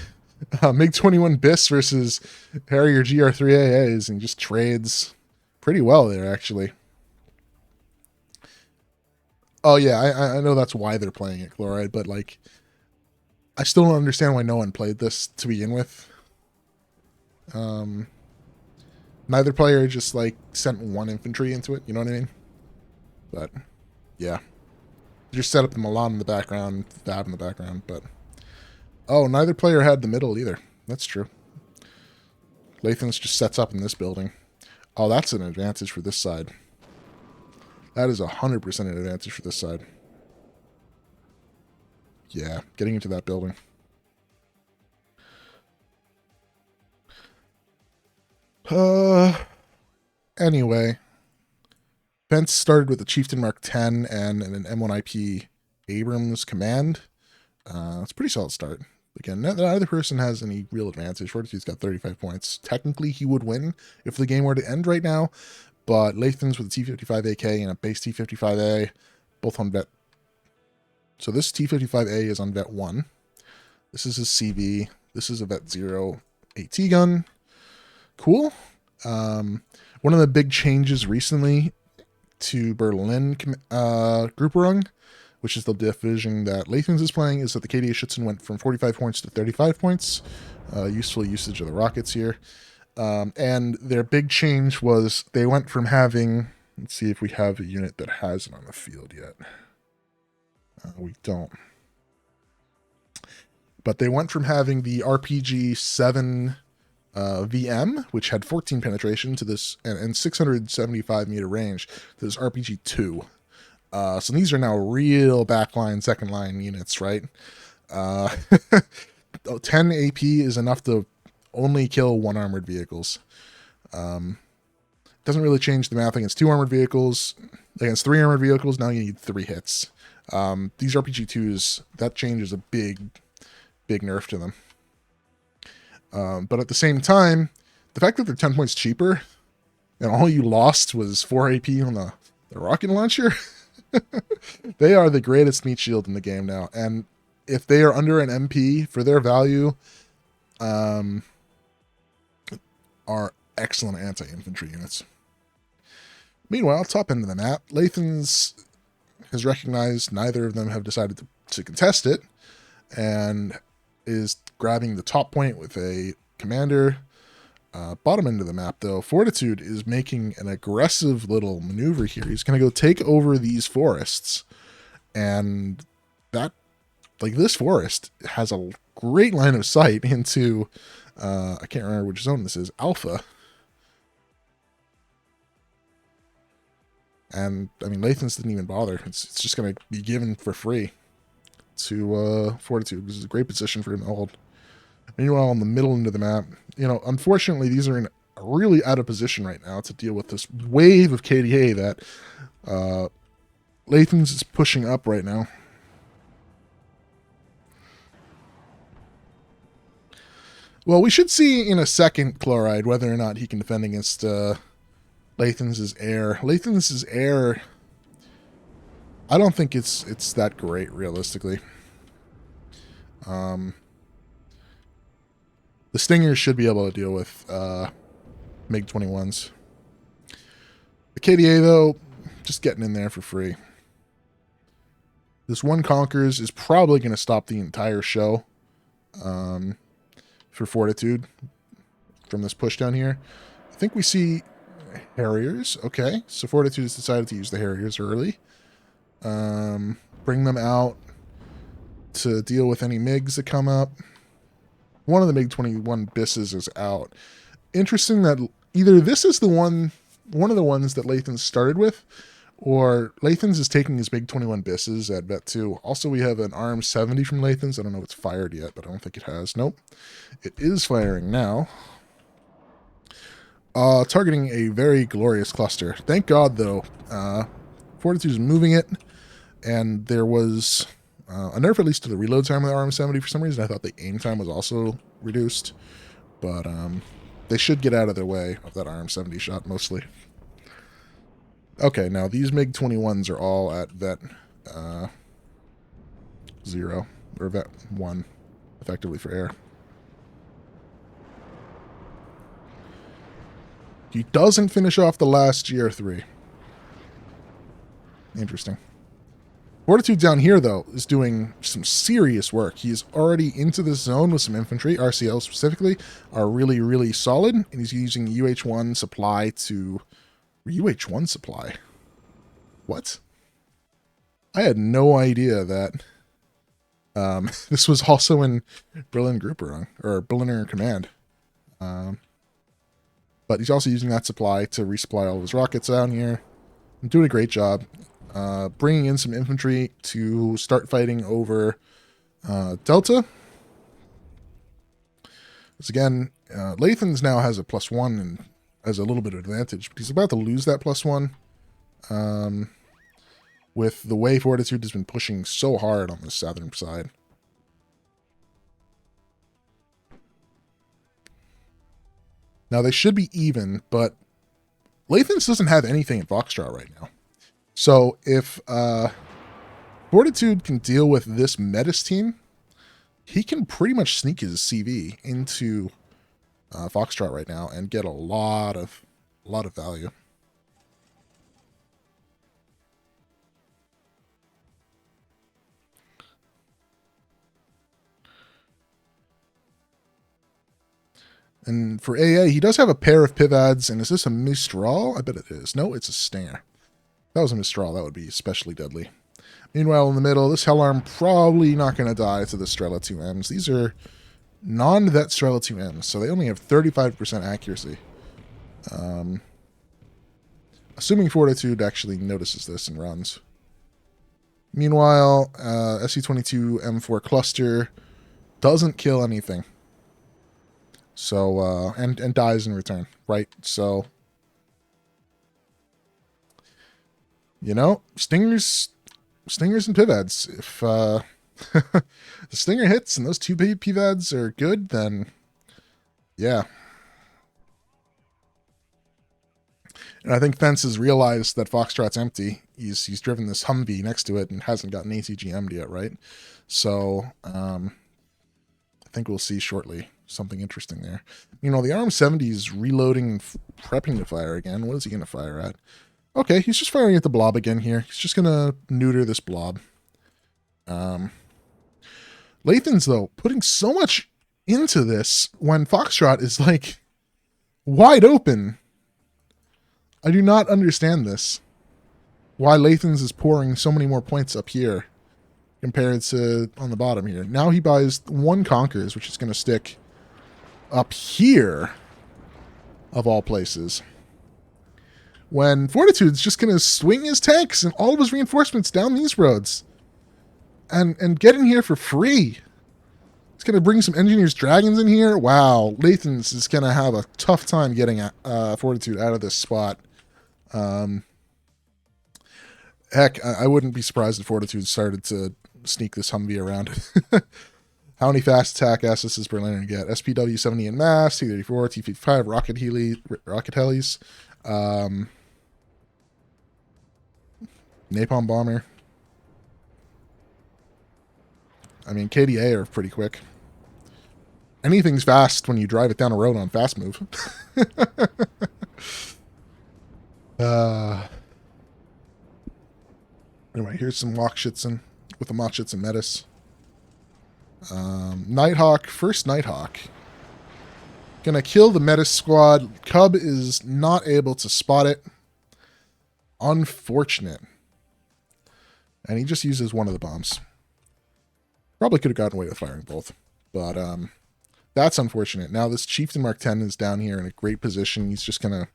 MiG-21 BIS versus Harrier GR3AAs, and just trades pretty well there, actually. Oh, yeah, I know that's why they're playing it, Chloride, but, like, I still don't understand why no one played this to begin with. Neither player just, like, sent one infantry into it, you know what I mean? But, yeah. Just set up the Milan in the background, Fab in the background, but... Oh, neither player had the middle either. That's true. Lathans just sets up in this building. Oh, that's an advantage for this side. That is 100% an advantage for this side. Yeah, getting into that building. Anyway. Fence started with a Chieftain Mark 10 and an M1IP Abrams command. It's a pretty solid start. Again, neither person has any real advantage. Fortitude's got 35 points. Technically, he would win if the game were to end right now, but Lathans with a T55AK and a base T55A, both on vet. So this T55A is on vet 1. This is his CV. This is a vet 0 AT gun. Cool. One of the big changes recently to Berlin Grupperung, which is the division that Lathans is playing, is that the KDA Schützen went from 45 points to 35 points. Useful usage of the rockets here. And their big change was they went from having... Let's see if we have a unit that has it on the field yet. We don't. But they went from having the RPG 7 VM, which had 14 penetration to this, and 675 meter range, to this RPG 2. So these are now real backline, second line units, right? 10 AP is enough to only kill 1 armored vehicles. Doesn't really change the math against 2 armored vehicles. Against 3 armored vehicles, now you need 3 hits. These RPG 2s, that changes a big nerf to them. But at the same time, the fact that they're 10 points cheaper, and all you lost was 4 AP on the rocket launcher, they are the greatest meat shield in the game now. And if they are under an MP for their value, are excellent anti-infantry units. Meanwhile, top end of the map, Lathans has recognized neither of them have decided to contest it, and is grabbing the top point with a commander. Bottom end of the map, though, Fortitude is making an aggressive little maneuver here. He's going to go take over these forests, and that, like, this forest has a great line of sight into, I can't remember which zone this is, Alpha. And, I mean, Lathans didn't even bother. It's just going to be given for free to Fortitude. This is a great position for him to hold. Meanwhile, on the middle end of the map, you know, unfortunately, these are in a really out of position right now to deal with this wave of KDA that Lathans is pushing up right now. Well, we should see in a second, Chloride, whether or not he can defend against Lathans' air. Lathans' air, I don't think it's that great, realistically. The Stingers should be able to deal with MiG-21s. The KDA, though, just getting in there for free. This one Conquers is probably going to stop the entire show for Fortitude from this push down here. I think we see Harriers. Okay, so Fortitude has decided to use the Harriers early. Bring them out to deal with any MiGs that come up. One of the MiG-21 Bisses is out. Interesting that either this is one of the ones that Lathans started with, or Lathans is taking his MiG-21 Bisses at Vet 2. Also, we have an RM-70 from Lathans. I don't know if it's fired yet, but I don't think it has. Nope. It is firing now. Targeting a very glorious cluster. Thank God, though. Fortitude is moving it, and there was a nerf at least to the reload time of the RM-70 for some reason. I thought the aim time was also reduced, but they should get out of their way of that RM-70 shot mostly. Okay, now these MiG-21s are all at Vet 0, or Vet 1, effectively for air. He doesn't finish off the last GR3. Interesting. Fortitude down here, though, is doing some serious work. He is already into this zone with some infantry. RCL specifically are really, really solid. And he's using UH-1 supply to... UH-1 supply? What? I had no idea that this was also in Berlin Gruppe, or Berliner Command. But he's also using that supply to resupply all of his rockets down here. I'm doing a great job. Bringing in some infantry to start fighting over Delta. Because again, Lathans now has a +1 and has a little bit of advantage, but he's about to lose that +1 with the way Fortitude has been pushing so hard on the southern side. Now they should be even, but Lathans doesn't have anything in Foxtrot right now. So if Fortitude can deal with this Metis team, he can pretty much sneak his CV into Foxtrot right now and get a lot of value. And for AA, he does have a pair of Pivads, and is this a Mistral? I bet it is. No, it's a Stinger. If that was a Mistral, that would be especially deadly. Meanwhile, in the middle, this Hellarm probably not going to die to the Strela 2Ms. These are non-Vet Strela 2Ms, so they only have 35% accuracy. Assuming Fortitude actually notices this and runs. Meanwhile, SU-22 M4 cluster doesn't kill anything. So, and dies in return, right? So, you know, Stingers and Pivads. If the Stinger hits and those two Pivads are good, then yeah. And I think Fence has realized that Foxtrot's empty. He's driven this Humvee next to it and hasn't gotten ATGM'd yet, right? So, I think we'll see shortly something interesting there. You know, the RM-70 is reloading and prepping to fire again. What is he going to fire at? Okay, he's just firing at the blob again here. He's just going to neuter this blob. Lathans, though, putting so much into this when Foxtrot is, like, wide open. I do not understand this. Why Lathans is pouring so many more points up here compared to on the bottom here. Now he buys one Conquers, which is going to stick up here, of all places. When Fortitude's just going to swing his tanks and all of his reinforcements down these roads and get in here for free. It's going to bring some Engineers Dragons in here. Wow, Lathans is going to have a tough time getting Fortitude out of this spot. Heck, I wouldn't be surprised if Fortitude started to sneak this Humvee around. How many fast attack assets does Berliner get? SPW 70 in mass, T-34, T-55, rocket helis, napalm bomber. I mean, KDA are pretty quick. Anything's fast when you drive it down a road on fast move. Anyway, here's some Wachschitzen with the Machschützen Metis. Nighthawk, first Nighthawk. Gonna kill the Metis squad. Cub is not able to spot it. Unfortunate. And he just uses one of the bombs. Probably could have gotten away with firing both. But that's unfortunate. Now this Chieftain Mark 10 is down here in a great position. He's just gonna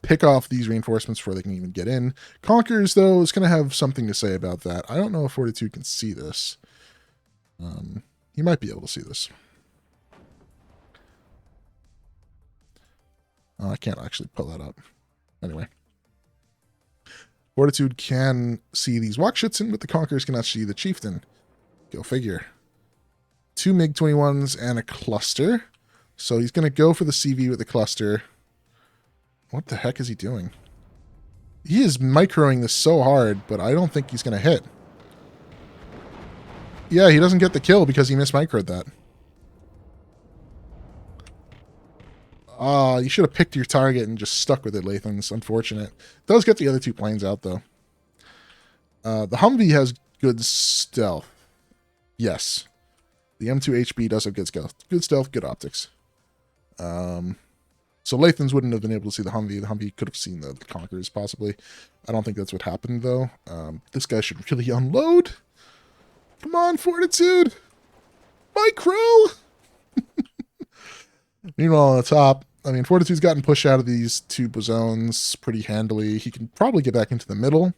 pick off these reinforcements before they can even get in. Conquerors, though, is gonna have something to say about that. I don't know if Fortitude can see this. He might be able to see this. Oh, I can't actually pull that up. Anyway. Fortitude can see these Wachschitzen, but the Conquerors cannot see the Chieftain. Go figure. 2 MiG-21s and a cluster. So he's going to go for the CV with the cluster. What the heck is he doing? He is microing this so hard, but I don't think he's going to hit. Yeah, he doesn't get the kill because he mismicroed that. You should have picked your target and just stuck with it, Lathans. Unfortunate. Does get the other 2 planes out, though. The Humvee has good stealth. Yes. The M2HB does have good stealth. Good stealth, good optics. So Lathans wouldn't have been able to see the Humvee. The Humvee could have seen the Conquerors, possibly. I don't think that's what happened, though. This guy should really unload. Come on, Fortitude! Micro! Meanwhile, on the top, I mean, Fortitude's gotten pushed out of these 2 zones pretty handily. He can probably get back into the middle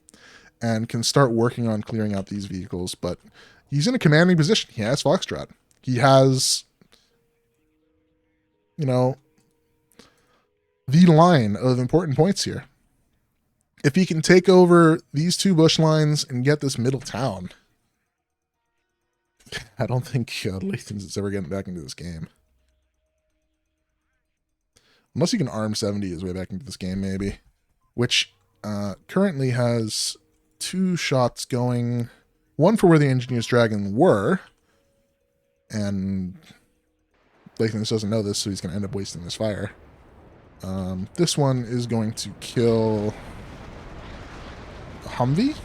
and can start working on clearing out these vehicles, but he's in a commanding position. He has Foxtrot. He has, you know, the line of important points here. If he can take over these 2 bush lines and get this middle town, I don't think Lathans is ever getting back into this game. Unless he can arm 70 his way back into this game, maybe. Which currently has 2 shots going. One for where the Engineers Dragon were. And Lathans doesn't know this, so he's going to end up wasting his fire. This one is going to kill a Humvee.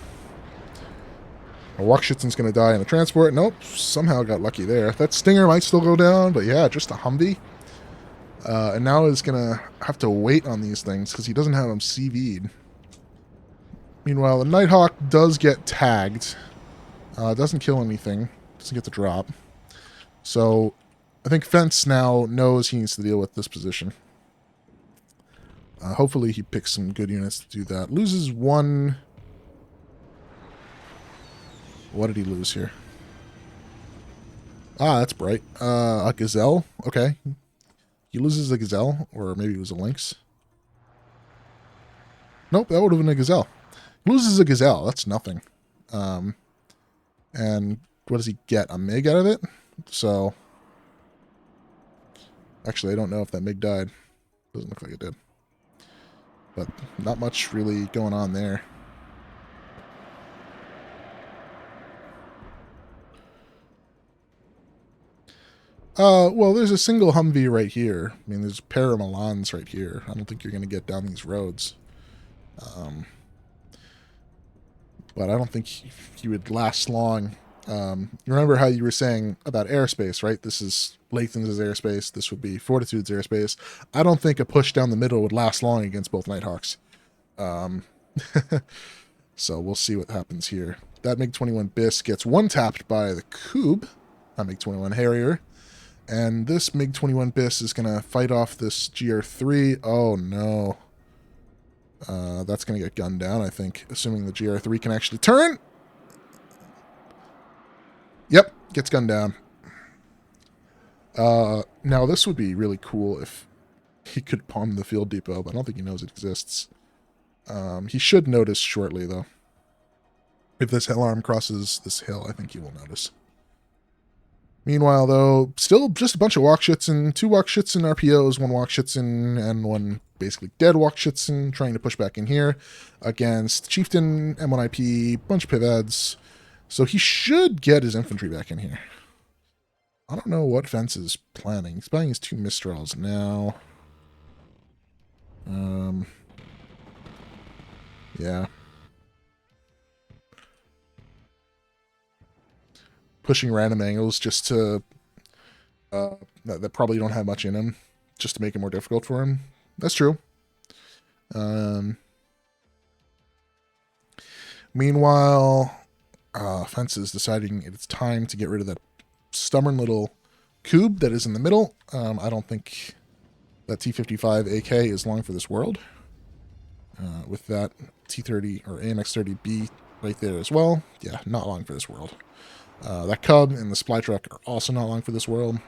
A Wachschitzen's going to die in the transport. Nope, somehow got lucky there. That Stinger might still go down, but yeah, just a Humvee. And now he's going to have to wait on these things because he doesn't have them CV'd. Meanwhile, the Nighthawk does get tagged. Doesn't kill anything. Doesn't get the drop. So I think Fence now knows he needs to deal with this position. Hopefully he picks some good units to do that. Loses 1... What did he lose here? Ah, that's bright. A Gazelle? Okay. He loses a Gazelle, or maybe it was a Lynx. Nope, that would have been a Gazelle. He loses a Gazelle. That's nothing. And what does he get? A MiG out of it? So, actually, I don't know if that MiG died. Doesn't look like it did. But not much really going on there. Well, there's a single Humvee right here. I mean, there's a pair of Milans right here. I don't think you're going to get down these roads. But I don't think he would last long. Remember how you were saying about airspace, right? This is Lathans' airspace. This would be Fortitude's airspace. I don't think a push down the middle would last long against both Nighthawks. So we'll see what happens here. That MiG-21 Bis gets one tapped by the Kub, not MiG-21 Harrier. And this MiG-21 Bis is going to fight off this GR3. Oh, no. That's going to get gunned down, I think, assuming the GR3 can actually turn. Yep, gets gunned down. Now this would be really cool if he could palm the field depot, but I don't think he knows it exists. He should notice shortly, though. If this hell arm crosses this hill, I think he will notice. Meanwhile, though, still just a bunch of Walkschützen, 2 Walkschützen RPOs, 1 Walkschützen, and 1 basically dead Walkschützen trying to push back in here against Chieftain, M1IP, bunch of Pivads. So he should get his infantry back in here. I don't know what Fence is planning. He's planning his 2 Mistrals now. Yeah. Pushing random angles just to that probably don't have much in him, just to make it more difficult for him. That's true. Meanwhile, Fence is deciding it's time to get rid of that stubborn little cube that is in the middle. I don't think that T55 AK is long for this world. With that T30 or AMX30B right there as well. Yeah, not long for this world. That Cub and the Supply Truck are also not long for this world.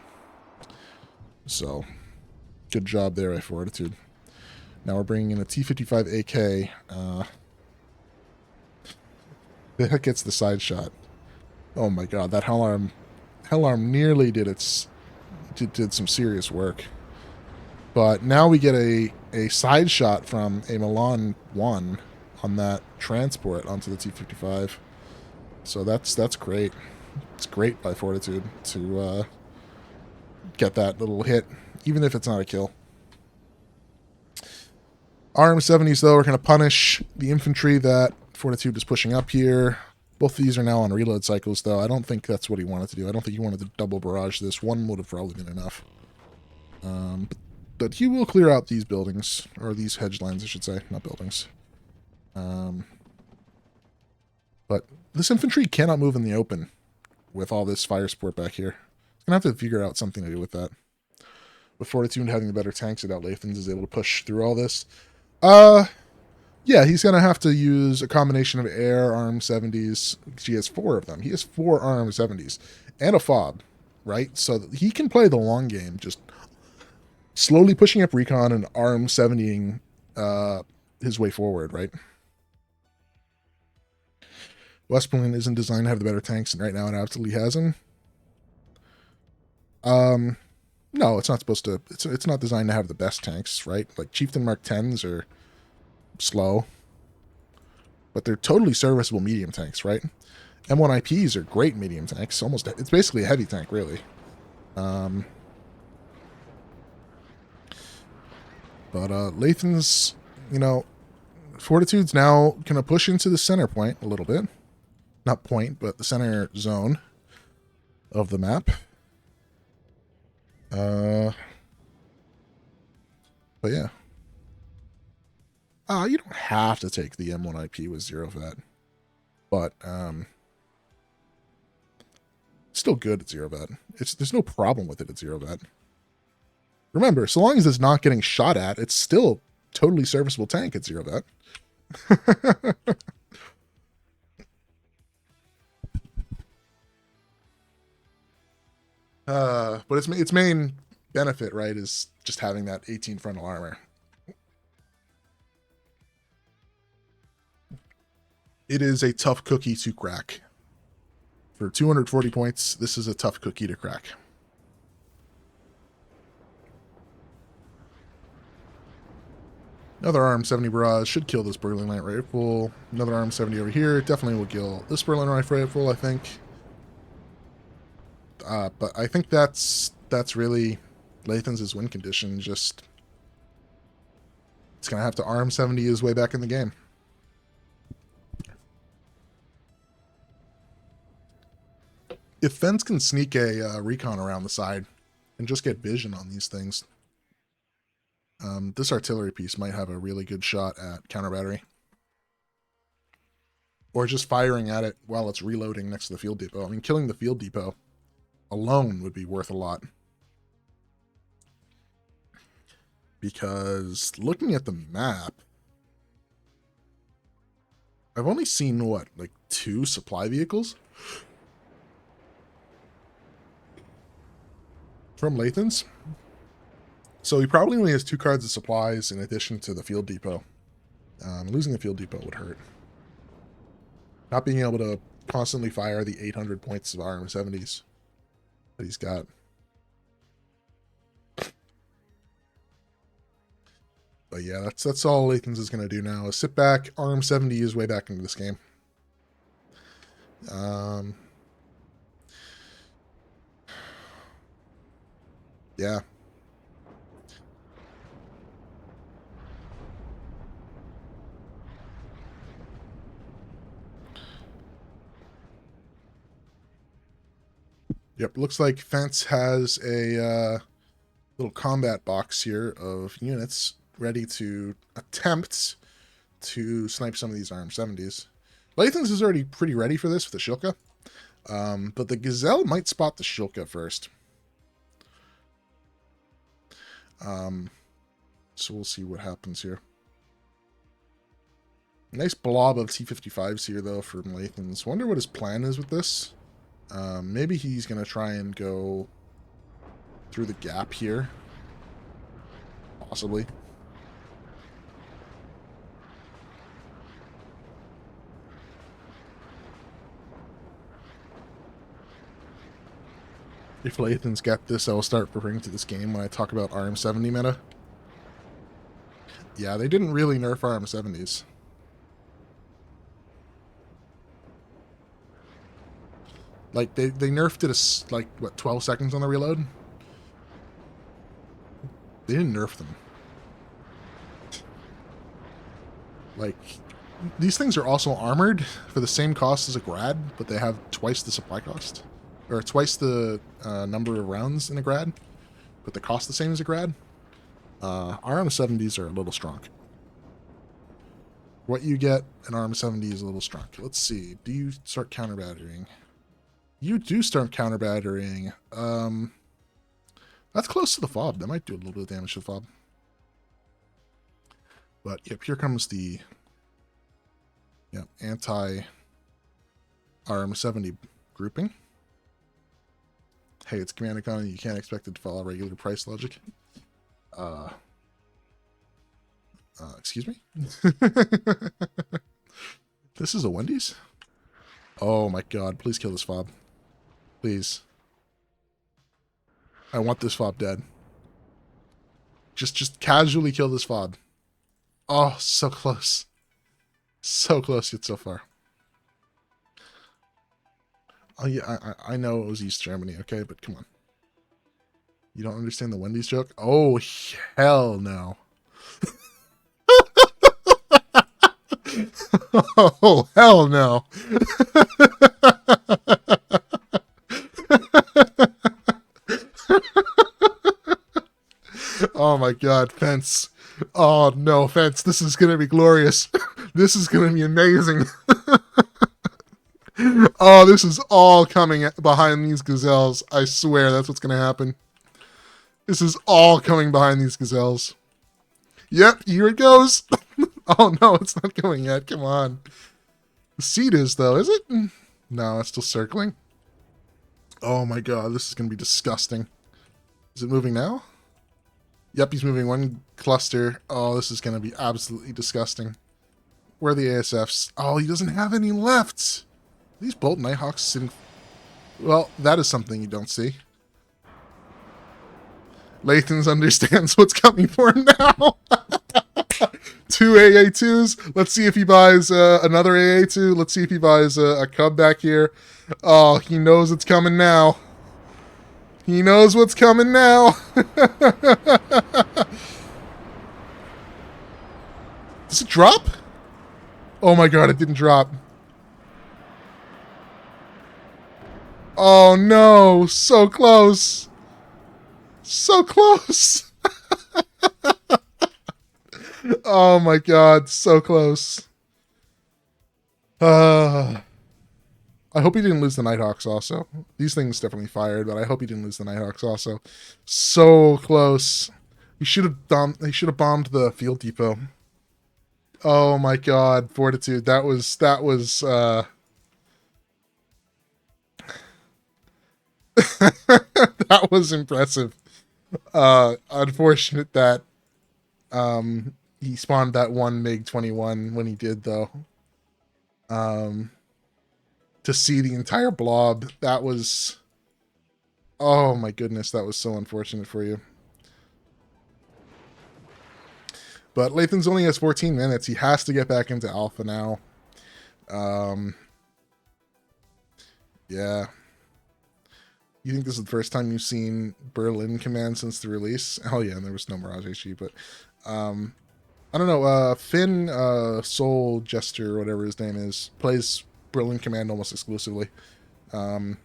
So, good job there at Fortitude. Now we're bringing in a T55 AK. That gets the side shot. Oh my god, that hell arm nearly did some serious work. But now we get a side shot from a Milan 1 on that transport onto the T55. So that's great. It's great by Fortitude to get that little hit, even if it's not a kill. RM70s, though, are going to punish the infantry that Fortitude is pushing up here. Both of these are now on reload cycles, though. I don't think that's what he wanted to do. I don't think he wanted to double barrage this. 1 would have probably been enough. But he will clear out these buildings, or these hedge lines, I should say, not buildings. But this infantry cannot move in the open with all this fire support back here. He's going to have to figure out something to do with that. With Fortitude having the better tanks, without Lathans is able to push through all this. Yeah, he's going to have to use a combination of air RM70s. He has 4 of them. He has 4 RM70s and a FOB, right? So that he can play the long game, just slowly pushing up recon and RM70ing his way forward, right? Westmoreland isn't designed to have the better tanks, and right now it absolutely has them. No, it's not supposed to. It's not designed to have the best tanks, right? Like Chieftain Mark 10s are slow, but they're totally serviceable medium tanks, right? M1 IPs are great medium tanks. It's basically a heavy tank, really. But Lathans, Fortitude's now going to push into the center point a little bit. Not point, but the center zone of the map. But yeah. You don't have to take the M1 IP with 0 vet. But still good at 0 vet. There's no problem with it at 0 vet. Remember, so long as it's not getting shot at, it's still a totally serviceable tank at 0 vet. But its main benefit, right, is just having that 18 frontal armor. It is a tough cookie to crack. For 240 points, this is a tough cookie to crack. Another RM70 barrage should kill this Berlin light rifle. Another RM70 over here definitely will kill this Berlin rifle, I think. But I think that's really Lathans' win condition. Just it's gonna have to RM70 his way back in the game. If Fence can sneak a recon around the side and just get vision on these things, this artillery piece might have a really good shot at counter battery. Or just firing at it while it's reloading next to the field depot. I mean, killing the field depot alone would be worth a lot. Because looking at the map, I've only seen, what, like 2 supply vehicles? from Lathans. So he probably only has 2 cards of supplies in addition to the field depot. Losing the field depot would hurt. Not being able to constantly fire the 800 points of RM70s that he's got. But yeah, that's all Lathans is going to do now, is sit back, RM70 his way back into this game. Yeah. Yep, looks like Fence has a little combat box here of units ready to attempt to snipe some of these RM70s. Lathans is already pretty ready for this with the Shilka, but the Gazelle might spot the Shilka first. So we'll see what happens here. Nice blob of T-55s here, though, from Lathans. Wonder what his plan is with this. Maybe he's going to try and go through the gap here. Possibly. If Lathans get this, I will start referring to this game when I talk about RM70 meta. Yeah, they didn't really nerf RM70s. Like, they nerfed it like, what, 12 seconds on the reload? They didn't nerf them. Like, these things are also armored for the same cost as a grad, but they have twice the supply cost. Or twice the number of rounds in a grad, but the cost the same as a grad. RM70s are a little strong. What you get an RM70 is a little strong. Let's see. Do you start counter-battering? You do start counter-battering. That's close to the fob. That might do a little bit of damage to the fob. But, yep, here comes the anti-RM70 grouping. Hey, it's Command Economy. You can't expect it to follow regular price logic. Excuse me? This is a Wendy's? Oh my god, please kill this fob. Please. I want this fob dead. Just casually kill this fob. Oh, so close. So close yet so far. Oh yeah, I know it was East Germany, okay, but come on. You don't understand the Wendy's joke? Oh, hell no. Oh, hell no. Oh my god, Fence. Oh no, Fence, this is gonna be glorious. This is gonna be amazing. Oh, this is all coming behind these gazelles. I swear that's what's gonna happen. This is all coming behind these gazelles. Yep, here it goes. Oh no, it's not going yet. Come on. The seed is, though, is it? No, it's still circling. Oh my god, this is going to be disgusting. Is it moving now? Yep, he's moving one cluster. Oh, this is going to be absolutely disgusting. Where are the ASFs? Oh, he doesn't have any left. Are these Bolt Nighthawks sitting... Well, that is something you don't see. Lathans understands what's coming for him now. 2 AA2s. Let's see if he buys another AA2. Let's see if he buys a Cub back here. Oh, he knows it's coming now. He knows what's coming now. Does it drop? Oh my god, it didn't drop. Oh no, so close. So close. Oh my god, so close. I hope he didn't lose the Nighthawks also. These things definitely fired, but I hope he didn't lose the Nighthawks also. So close. He should have bombed the field depot. Oh my god, Fortitude. That was That was impressive. Unfortunate that he spawned that one MiG-21 when he did, though. To see the entire blob, that was... Oh my goodness, that was so unfortunate for you. But Lathans only has 14 minutes. He has to get back into alpha now. Yeah. You think this is the first time you've seen Berlin command since the release? Oh yeah, and there was no Mirage HG, but I don't know, Finn Soul Jester, or whatever his name is, plays Berlin command almost exclusively. And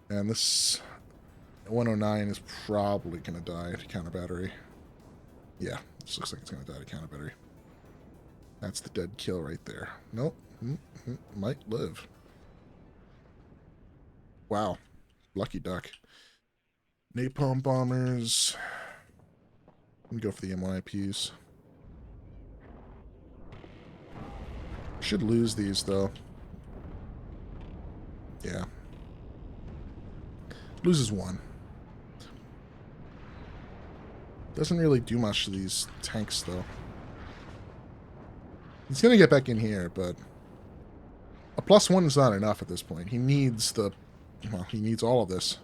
this 109 is probably gonna die to counter battery. Yeah, this looks like it's gonna die to counter battery. That's the dead kill right there. Nope. Might live. Wow. Lucky duck. Napalm bombers. Let me go for the M1 IPs. Should lose these, though. Yeah. Loses one. Doesn't really do much to these tanks, though. He's going to get back in here, but a +1 is not enough at this point. He needs the... Well, he needs all of this.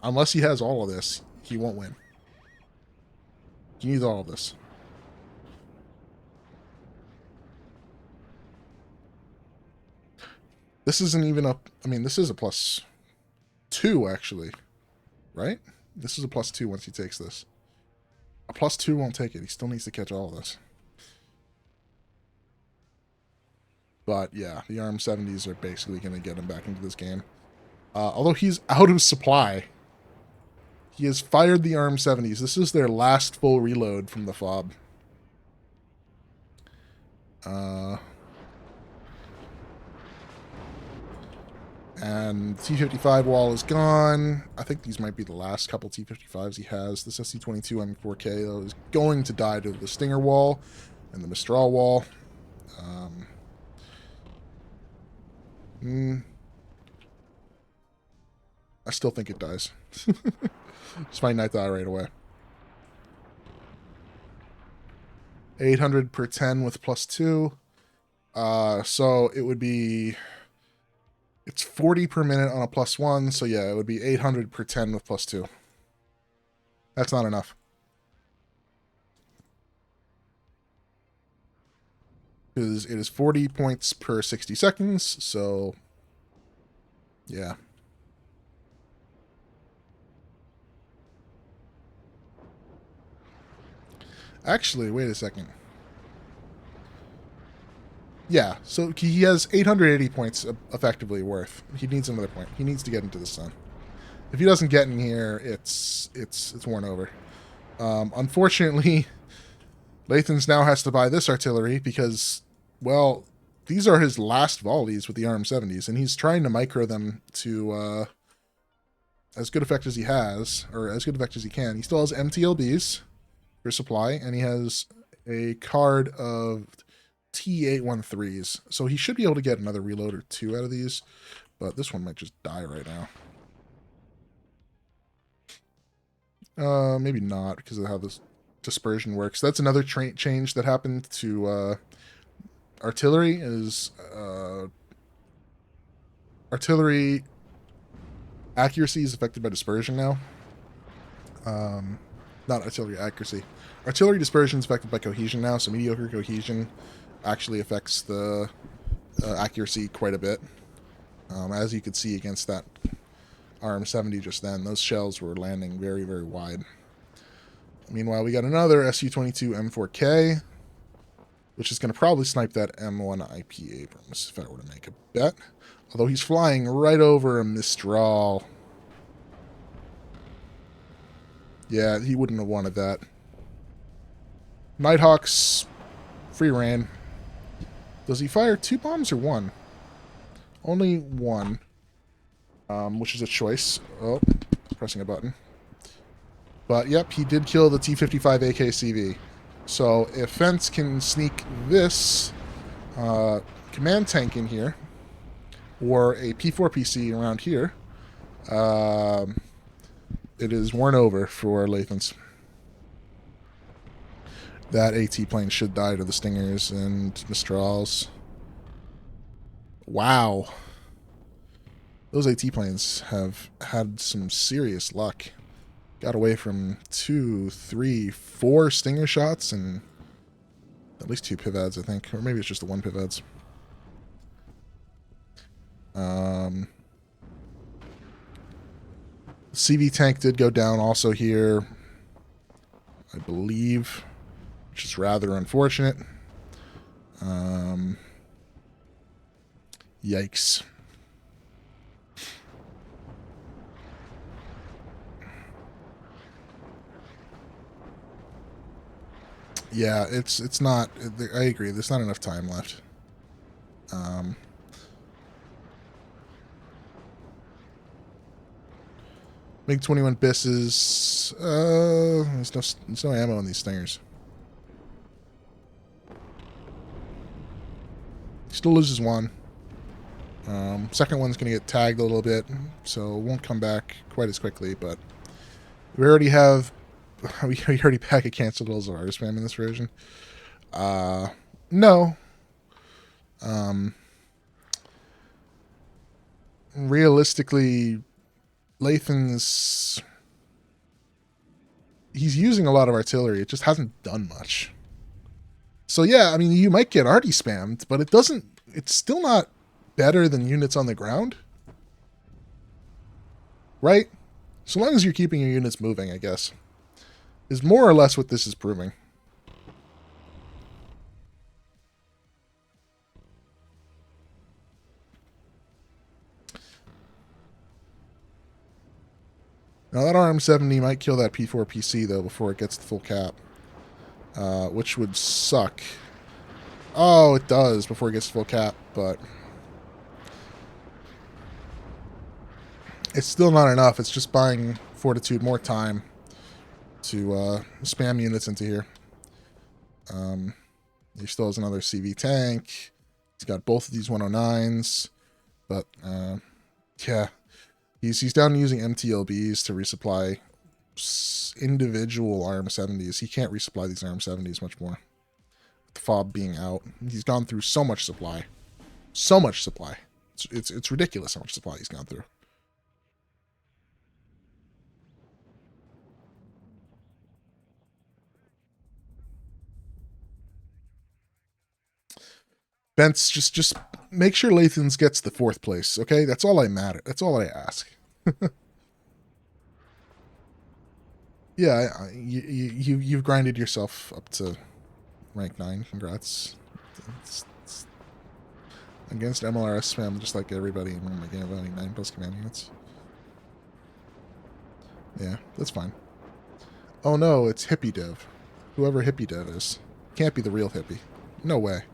Unless he has all of this, he won't win. He needs all of this. This isn't even a... I mean, this is a +2, actually. Right? This is a +2 once he takes this. A +2 won't take it. He still needs to catch all of this. But, yeah, the ARM-70s are basically going to get him back into this game. Although he's out of supply. He has fired the ARM-70s. This is their last full reload from the FOB. And T-55 wall is gone. I think these might be the last couple T-55s he has. This SC-22 M4K, though, is going to die to the Stinger wall and the Mistral wall. I still think it dies. Just might not die right away. 800 per 10 with +2. So it would be... It's 40 per minute on a +1, so yeah, it would be 800 per 10 with +2. That's not enough. Because it is 40 points per 60 seconds, so... Yeah. Actually, wait a second. Yeah, so he has 880 points effectively worth. He needs another point. He needs to get into the sun. If he doesn't get in here, it's worn over. Unfortunately, Lathans now has to buy this artillery because, well, these are his last volleys with the ARM-70s, and he's trying to micro them to as good effect as he has, or as good effect as he can. He still has MTLBs for supply, and he has a card of T813s, so he should be able to get another reload or two out of these, but this one might just die right now. Maybe not, because of how this dispersion works. That's another change that happened to artillery, is artillery accuracy is affected by dispersion now. Not artillery accuracy. Artillery dispersion is affected by cohesion now, so mediocre cohesion actually affects the accuracy quite a bit. As you could see against that ARM-70 just then, those shells were landing very, very wide. Meanwhile, we got another Su-22 M4K, which is going to probably snipe that M1 IP Abrams, if I were to make a bet. Although he's flying right over a Mistral. Yeah, he wouldn't have wanted that. Nighthawks, free reign. Does he fire 2 bombs or 1? Only 1. Which is a choice. Oh, pressing a button. But, yep, he did kill the T-55 AKCV. So, if Fence can sneak this command tank in here, or a P4PC around here, It is worn over for Lathans. That AT plane should die to the Stingers and Mistrals. Wow. Those AT planes have had some serious luck. Got away from 2, 3, 4 Stinger shots and at least 2 pivads, I think. Or maybe it's just the 1 pivads. CV tank did go down also here, I believe, which is rather unfortunate. Yikes. Yeah, it's not. I agree. There's not enough time left. MiG-21 Bisses. There's no ammo on these Stingers. Still loses one. Second one's going to get tagged a little bit, so it won't come back quite as quickly, but we already have... We already packet canceled all Zara spam in this version. No. Realistically, Lathans... He's using a lot of artillery. It just hasn't done much. So yeah, I mean, you might get arty spammed, but it doesn't... It's still not better than units on the ground. Right? So long as you're keeping your units moving, I guess. Is more or less what this is proving. Now that RM70 might kill that P4 PC though before it gets the full cap. Which would suck. Oh, it does before it gets to full cap, but it's still not enough. It's just buying Fortitude more time to spam units into here. He still has another CV tank. He's got both of these 109s, but yeah, he's down to using MTLBs to resupply individual RM70s. He can't resupply these RM70s much more. With the fob being out, he's gone through so much supply, so much supply. It's ridiculous how much supply he's gone through. Bents, just make sure Lathans gets the 4th place, okay? That's all I matter. That's all I ask. Yeah, you've grinded yourself up to rank 9. Congrats. It's against MLRS spam, just like everybody in my game of only 9+ command units. Yeah, that's fine. Oh no, it's Hippie Dev. Whoever Hippie Dev is. Can't be the real Hippie. No way.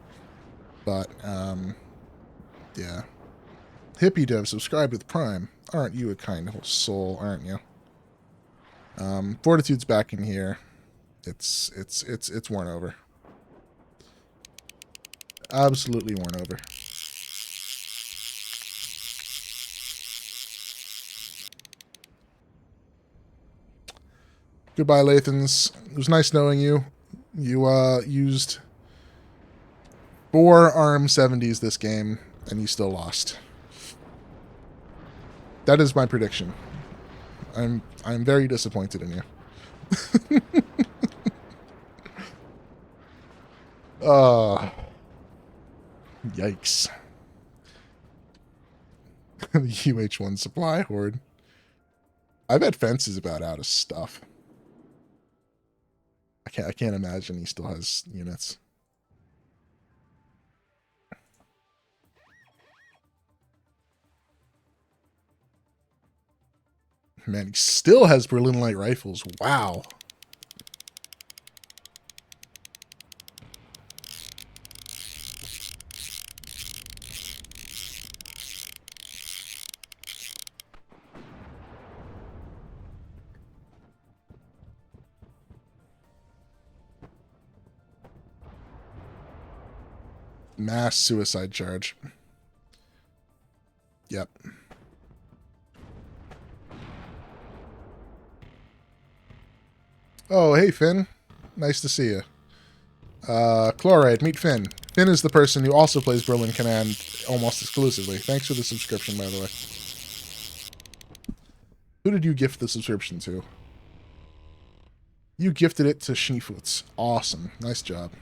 But, yeah. Hippie Dev, subscribe with Prime. Aren't you a kind soul, aren't you? Fortitude's back in here. It's worn over. Absolutely worn over. Goodbye, Lathans. It was nice knowing you. You, used 4 RM70s this game, and you still lost. That is my prediction. I'm very disappointed in you. Yikes. The UH1 supply horde. I bet Fence is about out of stuff. I can't imagine he still has units. Man, he still has Berlin light rifles. Wow. Mass suicide charge. Yep. Oh, hey, Finn. Nice to see you. Chloride, meet Finn. Finn is the person who also plays Berlin Command almost exclusively. Thanks for the subscription, by the way. Who did you gift the subscription to? You gifted it to Schneefoots. Awesome. Nice job.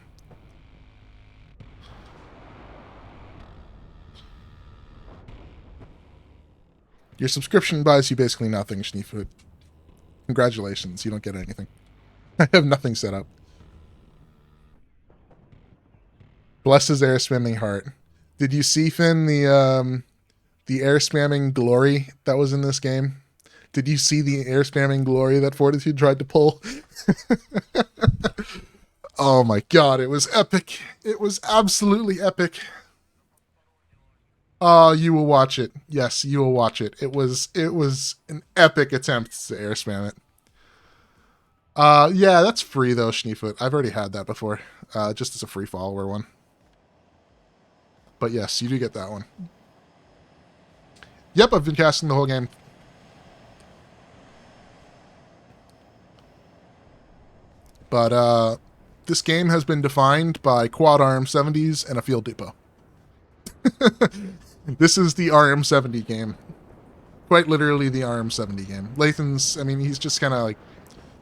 Your subscription buys you basically nothing, Schneefoot. Congratulations, you don't get anything. I have nothing set up. Bless his air spamming heart. Did you see, Finn, the air spamming glory that was in this game? Did you see the air spamming glory that Fortitude tried to pull? Oh my god, it was epic. It was absolutely epic. Oh, you will watch it. Yes, you will watch it. It was an epic attempt to air spam it. Yeah, that's free though, Schneefoot. I've already had that before. Just as a free follower one. But yes, you do get that one. Yep, I've been casting the whole game. But this game has been defined by quad RM70s and a field depot. This is the RM70 game. Quite literally the RM70 game. Lathans, I mean, he's just kind of like...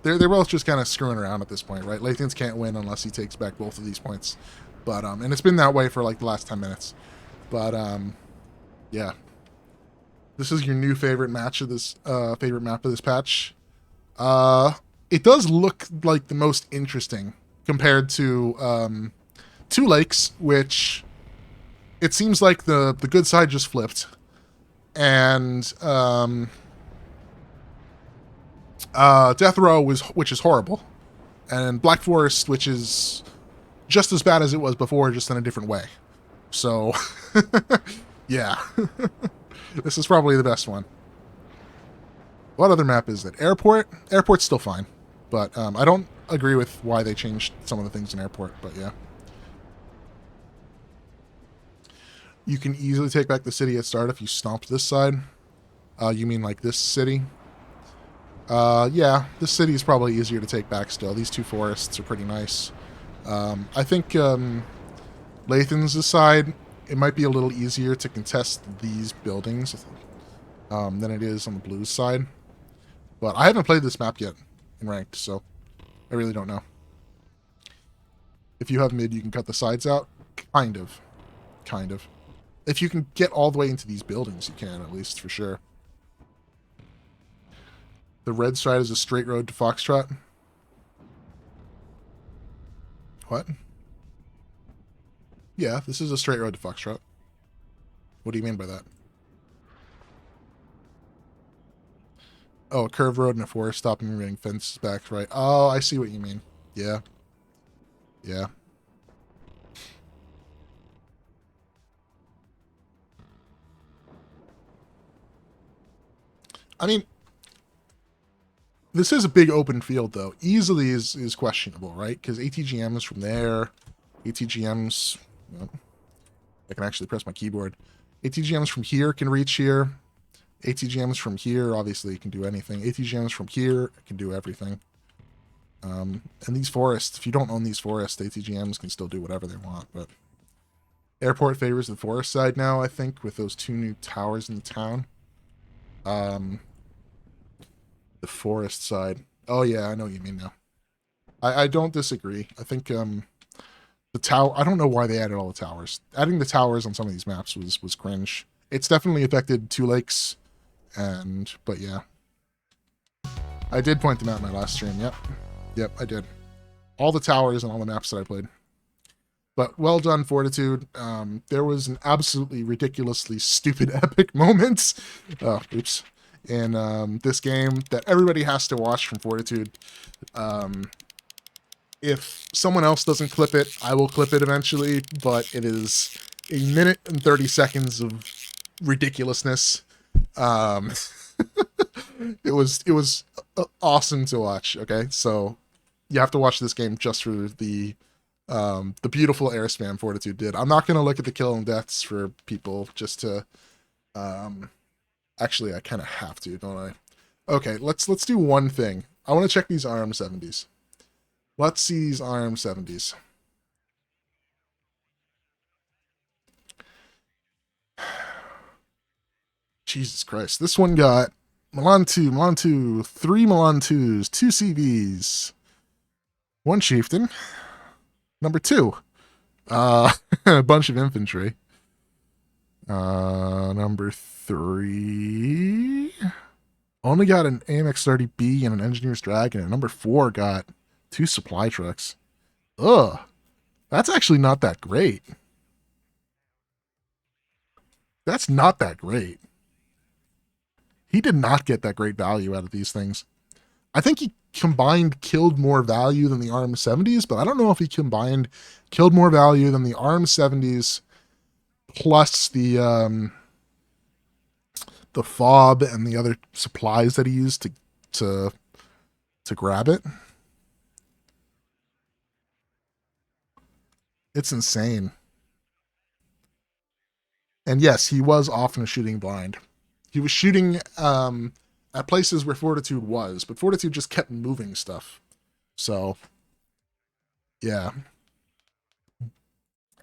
They're both just kind of screwing around at this point, right? Lathans can't win unless he takes back both of these points. But, and it's been that way for like the last 10 minutes. But, yeah. This is your new favorite match of this, favorite map of this patch. It does look like the most interesting compared to, Two Lakes, which it seems like the good side just flipped. And, Death Row, which is horrible. And Black Forest, which is just as bad as it was before, just in a different way. So, yeah. This is probably the best one. What other map is it? Airport? Airport's still fine. But I don't agree with why they changed some of the things in Airport, but yeah. You can easily take back the city at start if you stomp this side. You mean like this city? Yeah, this city is probably easier to take back still. These two forests are pretty nice. I think Lathans' side, it might be a little easier to contest these buildings than it is on the Blues side. But I haven't played this map yet in ranked, so I really don't know. If you have mid, you can cut the sides out? Kind of. Kind of. If you can get all the way into these buildings, you can, at least, for sure. The red side is a straight road to Foxtrot. What? Yeah, this is a straight road to Foxtrot. What do you mean by that? Oh, a curved road and a forest stopping and getting fences back, right? Oh, I see what you mean. Yeah. Yeah. I mean, this is a big open field, though. Easily is questionable, right? Because ATGM is from there. ATGM's... Well, I can actually press my keyboard. ATGM's from here can reach here. ATGM's from here, obviously, can do anything. ATGM's from here can do everything. And these forests, if you don't own these forests, ATGMs can still do whatever they want, but... Airport favors the forest side now, I think, with those two new towers in the town. The forest side. Oh, yeah, I know what you mean now. I don't disagree. I think, the tower... I don't know why they added all the towers. Adding the towers on some of these maps was cringe. It's definitely affected Two Lakes, but yeah. I did point them out in my last stream, yep. Yep, I did. All the towers and all the maps that I played. But well done, Fortitude. There was an absolutely ridiculously stupid epic moment. Oh, oops. In this game that everybody has to watch from Fortitude. If someone else doesn't clip it, I will clip it eventually, but it is a minute and 30 seconds of ridiculousness. It was awesome to watch, okay? So you have to watch this game just for the beautiful air spam Fortitude did. I'm not going to look at the kill and deaths for people just to... Actually, I kind of have to, don't I? Okay, let's do one thing. I want to check these RM70s. Let's see these ARM 70s. Jesus Christ. This one got Milan 2, 3 Milan 2s, 2 CVs, 1 Chieftain, number 2, a bunch of infantry, number 3, only got an AMX-30B and an Engineer's Dragon, and number 4 got 2 supply trucks. Ugh, that's actually not that great. That's not that great. He did not get that great value out of these things. I think he combined killed more value than the ARM 70s, but I don't know if he combined killed more value than the ARM 70s plus the fob and the other supplies that he used to grab it. It's insane. And yes, he was often shooting blind. He was shooting at places where Fortitude was, but Fortitude just kept moving stuff. So, yeah.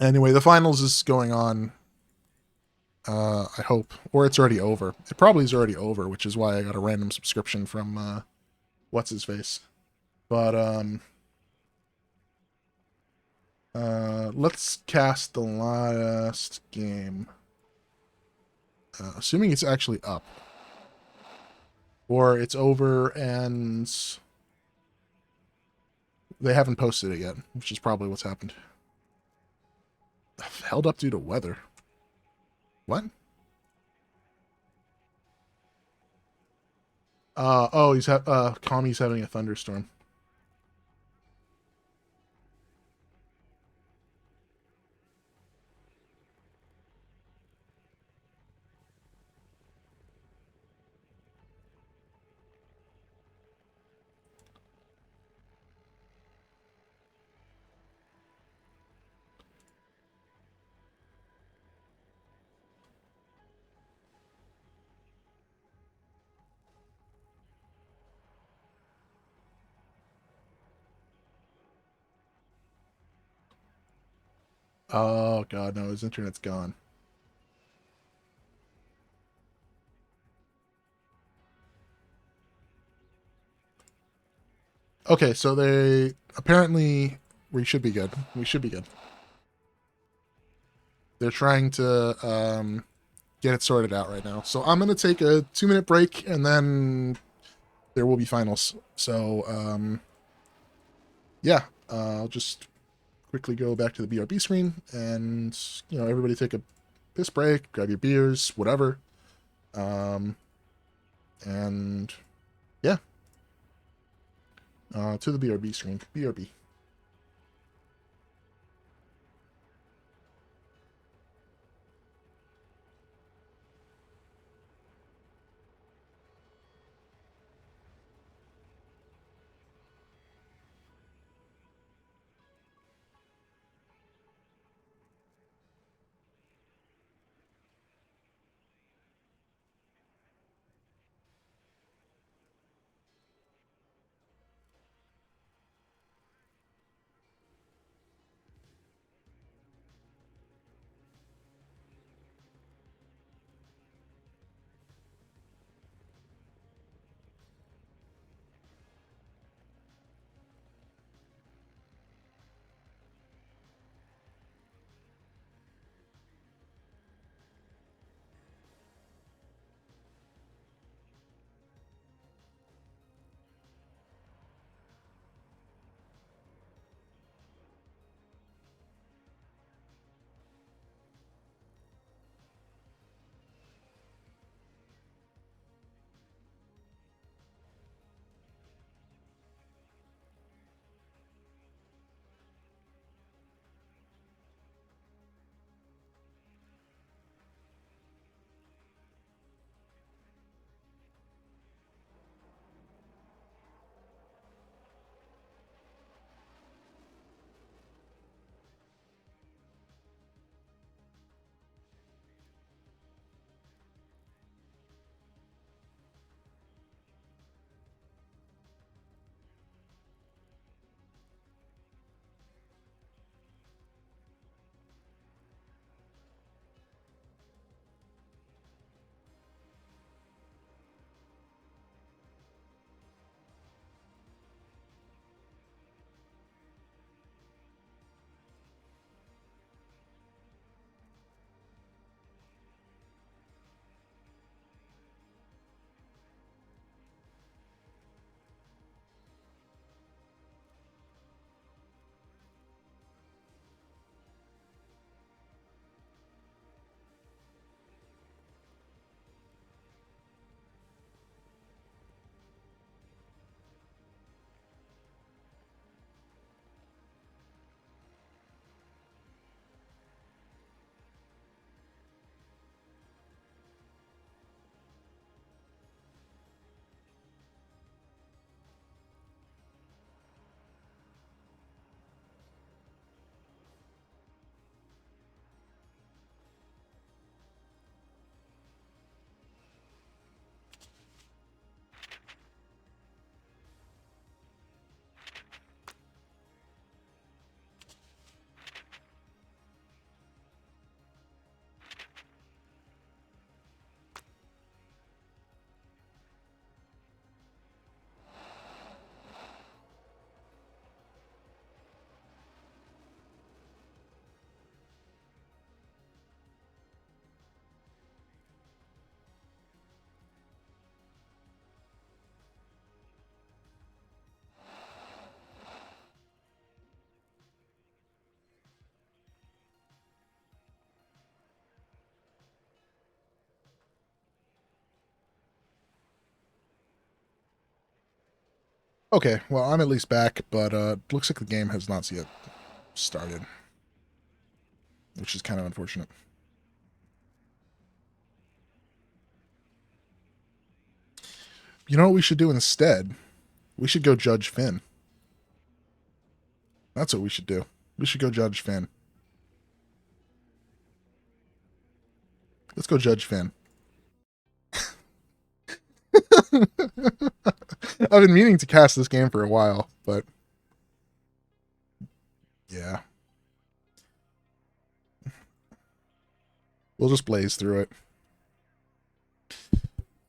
Anyway, the finals is going on. I hope, or it's already over. It probably is already over, which is why I got a random subscription from what's his face. But let's cast the last game. Assuming it's actually up, or it's over and they haven't posted it yet, which is probably what's happened. Held up due to weather. What? Oh, Kami's having a thunderstorm. Oh god, no, his internet's gone. Okay, so they apparently we should be good. We should be good. They're trying to get it sorted out right now. So I'm gonna take a 2-minute break and then there will be finals. So yeah, I'll just quickly go back to the BRB screen and everybody take a piss break, grab your beers, whatever. And yeah, to the BRB screen. BRB. Okay, well, I'm at least back, but looks like the game has not yet started, which is kind of unfortunate. You know what we should do instead? We should go judge Finn. That's what we should do. We should go judge Finn. Let's go judge Finn. I've been meaning to cast this game for a while, but yeah. We'll just blaze through it.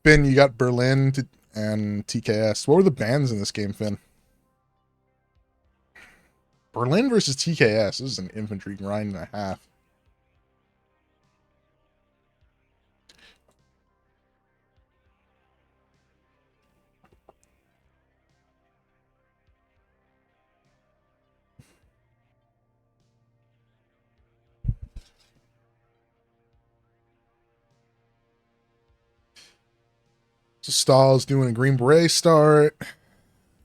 Finn, you got Berlin and TKS. What were the bans in this game, Finn? Berlin versus TKS. This is an infantry grind and a half. So Stahl's doing a Green Beret start.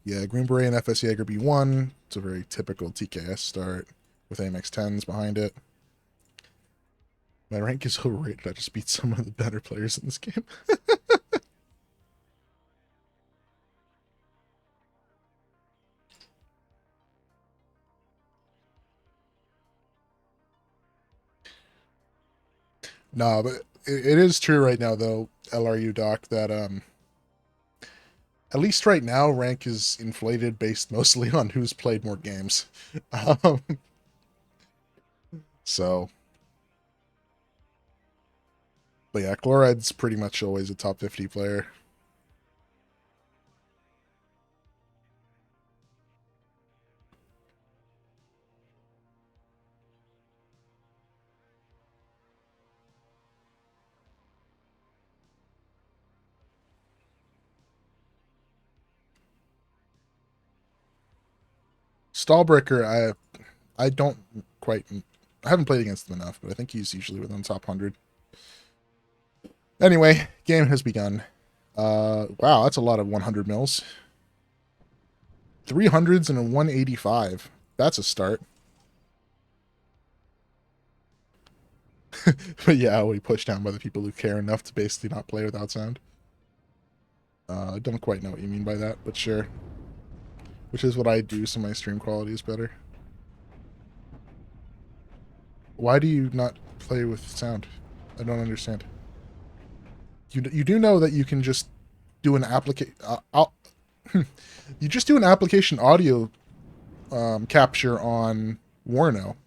Yeah, Green Beret and FS Jaeger B1. It's a very typical TKS start with AMX 10s behind it. My rank is overrated. I just beat some of the better players in this game. No, but it is true right now, though, LRU Doc, that at least right now, rank is inflated based mostly on who's played more games. Um, so, but yeah, Chloride's pretty much always a top 50 player. Stalhbrecher, I don't quite, I haven't played against him enough, but I think he's usually within the top 100. Anyway, game has begun. Wow, that's a lot of 100 mils. 300s and a 185. That's a start. But yeah, we pushed down by the people who care enough to basically not play without sound. I don't quite know what you mean by that, but sure. Which is what I do, so my stream quality is better. Why do you not play with sound? I don't understand. You do know that you can just do an application. You just do an application audio capture on Warno,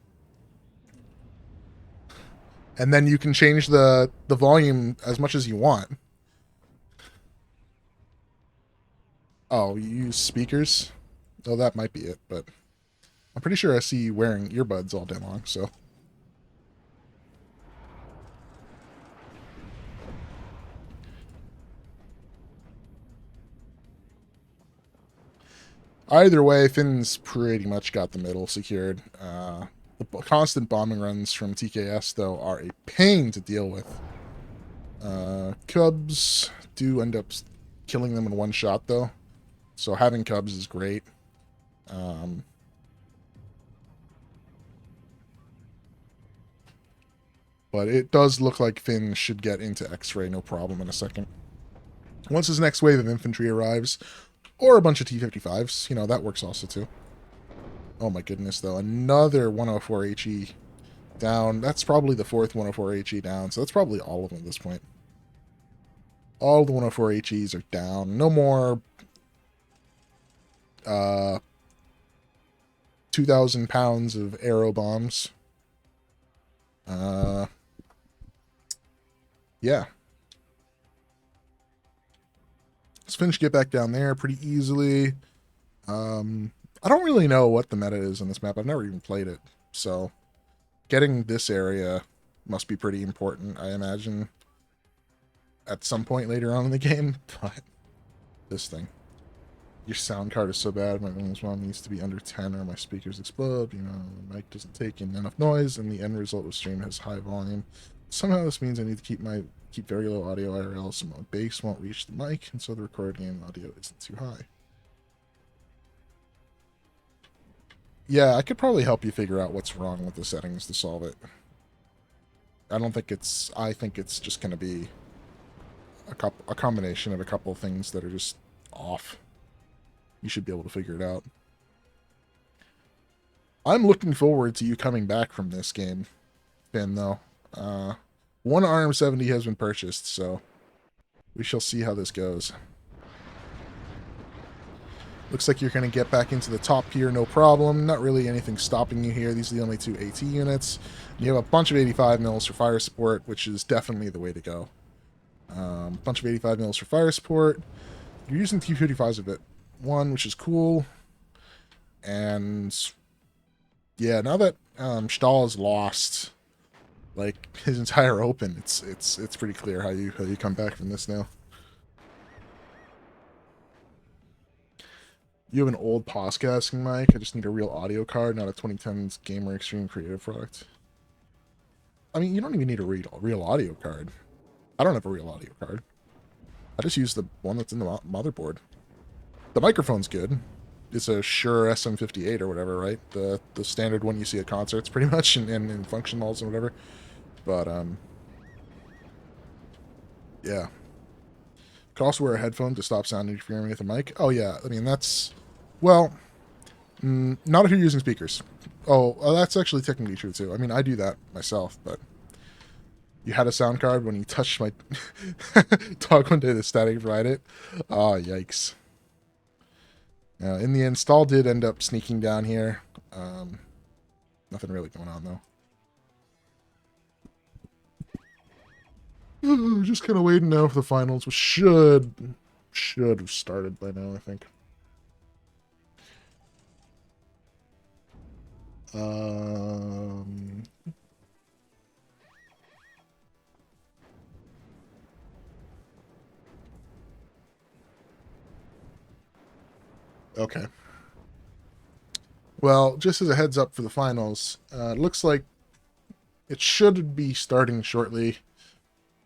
and then you can change the volume as much as you want. Oh, you use speakers? Oh, that might be it, but I'm pretty sure I see you wearing earbuds all day long, so. Either way, Finn's pretty much got the middle secured. The constant bombing runs from TKS, though, are a pain to deal with. Cubs do end up killing them in one shot, though. So having Cubs is great. But it does look like Finn should get into X-Ray no problem in a second. Once his next wave of infantry arrives, or a bunch of T-55s, you know, that works also too. Oh my goodness, though. Another 104 HE down. That's probably the fourth 104 HE down, so that's probably all of them at this point. All the 104 HEs are down. No more 2,000 pounds of arrow bombs. Yeah. Let's finish get back down there pretty easily. I don't really know what the meta is on this map. I've never even played it. So getting this area must be pretty important, I imagine, at some point later on in the game. But this thing. Your sound card is so bad, my Windows one needs to be under 10 or my speakers explode. You know, the mic doesn't take in enough noise, and the end result of stream has high volume. Somehow this means I need to keep very low audio IRL, so my bass won't reach the mic, and so the recorded game audio isn't too high. Yeah, I could probably help you figure out what's wrong with the settings to solve it. I don't think it's... I think it's just going to be a combination of a couple of things that are just off. You should be able to figure it out. I'm looking forward to you coming back from this game, Finn, though. One RM70 has been purchased, so we shall see how this goes. Looks like you're going to get back into the top here, no problem. Not really anything stopping you here. These are the only two AT units. You have a bunch of 85 mils for fire support, which is definitely the way to go. Bunch of 85 mils for fire support. You're using T-55s a bit. One, which is cool. And yeah, now that Stahl has lost like his entire open, it's pretty clear how you come back from this now. You have an old podcasting mic. I just need a real audio card, not a 2010s Gamer Extreme Creative product. I mean, you don't even need a real audio card. I don't have a real audio card. I just use the one that's in the motherboard. The microphone's good. It's a Shure SM58 or whatever, right? The standard one you see at concerts, pretty much, and in function halls and whatever. But yeah. Could also wear a headphone to stop sound interfering with the mic. Oh yeah, I mean that's, well, not if you're using speakers. Oh, that's actually technically true too. I mean, I do that myself, but you had a sound card when you touched my dog one day, the static fried it. Oh, yikes. In the end, Stahl did end up sneaking down here. Nothing really going on, though. Just kind of waiting now for the finals, which should have started by now, I think. Okay. Well, just as a heads up for the finals, it looks like it should be starting shortly.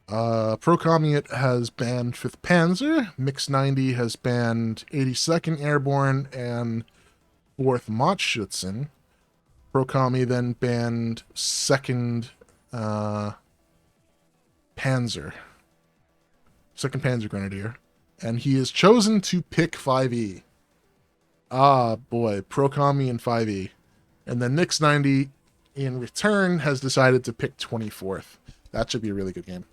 Procommute has banned 5th Panzer, Mix 90 has banned 82nd Airborne and 4th Machschützen. Procommie then banned 2nd Panzer. 2nd Panzer Grenadier. And he has chosen to pick 5E. Ah, boy. Procommie and 5E. And then Mix 90, in return, has decided to pick 24th. That should be a really good game.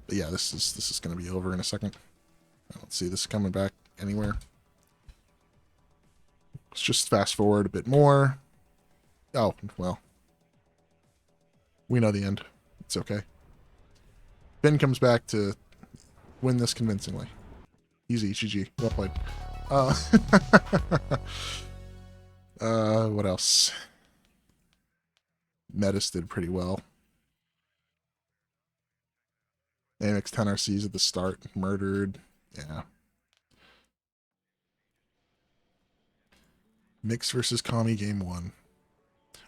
But yeah, this is going to be over in a second. I don't see this coming back anywhere. Let's just fast forward a bit more. Oh, well. We know the end. It's okay. Ben comes back to win this convincingly. Easy, GG. Well played. What else? Metis did pretty well. AMX 10 RCs at the start. Murdered. Yeah. Mix versus Kami game 1.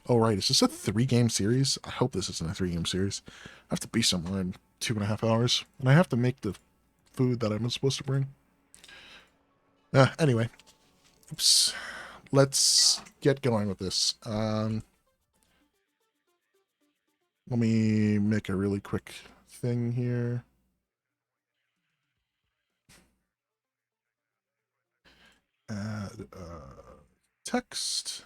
Oh, right. Is this a 3-game series? I hope this isn't a 3-game series. I have to be somewhere in 2.5 hours. And I have to make the food that I'm supposed to bring. Anyway. Oops. Let's get going with this. Let me make a really quick thing here. Add text.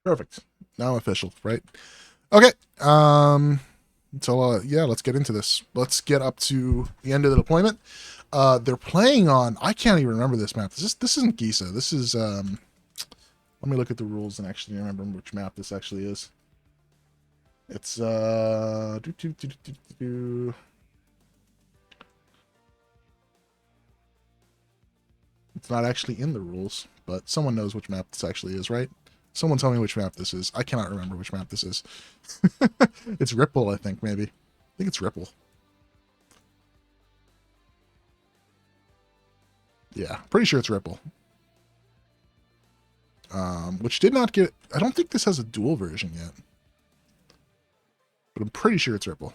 Perfect. Now official, right? Okay. So yeah, let's get into this. Let's get up to the end of the deployment. They're playing on. I can't even remember this map. This isn't Giza. This is Let me look at the rules and actually remember which map this actually is. It's It's not actually in the rules, but someone knows which map this actually is, right? Someone tell me which map this is. I cannot remember which map this is. It's Ripple, I think, maybe. I think it's Ripple. Yeah, pretty sure it's Ripple. Which did not get... I don't think this has a dual version yet. But I'm pretty sure it's Ripple.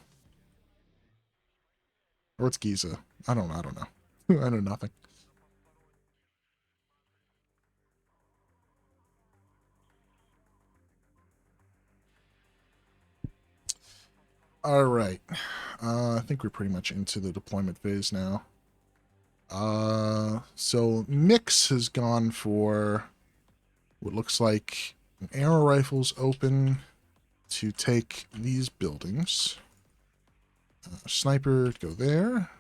Or it's Giza. I don't know. I know nothing. All right. I think we're pretty much into the deployment phase now. So Mix has gone for what looks like an arrow rifles open to take these buildings. Sniper, go there.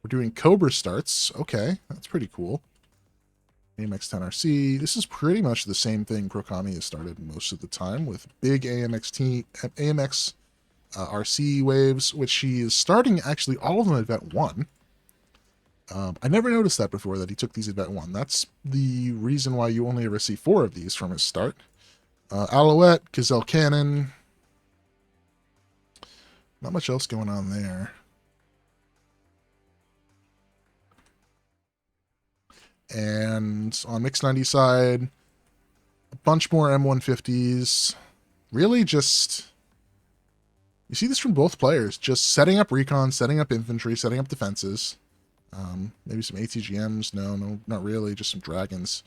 We're doing Cobra starts. Okay, that's pretty cool. AMX-10RC. This is pretty much the same thing Prokami has started most of the time with big AMX RC waves, which he is starting actually all of them at Vet 1. I never noticed that before, that he took these at Vet 1. That's the reason why you only ever see 4 of these from his start. Alouette, Gazelle Cannon. Not much else going on there. And on Mix 90 side, a bunch more M150s. Really just... You see this from both players. Just setting up recon, setting up infantry, setting up defenses. Maybe some ATGMs. No, not really. Just some dragons.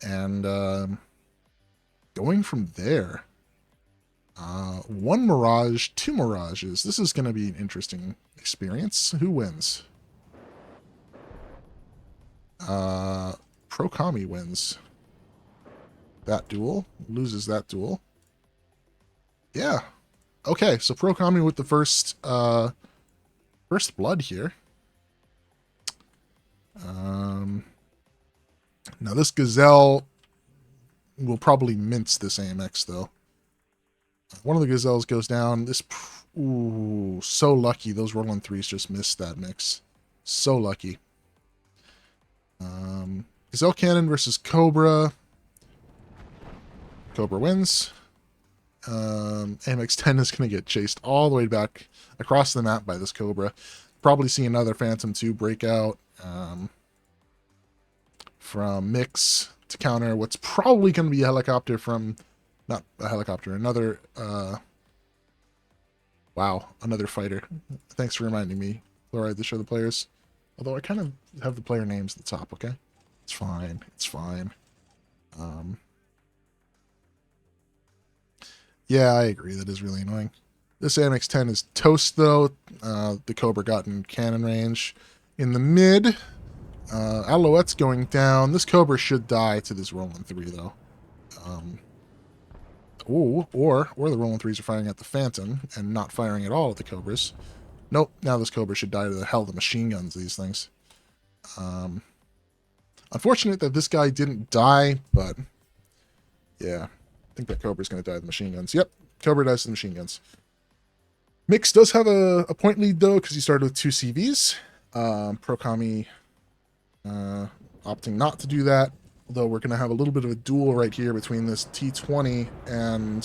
And going from there. 1 Mirage, 2 Mirages. This is going to be an interesting experience. Who wins? Prokami wins that duel. Loses that duel. Yeah. Okay, so Prokami with the first blood here. Now this Gazelle will probably mince this AMX though. One of the Gazelles goes down. This, ooh, so lucky. Those Roland 3s just missed that mix. So lucky. Gazelle Cannon versus Cobra. Cobra wins. AMX-10 is going to get chased all the way back across the map by this Cobra. Probably see another Phantom 2 breakout from Mix to counter what's probably going to be a helicopter from... Not a helicopter, another... wow, another fighter. Thanks for reminding me, Chloride, to show the players. Although I kind of have the player names at the top, okay? It's fine. It's fine. Yeah, I agree. That is really annoying. This AMX-10 is toast, though. The Cobra got in cannon range. In the mid, Alouette's going down. This Cobra should die to this Roland 3, though. Or the Roland 3s are firing at the Phantom and not firing at all at the Cobras. Nope, now this Cobra should die to the hell of the machine guns, these things. Unfortunate that this guy didn't die, but yeah. I think that Cobra's going to die to the machine guns. Yep, Cobra dies to the machine guns. Mix does have a point lead, though, because he started with 2 CVs. Prokami opting not to do that. Although we're going to have a little bit of a duel right here between this T20 and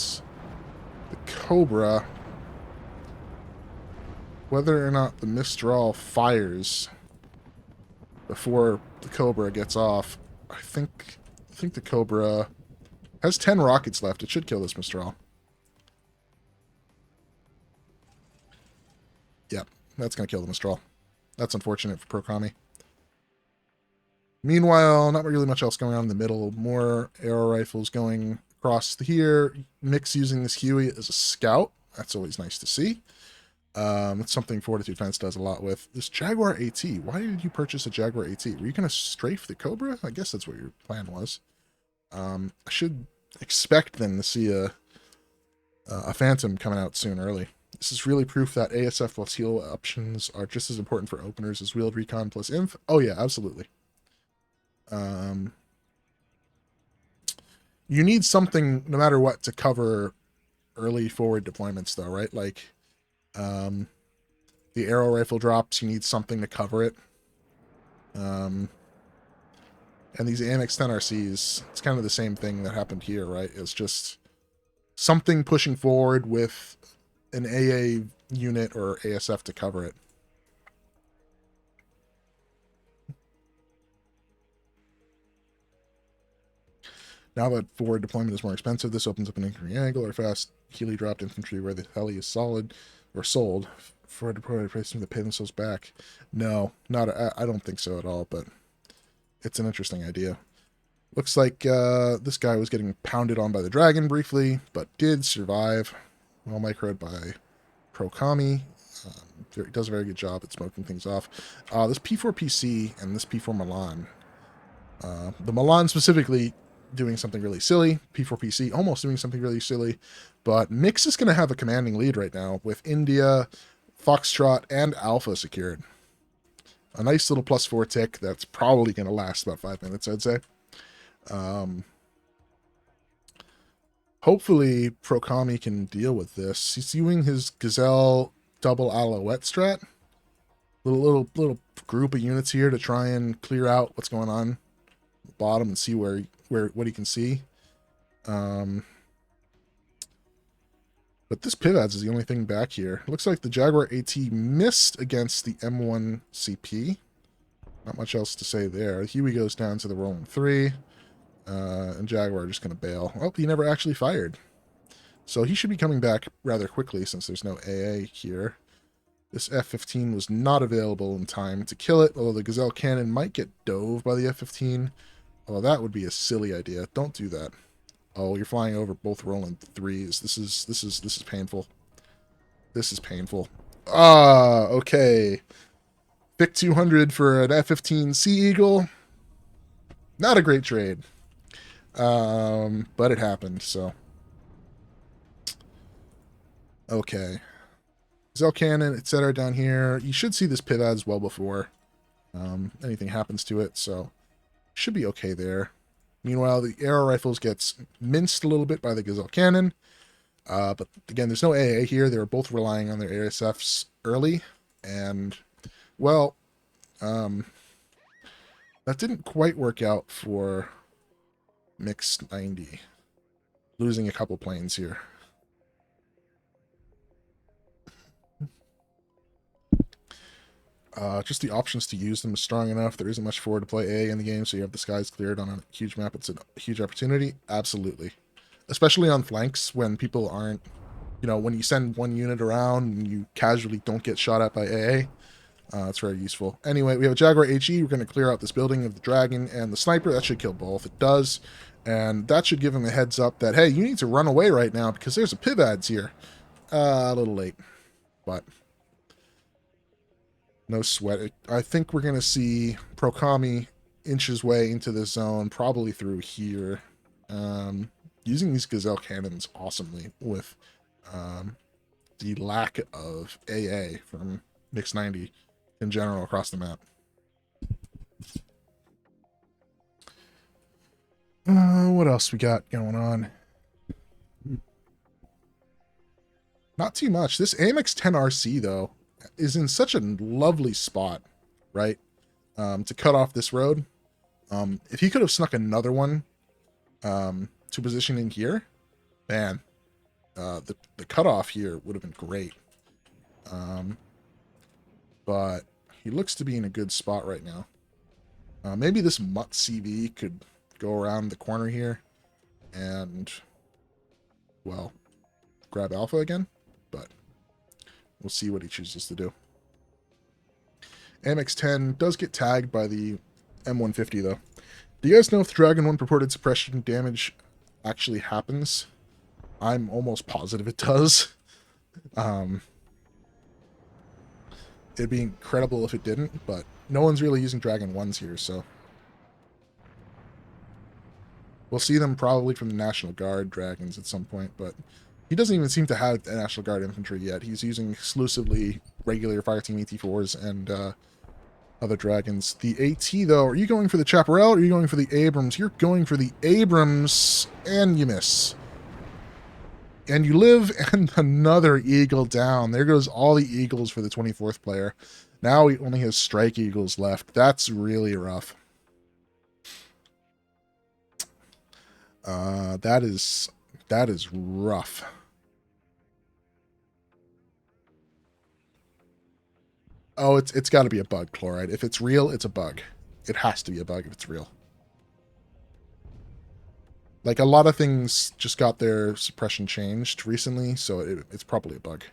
the Cobra. Whether or not the Mistral fires before the Cobra gets off, I think the Cobra has 10 rockets left. It should kill this Mistral. Yep, that's going to kill the Mistral. That's unfortunate for Prokami. Meanwhile, not really much else going on in the middle. More arrow rifles going across here. Mix using this Huey as a scout. That's always nice to see. It's something Fortitude Fence does a lot with. This Jaguar AT. Why did you purchase a Jaguar AT? Were you going to strafe the Cobra? I guess that's what your plan was. I should expect then to see a Phantom coming out soon early. This is really proof that ASF plus heal options are just as important for openers as wheeled recon plus inf. Oh yeah, absolutely. You need something, no matter what, to cover early forward deployments, though, right? Like, the arrow rifle drops, you need something to cover it. And these AMX 10 RCs, it's kind of the same thing that happened here, right? It's just something pushing forward with an AA unit or ASF to cover it. Now that forward deployment is more expensive, this opens up an incoming angle or fast Healy dropped infantry where the heli is solid or sold. Forward deployment pricing the pay themselves back. No, not. I don't think so at all, but it's an interesting idea. Looks like this guy was getting pounded on by the dragon briefly, but did survive. Well microed by Prokami. Does a very good job at smoking things off. This P4 PC and this P4 Milan. The Milan specifically doing something really silly. P4 PC almost doing something really silly. But Mix is going to have a commanding lead right now with India, Foxtrot, and Alpha secured. A nice little +4 tick that's probably going to last about 5 minutes, I'd say. Hopefully Prokami can deal with this. He's using his Gazelle double Alouette strat. Little group of units here to try and clear out what's going on at the bottom and see what he can see. But this Pivads is the only thing back here. It looks like the Jaguar AT missed against the M1 CP. Not much else to say there. Huey goes down to the rolling 3. And Jaguar just going to bail. Oh, he never actually fired. So he should be coming back rather quickly since there's no AA here. This F-15 was not available in time to kill it, although the Gazelle cannon might get dove by the F-15. Although that would be a silly idea. Don't do that. Oh, you're flying over both rolling 3s. This is painful. This is painful. Ah, okay. Pick 200 for an F-15 Sea Eagle. Not a great trade. But it happened, so. Okay. Gazelle cannon, etc. down here. You should see this Pivads well before anything happens to it, so should be okay there. Meanwhile, the arrow rifles gets minced a little bit by the Gazelle cannon. But again, there's no AA here. They were both relying on their ASFs early. And, well, that didn't quite work out for Mix 90. Losing a couple planes here. Just the options to use them is strong enough. There isn't much forward to play A in the game, so you have the skies cleared on a huge map. It's a huge opportunity. Absolutely. Especially on flanks when people aren't, when you send one unit around and you casually don't get shot at by AA. It's very useful. Anyway, we have a Jaguar HE. We're going to clear out this building of the Dragon and the Sniper. That should kill both. It does. And that should give him a heads up that, hey, you need to run away right now because there's a Pivads here. A little late. But no sweat. I think we're going to see Prokami inch his way into this zone, probably through here. Using these Gazelle cannons awesomely with the lack of AA from Mix 90 in general across the map. What else we got going on? Not too much. This AMX 10 RC, though, is in such a lovely spot, right? To cut off this road. If he could have snuck another one to position in here, man, the cutoff here would have been great. But he looks to be in a good spot right now. Maybe this Mutt CV could go around the corner here and, well, grab Alpha again, but we'll see what he chooses to do. MX-10 does get tagged by the M150, though. Do you guys know if the Dragon 1 purported suppression damage actually happens? I'm almost positive it does. It'd be incredible if it didn't, but no one's really using Dragon 1s here, so We'll see them probably from the National Guard dragons at some point, but he doesn't even seem to have the National Guard infantry yet. He's using exclusively regular Fireteam ET4s and other dragons. The AT, though, are you going for the Chaparral or are you going for the Abrams? You're going for the Abrams, and you miss. And you live, and another eagle down. There goes all the eagles for the 24th player. Now he only has strike eagles left. That's really rough. That is rough. Oh, it's got to be a bug, Chloride. If it's real, it's a bug. It has to be a bug if it's real. Like, a lot of things just got their suppression changed recently, so it's probably a bug.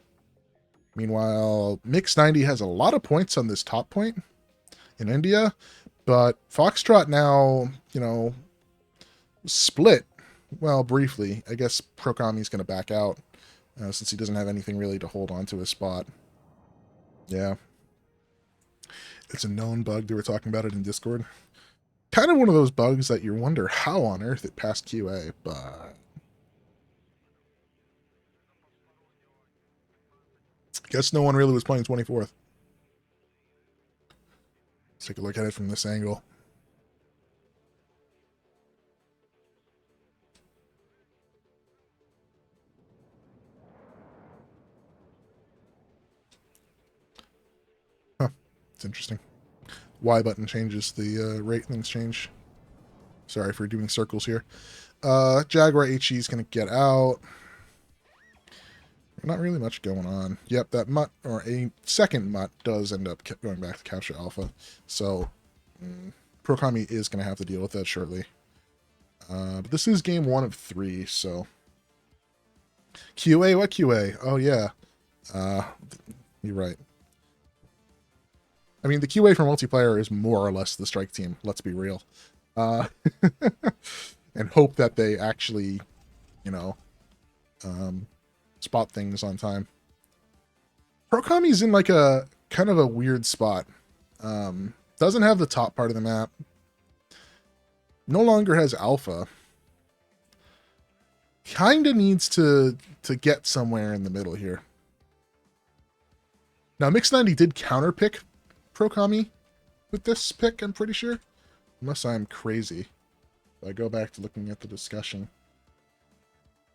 Meanwhile, Mix 90 has a lot of points on this top point in India, but Foxtrot now, you know, split. Well, briefly. I guess Prokami's going to back out since he doesn't have anything really to hold on to his spot. Yeah. It's a known bug. They were talking about it in Discord. Kind of one of those bugs that you wonder how on earth it passed QA, but guess no one really was playing 24th. Let's take a look at it from this angle. Huh. It's interesting. Y button changes, the rate things change. Sorry for doing circles here. Jaguar HE is going to get out. Not really much going on. Yep, that mutt, or a second mutt, does end up going back to capture alpha. So, Prokami is going to have to deal with that shortly. But this is game 1 of 3, so... QA? What QA? Oh, yeah. You're right. I mean, the QA for multiplayer is more or less the strike team, let's be real. And hope that they actually, you know, spot things on time. Prokami's in like a kind of a weird spot. Doesn't have the top part of the map. No longer has alpha. Kinda needs to get somewhere in the middle here. Now, Mix 90 did counterpick Prokami with this pick, I'm pretty sure. Unless I'm crazy. I go back to looking at the discussion.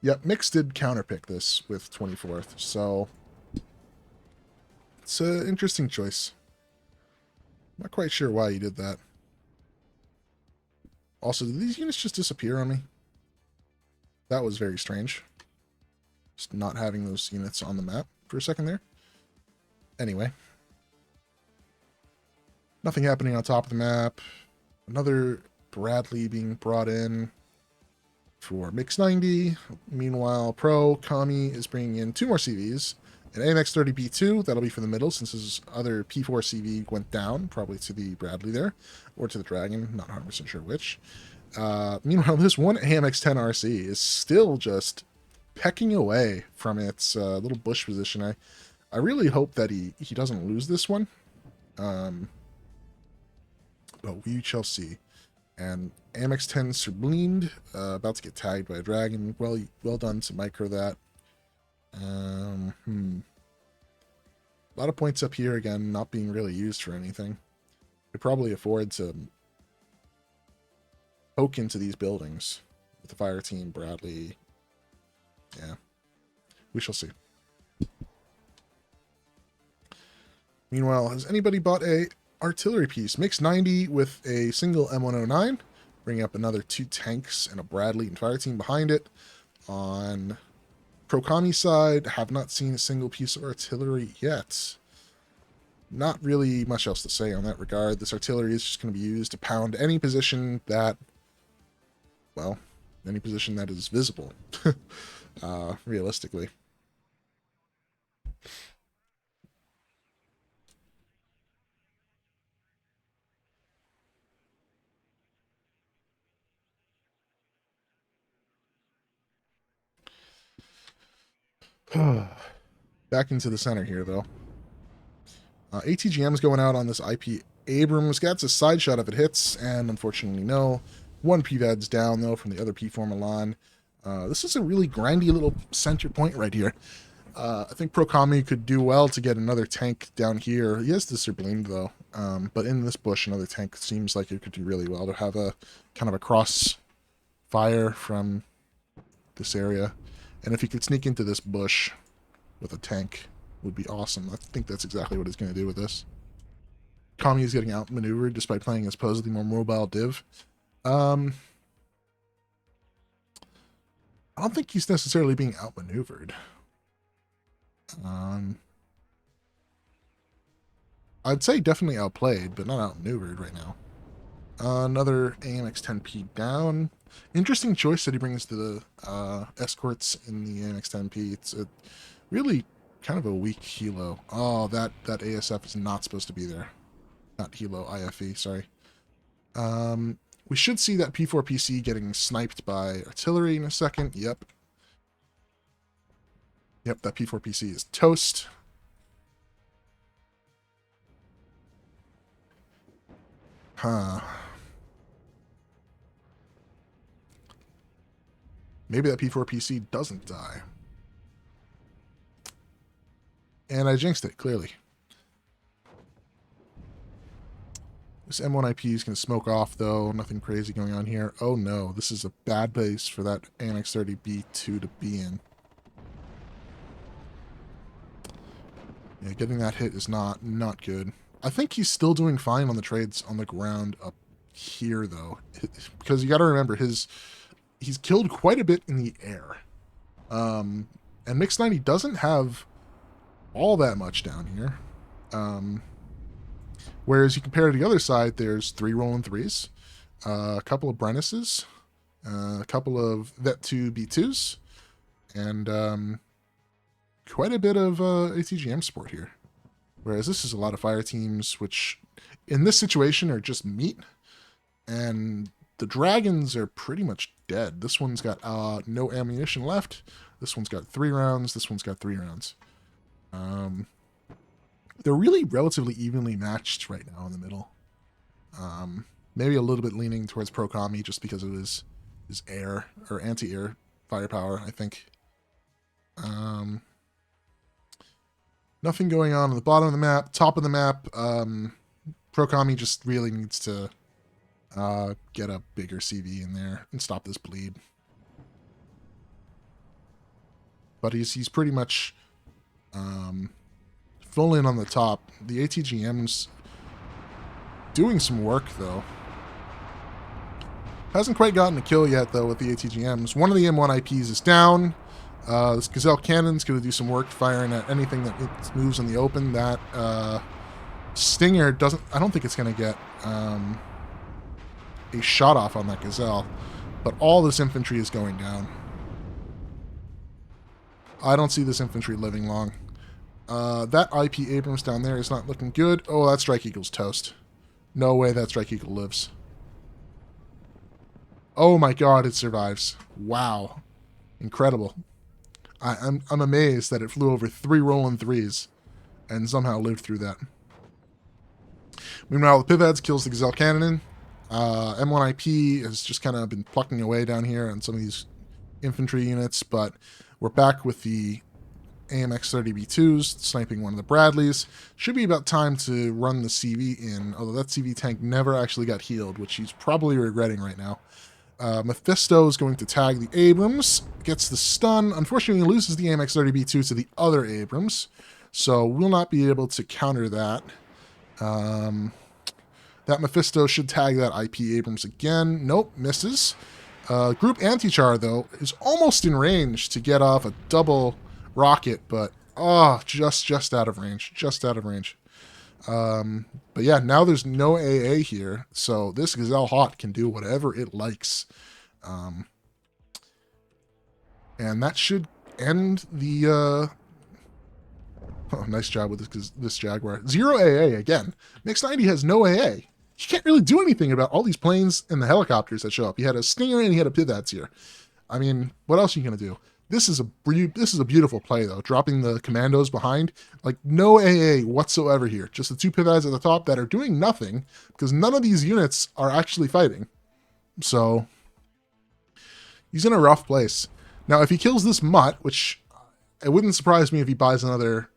Yep, Mix did counterpick this with 24th, so it's an interesting choice. Not quite sure why he did that. Also, did these units just disappear on me? That was very strange. Just not having those units on the map for a second there. Anyway. Nothing happening on top of the map. Another Bradley being brought in for Mix 90. Meanwhile, Prokami is bringing in 2 more CVs. An AMX-30B2, that'll be for the middle since his other P4 CV went down, probably to the Bradley there, or to the Dragon, not 100% sure which. Meanwhile, this one AMX-10 RC is still just pecking away from its little bush position. I really hope that he doesn't lose this one. But we shall see. And AMX-10 Sublimed, about to get tagged by a dragon. Well done to micro that. A lot of points up here, again, not being really used for anything. Could probably afford to poke into these buildings with the fire team, Bradley. Yeah. We shall see. Meanwhile, has anybody bought a artillery piece? Mix 90 with a single M109, bringing up another 2 tanks and a Bradley and fire team behind it. On Prokami's side, have not seen a single piece of artillery yet. Not really much else to say on that regard. This artillery is just going to be used to pound any position that, well, any position that is visible, realistically. Back into the center here, though. ATGM's going out on this IP Abrams. Gets a side shot if it hits, and unfortunately no. One PVAD's down, though, from the other P4 Milan. This is a really grindy little center point right here. I think Prokami could do well to get another tank down here. He has the Sublimed, though. But in this bush, another tank seems like it could do really well to have a kind of a cross fire from this area. And if he could sneak into this bush with a tank, would be awesome. I think that's exactly what he's going to do with this. Kami is getting outmaneuvered despite playing a supposedly more mobile div. I don't think he's necessarily being outmaneuvered. I'd say definitely outplayed, but not outmaneuvered right now. Another AMX-10P down. Interesting choice that he brings to the escorts in the AMX-10P. It's a really kind of a weak helo. Oh, that ASF is not supposed to be there. Not helo, IFE, sorry. We should see that P4PC getting sniped by artillery in a second. Yep. Yep, that P4PC is toast. Huh. Maybe that P4PC doesn't die. And I jinxed it, clearly. This M1IP is going to smoke off, though. Nothing crazy going on here. Oh, no. This is a bad place for that AMX-30B2 to be in. Yeah, getting that hit is not good. I think he's still doing fine on the trades on the ground up here, though. Because you got to remember, he's killed quite a bit in the air. And Mix 90 doesn't have all that much down here. Whereas you compare to the other side, there's 3 rolling 3s, a couple of Brennises, a couple of Vet2 B2s, and quite a bit of ATGM support here. Whereas this is a lot of fire teams, which in this situation are just meat, and the dragons are pretty much dead. This one's got no ammunition left. This one's got 3 rounds. This one's got 3 rounds. They're really relatively evenly matched right now in the middle. Maybe a little bit leaning towards Prokami just because of his air or anti-air firepower, I think. Nothing going on the bottom of the map. Top of the map, Prokami just really needs to get a bigger CV in there and stop this bleed. But he's pretty much full in on the top. The ATGM's doing some work, though. Hasn't quite gotten a kill yet, though, with the ATGMs. One of the M1 IPs is down. This Gazelle Cannon's going to do some work firing at anything that moves in the open. That Stinger doesn't... I don't think it's going to get a shot off on that Gazelle. But all this infantry is going down. I don't see this infantry living long. That IP Abrams down there is not looking good. Oh, that Strike Eagle's toast. No way that Strike Eagle lives. Oh my god, it survives. Wow. Incredible. I'm amazed that it flew over 3 rolling 3s and somehow lived through that. Meanwhile, the Pivads kills the Gazelle Cannon. M1IP has just kind of been plucking away down here on some of these infantry units, but we're back with the AMX-30B2s, sniping one of the Bradleys. Should be about time to run the CV in, although that CV tank never actually got healed, which he's probably regretting right now. Mephisto is going to tag the Abrams, gets the stun. Unfortunately, he loses the AMX-30B2 to the other Abrams, so we'll not be able to counter that. That Mephisto should tag that IP Abrams again. Nope, misses. Group Anti-Char, though, is almost in range to get off a double rocket, but just out of range. Just out of range. But yeah, now there's no AA here, so this Gazelle Hot can do whatever it likes. And that should end the... Oh, nice job with this Jaguar. 0 AA again. Mix 90 has no AA. You can't really do anything about all these planes and the helicopters that show up. You had a Stinger and you had a Pivads here. I mean, what else are you going to do? This is a beautiful play, though. Dropping the commandos behind. Like, no AA whatsoever here. Just the 2 Pivads at the top that are doing nothing because none of these units are actually fighting. So he's in a rough place. Now, if he kills this mutt, which it wouldn't surprise me if he buys another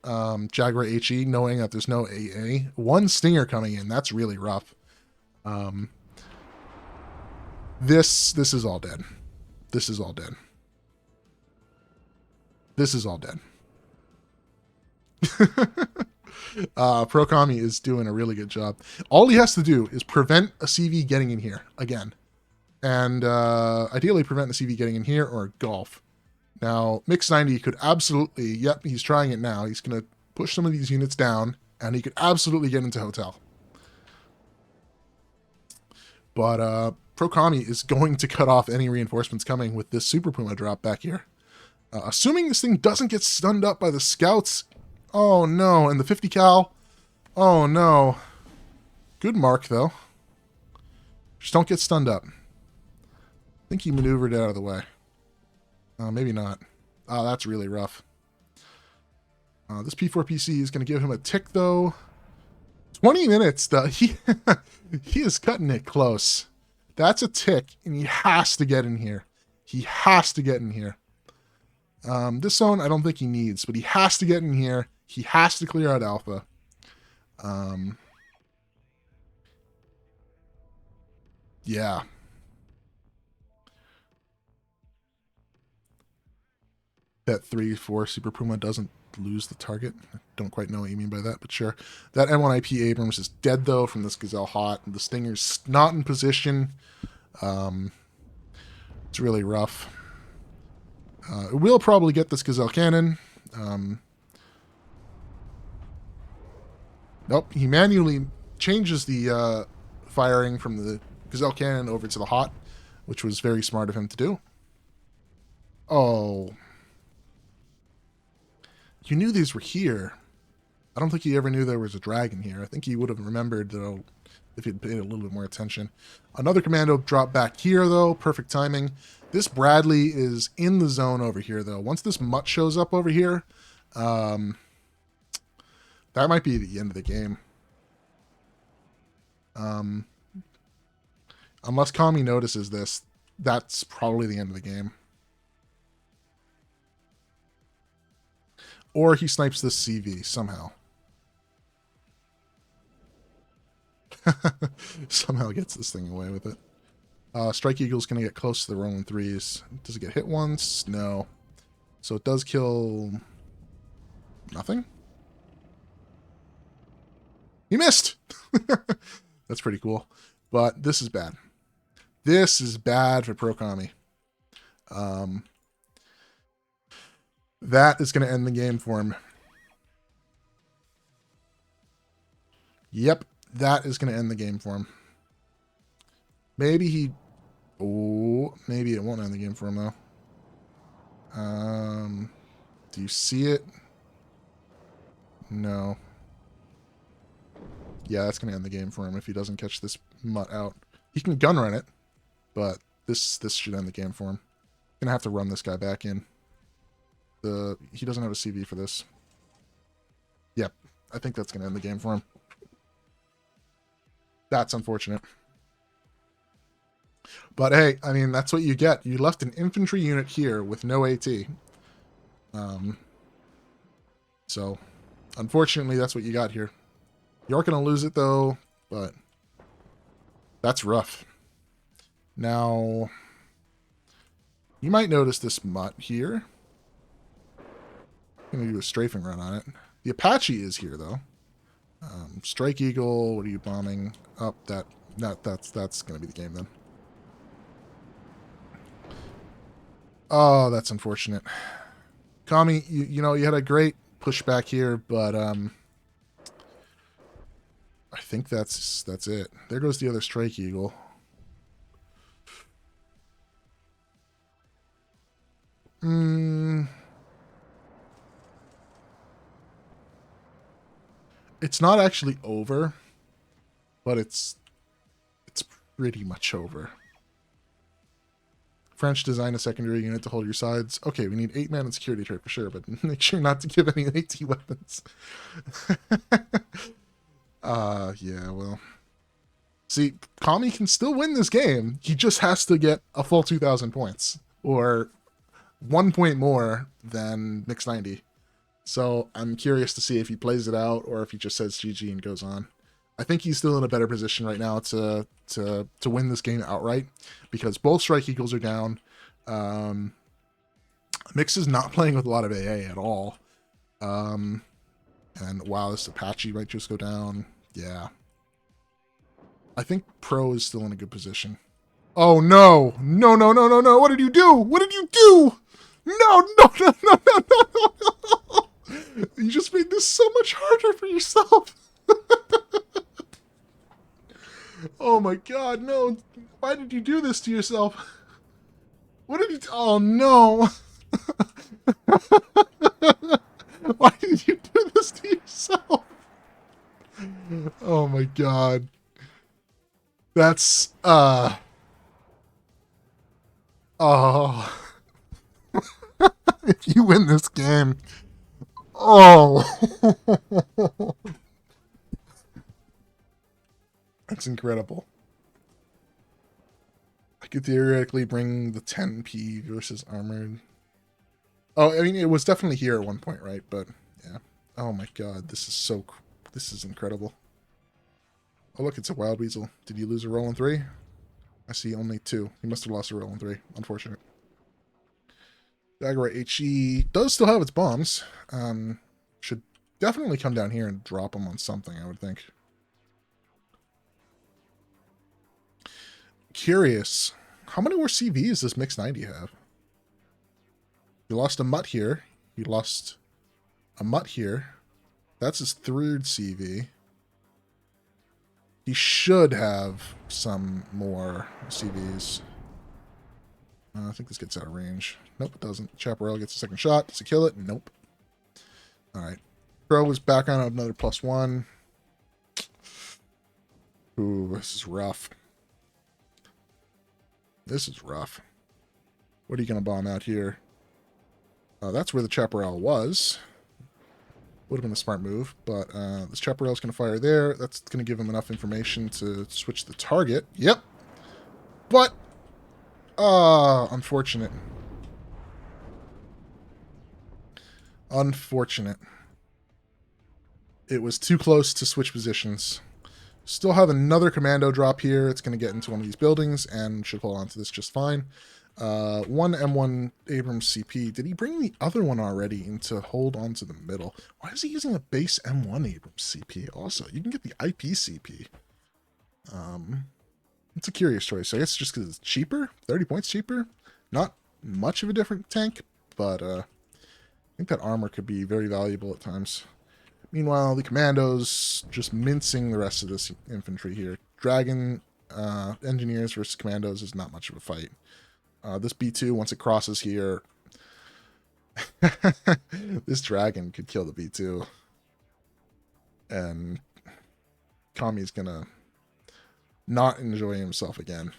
Jaguar HE, knowing that there's no AA. One Stinger coming in, that's really rough. This is all dead. This is all dead. This is all dead. Pro Kami is doing a really good job. All he has to do is prevent a CV getting in here again. And ideally prevent the CV getting in here or golf. Now, Mix 90 could absolutely, yep, he's trying it now. He's going to push some of these units down, and he could absolutely get into Hotel. But Pro Kami is going to cut off any reinforcements coming with this Super Puma drop back here. Assuming this thing doesn't get stunned up by the scouts. Oh, no. And the 50 cal. Oh, no. Good mark, though. Just don't get stunned up. I think he maneuvered it out of the way. Maybe not. Oh, that's really rough. This P4PC is going to give him a tick, though. 20 minutes, though. He is cutting it close. That's a tick, and he has to get in here. He has to get in here. This zone, I don't think he needs, but he has to get in here. He has to clear out Alpha. Yeah. That 3-4 Super Puma doesn't lose the target. I don't quite know what you mean by that, but sure. That M1IP Abrams is dead, though, from this Gazelle Hot. The Stinger's not in position. It's really rough. We'll probably get this Gazelle Cannon. Nope, he manually changes the firing from the Gazelle Cannon over to the Hot, which was very smart of him to do. Oh. You knew these were here. I don't think he ever knew there was a dragon here. I think he would have remembered, though, if he'd paid a little bit more attention. Another commando dropped back here, though. Perfect timing. This Bradley is in the zone over here, though. Once this mutt shows up over here, that might be the end of the game. Unless Kami notices this, that's probably the end of the game. Or he snipes this CV somehow. Somehow gets this thing away with it. Strike Eagle's going to get close to the rolling threes. Does it get hit once? No. So it does kill... nothing? He missed! That's pretty cool. But this is bad. This is bad for Pro Kami. That is going to end the game for him. Yep, that is going to end the game for him. Maybe he... oh, maybe it won't end the game for him, though. Do you see it? No. Yeah, that's going to end the game for him if he doesn't catch this mutt out. He can gun run it, but this should end the game for him. Going to have to run this guy back in. He doesn't have a CV for this. Yep, I think that's going to end the game for him. That's unfortunate. But hey, I mean, that's what you get. You left an infantry unit here with no AT. So, unfortunately, that's what you got here. You are going to lose it, though, but that's rough. Now, you might notice this mutt here. I'm going to do a strafing run on it. The Apache is here, though. Strike Eagle, what are you bombing? Up, that's going to be the game, then. Oh, that's unfortunate. Kami, you know, you had a great pushback here, but I think that's it. There goes the other Strike Eagle. It's not actually over, but it's pretty much over. French design a secondary unit to hold your sides. Okay, we need 8-man and security trait for sure, but make sure not to give any AT weapons. Yeah, well. See, Kami can still win this game. He just has to get a full 2,000 points, or 1 point more than Mix 90. So I'm curious to see if he plays it out or if he just says GG and goes on. I think he's still in a better position right now to win this game outright, because both Strike Eagles are down. Mix is not playing with a lot of AA at all. And wow, this Apache might just go down. Yeah. I think Pro is still in a good position. Oh no! No, no, no, no, no! What did you do? What did you do? No, no, no, no, no, no, no, no! You just made this so much harder for yourself. Oh my god, no. Why did you do this to yourself? What did you do? Oh no. Why did you do this to yourself? Oh my god. That's, oh. If you win this game. Oh. That's incredible. I could theoretically bring the 10p versus armored. Oh, I mean, it was definitely here at one point, right? But, yeah. Oh my god, this is incredible. Oh look, it's a Wild Weasel. Did you lose a roll in 3? I see only 2. He must have lost a roll in 3. Unfortunate. Dagger HE does still have its bombs. Should definitely come down here and drop them on something, I would think. Curious. How many more CVs does Mix 90 have? He lost a Mutt here. He lost a Mutt here. That's his 3rd CV. He should have some more CVs. I think this gets out of range. Nope, it doesn't. Chaparral gets a second shot. Does it kill it? Nope. Alright. Pro is back on another +1. Ooh, this is rough. This is rough. What are you going to bomb out here? That's where the Chaparral was. Would have been a smart move, but this Chaparral is going to fire there. That's going to give him enough information to switch the target. Yep. But, unfortunate. Unfortunate. It was too close to switch positions. Still have another commando drop here. It's going to get into one of these buildings and should hold on to this just fine. One M1 Abrams CP. Did he bring the other one already in to hold on to the middle? Why is he using a base M1 Abrams CP also? You can get the IP CP. It's a curious choice. I guess just because it's cheaper. 30 points cheaper. Not much of a different tank, but I think that armor could be very valuable at times. Meanwhile, the commandos just mincing the rest of this infantry here. Dragon engineers versus commandos is not much of a fight. This B2, once it crosses here, this dragon could kill the B2. And Kami's gonna not enjoy himself again.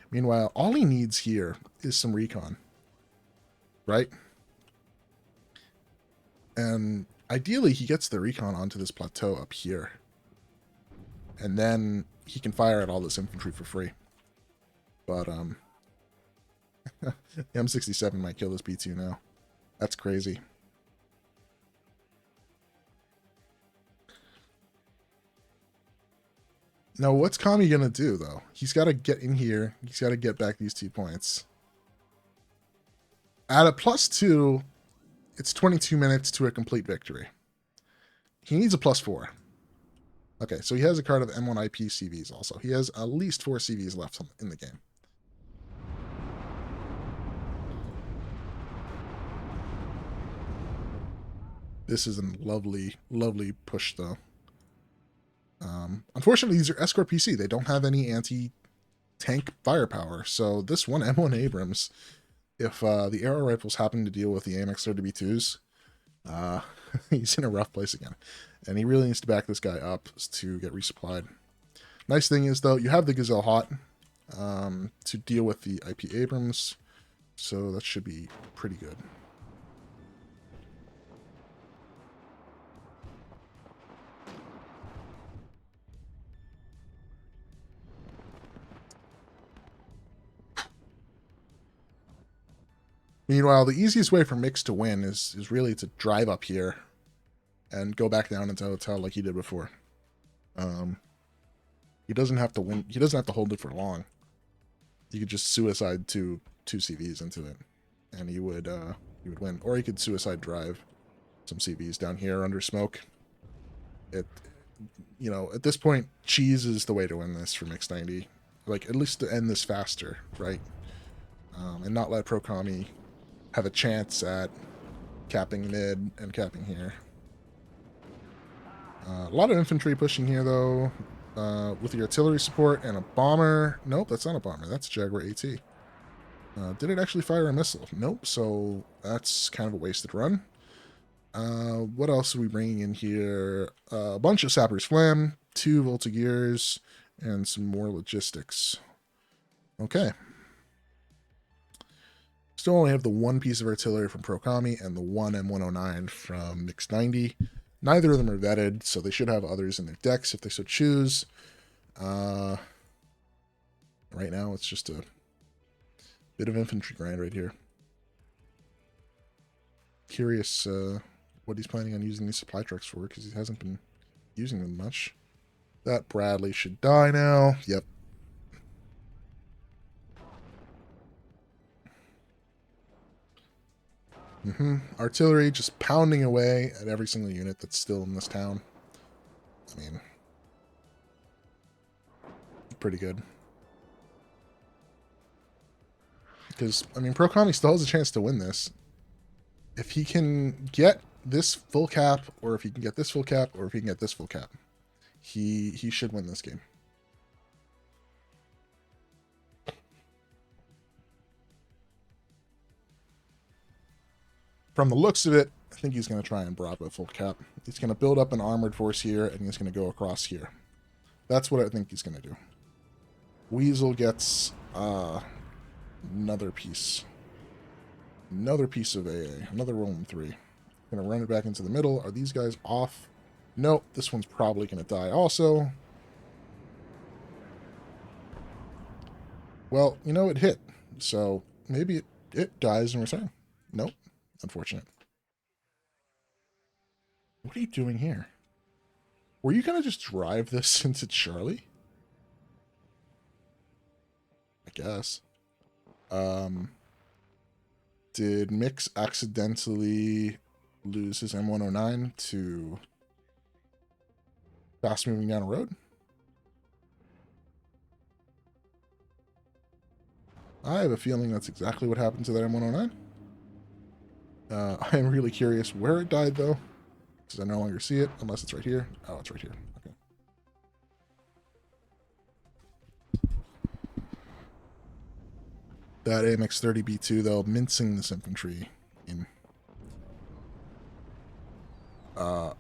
Meanwhile, all he needs here is some recon. Right? And ideally, he gets the recon onto this plateau up here. And then he can fire at all this infantry for free. But, the M67 might kill this B2 now. That's crazy. Now, what's Kami going to do, though? He's got to get in here. He's got to get back these 2 points. At a +2, it's 22 minutes to a complete victory. He needs a +4. Okay, so he has a card of M1 IP CVs also. He has at least 4 CVs left in the game. This is a lovely, lovely push, though. Unfortunately, these are escort PC. They don't have any anti-tank firepower. So this one M1 Abrams, if the arrow rifles happen to deal with the AMX 30B2s, he's in a rough place again. And he really needs to back this guy up to get resupplied. Nice thing is, though, you have the Gazelle Hot to deal with the IP Abrams. So that should be pretty good. Meanwhile, the easiest way for Mix to win is really to drive up here and go back down into hotel like he did before. He doesn't have to win. He doesn't have to hold it for long. You could just suicide two CVs into it, and he would win. Or he could suicide drive some CVs down here under smoke. At this point, cheese is the way to win this for Mix 90. Like, at least to end this faster, right? And not let Pro-Kami have a chance at capping mid and capping here. A lot of infantry pushing here, though, with the artillery support and a bomber. Nope, that's not a bomber. That's a Jaguar AT. Did it actually fire a missile? Nope, so that's kind of a wasted run. What else are we bringing in here? A bunch of Sapper's Flam, 2 Voltigears, and some more logistics. Okay. Still only have the 1 piece of artillery from Pro-Kami and the 1 M109 from Mix 90. Neither of them are vetted, so they should have others in their decks if they so choose. Right now, it's just a bit of infantry grind right here. Curious what he's planning on using these supply trucks for, because he hasn't been using them much. That Bradley should die now. Yep. Artillery just pounding away at every single unit that's still in this town. I mean, pretty good. Because, I mean, Pro-Kami still has a chance to win this. If he can get this full cap, or if he can get this full cap, or if he can get this full cap, he should win this game. From the looks of it, I think he's going to try and Bravo full cap. He's going to build up an armored force here, and he's going to go across here. That's what I think he's going to do. Weasel gets another piece. Another piece of AA. Another Roman 3. Going to run it back into the middle. Are these guys off? Nope. This one's probably going to die also. Well, you know, it hit. So maybe it dies in return. Nope. Unfortunate. What are you doing here? Were you going to just drive this into Charlie? I guess. Did Mix accidentally lose his M109 to fast moving down a road? I have a feeling that's exactly what happened to that M109. I am really curious where it died, though, because I no longer see it, unless it's right here. Oh, it's right here. Okay. That AMX-30B2, though, mincing this infantry in.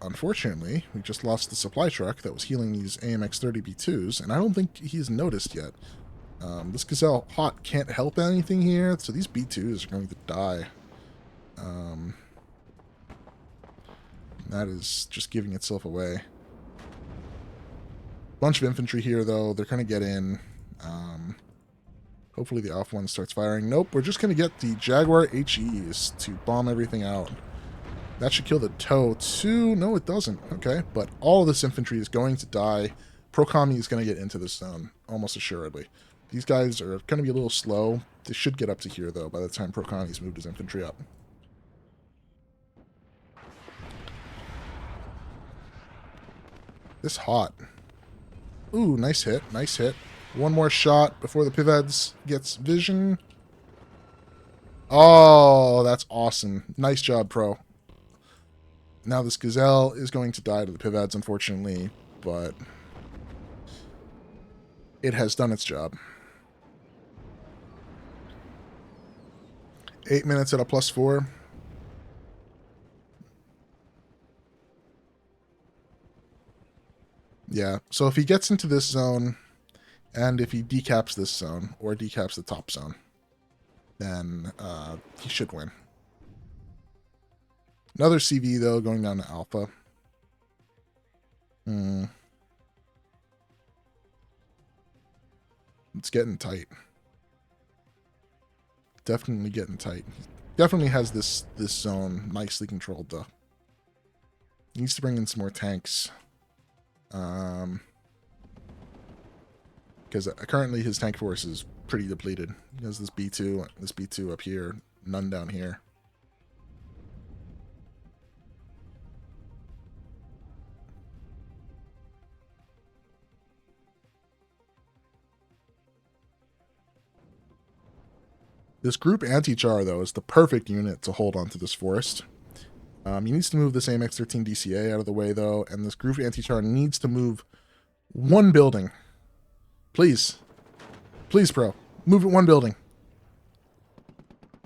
Unfortunately, we just lost the supply truck that was healing these AMX-30B2s, and I don't think he's noticed yet. This Gazelle Hot can't help anything here, so these B2s are going to die. That is just giving itself away. Bunch of infantry here, though. They're going to get in. Hopefully the off one starts firing. Nope, we're just going to get the Jaguar HEs to bomb everything out. That should kill the TOW too. No, it doesn't. Okay, but all of this infantry is going to die. Pro-Kami is going to get into this zone, almost assuredly. These guys are going to be a little slow. They should get up to here, though, by the time Pro-Kami's moved his infantry up. This hot. Ooh, nice hit. Nice hit. One more shot before the Piveds gets vision. Oh, that's awesome. Nice job, Pro. Now this Gazelle is going to die to the Piveds, unfortunately, but it has done its job. 8 minutes at a +4. Yeah, so if he gets into this zone, and if he decaps this zone, or decaps the top zone, then he should win. Another CV, though, going down to Alpha. It's getting tight. Definitely getting tight. Definitely has this zone nicely controlled, though. Needs to bring in some more tanks. Because currently his tank force is pretty depleted. He has this B2 up here, none down here. This group anti-char, though, is the perfect unit to hold onto this forest. He needs to move this AMX-13 DCA out of the way, though, and this group anti-char needs to move one building. Please. Please, bro. Move it one building.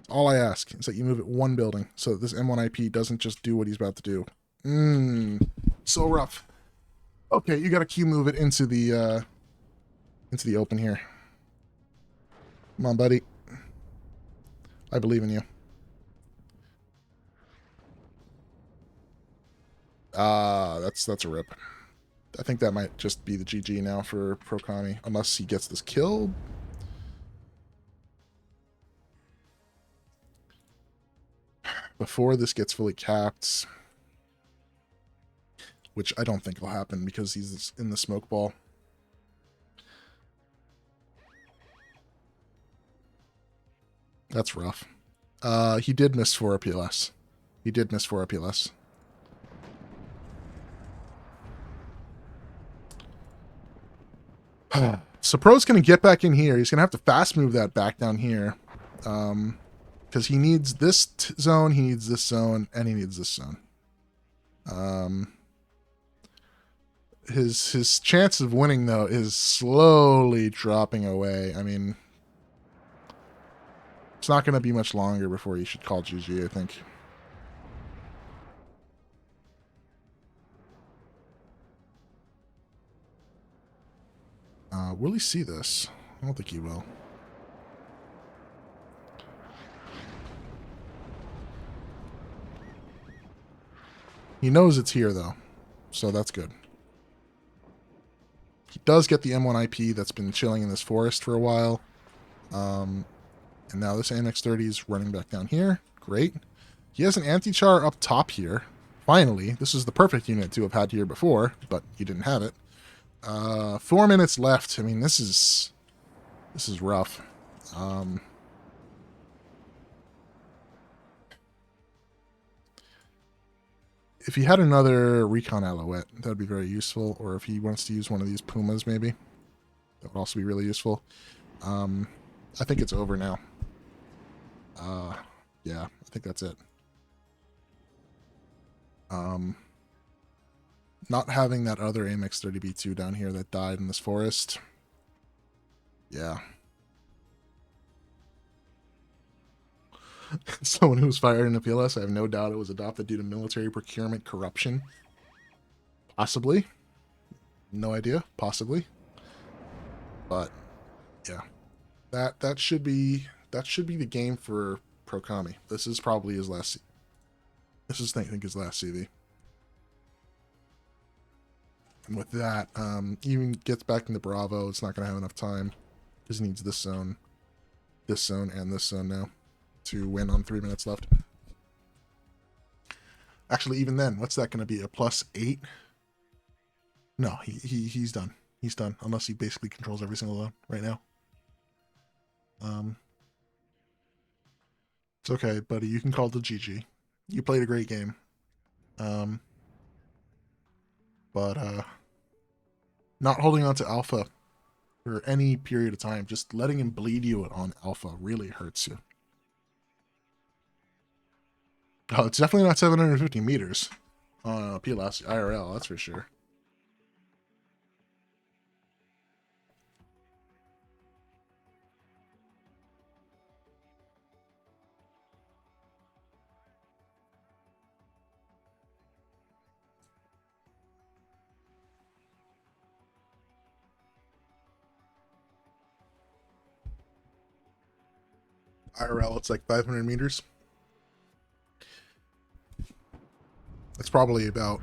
All I ask is that you move it one building so that this M1IP doesn't just do what he's about to do. So rough. Okay, you got to Q move it into the open here. Come on, buddy. I believe in you. That's a rip. I think that might just be the GG now for Prokami, unless he gets this killed. Before this gets fully capped, which I don't think will happen because he's in the smoke ball. That's rough. He did miss 4 PLS. He did miss 4 PLS. So Pro's going to get back in here. He's going to have to fast move that back down here. Because he needs this zone, he needs this zone, and he needs this zone. His chance of winning, though, is slowly dropping away. I mean, it's not going to be much longer before you should call GG, I think. Will he see this? I don't think he will. He knows it's here, though, so that's good. He does get the M1IP that's been chilling in this forest for a while. And now this AMX-30 is running back down here. Great. He has an anti-char up top here. Finally, this is the perfect unit to have had here before, but he didn't have it. 4 minutes left. I mean, this is rough. If he had another Recon Alouette, that would be very useful. Or if he wants to use one of these Pumas, maybe. That would also be really useful. I think it's over now. Yeah, I think that's it. Not having that other AMX-30B2 down here that died in this forest. Yeah. Someone who was fired in a PLS, I have no doubt it was adopted due to military procurement corruption. Possibly. No idea. Possibly. But yeah. That should be the game for Prokami. This is probably his last. This is, I think, his last CV. And with that, even gets back into Bravo. It's not going to have enough time. Just needs this zone, and this zone now to win on 3 minutes left. Actually, even then, what's that going to be? A +8? No, he's done. He's done, unless he basically controls every single zone right now. It's okay, buddy. You can call it the GG. You played a great game. But not holding on to Alpha for any period of time, just letting him bleed you on Alpha really hurts you. Oh, it's definitely not 750 meters on PLS IRL, that's for sure. IRL, it's like 500 meters. That's probably about...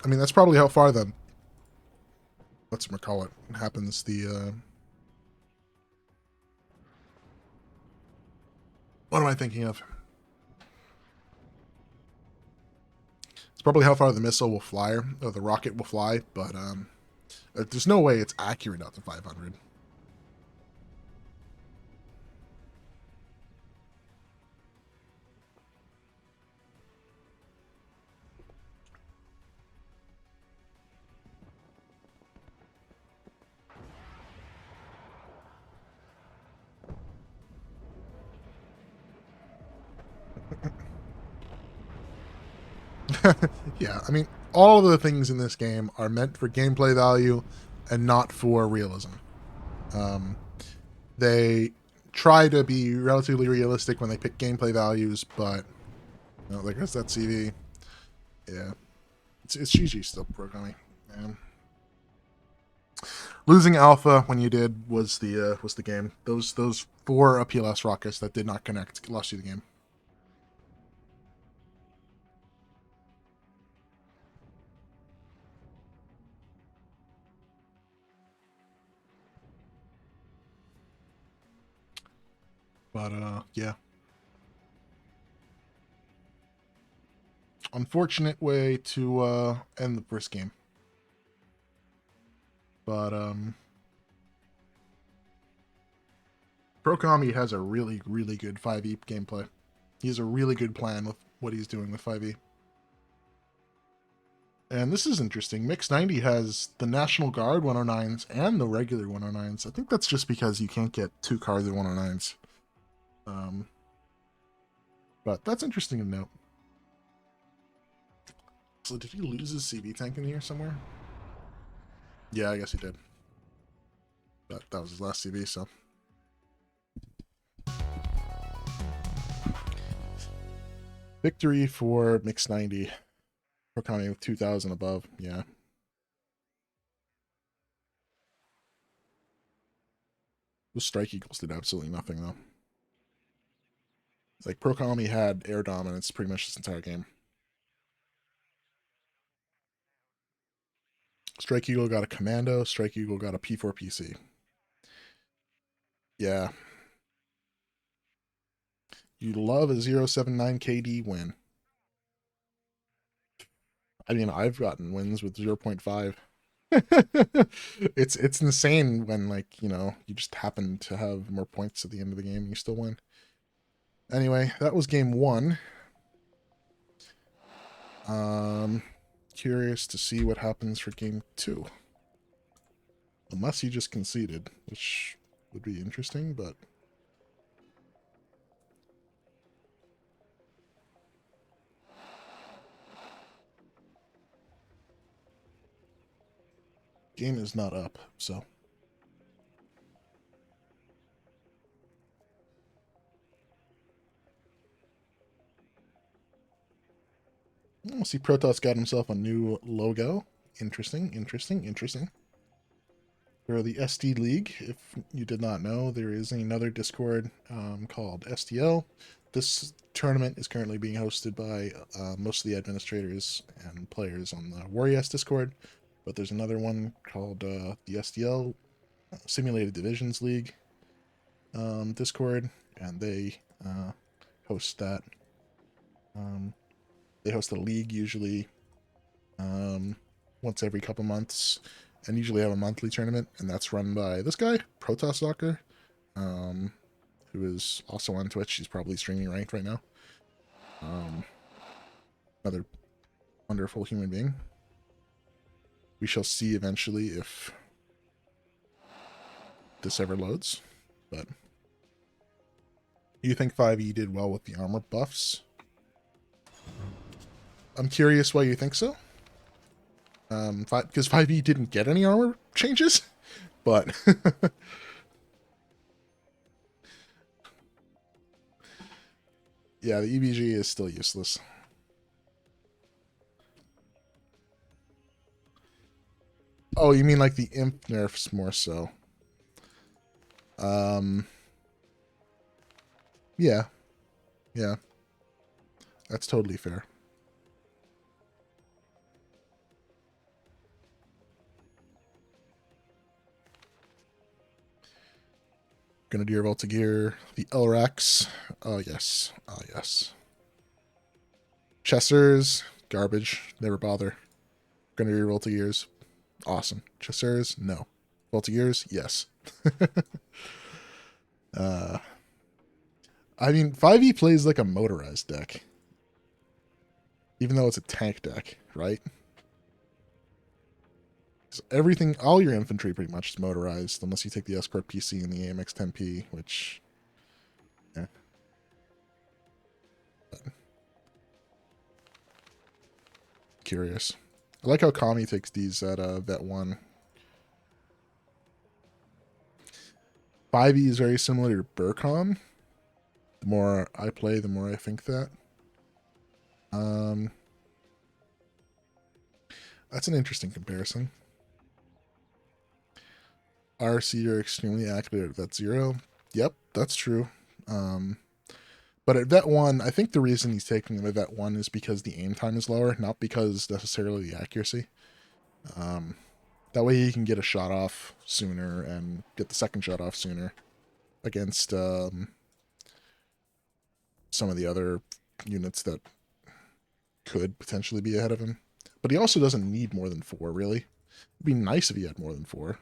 I mean, that's probably how far the... whatchamacallit happens. The... What am I thinking of? It's probably how far the missile will fly, or the rocket will fly, but there's no way it's accurate out to 500. Yeah, I mean, all of the things in this game are meant for gameplay value and not for realism. They try to be relatively realistic when they pick gameplay values, but like there's that CV. Yeah, it's GG still programming. Yeah. Losing Alpha when you did was the game. Those 4 PLS rockets that did not connect lost you the game. But yeah. Unfortunate way to end the first game. But Procami has a really, really good 5e gameplay. He has a really good plan with what he's doing with 5e. And this is interesting. Mix 90 has the National Guard 109s and the regular 109s. I think that's just because you can't get 2 cards in 109s. But that's interesting to note. So did he lose his CV tank in here somewhere? Yeah, I guess he did. But that was his last CV, so. Victory for Mix 90. Procami with 2,000 above, yeah. The Strike Eagles did absolutely nothing, though. Like, Procami had air dominance pretty much this entire game. Strike Eagle got a Commando. Strike Eagle got a P4 PC. Yeah. You love a 079 KD win. I mean, I've gotten wins with 0.5. It's insane when, like, you know, you just happen to have more points at the end of the game and you still win. Anyway, that was game 1. Curious to see what happens for game 2. Unless he just conceded, which would be interesting, but game is not up, so. Oh, see, Protoss got himself a new logo. Interesting, interesting, interesting. For the SD League, if you did not know, there is another Discord called STL. This tournament is currently being hosted by most of the administrators and players on the WarriorS Discord, but there's another one called the STL Simulated Divisions League Discord, and they host that. They host a league usually once every couple months, and usually have a monthly tournament, and that's run by this guy, Protoss Soccer, who is also on Twitch. He's probably streaming ranked right now. Another wonderful human being. We shall see eventually if this ever loads, but you think 5e did well with the armor buffs? I'm curious why you think so. Because 5e didn't get any armor changes, but yeah, the EBG is still useless. Oh, you mean like the imp nerfs more so? Yeah, yeah, that's totally fair. Grenadier Voltigeur, the Elrax, Oh, yes. Oh, yes. Chessers, garbage. Never bother. Gonna reroll to gears. Awesome. Chessers, no. Roll to gears, yes. I mean, 5e plays like a motorized deck. Even though it's a tank deck, right? So everything, all your infantry pretty much is motorized, unless you take the Escort PC and the AMX 10P, which... Yeah. Curious. I like how Kami takes these at Vet 1. 5e is very similar to Burcom. The more I play, the more I think that. That's an interesting comparison. RC are extremely accurate at Vet 0. Yep, that's true. But at Vet 1, I think the reason he's taking them at Vet 1 is because the aim time is lower, not because necessarily the accuracy. That way he can get a shot off sooner and get the second shot off sooner against some of the other units that could potentially be ahead of him. But he also doesn't need more than 4, really. It'd be nice if he had more than 4.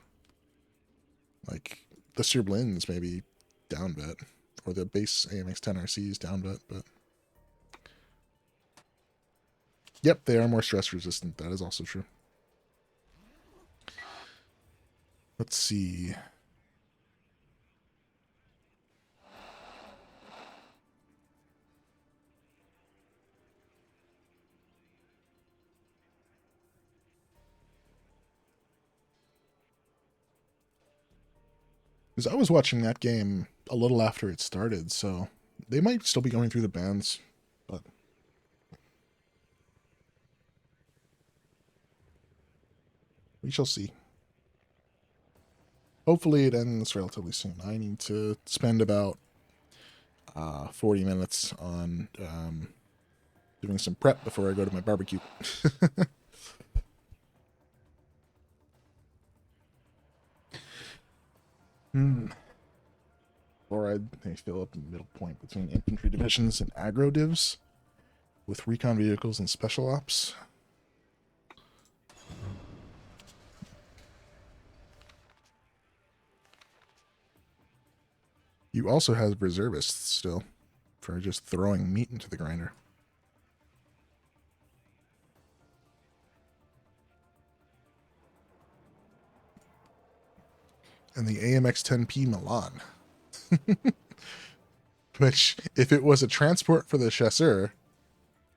Like, the Surblins maybe down vet, or the base AMX 10 RCs down vet, but... Yep, they are more stress resistant. That is also true. Let's see. Because I was watching that game a little after it started, so they might still be going through the bans, but... we shall see. Hopefully it ends relatively soon. I need to spend about 40 minutes on doing some prep before I go to my barbecue. Or I'd fill up the middle point between infantry divisions and aggro divs with recon vehicles and special ops. You also have reservists still for just throwing meat into the grinder. And the AMX 10P Milan. Which, if it was a transport for the chasseur,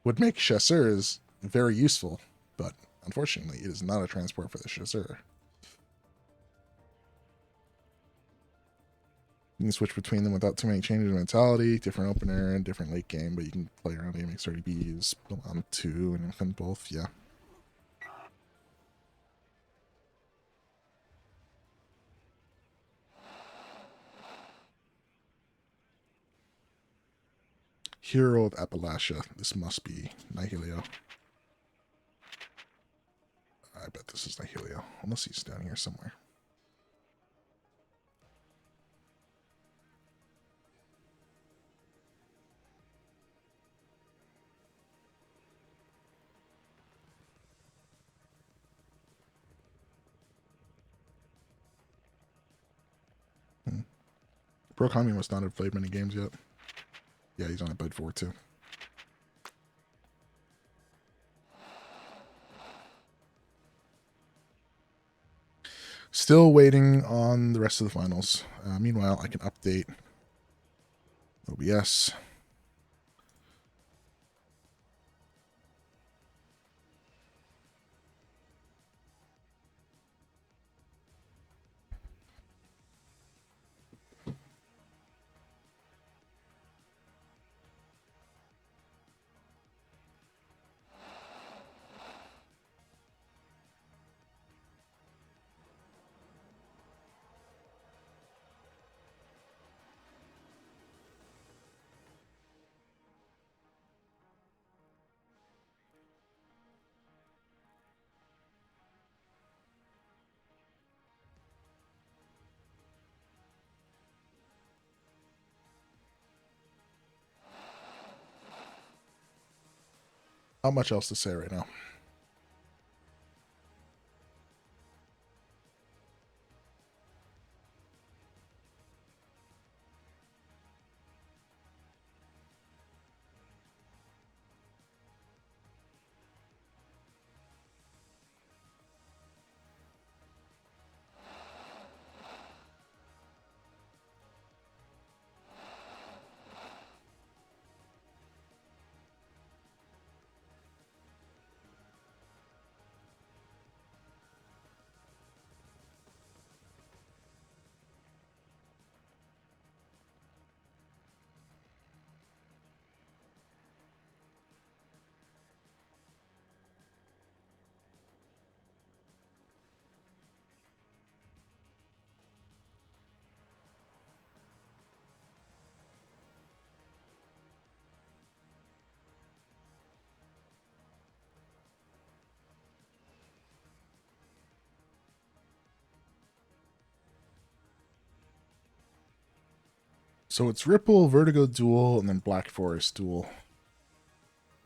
would make chasseurs very useful. But unfortunately, it is not a transport for the chasseur. You can switch between them without too many changes of mentality, different opener and different late game, but you can play around AMX 30Bs, on 2, and defend both, yeah. Hero of Appalachia. This must be Nihilio. I bet this is Nihilio, unless he's down here somewhere. Pro Kami must not have played many games yet. Yeah, he's on a bed 4 too. Still waiting on the rest of the finals. Meanwhile, I can update OBS. Not much else to say right now. So it's Ripple, Vertigo Duel, and then Black Forest Duel.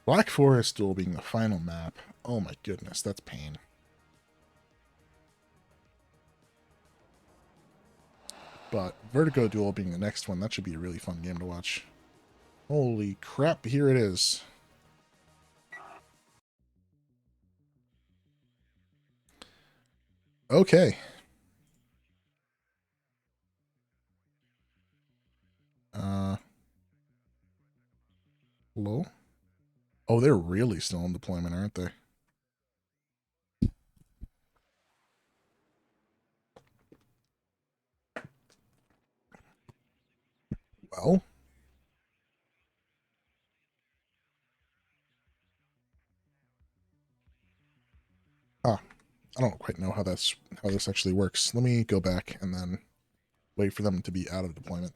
Black Forest Duel being the final map. Oh my goodness, that's pain. But Vertigo Duel being the next one, that should be a really fun game to watch. Holy crap, here it is. Okay. Hello? Oh, they're really still in deployment, aren't they? Well. Ah, I don't quite know how this actually works. Let me go back and then wait for them to be out of deployment.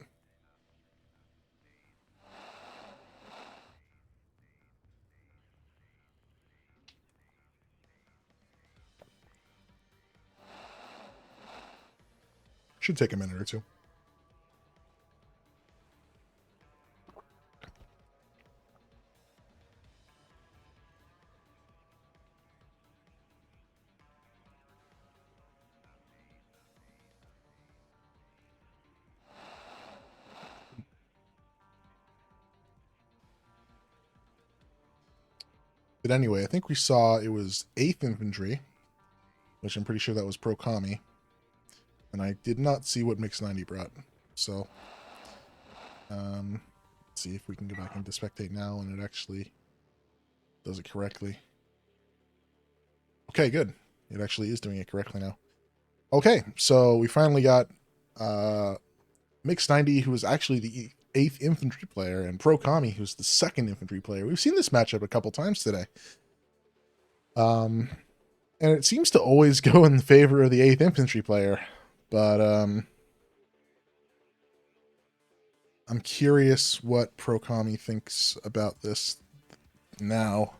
Should take a minute or two. But anyway, I think we saw it was 8th Infantry, which I'm pretty sure that was pro-commie. And I did not see what Mix 90 brought. So, let's see if we can go back into spectate now and it actually does it correctly. Okay, good. It actually is doing it correctly now. Okay, so we finally got Mix 90, who was actually the 8th Infantry player, and Pro-Commie, who's the 2nd Infantry player. We've seen this matchup a couple times today. And it seems to always go in favor of the 8th Infantry player. But I'm curious what Pro-Commie thinks about this now.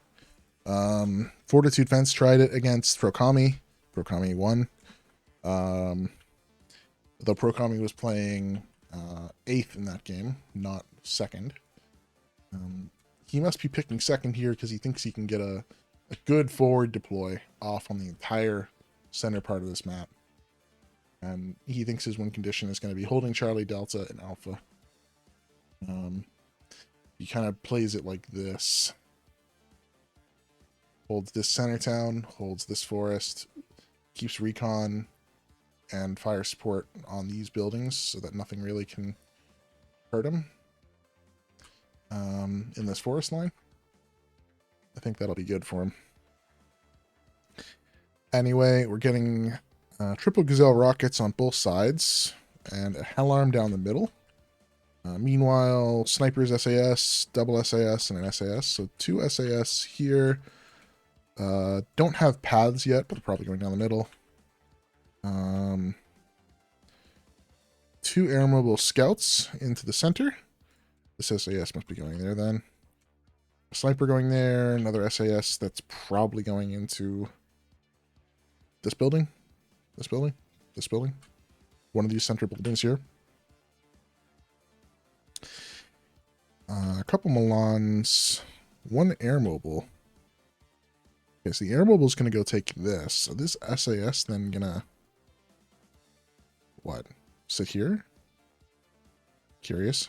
Fortitude Fence tried it against Pro-Commie. Pro-Commie won. Though Pro-Commie was playing 8th in that game, not 2nd. He must be picking 2nd here because he thinks he can get a good forward deploy off on the entire center part of this map. And he thinks his win condition is going to be holding Charlie, Delta, and Alpha. He kind of plays it like this. Holds this center town, holds this forest, keeps recon and fire support on these buildings so that nothing really can hurt him in this forest line. I think that'll be good for him. Anyway, we're getting triple Gazelle rockets on both sides and a Hell Arm down the middle. Meanwhile, snipers SAS, double SAS, and an SAS. So 2 SAS here. Don't have paths yet, but they're probably going down the middle. 2 air mobile scouts into the center. This SAS must be going there then. A sniper going there, another SAS that's probably going into this building. This building. This building. One of these center buildings here. A couple Milans. 1 air mobile. Okay, so the air mobile is going to go take this. So this SAS then gonna what? Sit here? Curious.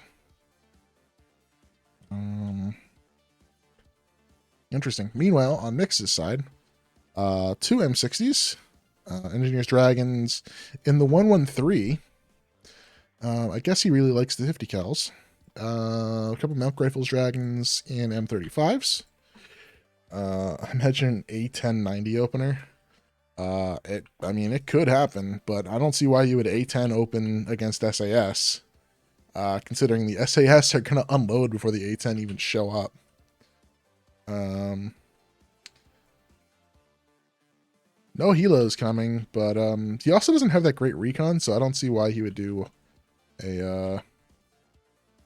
Interesting. Meanwhile, on Mix's side, two M60s, Engineers Dragons in the 113. I guess he really likes the 50 cals. A couple Milk Rifles Dragons in M35s. I imagine A1090 opener. I mean, it could happen, but I don't see why you would A10 open against SAS. Considering the SAS are going to unload before the A10 even show up. No helos coming, but he also doesn't have that great recon, so I don't see why he would do a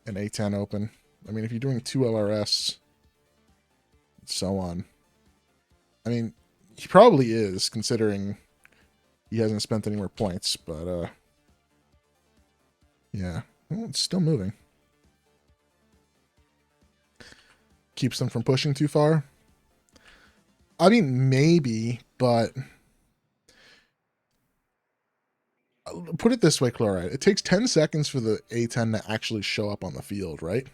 an A10 open. I mean, if you're doing 2 LRS, and so on. I mean, he probably is, considering he hasn't spent any more points, but yeah. Well, it's still moving. Keeps them from pushing too far. I mean, maybe, but put it this way, Chloride. It takes 10 seconds for the A10 to actually show up on the field, right?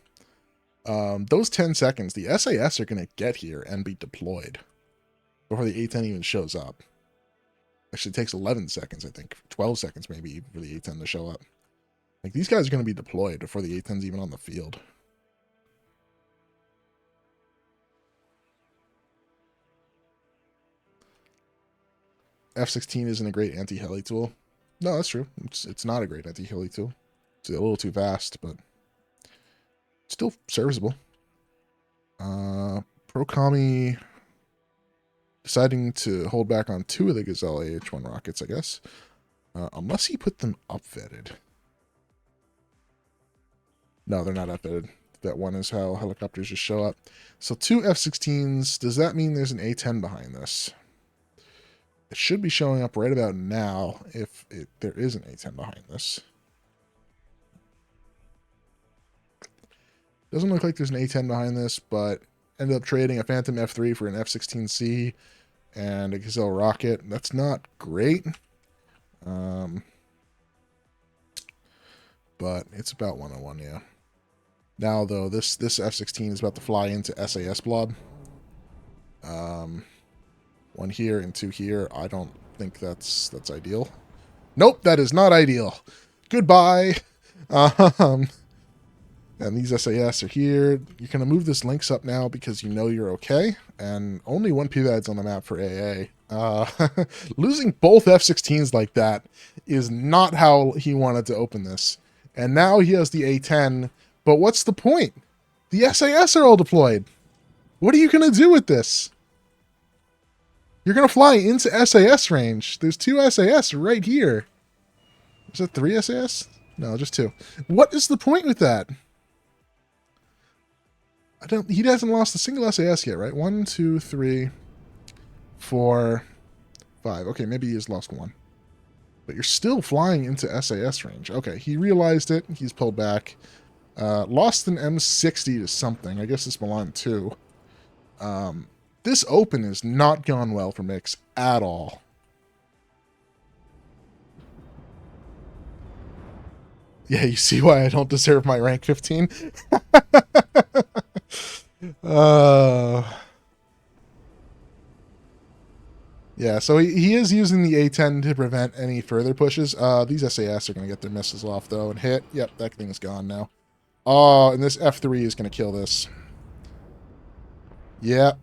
Those 10 seconds, the SAS are going to get here and be deployed before the A10 even shows up. Actually, it takes 11 seconds, I think. 12 seconds, maybe, for the A10 to show up. Like, these guys are going to be deployed before the A10's even on the field. F-16 isn't a great anti-heli tool. No, that's true. It's not a great anti-heli tool. It's a little too fast, but still serviceable. Pro-Kami deciding to hold back on 2 of the Gazelle AH-1 rockets, I guess. Unless he put them upfitted. No, they're not upfitted. That one is how helicopters just show up. So 2 F-16s. Does that mean there's an A-10 behind this? It should be showing up right about now if there is an A-10 behind this. Doesn't look like there's an A-10 behind this, but ended up trading a Phantom F-3 for an F-16C and a Gazelle rocket. That's not great. But it's about 101, yeah. Now, though, this F-16 is about to fly into SAS blob. 1 here and 2 here. I don't think that's ideal. Nope, that is not ideal. Goodbye. And these SAS are here. You're going to move this links up now because you know you're okay. And only 1 PVAD's on the map for AA. Losing both F-16s like that is not how he wanted to open this. And now he has the A-10. But what's the point? The SAS are all deployed. What are you going to do with this? You're going to fly into SAS range. There's 2 SAS right here. Is that 3 SAS? No, just 2. What is the point with that? He hasn't lost a single SAS yet, right? 1, 2, 3, 4, 5. Okay, maybe he has lost 1. But you're still flying into SAS range. Okay, he realized it. He's pulled back. Lost an M60 to something. I guess it's Milan 2. This open has not gone well for Mix at all. Yeah, you see why I don't deserve my rank 15? Yeah, so he is using the A-10 to prevent any further pushes. These SAS are going to get their missiles off, though, and hit. Yep, that thing's gone now. Oh, and this F3 is going to kill this. Yeah.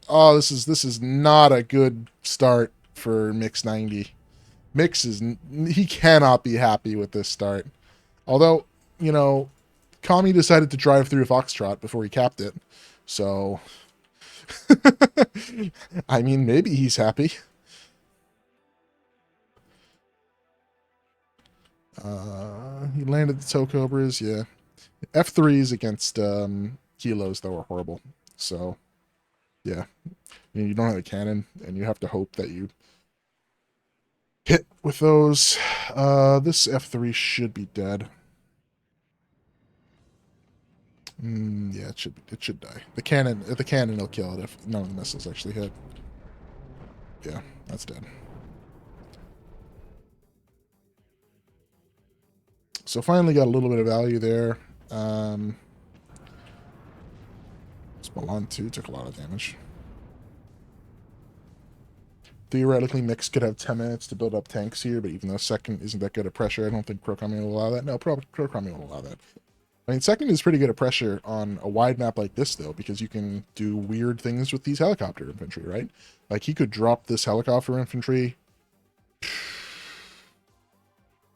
Oh, this is not a good start for Mix 90. Mix he cannot be happy with this start. Although, you know, Kami decided to drive through Foxtrot before he capped it. So, I mean, maybe he's happy. He landed the tow cobras, yeah. F3s against kilos, though, are horrible. So, yeah. You don't have a cannon, and you have to hope that you hit with those. This F3 should be dead. Yeah, it should die. The cannon will kill it if none of the missiles actually hit. Yeah, that's dead. So finally got a little bit of value there. Milan 2 took a lot of damage. Theoretically, Mix could have 10 minutes to build up tanks here, but even though second isn't that good at pressure, I don't think Pro-Kami will allow that. No, Pro-Kami won't allow that. I mean, second is pretty good at pressure on a wide map like this, though, because you can do weird things with these helicopter infantry, right? Like, he could drop this helicopter infantry.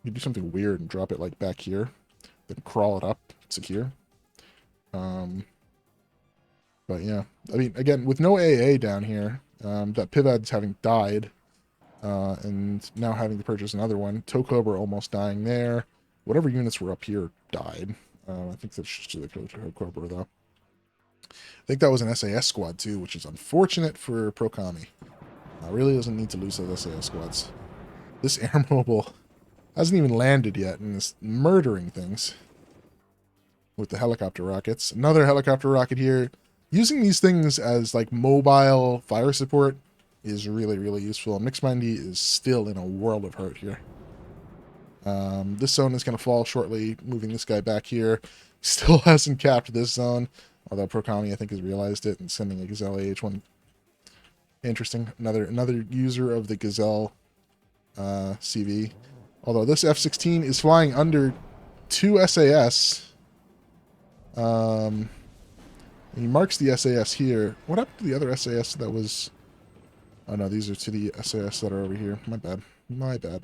You do something weird and drop it, like, back here. Then crawl it up, secure. But, yeah. I mean, again, with no AA down here, that Pivad's having died, and now having to purchase another one. Tokobra almost dying there. Whatever units were up here died. I think that's just the Tokobra, though. I think that was an SAS squad, too, which is unfortunate for Pro-Kami. Really doesn't need to lose those SAS squads. This air mobile hasn't even landed yet and is murdering things with the helicopter rockets. Another helicopter rocket here. Using these things as, like, mobile fire support is really, really useful. Mixmindy is still in a world of hurt here. This zone is going to fall shortly, moving this guy back here. Still hasn't capped this zone, although Pro-Kami, I think, has realized it and sending a Gazelle AH-1. Interesting. Another user of the Gazelle CV. Although this F-16 is flying under 2 SAS. He marks the SAS here. What happened to the other SAS that was... Oh, no, these are to the SAS that are over here. My bad. My bad.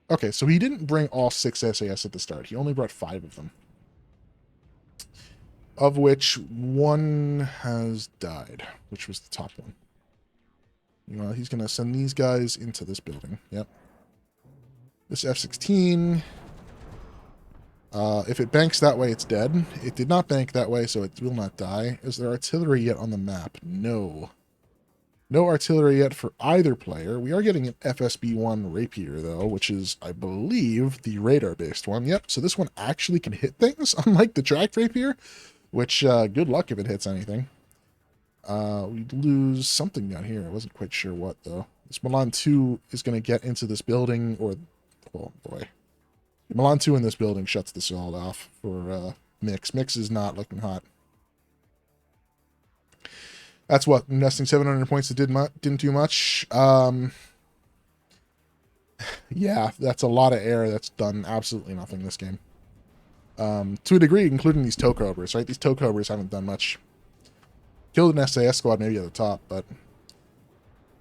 Okay, so he didn't bring all 6 SAS at the start. He only brought 5 of them. Of which 1 has died, which was the top one. You know, he's going to send these guys into this building. Yep. This F-16... if it banks that way, it's dead. It did not bank that way, so it will not die. Is there artillery yet on the map? No. No artillery yet for either player. We are getting an FSB-1 Rapier, though, which is, I believe, the radar-based one. Yep, so this one actually can hit things, unlike the tracked Rapier, which, good luck if it hits anything. We lose something down here. I wasn't quite sure what, though. This Milan 2 is going to get into this building, or... Oh, boy. Milan 2 in this building shuts this all off for Mix. Mix is not looking hot. That's what, investing 700 points that didn't do much. Yeah, that's a lot of air that's done absolutely nothing this game. To a degree, including these Tokobras, right? These Tokobras haven't done much. Killed an SAS squad maybe at the top, but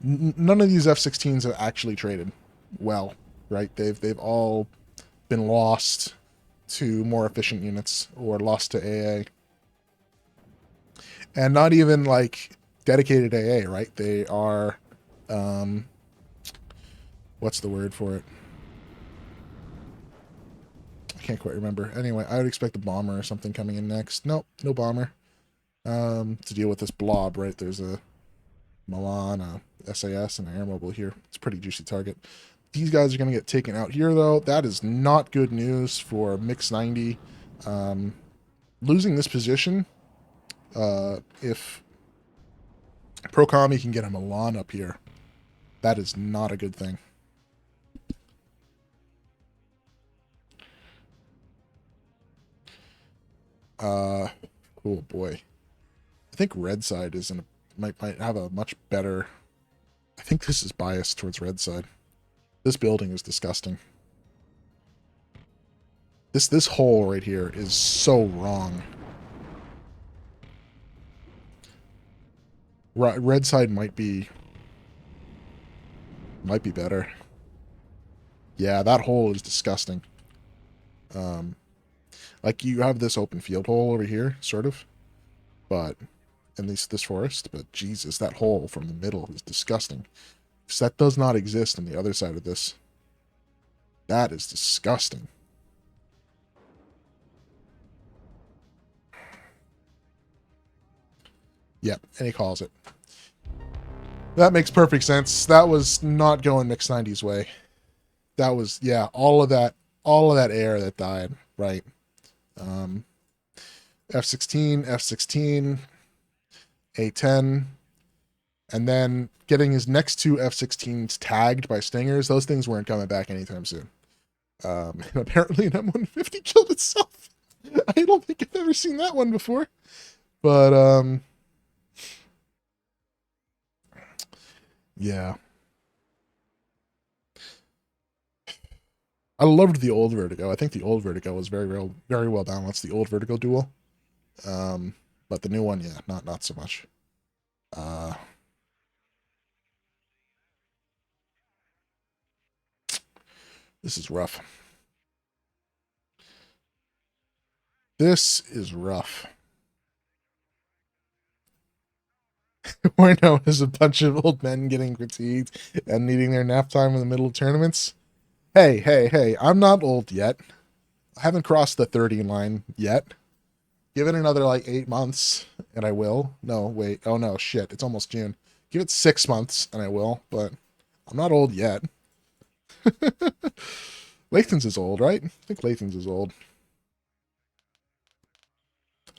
none of these F-16s have actually traded well, right? They've all been lost to more efficient units or lost to AA. And not even like dedicated AA, right? They are, what's the word for it? I can't quite remember. Anyway, I would expect a bomber or something coming in next. Nope, no bomber. To deal with this blob, right? There's a Milan, a SAS, and an air mobile here. It's a pretty juicy target. These guys are going to get taken out here, though. That is not good news for Mix 90. Losing this position, if Pro-Kami can get a Milan up here, that is not a good thing. Oh boy. I think red side is might have a much better... I think this is biased towards red side. This building is disgusting. This hole right here is so wrong. Red side might be better. Yeah, that hole is disgusting. Like you have this open field hole over here, sort of, but in this forest. But Jesus, that hole from the middle is disgusting. Because that does not exist on the other side of this. That is disgusting. Yep, and he calls it. That makes perfect sense. That was not going Mix 90's way. That was, yeah, all of that air that died, right? F-16, F-16, A-10. And then getting his next two F-16s tagged by stingers, those things weren't coming back anytime soon. And apparently an M150 killed itself. I don't think I've ever seen that one before. But, yeah. I loved the old Vertigo. I think the old Vertigo was very well balanced, the old Vertigo duel. But the new one, yeah, not so much. This is rough. This is rough. We're known as a bunch of old men getting fatigued and needing their nap time in the middle of tournaments. Hey, I'm not old yet. I haven't crossed the 30 line yet. Give it another like 8 months and I will. No, wait. Oh no, shit. It's almost June. Give it 6 months and I will, but I'm not old yet. Lathans is old, right? I think Lathans is old.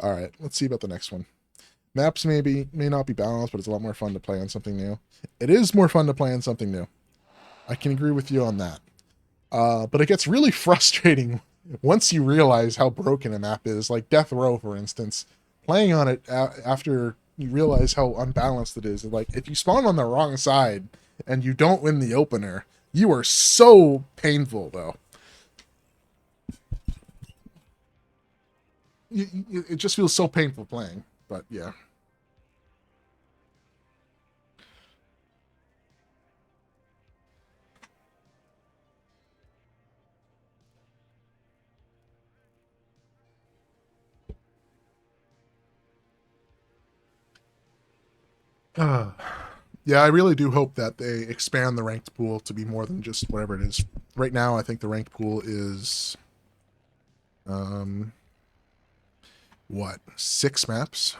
Alright, let's see about the next one. Maps may not be balanced, but it's a lot more fun to play on something new. It is more fun to play on something new. I can agree with you on that. But it gets really frustrating once you realize how broken a map is. Like Death Row, for instance. Playing on it after you realize how unbalanced it is. Like, if you spawn on the wrong side and you don't win the opener, you are so painful, though. It just feels so painful playing. But, yeah. Yeah, I really do hope that they expand the ranked pool to be more than just whatever it is. Right now, I think the ranked pool is, what, 6 maps?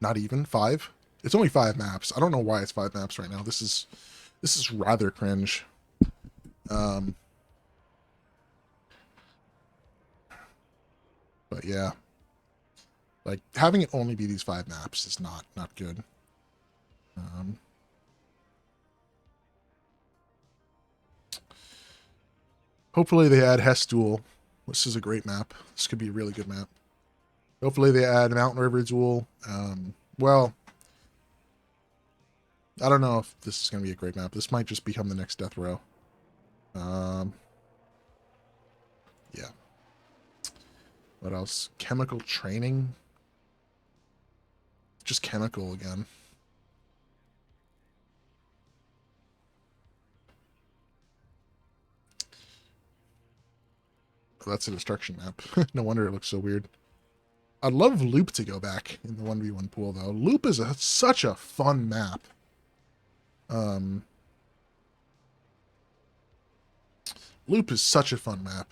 Not even 5. It's only 5 maps. I don't know why it's 5 maps right now. This is rather cringe. But yeah, like having it only be these 5 maps is not good. Hopefully they add Hess Duel. This is a great map. This could be a really good map. Hopefully they add Mountain River Duel. Well, I don't know if this is going to be a great map. This might just become the next Death Row. Yeah. What else? Chemical Training. Just chemical again. Oh, that's a destruction map. No wonder it looks so weird. I'd love Loop to go back in the 1v1 pool, though. Loop is such a fun map. Loop is such a fun map.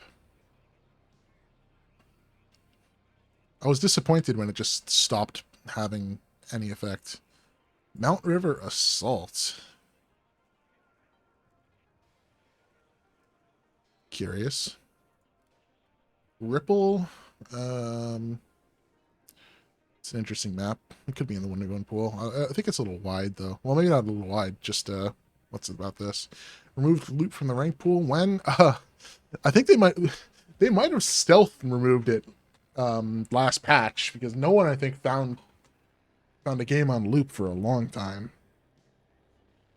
I was disappointed when it just stopped having any effect. Mount River Assault. Curious. Ripple. It's an interesting map. It could be in the 1v1 pool. I think it's a little wide, though. Well, maybe not a little wide. Just, what's it about this? Removed loot from the rank pool. When? I think they might have stealth removed it last patch, because no one, I think, found a game on loop for a long time.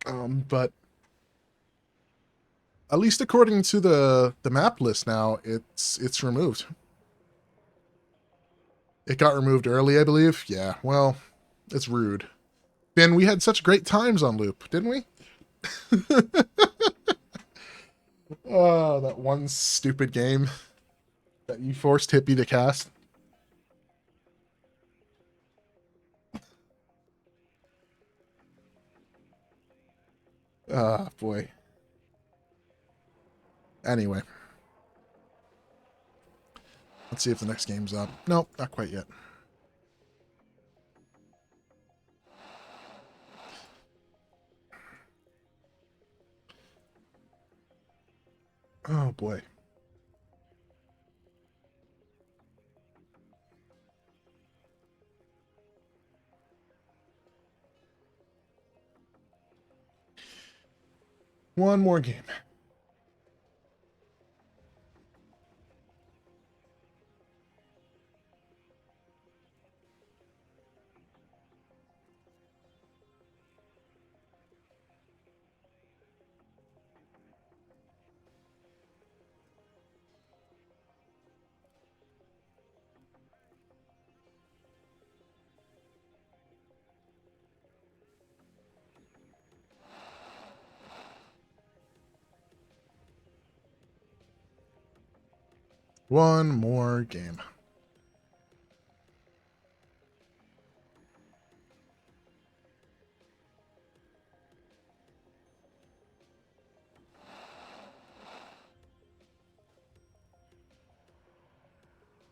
But at least according to the map list now, it's removed. It got removed early, I believe. Yeah, well, it's rude. Ben, we had such great times on loop, didn't we? Oh, that one stupid game that you forced Hippie to cast. Ah, boy. Anyway. Let's see if the next game's up. Nope, not quite yet. Oh, boy. One more game. One more game.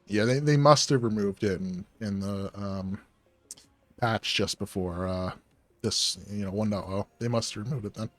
Yeah, they must have removed it in the patch just before this, 1.0. They must have removed it then.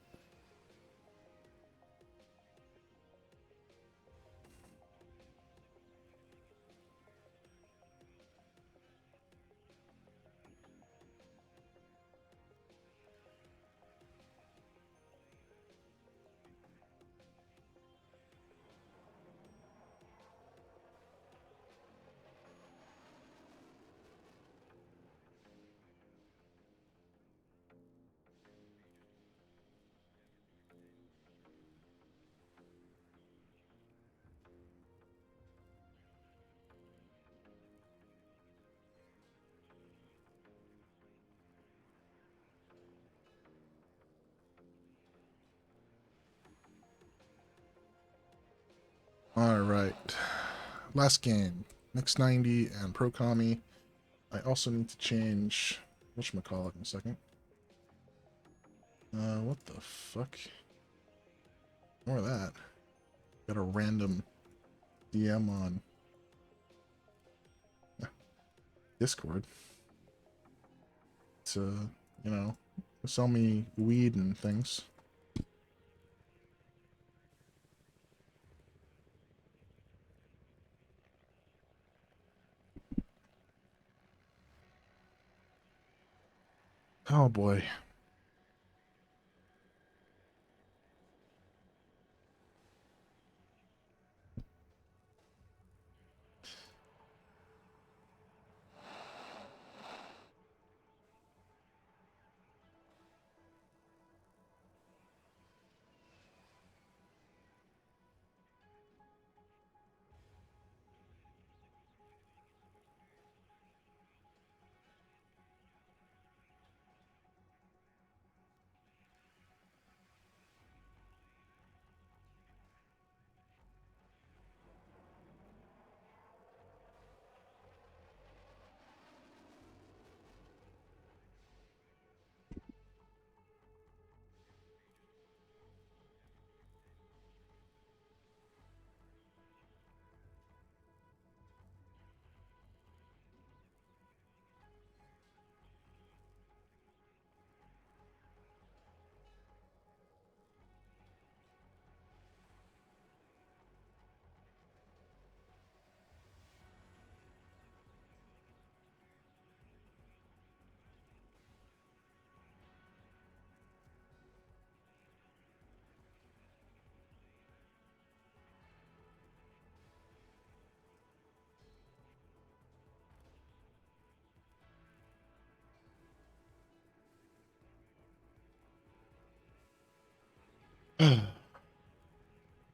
All right. Last game. Mix 90 and Pro Kami. I also need to change whatchamacallit in a second. What the fuck? More of that. Got a random DM on Discord to, sell me weed and things. Oh boy.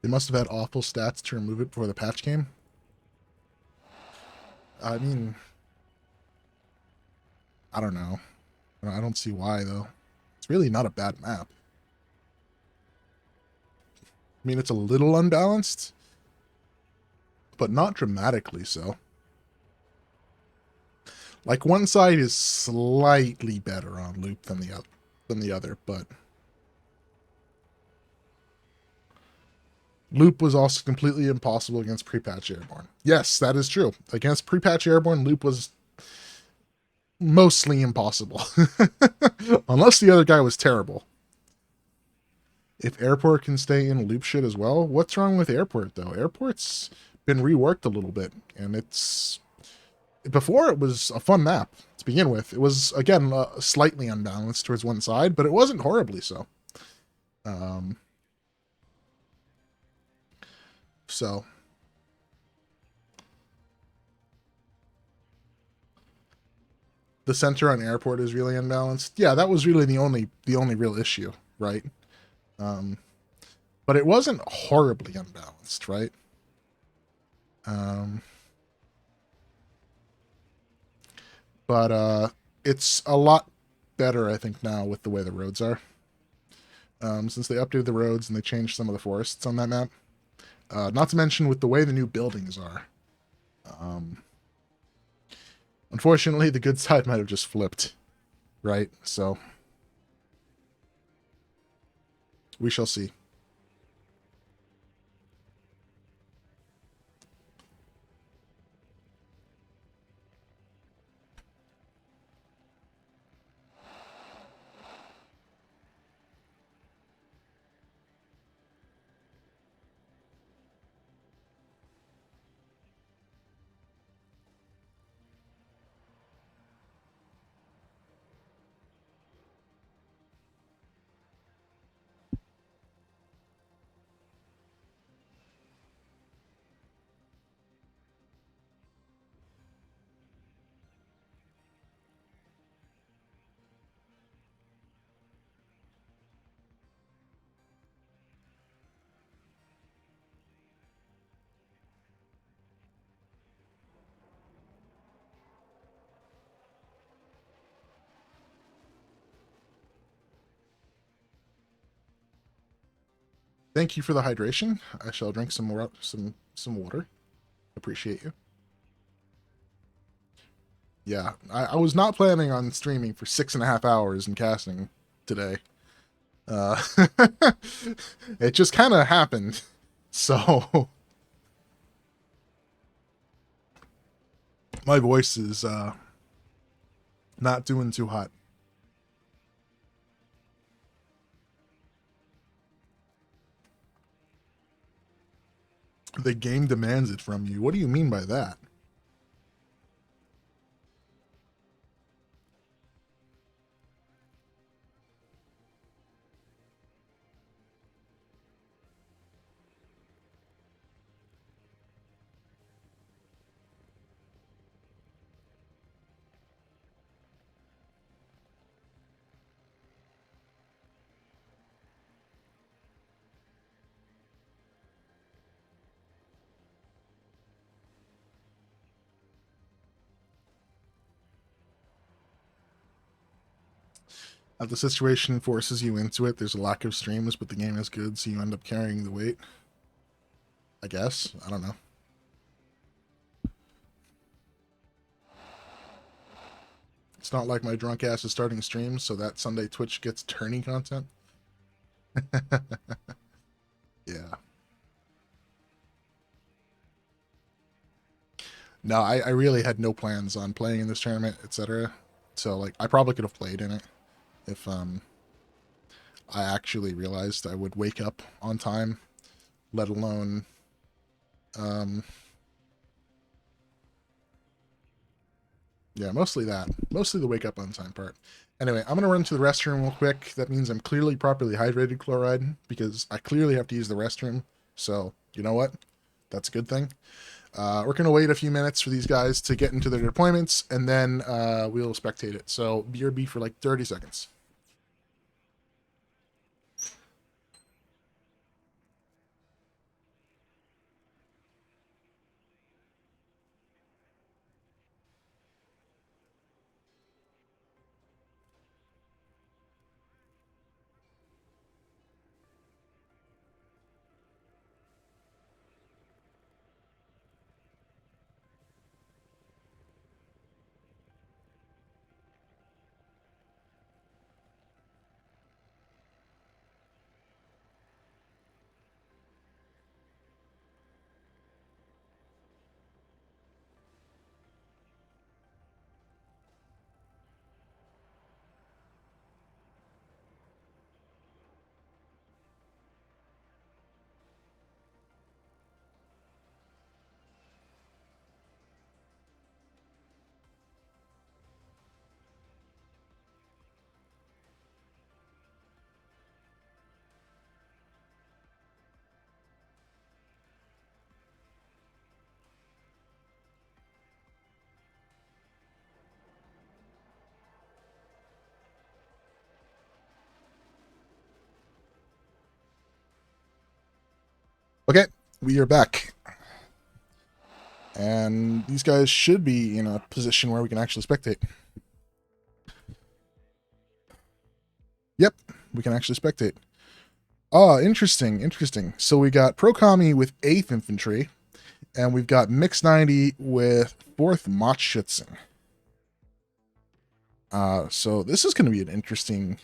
They must have had awful stats to remove it before the patch came. I mean, I don't know. I don't see why, though. It's really not a bad map. I mean, it's a little unbalanced, but not dramatically so. Like, one side is slightly better on loop than the other, but loop was also completely impossible against pre-patch airborne. Yes, that is true. Against pre-patch airborne, loop was mostly impossible. Unless the other guy was terrible. If airport can stay in loop shit as well, what's wrong with airport, though? Airport's been reworked a little bit, and it's... Before, it was a fun map to begin with. It was, again, slightly unbalanced towards one side, but it wasn't horribly so. So the center on airport is really unbalanced. Yeah, that was really the only real issue, right? Um, but it wasn't horribly unbalanced, right? Um, but it's a lot better, I think, now with the way the roads are. Since they updated the roads and they changed some of the forests on that map. Not to mention with the way the new buildings are. Unfortunately, the good side might have just flipped, right? So we shall see. Thank you for the hydration. I shall drink some more, some water. Appreciate you. Yeah, I was not planning on streaming for 6.5 hours and casting today. Uh, it just kind of happened. So my voice is not doing too hot. The game demands it from you. What do you mean by that? If the situation forces you into it, there's a lack of streams, but the game is good, so you end up carrying the weight. I guess. I don't know. It's not like my drunk ass is starting streams, so that Sunday Twitch gets tourney content. Yeah. No, I really had no plans on playing in this tournament, etc. So, like, I probably could have played in it if I actually realized I would wake up on time, let alone yeah, mostly that. Mostly the wake up on time part. Anyway, I'm going to run to the restroom real quick. That means I'm clearly properly hydrated, Chloride, because I clearly have to use the restroom. So, you know what? That's a good thing. We're going to wait a few minutes for these guys to get into their deployments, and then we'll spectate it. So, BRB for like 30 seconds. Okay, we are back. And these guys should be in a position where we can actually spectate. Yep, we can actually spectate. Ah, interesting, interesting. So we got Pro Kami with 8th Infantry, and we've got Mix 90 with 4th Machschützen. So this is going to be an interesting,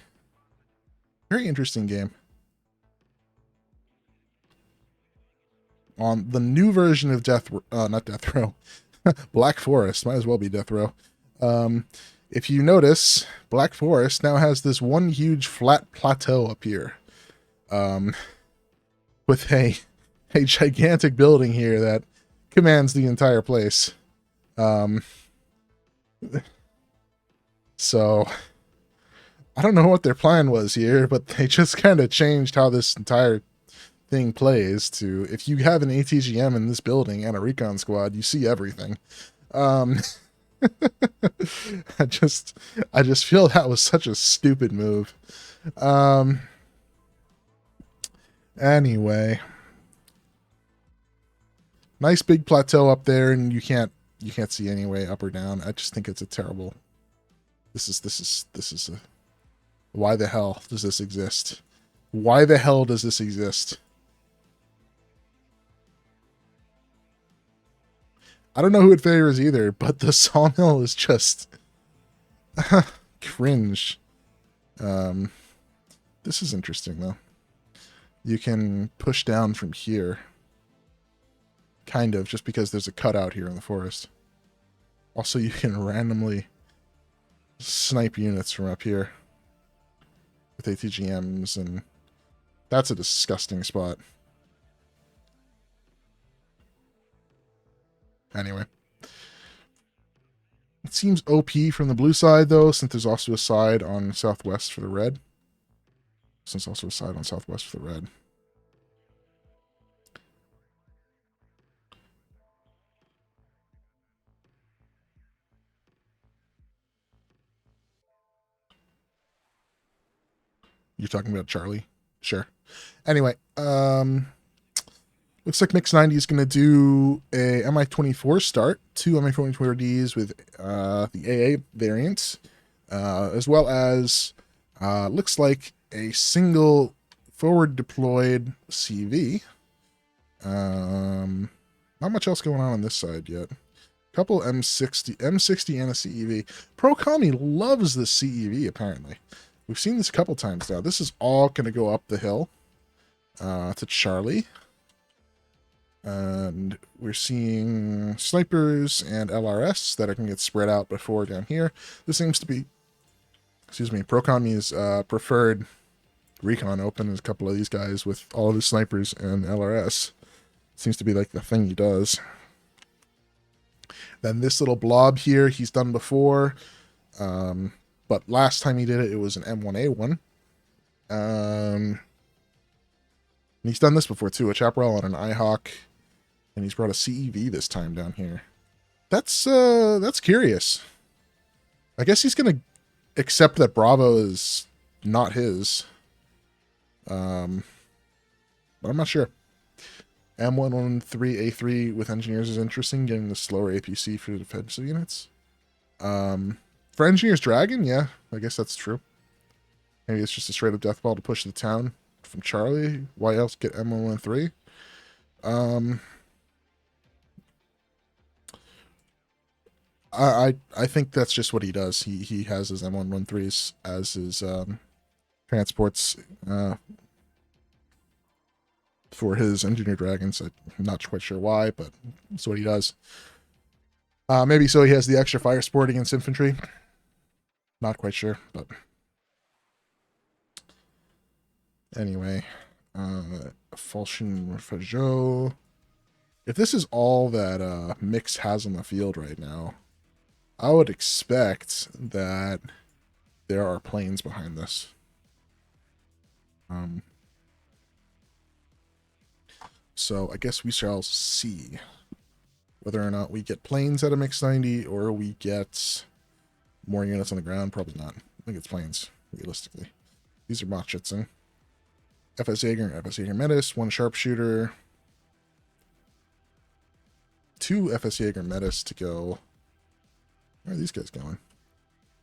very interesting game. On the new version of not Death Row, Black Forest, might as well be Death Row. If you notice, Black Forest now has this one huge flat plateau up here. With a gigantic building here that commands the entire place. So, I don't know what their plan was here, but they just kind of changed how this entire thing plays to, if you have an ATGM in this building and a recon squad, you see everything. I just feel that was such a stupid move. Anyway, nice big plateau up there, and you can't see any way up or down. I just think it's a terrible. This is a. Why the hell does this exist? Why the hell does this exist? I don't know who it favors either, but the sawmill is just cringe. This is interesting though. You can push down from here. Kind of, just because there's a cutout here in the forest. Also, you can randomly snipe units from up here with ATGMs, and that's a disgusting spot. Anyway. It seems OP from the blue side, though, since there's also a side on southwest for the red. Since also a side on southwest for the red. You're talking about Charlie? Sure. Anyway, looks like Mix 90 is going to do a MI-24 start, 2 MI-24Ds with the AA variant, as well as looks like a single forward deployed CV. Not much else going on this side yet. Couple M60 and a CEV. Pro Kami loves this CEV, apparently. We've seen this a couple times now. This is all going to go up the hill to Charlie. And we're seeing snipers and LRS that are going to get spread out before down here. This seems to be, Pro Kami's preferred recon open is a couple of these guys with all of his snipers and LRS. Seems to be like the thing he does. Then this little blob here, he's done before. But last time he did it, it was an M1A1. And he's done this before too, a Chaparral on an IHawk. And he's brought a CEV this time down here. That's curious. I guess he's going to accept that Bravo is not his. But I'm not sure. M113A3 with engineers is interesting, getting the slower APC for the defensive units. For Engineers Dragon, yeah, I guess that's true. Maybe it's just a straight up death ball to push the town from Charlie. Why else get M113? I think that's just what he does. He has his M113s as his transports for his Engineer Dragons. I'm not quite sure why, but that's what he does. Maybe so he has the extra fire support against infantry. Not quite sure, but anyway, Falchion Fajot. If this is all that Mix has on the field right now, I would expect that there are planes behind this. So I guess we shall see whether or not we get planes out of Mix 90 or we get more units on the ground. Probably not. I think it's planes, realistically. These are Machschützen. FS Jaeger and FS Jaeger Metis, one sharpshooter. two FS Jaeger metas to go. Where are these guys going?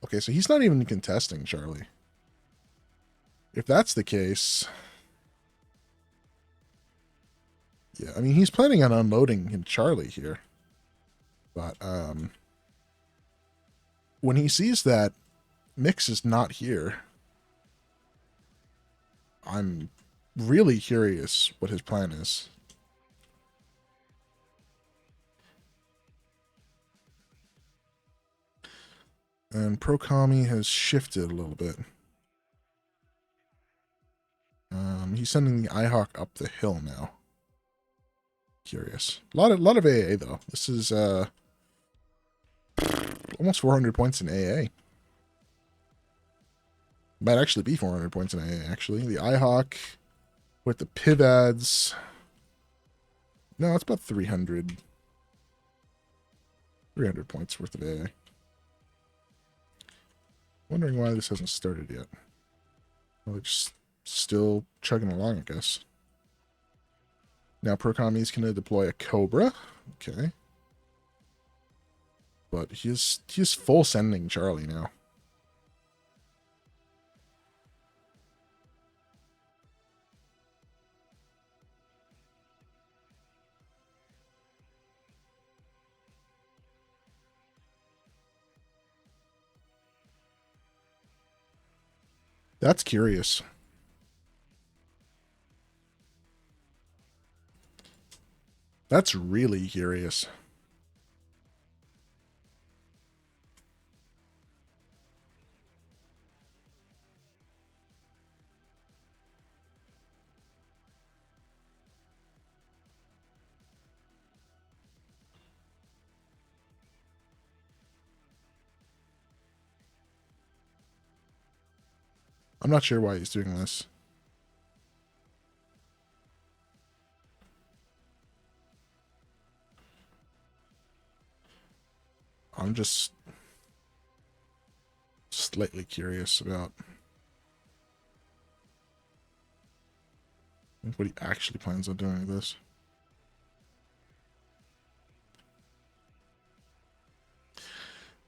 Okay, so he's not even contesting Charlie. If that's the case... Yeah, I mean, he's planning on unloading in Charlie here. But, when he sees that Mix is not here, I'm really curious what his plan is. And Pro-Kami has shifted a little bit. He's sending the IHawk up the hill now. Curious. A lot of AA though. This is almost 400 points in AA. Might actually be 400 points in AA, actually. The IHawk with the Pivads. No, it's about 300. 300 points worth of AA. Wondering why this hasn't started yet. Well, it's just still chugging along, I guess. Now Pro-Kami's going to deploy a Cobra. Okay. But he's full sending Charlie now. That's curious. That's really curious. I'm not sure why he's doing this. I'm just slightly curious about what he actually plans on doing with this.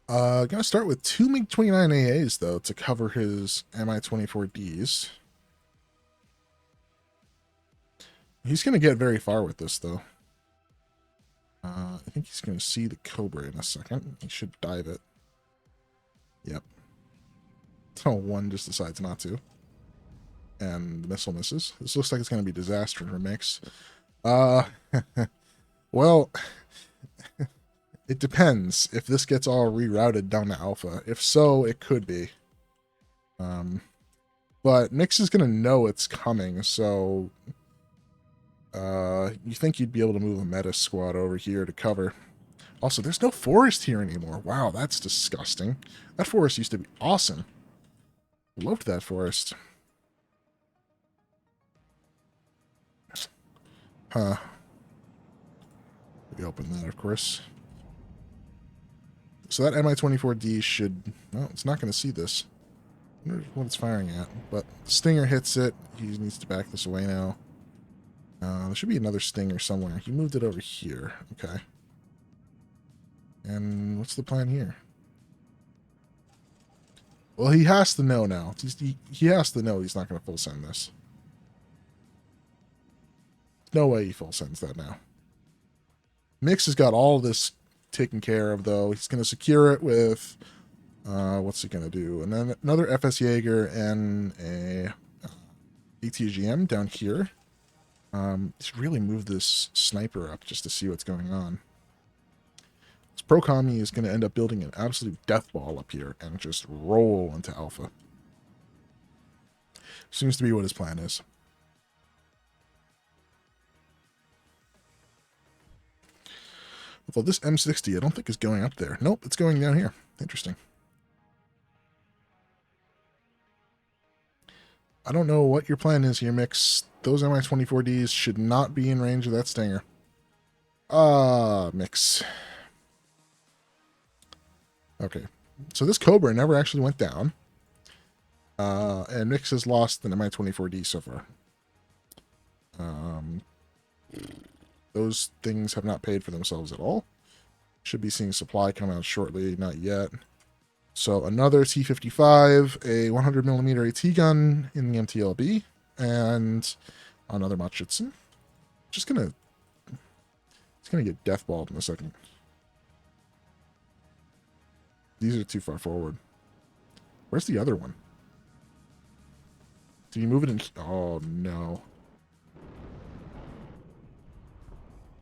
Gonna start with two MiG-29 AAs, though, to cover his Mi-24Ds. He's gonna get very far with this, though. I think he's gonna see the Cobra in a second. He should dive it. Yep. Oh, one just decides not to. And the missile misses. This looks like it's gonna be disaster for Mix. Well... It depends if this gets all rerouted down to Alpha. If so, it could be. But Mix is going to know it's coming, so... you think you'd be able to move a meta squad over here to cover. Also, there's no forest here anymore. Wow, that's disgusting. That forest used to be awesome. Loved that forest. Huh. We open that, of course. So that Mi-24D should... Well, it's not going to see this. I wonder what it's firing at. But Stinger hits it. He needs to back this away now. There should be another Stinger somewhere. He moved it over here. Okay. And what's the plan here? Well, he has to know now. He has to know he's not going to full send this. No way he full sends that now. Mix has got all this taken care of, though. He's going to secure it with what's he going to do? And then another FS Jaeger and a ATGM down here. He's really moved this sniper up just to see what's going on. This Pro-Kami is going to end up building an absolute death ball up here and just roll into Alpha. Seems to be what his plan is. Although this M60, I don't think is going up there. Nope, it's going down here. Interesting. I don't know what your plan is here, Mix. Those Mi-24Ds should not be in range of that Stinger. Mix. Okay. So this Cobra never actually went down. And Mix has lost the Mi-24D so far. Those things have not paid for themselves at all. Should be seeing supply come out shortly, not yet. So another T-55, a 100mm AT gun in the MTLB, and another Machitsen. It's gonna get deathballed in a second. These are too far forward. Where's the other one? Did you move it in? Oh no.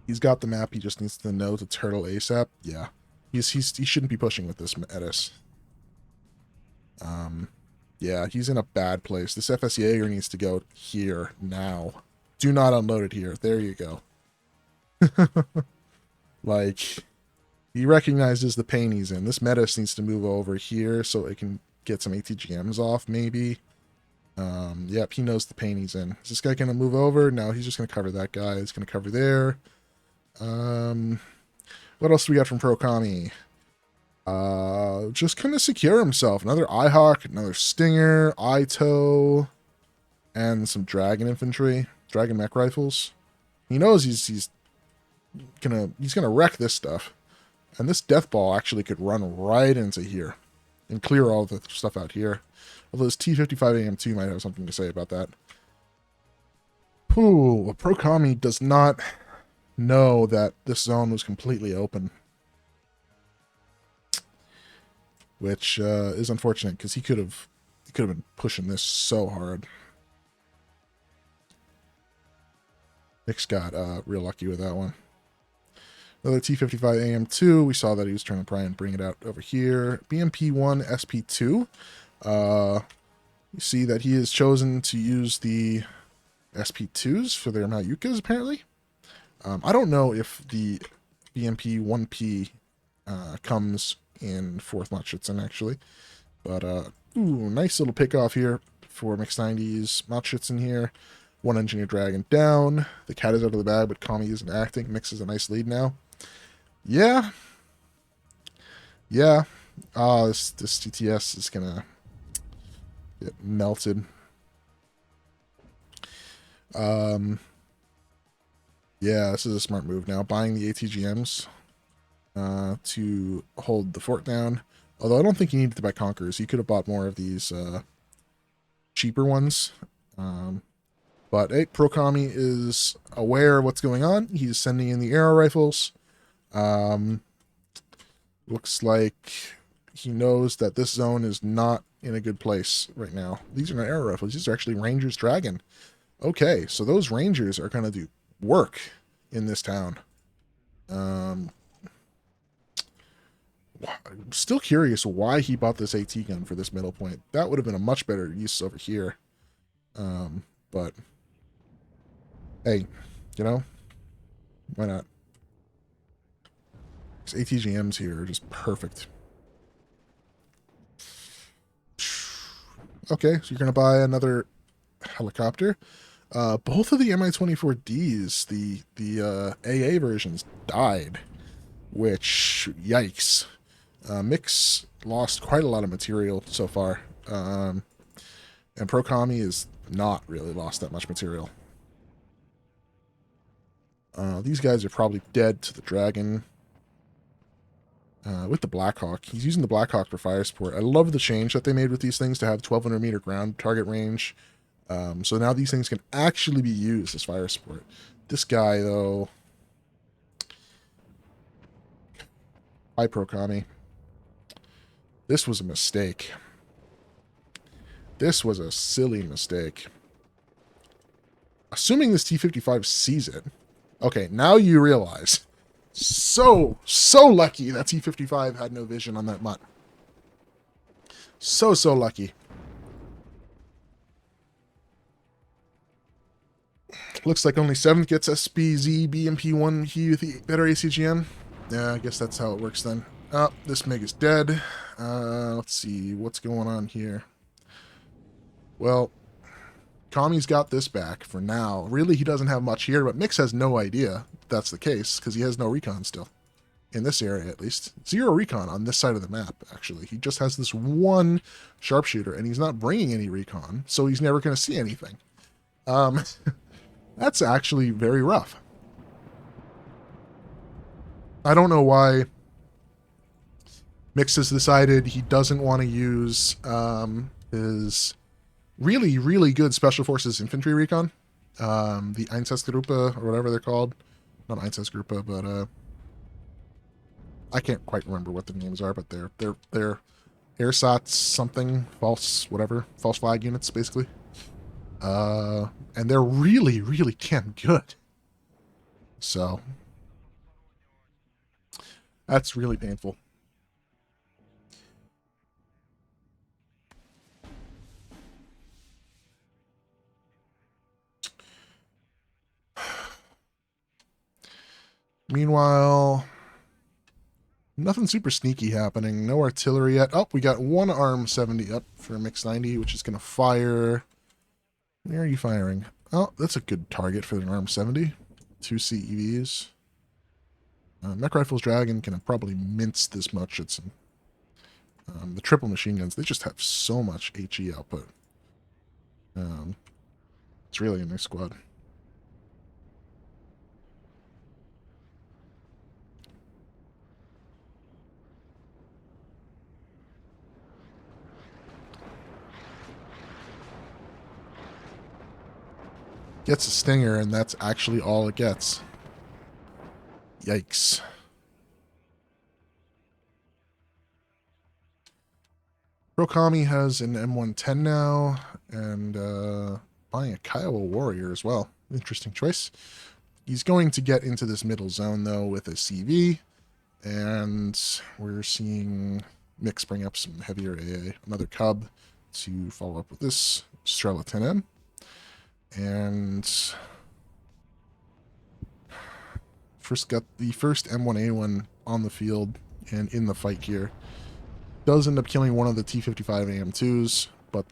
He's got the map. He just needs to know to turtle ASAP. Yeah, he shouldn't be pushing with this Edis. Yeah, he's in a bad place. This FS Jaeger needs to go here now. Do not unload it here. There you go. Like, he recognizes the pain he's in. This Metis needs to move over here so it can get some ATGMs off, maybe. Yep, he knows the pain he's in. Is this guy going to move over? No, he's just going to cover that guy. He's going to cover there. What else do we got from Pro-Kami? Just kind of secure himself. Another IHawk, another Stinger, ITO, and some Dragon Infantry, Dragon Mech Rifles. He knows he's gonna wreck this stuff. And this Death Ball actually could run right into here and clear all the stuff out here. Although this T-55AM2 might have something to say about that. Ooh, Pro-Kami does not know that this zone was completely open. Which is unfortunate, because he could have been pushing this so hard. Nick's got real lucky with that one. Another T-55AM2. We saw that he was trying to try and bring it out over here. BMP-1 SP2. You see that he has chosen to use the SP2s for their Mayukas, apparently. I don't know if the BMP-1P comes in 4th Machitsen, actually. But, ooh, nice little pick off here for Mixed 90s Machitsen here. 1 Engineer Dragon down. The cat is out of the bag, but Kami isn't acting. Mix is a nice lead now. Yeah. Yeah. This TTS is gonna get melted. Yeah, this is a smart move now. Buying the ATGMs to hold the fort down. Although I don't think he needed to buy Conquerors. He could have bought more of these cheaper ones. But hey, Pro-Kami is aware of what's going on. He's sending in the arrow rifles. Looks like he knows that this zone is not in a good place right now. These are not arrow rifles. These are actually Rangers Dragon. Okay, so those Rangers are going to do work in this town. I'm still curious why he bought this AT gun for this middle point. That would have been a much better use over here. But hey, you know, why not? These ATGMs here are just perfect. Okay, so you're going to buy another helicopter. Both of the Mi-24Ds, the AA versions, died. Which, yikes. Mix lost quite a lot of material so far. And Pro-Kami has not really lost that much material. These guys are probably dead to the Dragon. With the Blackhawk. He's using the Blackhawk for fire support. I love the change that they made with these things to have 1,200 meter ground target range. So now these things can actually be used as fire support. This guy, though... Hi, Pro-Kami. This was a mistake. This was a silly mistake. Assuming this T-55 sees it. Okay, now you realize... So lucky that T-55 had no vision on that mutt. So lucky. Looks like only 7th gets SPZ, BMP-1 He with the better ACGM. Yeah, I guess that's how it works then. Oh, this MiG is dead. Let's see, what's going on here? Well, Kami's got this back for now. Really, he doesn't have much here, but Mix has no idea that's the case, because he has no recon still. In this area, at least. 0 recon on this side of the map, actually. He just has this one sharpshooter, and he's not bringing any recon, so he's never going to see anything. That's actually very rough. I don't know why Mix has decided he doesn't want to use his really, really good Special Forces infantry recon. The Einsatzgruppe, or whatever they're called. Not Einsatzgruppe, but I can't quite remember what the names are, but they're Airsats something, false, whatever, false flag units, basically. And they're really, really damn good. So, that's really painful. Meanwhile, nothing super sneaky happening. No artillery yet. Oh, we got one arm 70 up for Mix 90, which is going to fire. Where are you firing? Oh, that's a good target for an arm 70. 2 CEVs. Mech Rifles Dragon can probably mince this much. It's the triple machine guns. They just have so much HE output. It's really a nice squad. Gets a stinger, and that's actually all it gets. Yikes. Prokami has an M110 now, and buying a Kiowa Warrior as well. Interesting choice. He's going to get into this middle zone, though, with a CV, and we're seeing Mix bring up some heavier AA. Another Cub to follow up with this Strela 10M. And first got the first M1A1 on the field and in the fight here. Does end up killing one of the T-55 AM2s, but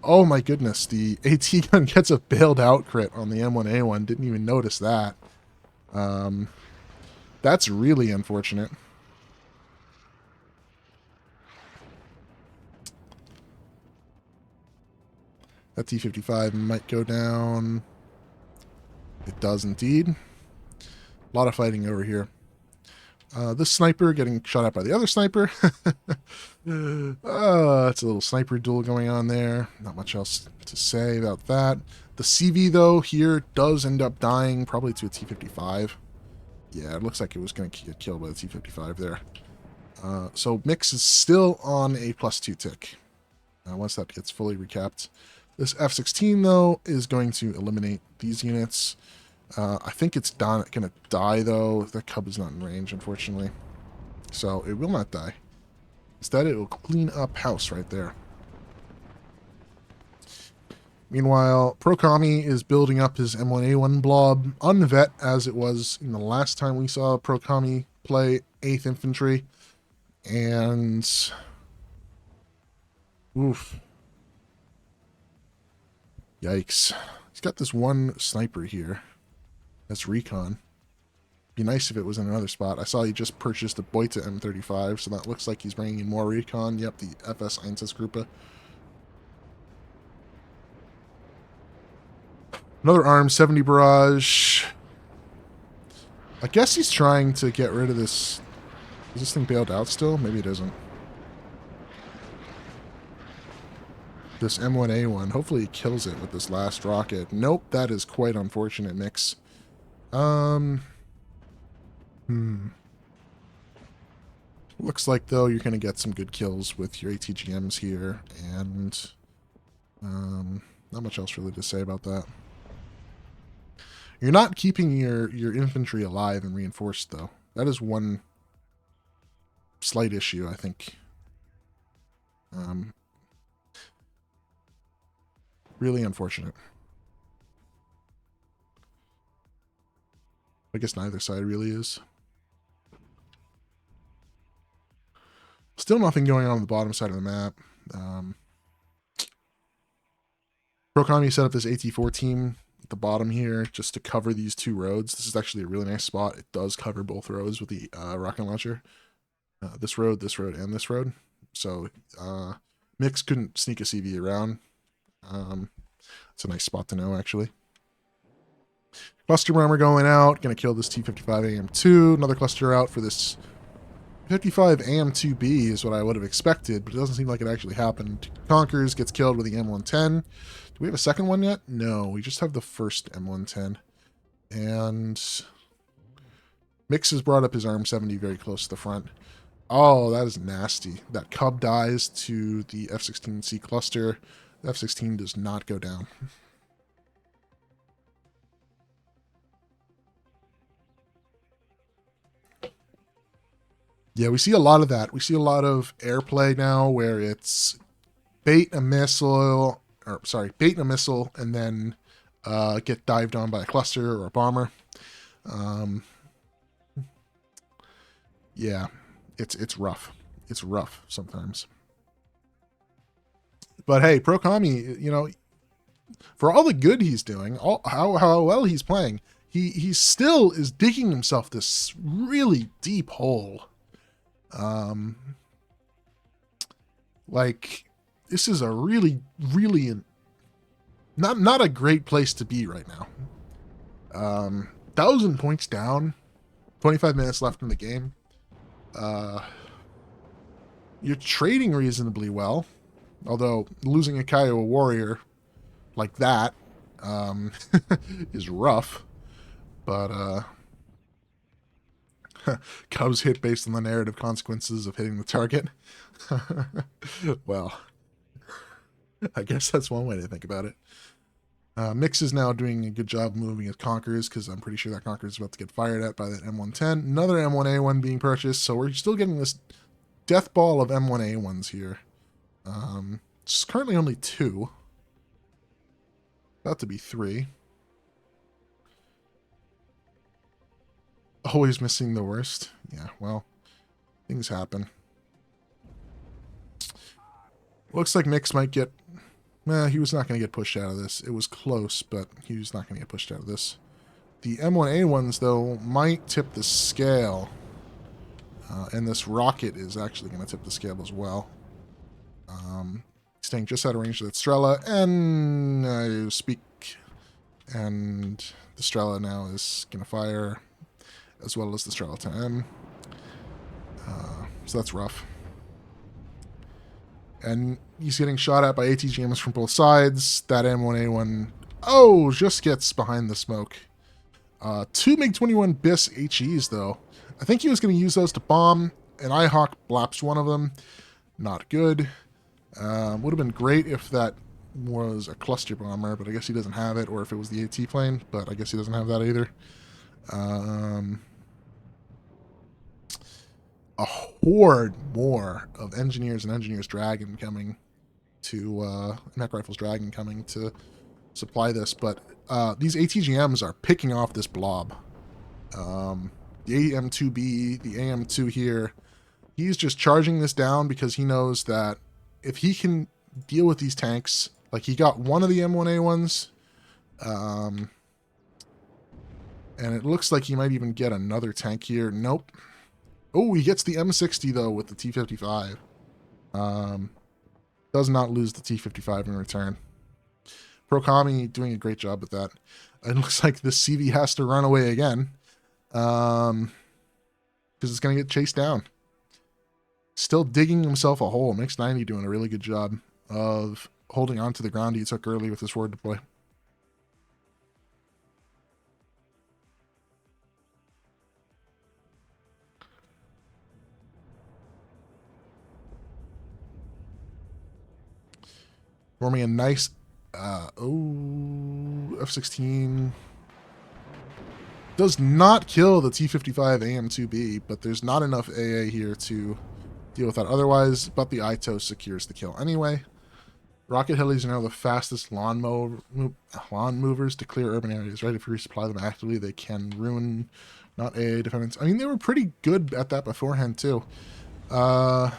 oh my goodness, the AT gun gets a bailed out crit on the M1A1. Didn't even notice that. That's really unfortunate. That T-55 might go down. It does indeed. A lot of fighting over here. This sniper getting shot at by the other sniper. It's a little sniper duel going on there. Not much else to say about that. The CV, though, here does end up dying, probably to a T-55. Yeah, it looks like it was going to get killed by the T-55 there. So Mix is still on a +2 tick. Once that gets fully recapped. This F-16, though, is going to eliminate these units. I think it's going to die, though. The Cub is not in range, unfortunately. So it will not die. Instead, it will clean up house right there. Meanwhile, Prokami is building up his M1A1 blob, unvet as it was in the last time we saw Prokami play 8th Infantry. And oof. Yikes. He's got this one sniper here. That's recon. Be nice if it was in another spot. I saw he just purchased a Beute M35, so that looks like he's bringing in more recon. Yep, the FS Einsatzgruppe. Another arm, 70 barrage. I guess he's trying to get rid of this. Is this thing bailed out still? Maybe it isn't. This M1A1. Hopefully he kills it with this last rocket. Nope, that is quite unfortunate, Mix. Looks like, though, you're going to get some good kills with your ATGMs here, and not much else really to say about that. You're not keeping your infantry alive and reinforced, though. That is one slight issue, I think. Really unfortunate. I guess neither side really is. Still nothing going on the bottom side of the map. Prokami set up this AT4 team at the bottom here just to cover these two roads. This is actually a really nice spot. It does cover both roads with the rocket launcher. This road, and this road. So Mix couldn't sneak a CV around. It's a nice spot to know, actually. Cluster bomber going out. Going to kill this T-55 AM2. Another cluster out for this 55 AM2B is what I would have expected, but it doesn't seem like it actually happened. Conquers gets killed with the M110. Do we have a second one yet? No, we just have the first M110. And Mix has brought up his Arm 70 very close to the front. Oh, that is nasty. That Cub dies to the F-16C cluster. The F-16 does not go down. Yeah, we see a lot of that. We see a lot of airplay now where it's bait a missile, and then get dived on by a cluster or a bomber. Yeah, it's rough. It's rough sometimes. But hey, Pro Kami, you know, for all the good he's doing, how well he's playing, he still is digging himself this really deep hole. Like, this is a really not a great place to be right now. 1,000 points down, 25 minutes left in the game. You're trading reasonably well, although losing a Kiowa warrior like that is rough. But Cubs hit based on the narrative consequences of hitting the target. Well, I guess that's one way to think about it. Mix is now doing a good job moving his Conquerors, because I'm pretty sure that Conqueror is about to get fired at by that M110. Another M1A1 being purchased, so we're still getting this death ball of M1A1s here. It's currently only 2. About to be 3. Always missing the worst. Yeah, well, things happen. Looks like Mix might get... he was not going to get pushed out of this. It was close, but he was not going to get pushed out of this. The M1A1s, though, might tip the scale. And this rocket is actually going to tip the scale as well. Staying just out of range of that Strela, and and the Strela now is going to fire, as well as the Strela 10M. So that's rough. And he's getting shot at by ATGMs from both sides. That M1A1, just gets behind the smoke. 2 MiG-21 BIS HEs, though. I think he was going to use those to bomb, and IHawk blaps one of them. Not good. Would have been great if that was a cluster bomber, but I guess he doesn't have it, or if it was the AT plane, but I guess he doesn't have that either. A horde more of Engineers and Engineers Dragon coming to, Mech Rifles Dragon coming to supply this, but these ATGMs are picking off this blob. The AM2B, the AM2 here, he's just charging this down because he knows that if he can deal with these tanks, like he got one of the M1A1s, and it looks like he might even get another tank here. Nope. Oh, he gets the M60, though, with the T-55. Does not lose the T-55 in return. Pro-Kami doing a great job with that. It looks like the CV has to run away again. Because it's going to get chased down. Still digging himself a hole. Mix 90 doing a really good job of holding on to the ground he took early with his forward deploy. Forming a nice, F-16 does not kill the T-55 AM2B, but there's not enough AA here to deal with that otherwise, but the ITO secures the kill anyway. Rocket helis are now the fastest lawn movers to clear urban areas, right? If you resupply them actively, they can ruin not AA defendants. I mean, they were pretty good at that beforehand, too. That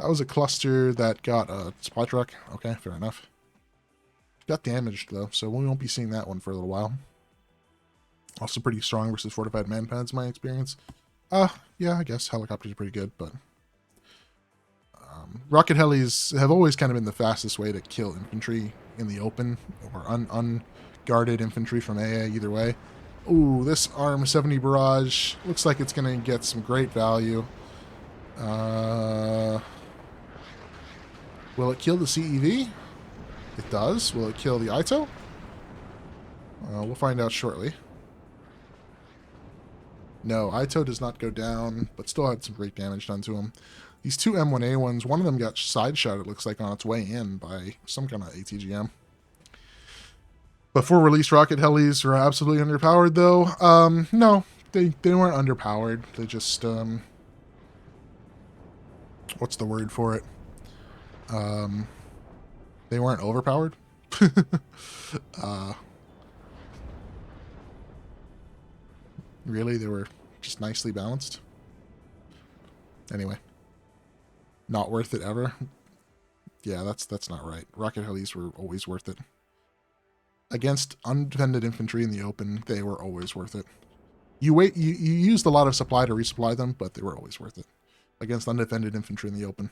was a cluster that got a supply truck. Okay, fair enough. Got damaged, though, so we won't be seeing that one for a little while. Also pretty strong versus fortified manpads, my experience. Yeah, I guess helicopters are pretty good, but... rocket helis have always kind of been the fastest way to kill infantry in the open, or guarded infantry from AA either way. Ooh, this Arm 70 barrage looks like it's going to get some great value. Will it kill the CEV? It does. Will it kill the Ito? We'll find out shortly. No, Ito does not go down, but still had some great damage done to him. These two M1A1s, one of them got side shot, it looks like, on its way in by some kind of ATGM. But for release rocket helis are absolutely underpowered, though. No, they weren't underpowered. They just, what's the word for it? They weren't overpowered. Really, they were just nicely balanced. Anyway, not worth it ever. Yeah, that's not right. Rocket helis were always worth it. Against undefended infantry in the open, they were always worth it. You used a lot of supply to resupply them, but they were always worth it. Against undefended infantry in the open.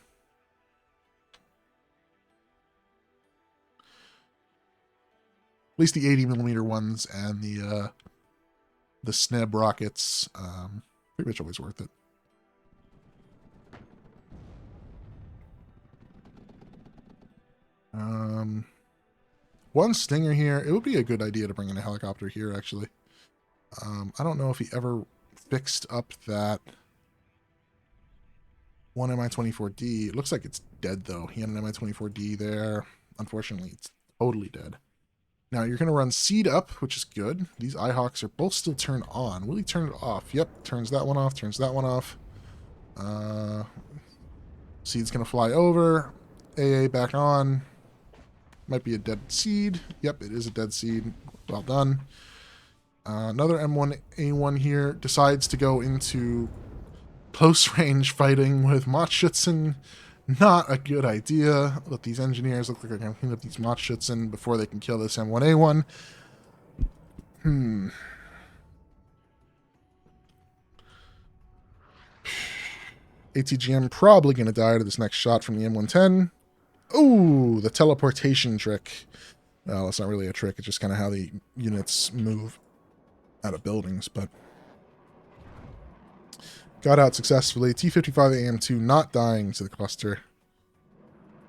At least the 80mm ones and the SNEB rockets, pretty much always worth it. One Stinger here. It would be a good idea to bring in a helicopter here, actually. I don't know if he ever fixed up that one Mi-24D. It looks like it's dead, though. He had an Mi-24D there. Unfortunately, it's totally dead. Now, you're going to run Seed up, which is good. These iHawks are both still turned on. Will he turn it off? Yep, turns that one off, turns that one off. Seed's going to fly over. AA back on. Might be a dead Seed. Yep, it is a dead Seed. Well done. Another M1A1 here decides to go into close range fighting with Machschützen. Not a good idea. Let these engineers look like they're going to clean up these Machschützen before they can kill this M1A1. ATGM probably going to die to this next shot from the M110. Ooh, the teleportation trick. Well, it's not really a trick. It's just kind of how the units move out of buildings, but got out successfully. T-55AM2 not dying to the cluster.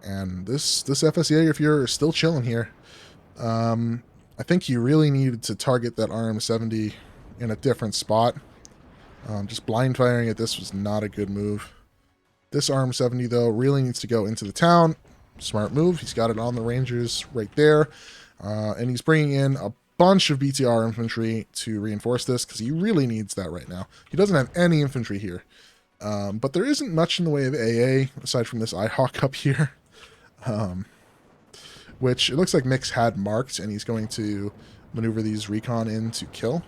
And this FS Jägerführer is still chilling here. I think he really needed to target that RM-70 in a different spot. Just blind firing at this was not a good move. This RM-70, though, really needs to go into the town. Smart move. He's got it on the Rangers right there. And he's bringing in a bunch of BTR infantry to reinforce this, because he really needs that right now. He doesn't have any infantry here. But there isn't much in the way of AA, aside from this iHawk up here. Which it looks like Mix had marked, and he's going to maneuver these recon in to kill.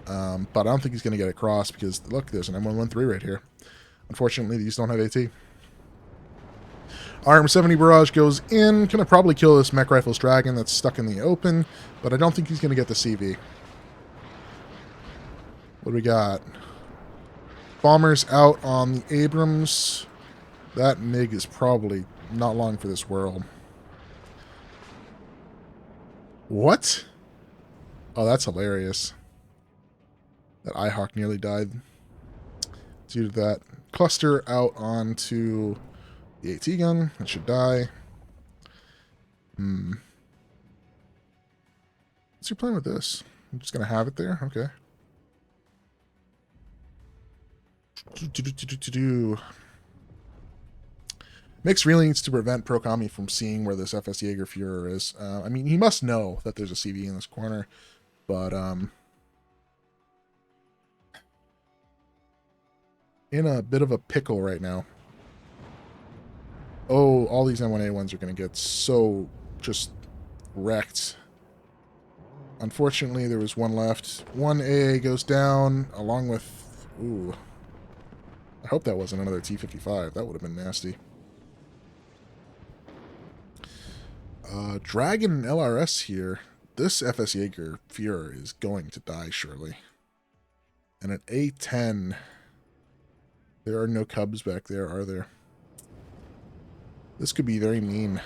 But I don't think he's going to get across, because, look, there's an M113 right here. Unfortunately, these don't have AT. RM-70 barrage goes in. Gonna probably kill this Mech Rifles Dragon that's stuck in the open, but I don't think he's gonna get the CV. What do we got? Bombers out on the Abrams. That MiG is probably not long for this world. What? Oh, that's hilarious. That iHawk nearly died due to that. Cluster out onto the AT gun. It should die. What's your plan with this? I'm just going to have it there? Okay. Mix really needs to prevent Procami from seeing where this FS Jägerführer is. I mean, he must know that there's a CV in this corner, but in a bit of a pickle right now. Oh, all these M1A1s are going to get so just wrecked. Unfortunately, there was one left. One AA goes down, along with... Ooh. I hope that wasn't another T-55. That would have been nasty. Dragon and LRS here. This FS Jägerführer is going to die, surely. And at A10... There are no Cubs back there, are there? This could be very mean.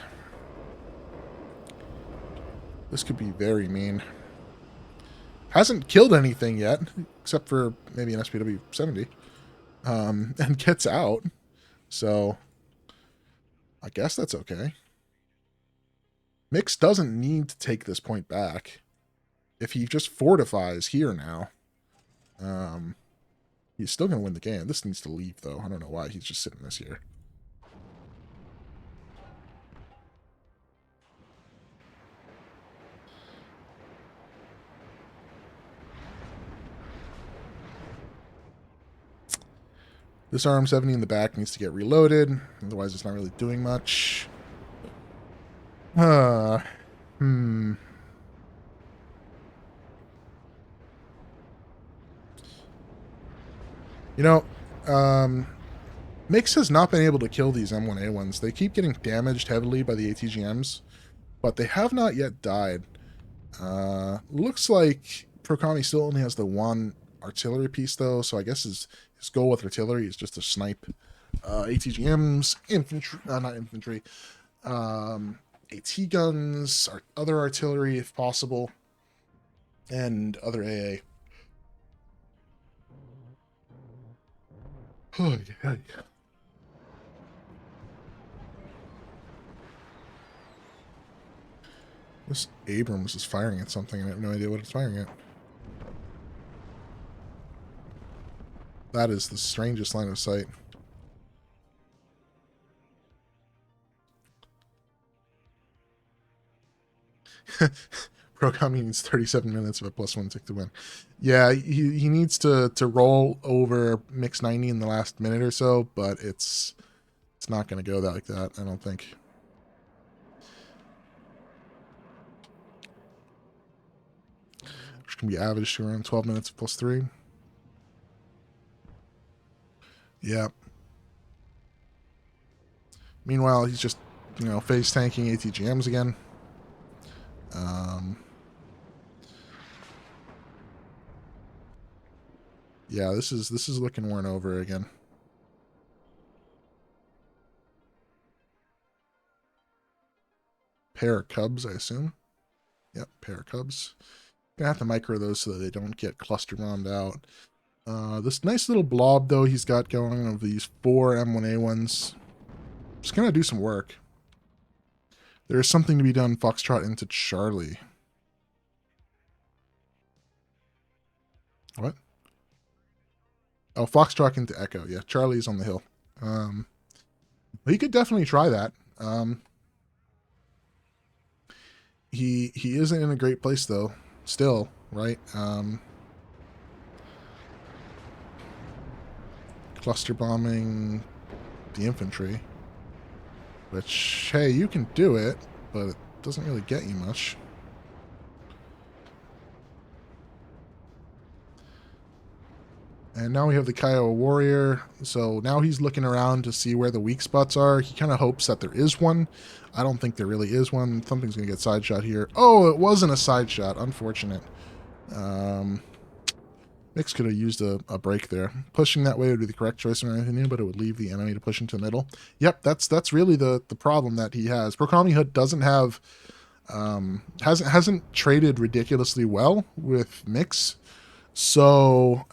This could be very mean. Hasn't killed anything yet, except for maybe an SPW-70, and gets out. So I guess that's okay. Mix doesn't need to take this point back. If he just fortifies here now, he's still going to win the game. This needs to leave, though. I don't know why he's just sitting this here. This RM-70 in the back needs to get reloaded. Otherwise, it's not really doing much. You know, Mix has not been able to kill these M1A1s. They keep getting damaged heavily by the ATGMs, but they have not yet died. Looks like Prokami still only has the one artillery piece, though, so I guess his goal with artillery is just to snipe ATGMs, infantry, not infantry, AT guns, other artillery if possible, and other AA. Oh, yeah. This Abrams is firing at something, and I have no idea what it's firing at. That is the strangest line of sight. Prokami needs 37 minutes of a +1 tick to win. Yeah, he needs to roll over Mix 90 in the last minute or so, but it's not going to go like that, I don't think. Which can be averaged to around 12 minutes of +3. Yeah. Meanwhile, he's just, phase tanking ATGMs again. Yeah, this is looking worn over again. Pair of Cubs, I assume. Yep, pair of Cubs. Gonna have to micro those so that they don't get cluster bombed out. This nice little blob, though, he's got going of these 4 M1A1s. Just gonna do some work. There is something to be done. Foxtrot into Charlie. What? Oh, Foxtrot into Echo. Yeah, Charlie's on the hill. He could definitely try that. He isn't in a great place, though. Still, right? Cluster bombing the infantry. Which, hey, you can do it, but it doesn't really get you much. And now we have the Kiowa Warrior, so now he's looking around to see where the weak spots are. He kind of hopes that there is one. I don't think there really is one. Something's going to get side shot here. Oh, it wasn't a side shot. Unfortunate. Mix could have used a break there. Pushing that way would be the correct choice in my opinion, but it would leave the enemy to push into the middle. Yep, that's really the problem that he has. Prokami Hood doesn't have hasn't traded ridiculously well with Mix. So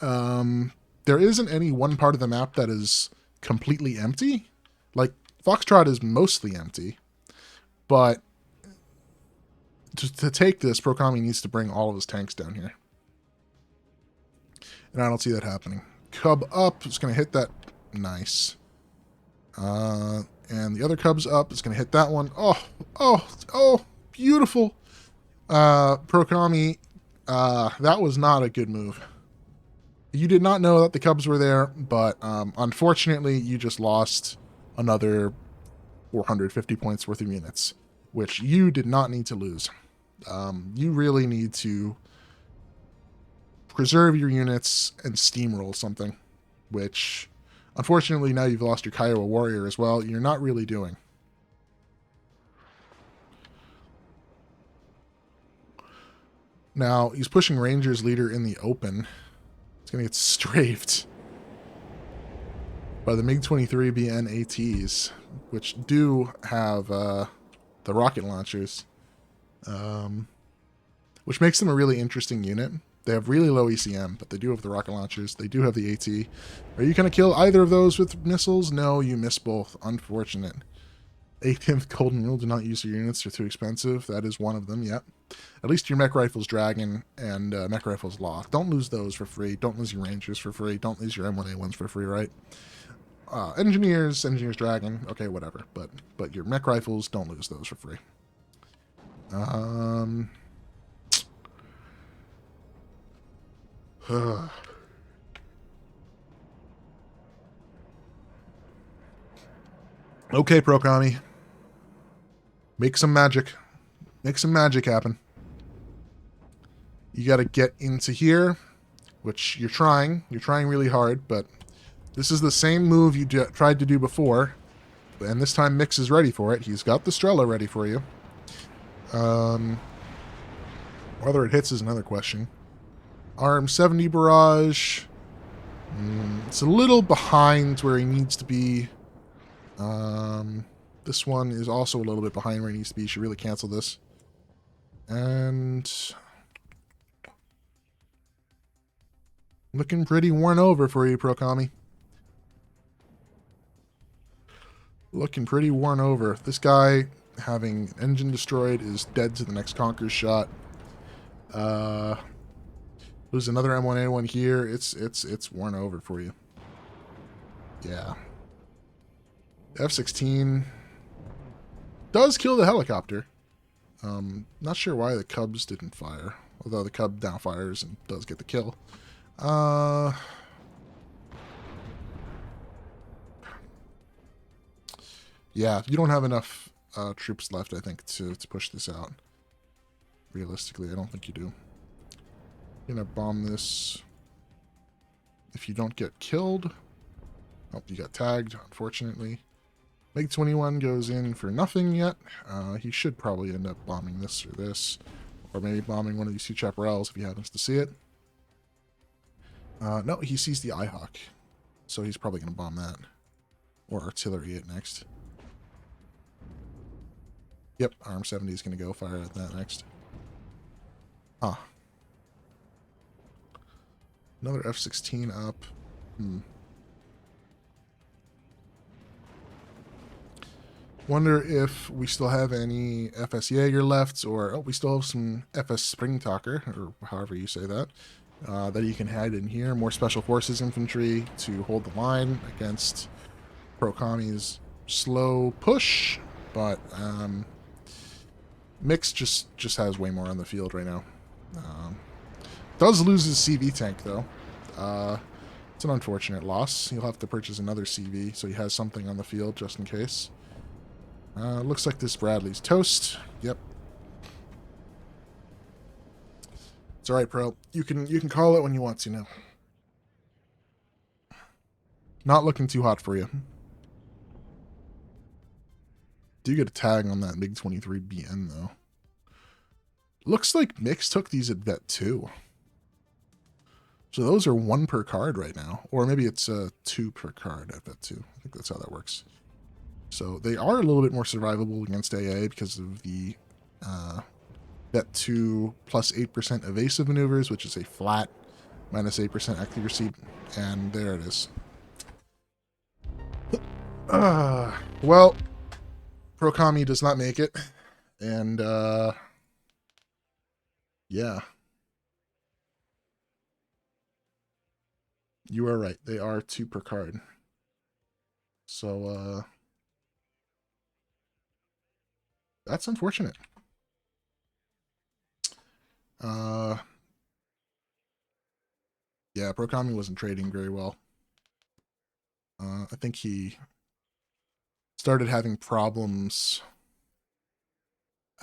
there isn't any one part of the map that is completely empty. Like Foxtrot is mostly empty, but to take this, Prokami needs to bring all of his tanks down here. And I don't see that happening. Cub up is going to hit that. Nice. And the other Cub's up is going to hit that one. Oh, beautiful. Prokami, that was not a good move. You did not know that the Cubs were there, but unfortunately, you just lost another 450 points worth of units, which you did not need to lose. You really need to preserve your units and steamroll something, which unfortunately now you've lost your Kiowa Warrior as well. You're not really doing. Now he's pushing Rangers leader in the open. It's going to get strafed by the MiG-23 BN ATs, which do have the rocket launchers, which makes them a really interesting unit. They have really low ECM, but they do have the rocket launchers. They do have the AT. Are you going to kill either of those with missiles? No, you miss both. Unfortunate. 18th Golden Rule, do not use your units. They're too expensive. That is one of them, yep. At least your mech rifle's Dragon and mech rifle's Loth. Don't lose those for free. Don't lose your Rangers for free. Don't lose your M1A1s for free, right? Engineers Dragon, okay, whatever. But your mech rifles, don't lose those for free. Okay, Pro-Kami. Make some magic. Make some magic happen. You got to get into here, which you're trying. You're trying really hard, but this is the same move you tried to do before, and this time Mix is ready for it. He's got the Strela ready for you. Whether it hits is another question. RM70 barrage. It's a little behind where he needs to be. This one is also a little bit behind where he needs to be. You should really cancel this. And looking pretty worn over for you, Pro-Kami. Looking pretty worn over. This guy, having engine destroyed, is dead to the next Conqueror's shot. Lose another M1A1 here. It's worn over for you. Yeah. F-16 does kill the helicopter. Not sure why the Cubs didn't fire. Although the Cub now fires and does get the kill. Yeah, you don't have enough troops left, I think, to push this out. Realistically, I don't think you do. Gonna bomb this. If you don't get killed. Oh, you got tagged, unfortunately. MiG-21 goes in for nothing yet. He should probably end up bombing this or this. Or maybe bombing one of these two chaparrals if he happens to see it. No, he sees the IHawk. So he's probably going to bomb that. Or artillery it next. Yep, RM70 is going to go fire at that next. Ah. Another F-16 up. Wonder if we still have any FS Jaeger left, or oh, we still have some FS Springtalker, or however you say that, that you can hide in here. More Special Forces infantry to hold the line against Pro-Kami's slow push, but Mix just has way more on the field right now. Does lose his CV tank, though. It's an unfortunate loss. He'll have to purchase another CV, so he has something on the field just in case. Looks like this Bradley's toast. Yep. It's alright, Pro. You can call it when you want to now. Not looking too hot for you. Do get a tag on that MiG-23BN, though. Looks like Mix took these at Vet 2. So those are 1 per card right now. Or maybe it's 2 per card at Vet 2. I think that's how that works. So they are a little bit more survivable against AA because of the Vet 2 plus 8% evasive maneuvers, which is a flat minus 8% accuracy. And there it is. Well, Pro-Kami does not make it. And, yeah. You are right. They are 2 per card. So, that's unfortunate. Yeah, Pro-Kami wasn't trading very well. I think he started having problems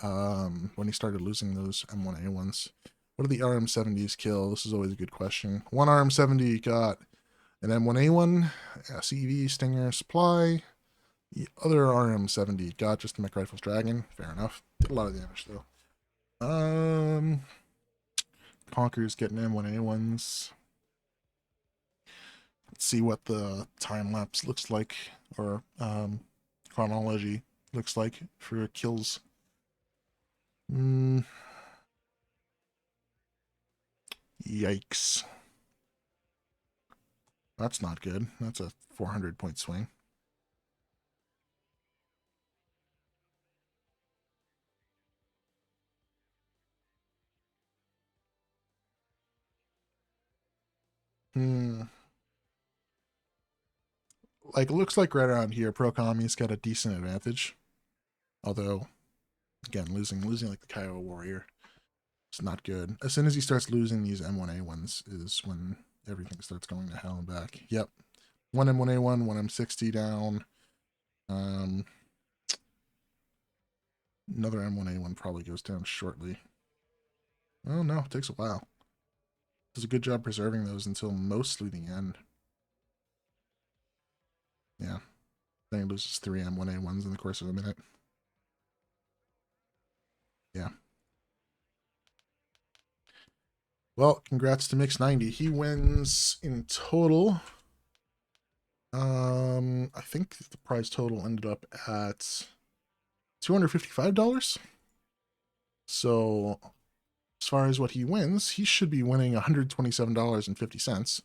when he started losing those M1A1s. What do the RM70s kill? This is always a good question. One RM70 got an M1A1, a CV, Stinger, Supply. The other RM70 got just the mech rifles Dragon. Fair enough. Did a lot of damage though. Conqueror's getting M1A1s. Let's see what the time lapse looks like, or chronology looks like for kills. Yikes. That's not good. That's a 400-point swing. Like, it looks like right around here, Pro Kami's got a decent advantage. Although, again, losing like the Kiowa Warrior, it's not good. As soon as he starts losing these M1A ones is when everything starts going to hell and back. Yep. One M1A1, one M60 down. Another M1A1 probably goes down shortly. Oh no, it takes a while. Does a good job preserving those until mostly the end. Yeah. Then he loses 3 M1A1s in the course of a minute. Yeah. Well, congrats to Mix90. He wins in total. I think the prize total ended up at $255. So, as far as what he wins, he should be winning $127.50.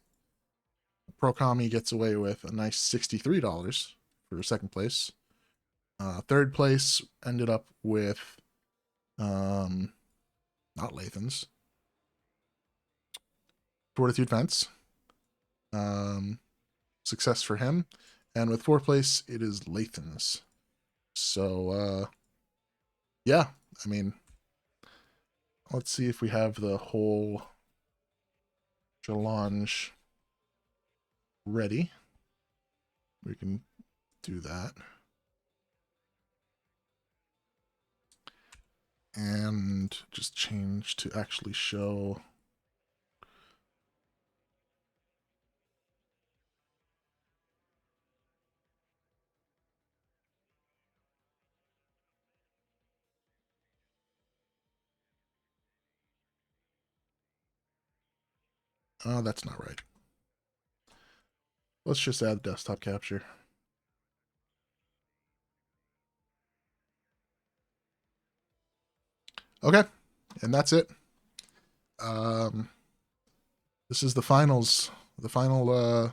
Pro Kami gets away with a nice $63 for second place. Third place ended up with not Lathans, Fortitude Fence. Success for him. And with fourth place, it is Lathans. So, yeah, I mean, let's see if we have the whole challenge ready. We can do that. And just change to actually show. Oh, that's not right. Let's just add desktop capture. Okay, and that's it. This is the finals, the final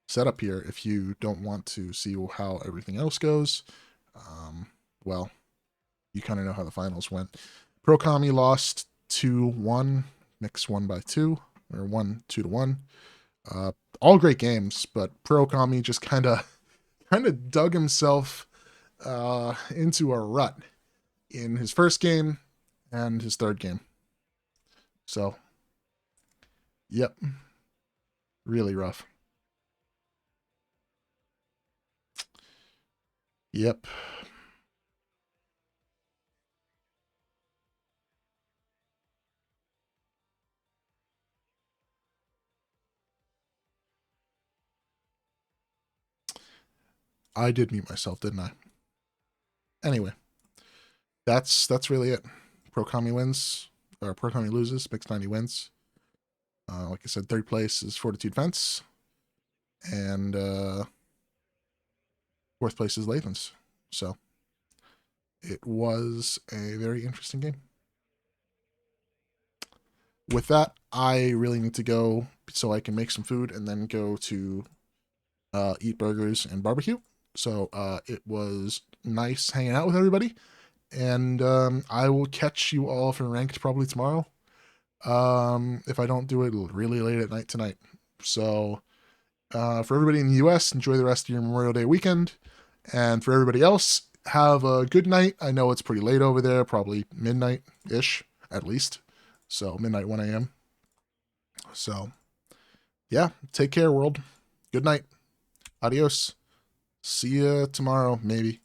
setup here. If you don't want to see how everything else goes, well, you kind of know how the finals went. Pro Kami lost 2-1, Mix won by 2, or 2-1. All great games, but Pro Kami just kind of dug himself into a rut in his first game and his third game. So, yep, really rough. Yep. I did mute myself, didn't I? Anyway, that's really it. Pro Kami wins, or Pro Kami loses, Mix90 wins. Like I said, third place is Fortitude Fence, and fourth place is Lathans. So it was a very interesting game. With that, I really need to go so I can make some food and then go to eat burgers and barbecue. So it was nice hanging out with everybody, and I will catch you all for ranked probably tomorrow. If I don't do it really late at night tonight. So for everybody in the US, enjoy the rest of your Memorial Day weekend. And for everybody else, have a good night. I know it's pretty late over there, probably midnight-ish at least. So midnight, 1 a.m. So yeah, take care, world. Good night. Adios. See you tomorrow, maybe.